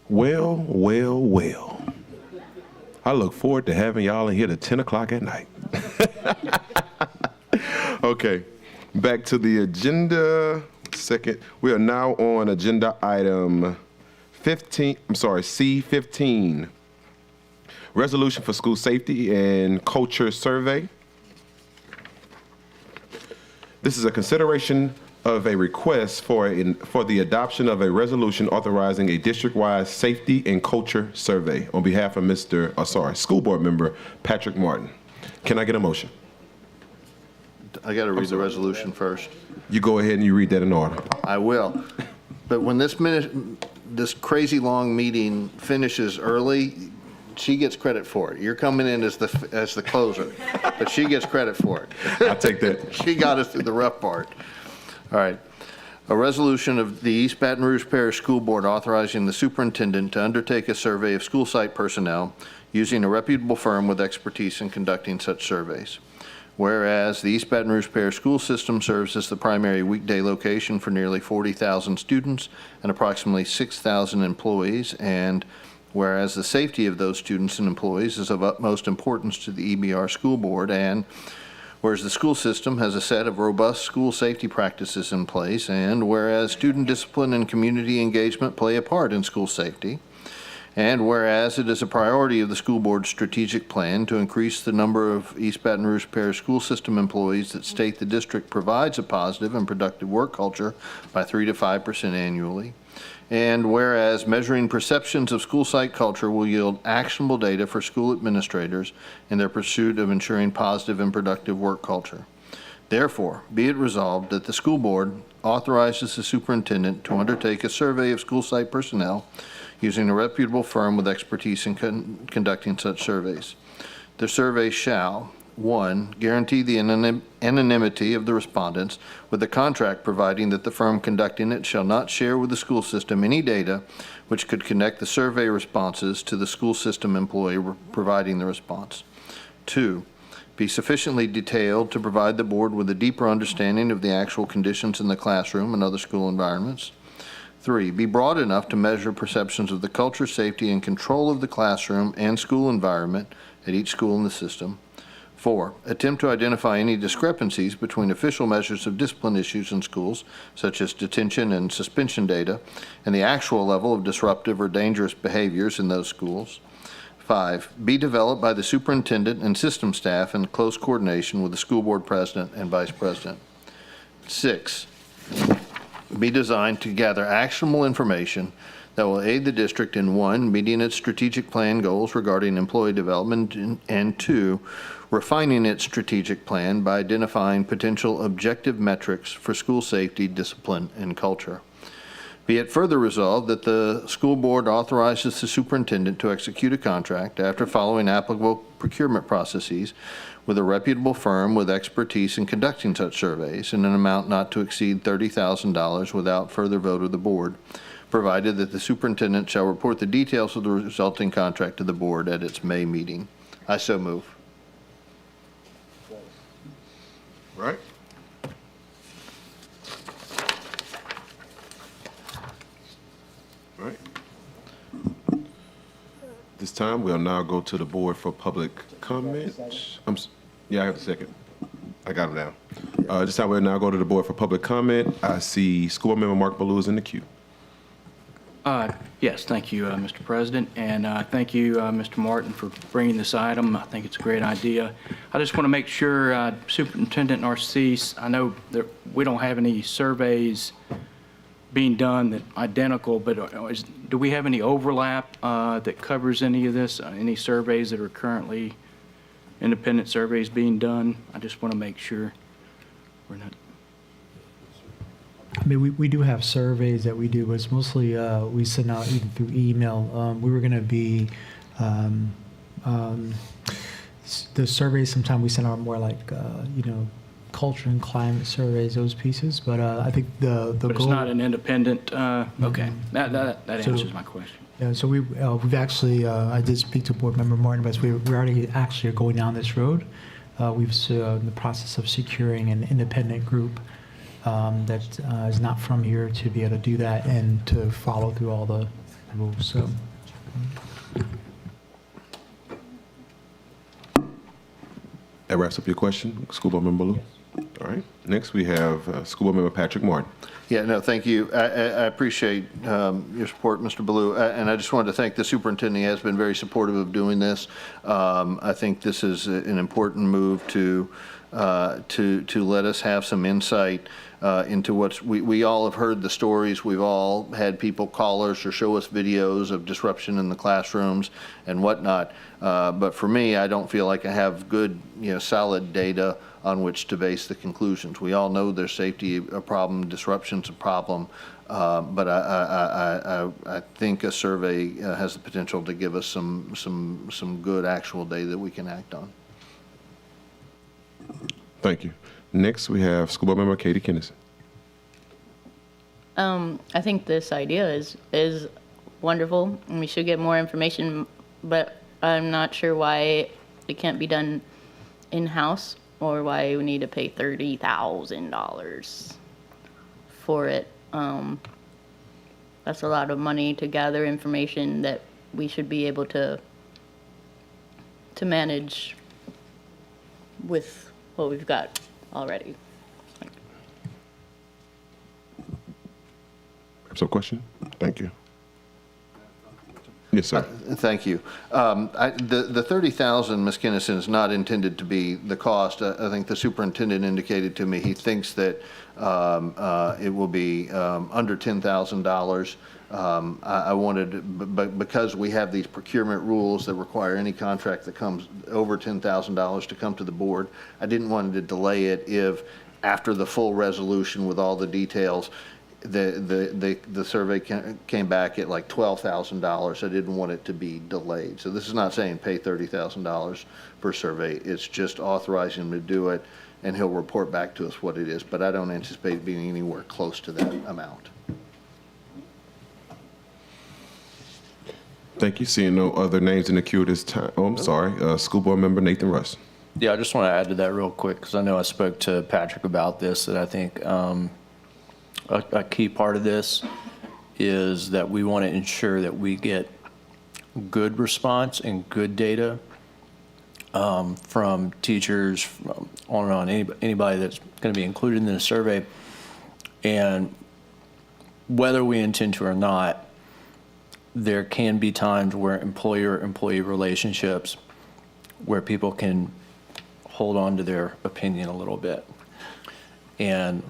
Well, well, well. I look forward to having y'all in here at 10 o'clock at night. Okay, back to the agenda. We are now on agenda item 15, C15. Resolution for School Safety and Culture Survey. This is a consideration of a request for the adoption of a resolution authorizing a district-wide safety and culture survey on behalf of School Board Member Patrick Martin. Can I get a motion? I got to read the resolution first. You go ahead and you read that in order. I will. But when this crazy long meeting finishes early, she gets credit for it. You're coming in as the closer, but she gets credit for it. I'll take that. She got us through the rough part. All right. A resolution of the East Baton Rouge Parish School Board authorizing the superintendent to undertake a survey of school site personnel using a reputable firm with expertise in conducting such surveys. Whereas the East Baton Rouge Parish School System serves as the primary weekday location for nearly 40,000 students and approximately 6,000 employees, and whereas the safety of those students and employees is of utmost importance to the EBR School Board, and whereas the school system has a set of robust school safety practices in place, and whereas student discipline and community engagement play a part in school safety, and whereas it is a priority of the school board's strategic plan to increase the number of East Baton Rouge Parish School System employees that state the district provides a positive and productive work culture by 3 to 5% annually, and whereas measuring perceptions of school site culture will yield actionable data for school administrators in their pursuit of ensuring positive and productive work culture. Therefore, be it resolved that the school board authorizes the superintendent to undertake a survey of school site personnel using a reputable firm with expertise in conducting such surveys. The survey shall, 1, guarantee the anonymity of the respondents, with the contract providing that the firm conducting it shall not share with the school system any data which could connect the survey responses to the school system employee providing the response. 2, be sufficiently detailed to provide the board with a deeper understanding of the actual conditions in the classroom and other school environments. 3, be broad enough to measure perceptions of the culture, safety, and control of the classroom and school environment at each school in the system. 4, attempt to identify any discrepancies between official measures of discipline issues in schools, such as detention and suspension data, and the actual level of disruptive or dangerous behaviors in those schools. 5, be developed by the superintendent and system staff in close coordination with the school board president and vice president. 6, be designed to gather actionable information that will aid the district in 1, meeting its strategic plan goals regarding employee development, and 2, refining its strategic plan by identifying potential objective metrics for school safety, discipline, and culture. Be it further resolved that the school board authorizes the superintendent to execute a contract after following applicable procurement processes with a reputable firm with expertise in conducting such surveys in an amount not to exceed $30,000 without further vote of the board, provided that the superintendent shall report the details of the resulting contract to the board at its May meeting. I so move. Right? Right. This time, we'll now go to the board for public comment. Yeah, I have a second. I got him down. This time, we'll now go to the board for public comment. I see School Board Member Mark Ballou is in the queue. Yes, thank you, Mr. President, and thank you, Mr. Martin, for bringing this item. I think it's a great idea. I just want to make sure, Superintendent Narcisse, I know that we don't have any surveys being done that identical, but do we have any overlap that covers any of this? Any surveys that are currently independent surveys being done? I just want to make sure we're not. I mean, we do have surveys that we do, but it's mostly we send out either through email. We were going to be the surveys. Sometimes we send out more like culture and climate surveys, those pieces. But I think the But goal. it's not an independent. Okay, that answers my question. Yeah, so we've actually I did speak to Board Member Martin, but we already actually are going down this road. We've in the process of securing an independent group that is not from here to be able to do that and to follow through all the rules. So. That wraps up your question, School Board Member Ballou. All right. Next, we have School Board Member Patrick Martin. Yeah, no, thank you. I appreciate your support, Mr. Ballou, and I just wanted to thank the superintendent. He has been very supportive of doing this. I think this is an important move to let us have some insight into what's, we all have heard the stories. We've all had people call us or show us videos of disruption in the classrooms and whatnot. But for me, I don't feel like I have good, solid data on which to base the conclusions. We all know there's safety a problem, disruption's a problem, but I think a survey has the potential to give us some good actual data that we can act on. Thank you. Next, we have School Board Member Katie Kennison. I think this idea is wonderful, and we should get more information, but I'm not sure why it can't be done in-house or why we need to pay $30,000 for it. That's a lot of money to gather information that we should be able to manage with what we've got already. So, question? Thank you. Yes, sir. Thank you. The 30,000, Ms. Kennison, is not intended to be the cost. I think the superintendent indicated to me he thinks that it will be under $10,000. I wanted, but because we have these procurement rules that require any contract that comes over $10,000 to come to the board, I didn't want to delay it if after the full resolution with all the details, the survey came back at like $12,000. I didn't want it to be delayed. So this is not saying pay $30,000 per survey. It's just authorizing him to do it, and he'll report back to us what it is. But I don't anticipate being anywhere close to that amount. Thank you. Seeing no other names in the queue this time. Oh, I'm sorry. School Board Member Nathan Russ. Yeah, I just want to add to that real quick because I know I spoke to Patrick about this, that I think a key part of this is that we want to ensure that we get good response and good data from teachers, on and on, anybody that's going to be included in the survey. And whether we intend to or not, there can be times where employer-employee relationships where people can hold on to their opinion a little bit. And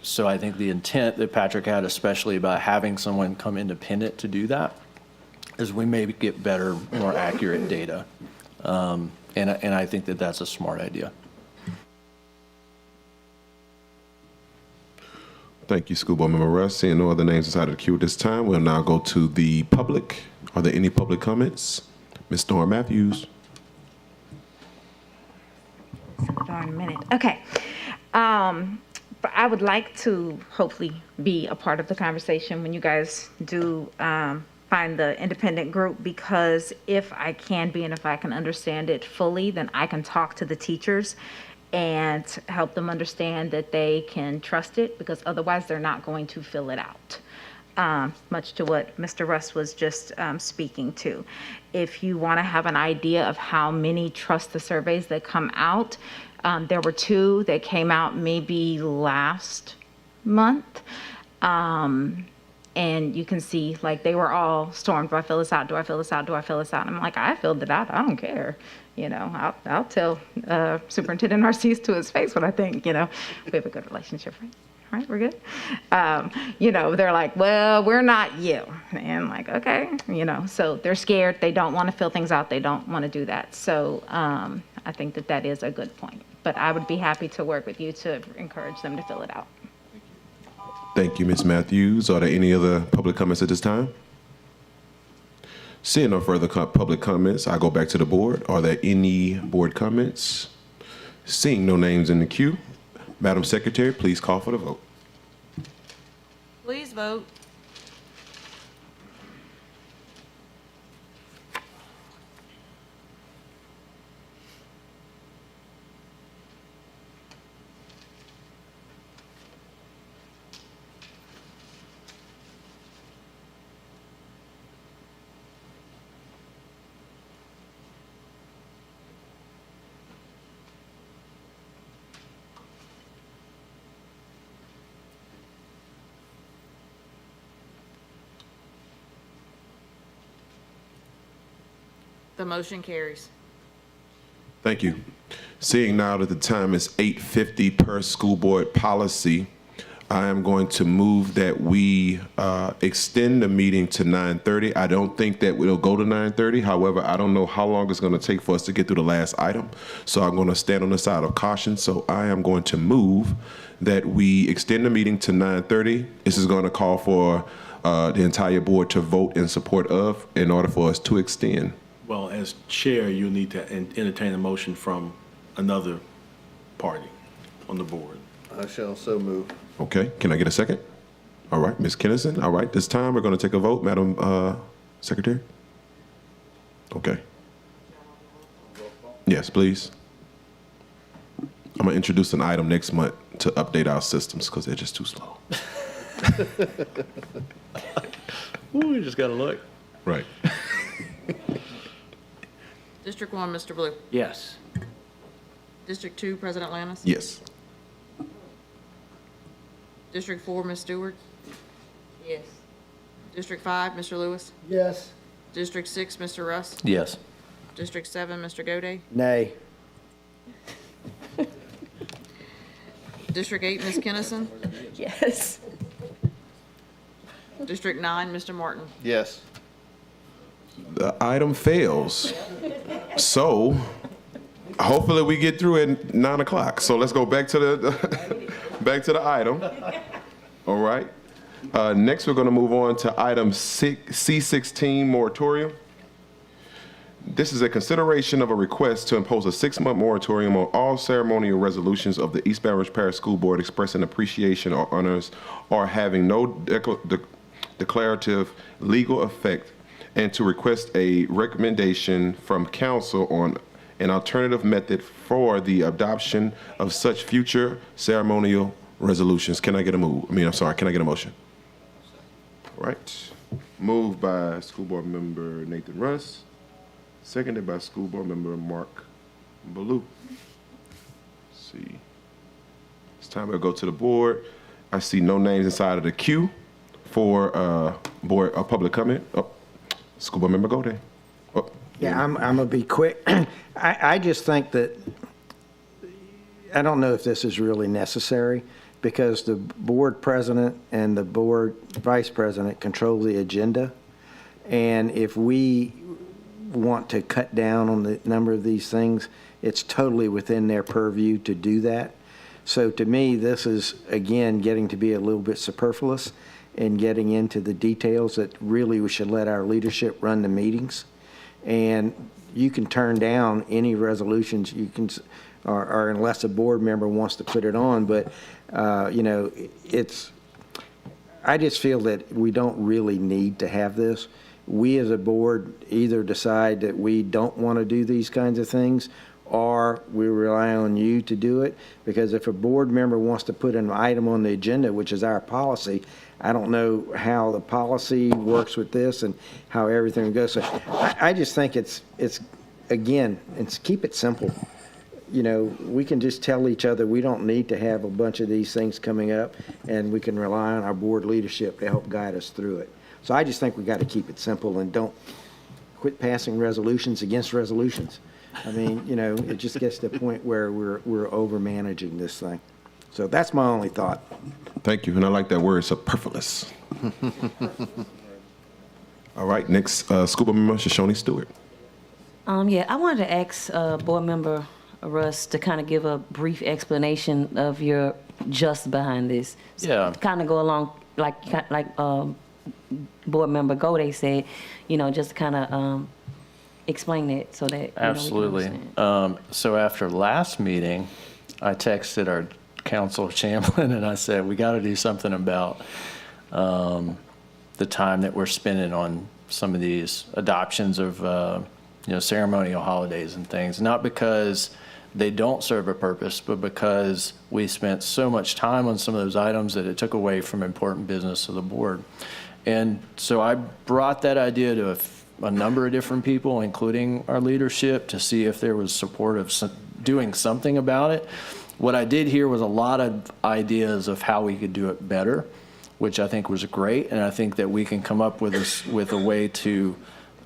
so I think the intent that Patrick had, especially about having someone come independent to do that, is we maybe get better, more accurate data. And I think that that's a smart idea. Thank you, School Board Member Russ. Seeing no other names inside of the queue at this time, we'll now go to the public. Are there any public comments? Ms. Dawn Matthews. Darn minute. Okay. But I would like to hopefully be a part of the conversation when you guys do find the independent group, because if I can be and if I can understand it fully, then I can talk to the teachers and help them understand that they can trust it, because otherwise they're not going to fill it out. Much to what Mr. Russ was just speaking to. If you want to have an idea of how many trust the surveys that come out, there were 2 that came out maybe last month. And you can see, like, they were all stormed. Do I fill this out? Do I fill this out? Do I fill this out? And I'm like, I filled it out. I don't care. You know, I'll tell Superintendent Narcisse to his face what I think. You know, we have a good relationship, right? All right, we're good. You know, they're like, well, we're not you. And like, okay, you know, so they're scared. They don't want to fill things out. They don't want to do that. So I think that that is a good point. But I would be happy to work with you to encourage them to fill it out. Thank you, Ms. Matthews. Are there any other public comments at this time? Seeing no further public comments, I go back to the board. Are there any board comments? Seeing no names in the queue, Madam Secretary, please call for the vote. Please vote. The motion carries. Thank you. Seeing now that the time is 8:50 per school board policy, I am going to move that we extend the meeting to 9:30. I don't think that we'll go to 9:30. However, I don't know how long it's going to take for us to get through the last item. So I'm going to stand on the side of caution. So I am going to move that we extend the meeting to 9:30. This is going to call for the entire board to vote in support of in order for us to extend. Well, as chair, you'll need to entertain a motion from another party on the board. I shall so move. Okay, can I get a second? All right, Ms. Kennison. All right, this time we're going to take a vote, Madam Secretary. Okay. Yes, please. I'm going to introduce an item next month to update our systems because they're just too slow. Ooh, you just got to look. Right. District 1, Mr. Blue. Yes. District 2, President Lannis. Yes. District 4, Ms. Stewart. Yes. District 5, Mr. Lewis. Yes. District 6, Mr. Russ. Yes. District 7, Mr. Goday. Nay. District 8, Ms. Kennison. Yes. District 9, Mr. Martin. Yes. The item fails. So hopefully we get through at 9 o'clock. So let's go back to the back to the item. All right. Next, we're going to move on to item C16 moratorium. This is a consideration of a request to impose a 6-month moratorium on all ceremonial resolutions of the East Baton Rouge Parish School Board expressing appreciation or honors or having no declarative legal effect, and to request a recommendation from council on an alternative method for the adoption of such future ceremonial resolutions. Can I get a move? Can I get a motion? All right. Moved by School Board Member Nathan Russ, seconded by School Board Member Mark Ballou. Let's see. It's time to go to the board. I see no names inside of the queue for public comment. Oh. School Board Member Goday. Oh. Yeah, I'm going to be quick. I just think that, I don't know if this is really necessary because the board president and the board vice president control the agenda. And if we want to cut down on the number of these things, it's totally within their purview to do that. So to me, this is, again, getting to be a little bit superfluous and getting into the details that really we should let our leadership run the meetings. And you can turn down any resolutions you can, or unless a board member wants to put it on, but, you know, I just feel that we don't really need to have this. We as a board either decide that we don't want to do these kinds of things, or we rely on you to do it, because if a board member wants to put an item on the agenda, which is our policy, I don't know how the policy works with this and how everything goes. So I just think it's again, it's keep it simple. You know, we can just tell each other we don't need to have a bunch of these things coming up, and we can rely on our board leadership to help guide us through it. So I just think we got to keep it simple and don't quit passing resolutions against resolutions. I mean, you know, it just gets to the point where we're over managing this thing. So that's my only thought. Thank you, and I like that word, superfluous. All right, next, school board member Shoshone Stewart. Yeah, I wanted to ask Board Member Russ to kind of give a brief explanation of your just behind this. Yeah. Kind of go along like Board Member Gode said, you know, just kind of explain it so that Absolutely. We can So after last meeting, I texted our council Chamberlain and I said, we got to do something about the time that we're spending on some of these adoptions of, you know, ceremonial holidays and things, not because they don't serve a purpose, but because we spent so much time on some of those items that it took away from important business of the board. And so I brought that idea to a number of different people, including our leadership, to see if there was support of doing something about it. What I did hear was a lot of ideas of how we could do it better, which I think was great, and I think that we can come up with a way to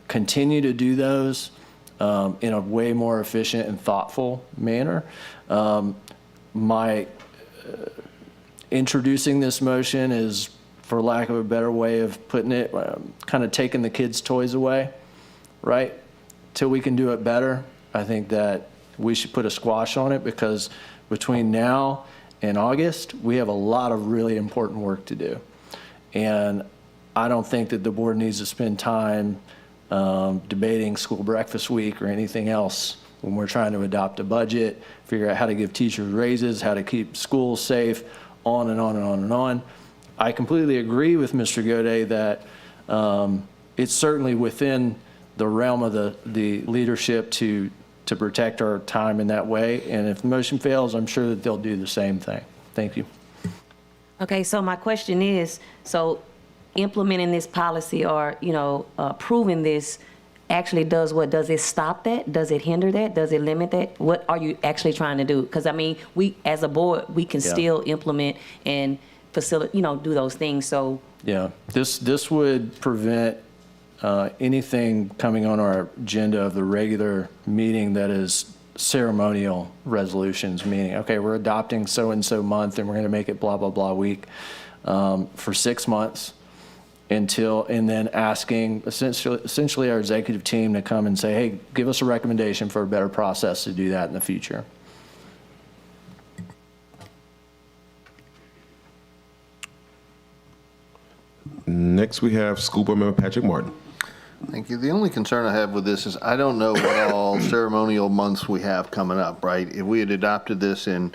continue to do those in a way more efficient and thoughtful manner. Introducing this motion is, for lack of a better way of putting it, kind of taking the kids' toys away, right? Till we can do it better, I think that we should put a squash on it, because between now and August, we have a lot of really important work to do. And I don't think that the board needs to spend time debating school breakfast week or anything else when we're trying to adopt a budget, figure out how to give teachers raises, how to keep schools safe, on and on and on and on. I completely agree with Mr. Gode that it's certainly within the realm of the leadership to protect our time in that way. And if the motion fails, I'm sure that they'll do the same thing. Thank you. Okay, so my question is, so implementing this policy or, you know, approving this actually does what? Does it stop that? Does it hinder that? Does it limit that? What are you actually trying to do? Because, I mean, we, as a board, we can still implement and facilitate, you know, do those things, so. Yeah, this would prevent anything coming on our agenda of the regular meeting that is ceremonial resolutions, meaning, okay, we're adopting so-and-so month and we're going to make it blah, blah, blah week for 6 months and then asking essentially our executive team to come and say, hey, give us a recommendation for a better process to do that in the future. Next, we have School Board Member Patrick Martin. Thank you. The only concern I have with this is I don't know what all ceremonial months we have coming up, right? If we had adopted this in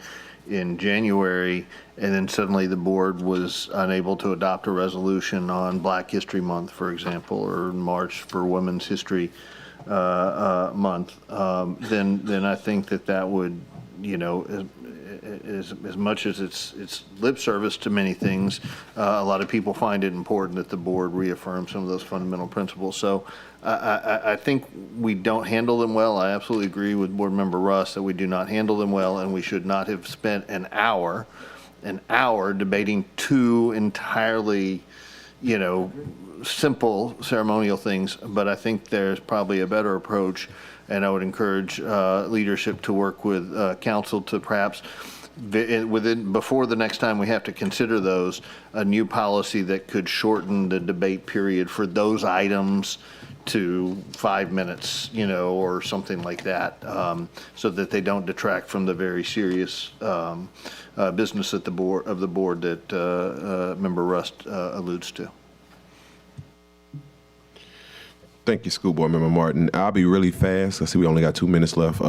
January and then suddenly the board was unable to adopt a resolution on Black History Month, for example, or March for Women's History Month, then I think that would, you know, as much as it's lip service to many things, a lot of people find it important that the board reaffirm some of those fundamental principles. So I think we don't handle them well. I absolutely agree with Board Member Russ that we do not handle them well, and we should not have spent an hour debating two entirely, you know, simple ceremonial things. But I think there's probably a better approach, and I would encourage leadership to work with council to perhaps before the next time we have to consider those, a new policy that could shorten the debate period for those items to 5 minutes, or something like that, so that they don't detract from the very serious business at the board that Member Rust alludes to. Thank you, School Board Member Martin. I'll be really fast. I see we only got 2 minutes left.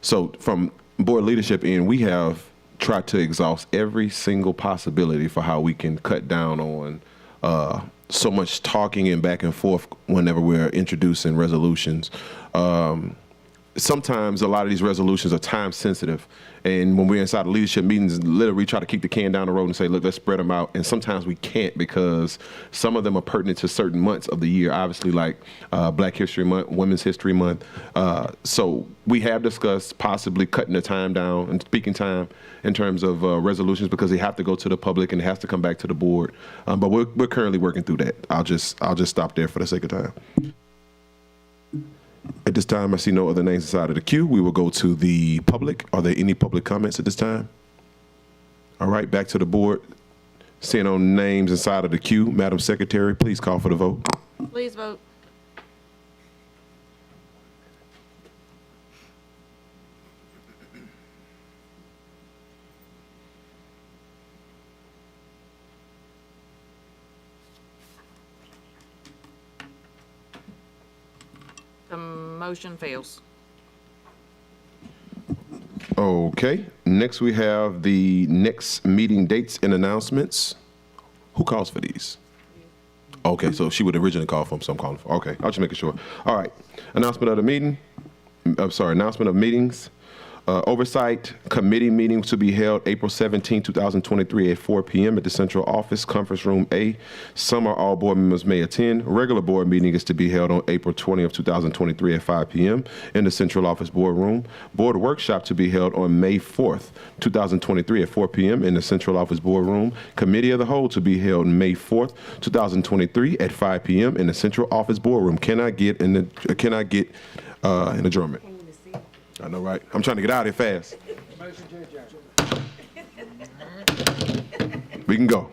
So from board leadership end, we have tried to exhaust every single possibility for how we can cut down on so much talking and back and forth whenever we're introducing resolutions. Sometimes a lot of these resolutions are time sensitive. And when we're inside of leadership meetings, literally try to kick the can down the road and say, look, let's spread them out. And sometimes we can't because some of them are pertinent to certain months of the year, obviously like Black History Month, Women's History Month. So we have discussed possibly cutting the time down and speaking time in terms of resolutions because they have to go to the public and it has to come back to the board. But we're currently working through that. I'll just stop there for the sake of time. At this time, I see no other names inside of the queue. We will go to the public. Are there any public comments at this time? All right, back to the board. Seeing no names inside of the queue, Madam Secretary, please call for the vote. Please vote. The motion fails. Okay, next we have the next meeting dates and announcements. Who calls for these? Okay, so she would originally call for them, so I'm calling for. Okay, I'll just make sure. All right, announcement of the meeting. Announcement of meetings. Oversight Committee meeting to be held April 17, 2023 at 4 p.m. at the Central Office, Conference Room A. Some or all board members may attend. Regular board meeting is to be held on April 20, 2023 at 5 p.m. in the Central Office Boardroom. Board workshop to be held on May 4th, 2023 at 4 p.m. in the Central Office Boardroom. Committee of the Whole to be held May 4th, 2023 at 5 p.m. in the Central Office Boardroom. Can I get an adjournment? I know, right? I'm trying to get out of here fast. We can go.